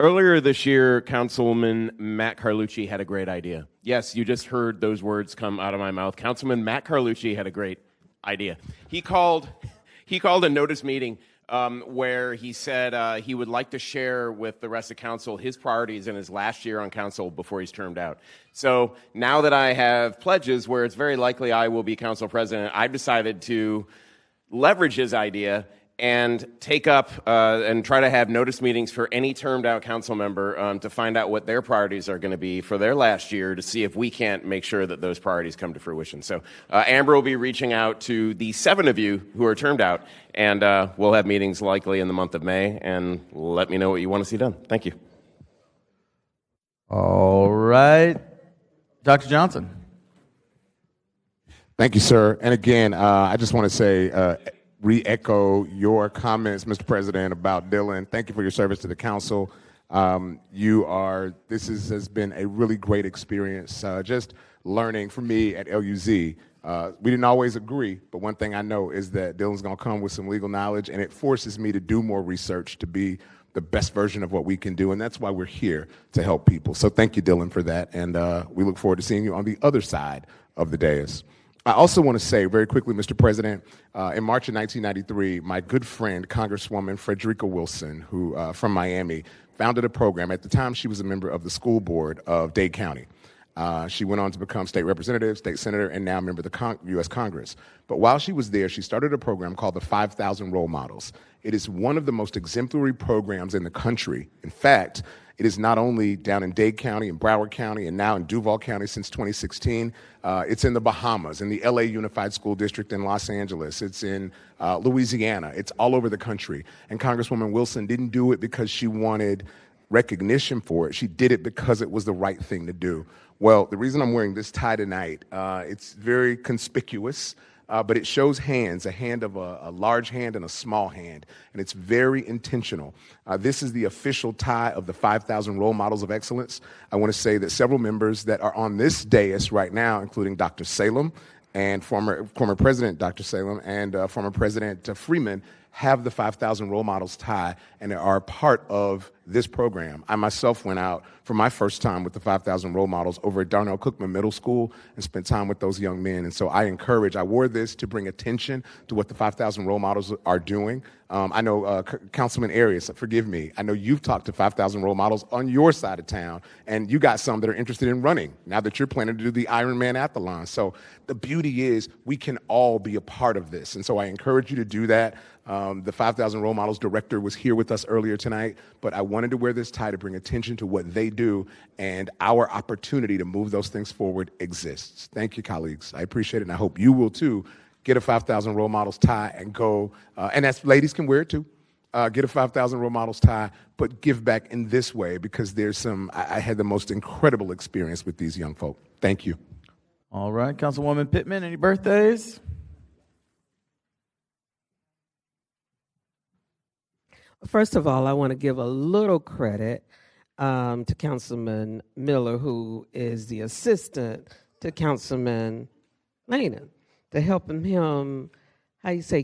S18: Earlier this year, Councilman Matt Carlucci had a great idea. Yes, you just heard those words come out of my mouth. Councilman Matt Carlucci had a great idea. He called a notice meeting where he said he would like to share with the rest of council his priorities in his last year on council before he's termed out. So now that I have pledges where it's very likely I will be council president, I've decided to leverage his idea and take up and try to have notice meetings for any termed out council member to find out what their priorities are going to be for their last year, to see if we can't make sure that those priorities come to fruition. So Amber will be reaching out to the 7 of you who are termed out, and we'll have meetings likely in the month of May, and let me know what you want to see done. Thank you.
S1: All right. Dr. Johnson.
S8: Thank you, sir. And again, I just want to say, re-echo your comments, Mr. President, about Dylan. Thank you for your service to the council. This has been a really great experience, just learning for me at LUZ. We didn't always agree, but one thing I know is that Dylan's going to come with some legal knowledge, and it forces me to do more research to be the best version of what we can do, and that's why we're here, to help people. So thank you, Dylan, for that, and we look forward to seeing you on the other side of the dais. I also want to say very quickly, Mr. President, in March of 1993, my good friend, Congresswoman Frederica Wilson, who from Miami, founded a program. At the time, she was a member of the school board of Dade County. She went on to become state representative, state senator, and now member of the U.S. Congress. But while she was there, she started a program called the 5,000 Role Models. It is one of the most exemplary programs in the country. In fact, it is not only down in Dade County and Broward County and now in Duval County since 2016. It's in the Bahamas, in the LA Unified School District in Los Angeles. It's in Louisiana. It's all over the country. And Congresswoman Wilson didn't do it because she wanted recognition for it. She did it because it was the right thing to do. Well, the reason I'm wearing this tie tonight, it's very conspicuous, but it shows hands, a hand of a large hand and a small hand, and it's very intentional. This is the official tie of the 5,000 Role Models of Excellence. I want to say that several members that are on this dais right now, including Dr. Salem and former President Dr. Salem and former President Freeman, have the 5,000 Role Models tie and are part of this program. I myself went out for my first time with the 5,000 Role Models over at Darnell Cookman Middle School and spent time with those young men. And so I wore this to bring attention to what the 5,000 Role Models are doing. I know Councilman Arias, forgive me, I know you've talked to 5,000 Role Models on your side of town, and you got some that are interested in running now that you're planning to do the Ironman Athlon. So the beauty is we can all be a part of this. And so I encourage you to do that. The 5,000 Role Models director was here with us earlier tonight, but I wanted to wear this tie to bring attention to what they do, and our opportunity to move those things forward exists. Thank you, colleagues. I appreciate it, and I hope you will too. Get a 5,000 Role Models tie and go, and that's, ladies can wear it too. Get a 5,000 Role Models tie, but give back in this way because I had the most incredible experience with these young folk. Thank you.
S1: All right, Councilwoman Pittman, any birthdays?
S11: First of all, I want to give a little credit to Councilman Miller, who is the assistant to Councilman Lanin, to helping him,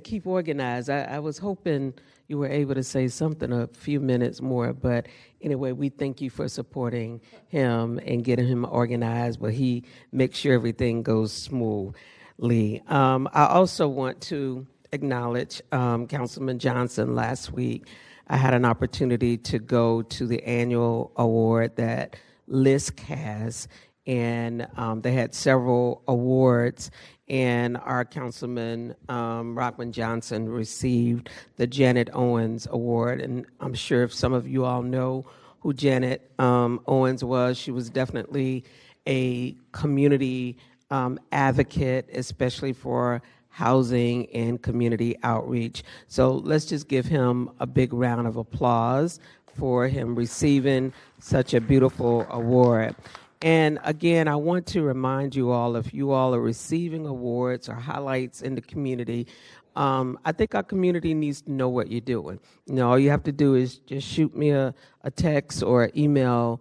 S11: keep organized. I was hoping you were able to say something a few minutes more, but anyway, we thank you for supporting him and getting him organized, but he makes sure everything goes smoothly. I also want to acknowledge Councilman Johnson. Last week, I had an opportunity to go to the annual award that LISC has, and they had several awards, and our Councilman Rockman Johnson received the Janet Owens Award, and I'm sure if some of you all know who Janet Owens was, she was definitely a community advocate, especially for housing and community outreach. So let's just give him a big round of applause for him receiving such a beautiful award. And again, I want to remind you all, if you all are receiving awards or highlights in the community, I think our community needs to know what you're doing. All you have to do is just shoot me a text or email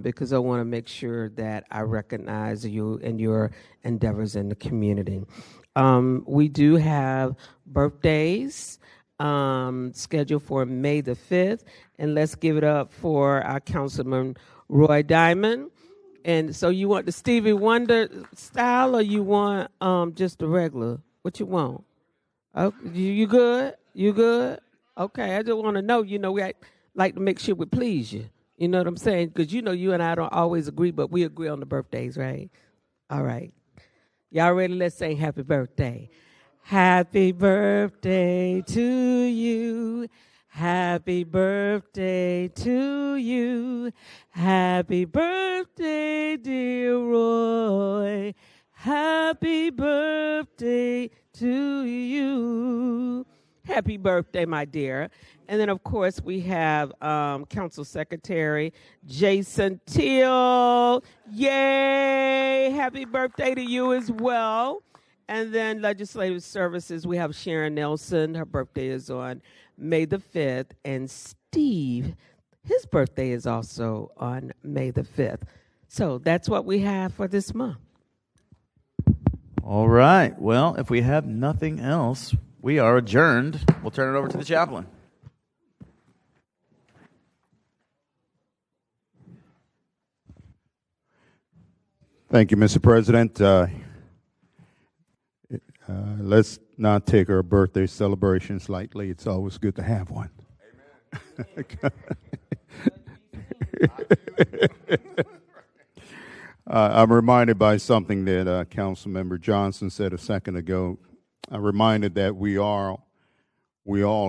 S11: because I want to make sure that I recognize you and your endeavors in the community. We do have birthdays scheduled for May the 5th, and let's give it up for our Councilman Roy Diamond. And so you want the Stevie Wonder style, or you want just the regular? What you want? Oh, you good? You good? Okay, I just want to know, we like to make sure we please you. You know what I'm saying? Because you and I don't always agree, but we agree on the birthdays, right? All right. Y'all ready? Let's sing happy birthday. Happy birthday to you. Happy birthday to you. Happy birthday, dear Roy. Happy birthday to you. Happy birthday, my dear. And then, of course, we have Council Secretary Jason Teal. Yay! Happy birthday to you as well. And then Legislative Services, we have Sharon Nelson. Her birthday is on May the 5th. And Steve, his birthday is also on May the 5th. So that's what we have for this month.
S1: All right. Well, if we have nothing else, we are adjourned. We'll turn it over to the chaplain.
S21: Thank you, Mr. President. Let's not take our birthday celebrations lightly. It's always good to have one. I'm reminded by something that Councilmember Johnson said a second ago. I'm reminded that we all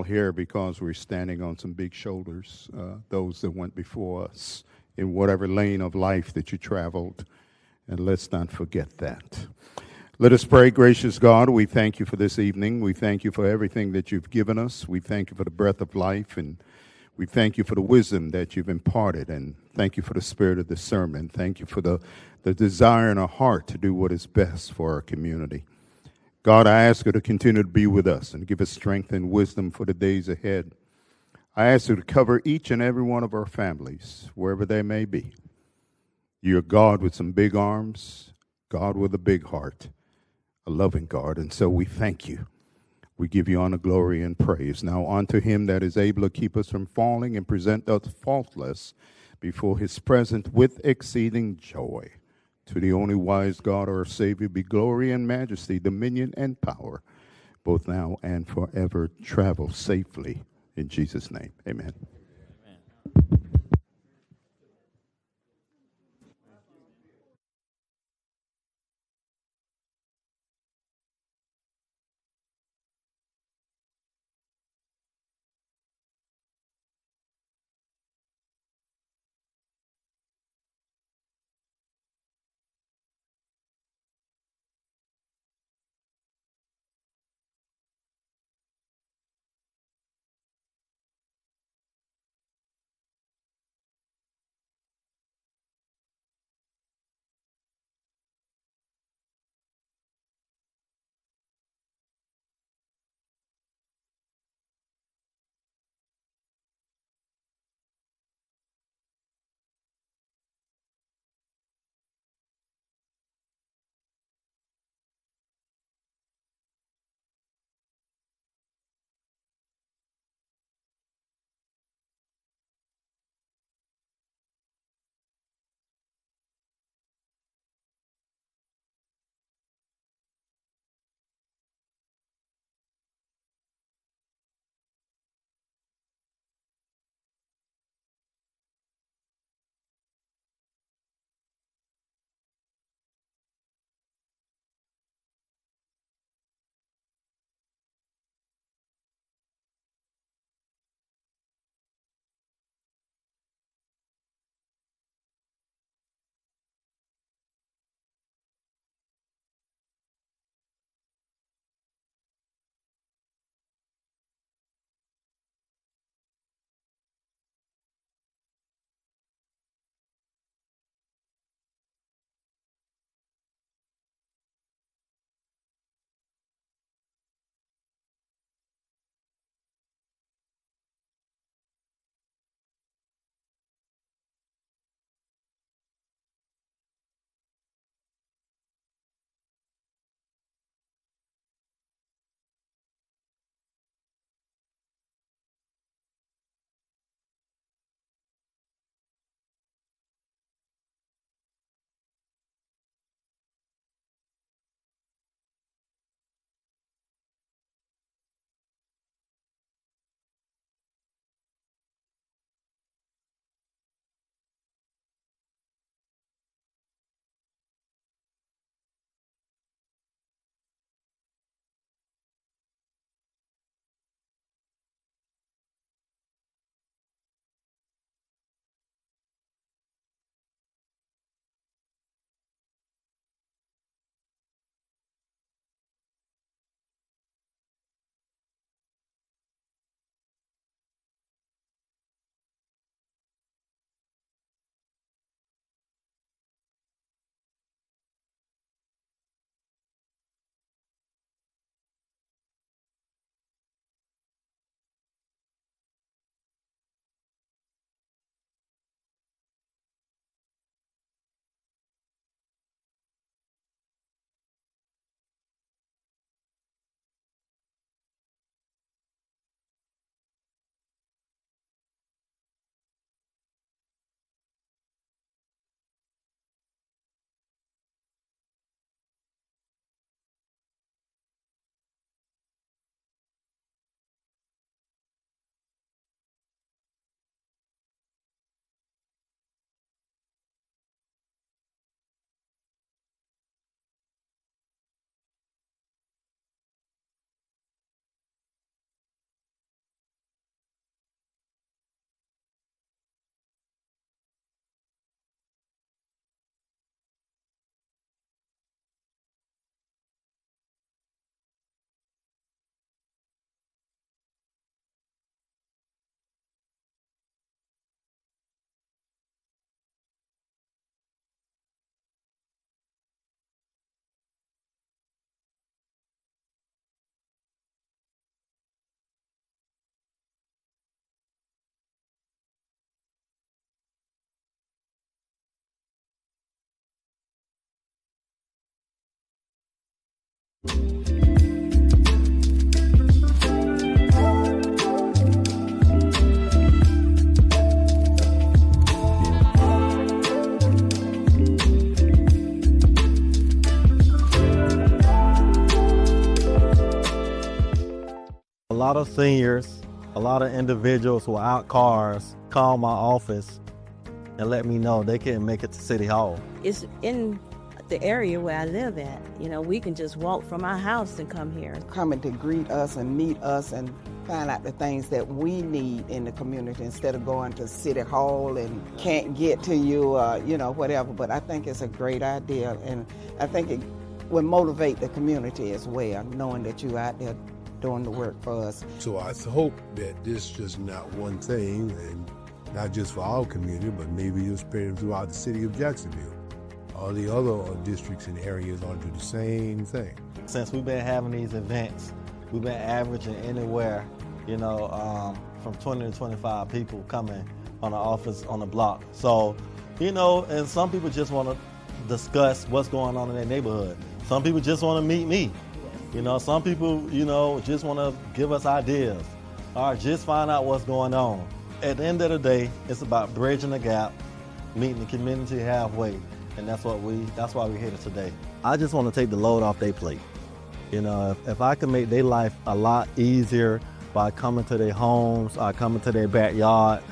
S21: here because we're standing on some big shoulders, those that went before us in whatever lane of life that you traveled. And let's not forget that. Let us pray. Gracious God, we thank you for this evening. We thank you for everything that you've given us. We thank you for the breath of life, and we thank you for the wisdom that you've imparted, and thank you for the spirit of discernment. Thank you for the desire in our heart to do what is best for our community. God, I ask you to continue to be with us and give us strength and wisdom for the days ahead. I ask you to cover each and every one of our families, wherever they may be. You're God with some big arms, God with a big heart, a loving God, and so we thank you. We give you honor, glory, and praise. Now unto him that is able to keep us from falling and present us faultless before his presence with exceeding joy. To the only wise God, our Savior, be glory and majesty, dominion and power, both now and forever. Travel safely. In Jesus' name, amen.
S12: A lot of seniors, a lot of individuals without cars call my office and let me know they can't make it to City Hall.
S13: It's in the area where I live at. We can just walk from our house and come here.
S22: Coming to greet us and meet us and find out the things that we need in the community instead of going to City Hall and can't get to you, whatever. But I think it's a great idea, and I think it will motivate the community as well, knowing that you're out there doing the work for us.
S24: So I hope that this is just not one thing, and not just for our community, but maybe you'll spread it throughout the city of Jacksonville. All the other districts and areas ought to do the same thing.
S12: Since we've been having these events, we've been averaging anywhere, from 20 to 25 people coming on the office on the block. So, and some people just want to discuss what's going on in their neighborhood. Some people just want to meet me. Some people, just want to give us ideas or just find out what's going on. At the end of the day, it's about bridging the gap, meeting the community halfway, and that's why we're here today. I just want to take the load off their plate. If I can make their life a lot easier by coming to their homes or coming to their backyard,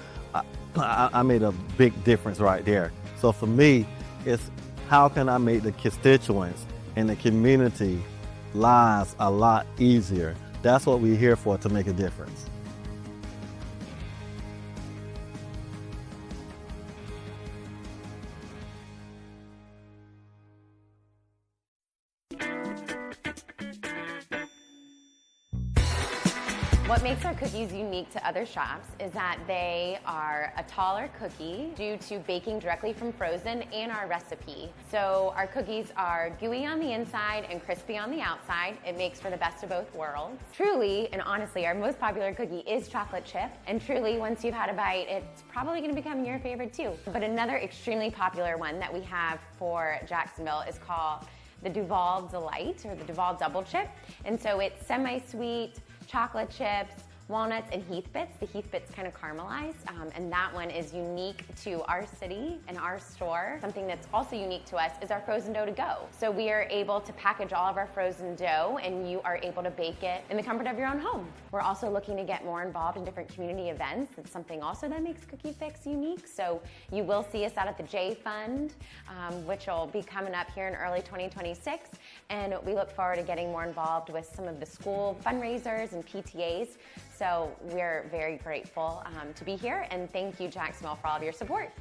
S12: I made a big difference right there. So for me, it's how can I make the constituents and the community lives a lot easier. That's what we're here for, to make a difference.
S25: What makes our cookies unique to other shops is that they are a taller cookie due to baking directly from frozen and our recipe. So our cookies are gooey on the inside and crispy on the outside. It makes for the best of both worlds. Truly, and honestly, our most popular cookie is chocolate chip. And truly, once you've had a bite, it's probably going to become your favorite too. But another extremely popular one that we have for Jacksonville is called the Duval Delight, or the Duval Double Chip. And so it's semi-sweet, chocolate chips, walnuts, and Heath Bits. The Heath Bits kind of caramelize, and that one is unique to our city and our store. Something that's also unique to us is our frozen dough to go. So we are able to package all of our frozen dough, and you are able to bake it in the comfort of your own home. We're also looking to get more involved in different community events. It's something also that makes Cookie Fix unique. So you will see us out at the J Fund, which will be coming up here in early 2026. And we look forward to getting more involved with some of the school fundraisers and PTAs. So we're very grateful to be here, and thank you, Jacksonville, for all of your support.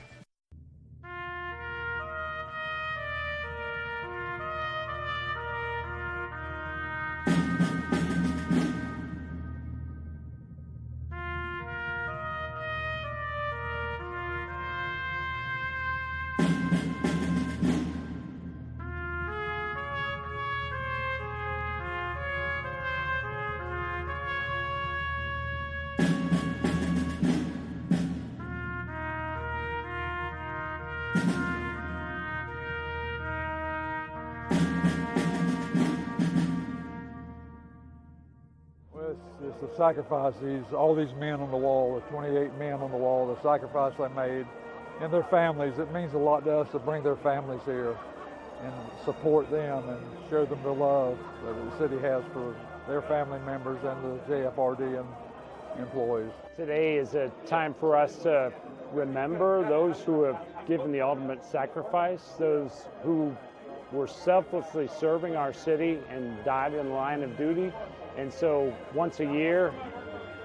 S26: It's the sacrifice, all these men on the wall, the 28 men on the wall, the sacrifice they made, and their families. It means a lot to us to bring their families here and support them and show them the love that the city has for their family members and the JFRD and employees.
S27: Today is a time for us to remember those who have given the ultimate sacrifice, those who were selflessly serving our city and died in the line of duty. And so once a year,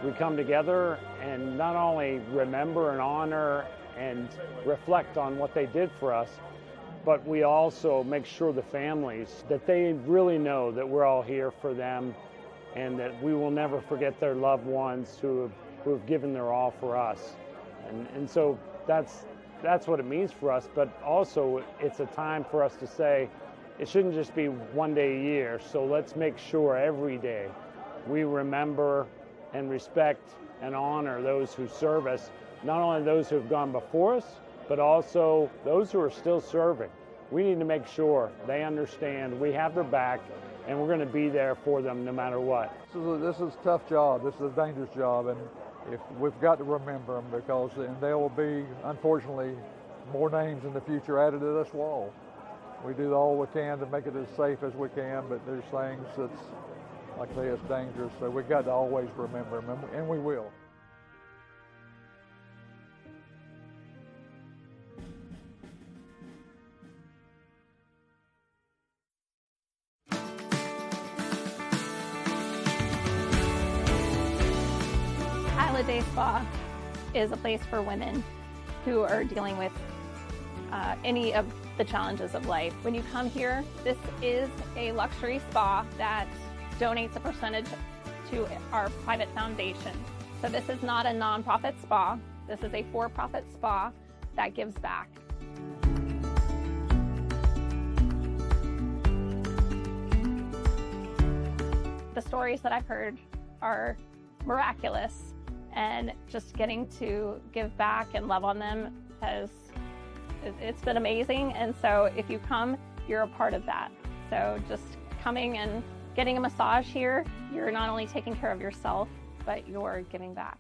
S27: we come together and not only remember and honor and reflect on what they did for us, but we also make sure the families, that they really know that we're all here for them and that we will never forget their loved ones who have given their all for us. And so that's what it means for us, but also it's a time for us to say, it shouldn't just be one day a year, so let's make sure every day we remember and respect and honor those who serve us, not only those who have gone before us, but also those who are still serving. We need to make sure they understand we have their back and we're going to be there for them no matter what.
S26: This is a tough job. This is a dangerous job, and if we've got to remember them, because there will be, unfortunately, more names in the future added to this wall. We do all we can to make it as safe as we can, but there's things that's, like I say, it's dangerous, so we've got to always remember them, and we will.
S3: Day Spa is a place for women who are dealing with any of the challenges of life. When you come here, this is a luxury spa that donates a percentage to our private foundation. So this is not a nonprofit spa. This is a for-profit spa that gives back. The stories that I've heard are miraculous. And just getting to give back and love on them it's been amazing. And so if you come, you're a part of that. So just coming and getting a massage here, you're not only taking care of yourself, but you're giving back.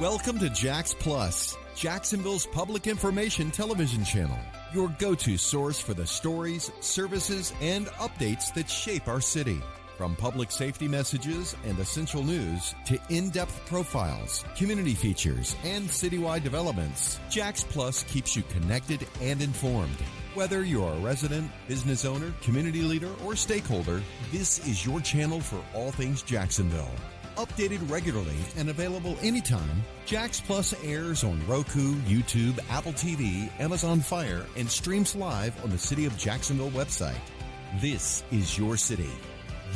S4: Welcome to Jax Plus, Jacksonville's public information television channel, your go-to source for the stories, services, and updates that shape our city. From public safety messages and essential news to in-depth profiles, community features, and citywide developments, Jax Plus keeps you connected and informed. Whether you're a resident, business owner, community leader, or stakeholder, this is your channel for all things Jacksonville. Updated regularly and available anytime, Jax Plus airs on Roku, YouTube, Apple TV, Amazon Fire, and streams live on the City of Jacksonville website. This is your city.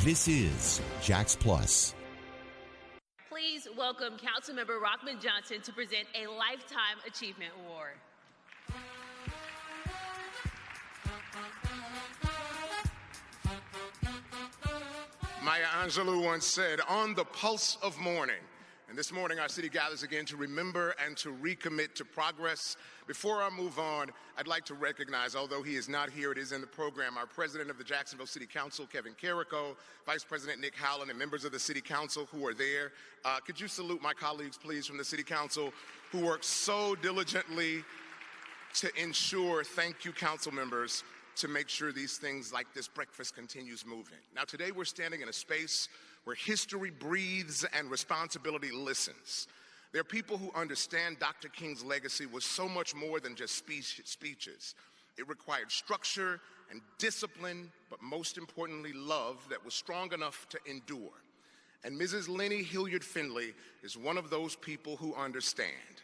S4: This is Jax Plus.
S6: Please welcome Councilmember Rockman Johnson to present a Lifetime Achievement Award.
S7: Maya Angelou once said, "On the pulse of morning." And this morning, our city gathers again to remember and to recommit to progress. Before I move on, I'd like to recognize, although he is not here, it is in the program, our president of the Jacksonville City Council, Kevin Carrico, Vice President Nick Howland, and members of the City Council who are there. Could you salute my colleagues, please, from the City Council, who work so diligently to ensure, thank you, council members, to make sure these things like this breakfast continues moving. Now, today we're standing in a space where history breathes and responsibility listens. There are people who understand Dr. King's legacy was so much more than just speeches. It required structure and discipline, but most importantly, love that was strong enough to endure. And Mrs. Lenny Hilliard Finley is one of those people who understand.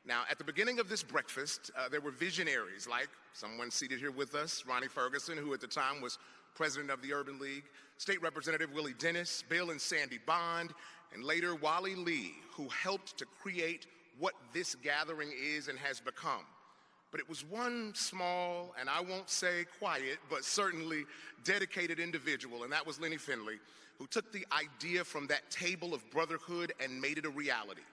S7: Now, at the beginning of this breakfast, there were visionaries like someone seated here with us, Ronnie Ferguson, who at the time was president of the Urban League, State Representative Willie Dennis, Bill and Sandy Bond, and later Wally Lee, who helped to create what this gathering is and has become. But it was one small, and I won't say quiet, but certainly dedicated individual, and that was Lenny Finley, who took the idea from that table of brotherhood and made it a reality.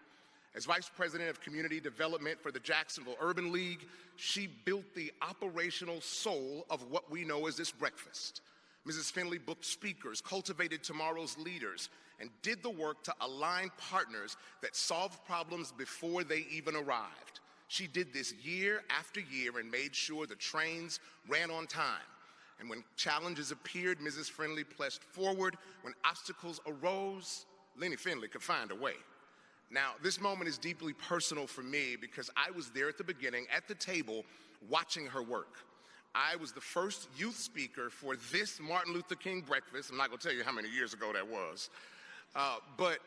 S7: As Vice President of Community Development for the Jacksonville Urban League, she built the operational soul of what we know as this breakfast. Mrs. Finley booked speakers, cultivated tomorrow's leaders, and did the work to align partners that solved problems before they even arrived. She did this year after year and made sure the trains ran on time. And when challenges appeared, Mrs. Finley pressed forward. When obstacles arose, Lenny Finley could find a way. Now, this moment is deeply personal for me because I was there at the beginning, at the table, watching her work. I was the first youth speaker for this Martin Luther King breakfast. I'm not going to tell you how many years ago that was. But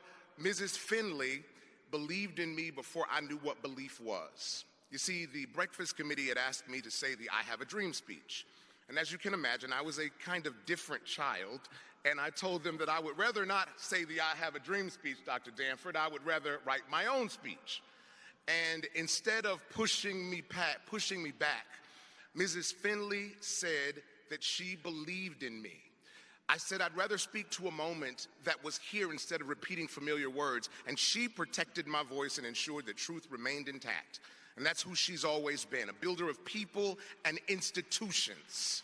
S7: Mrs. Finley believed in me before I knew what belief was. You see, the breakfast committee had asked me to say the I Have a Dream speech. And as you can imagine, I was a kind of different child. And I told them that I would rather not say the I Have a Dream speech, Dr. Danford. I would rather write my own speech. And instead of pushing me back, Mrs. Finley said that she believed in me. I said I'd rather speak to a moment that was here instead of repeating familiar words. And she protected my voice and ensured that truth remained intact. And that's who she's always been, a builder of people and institutions.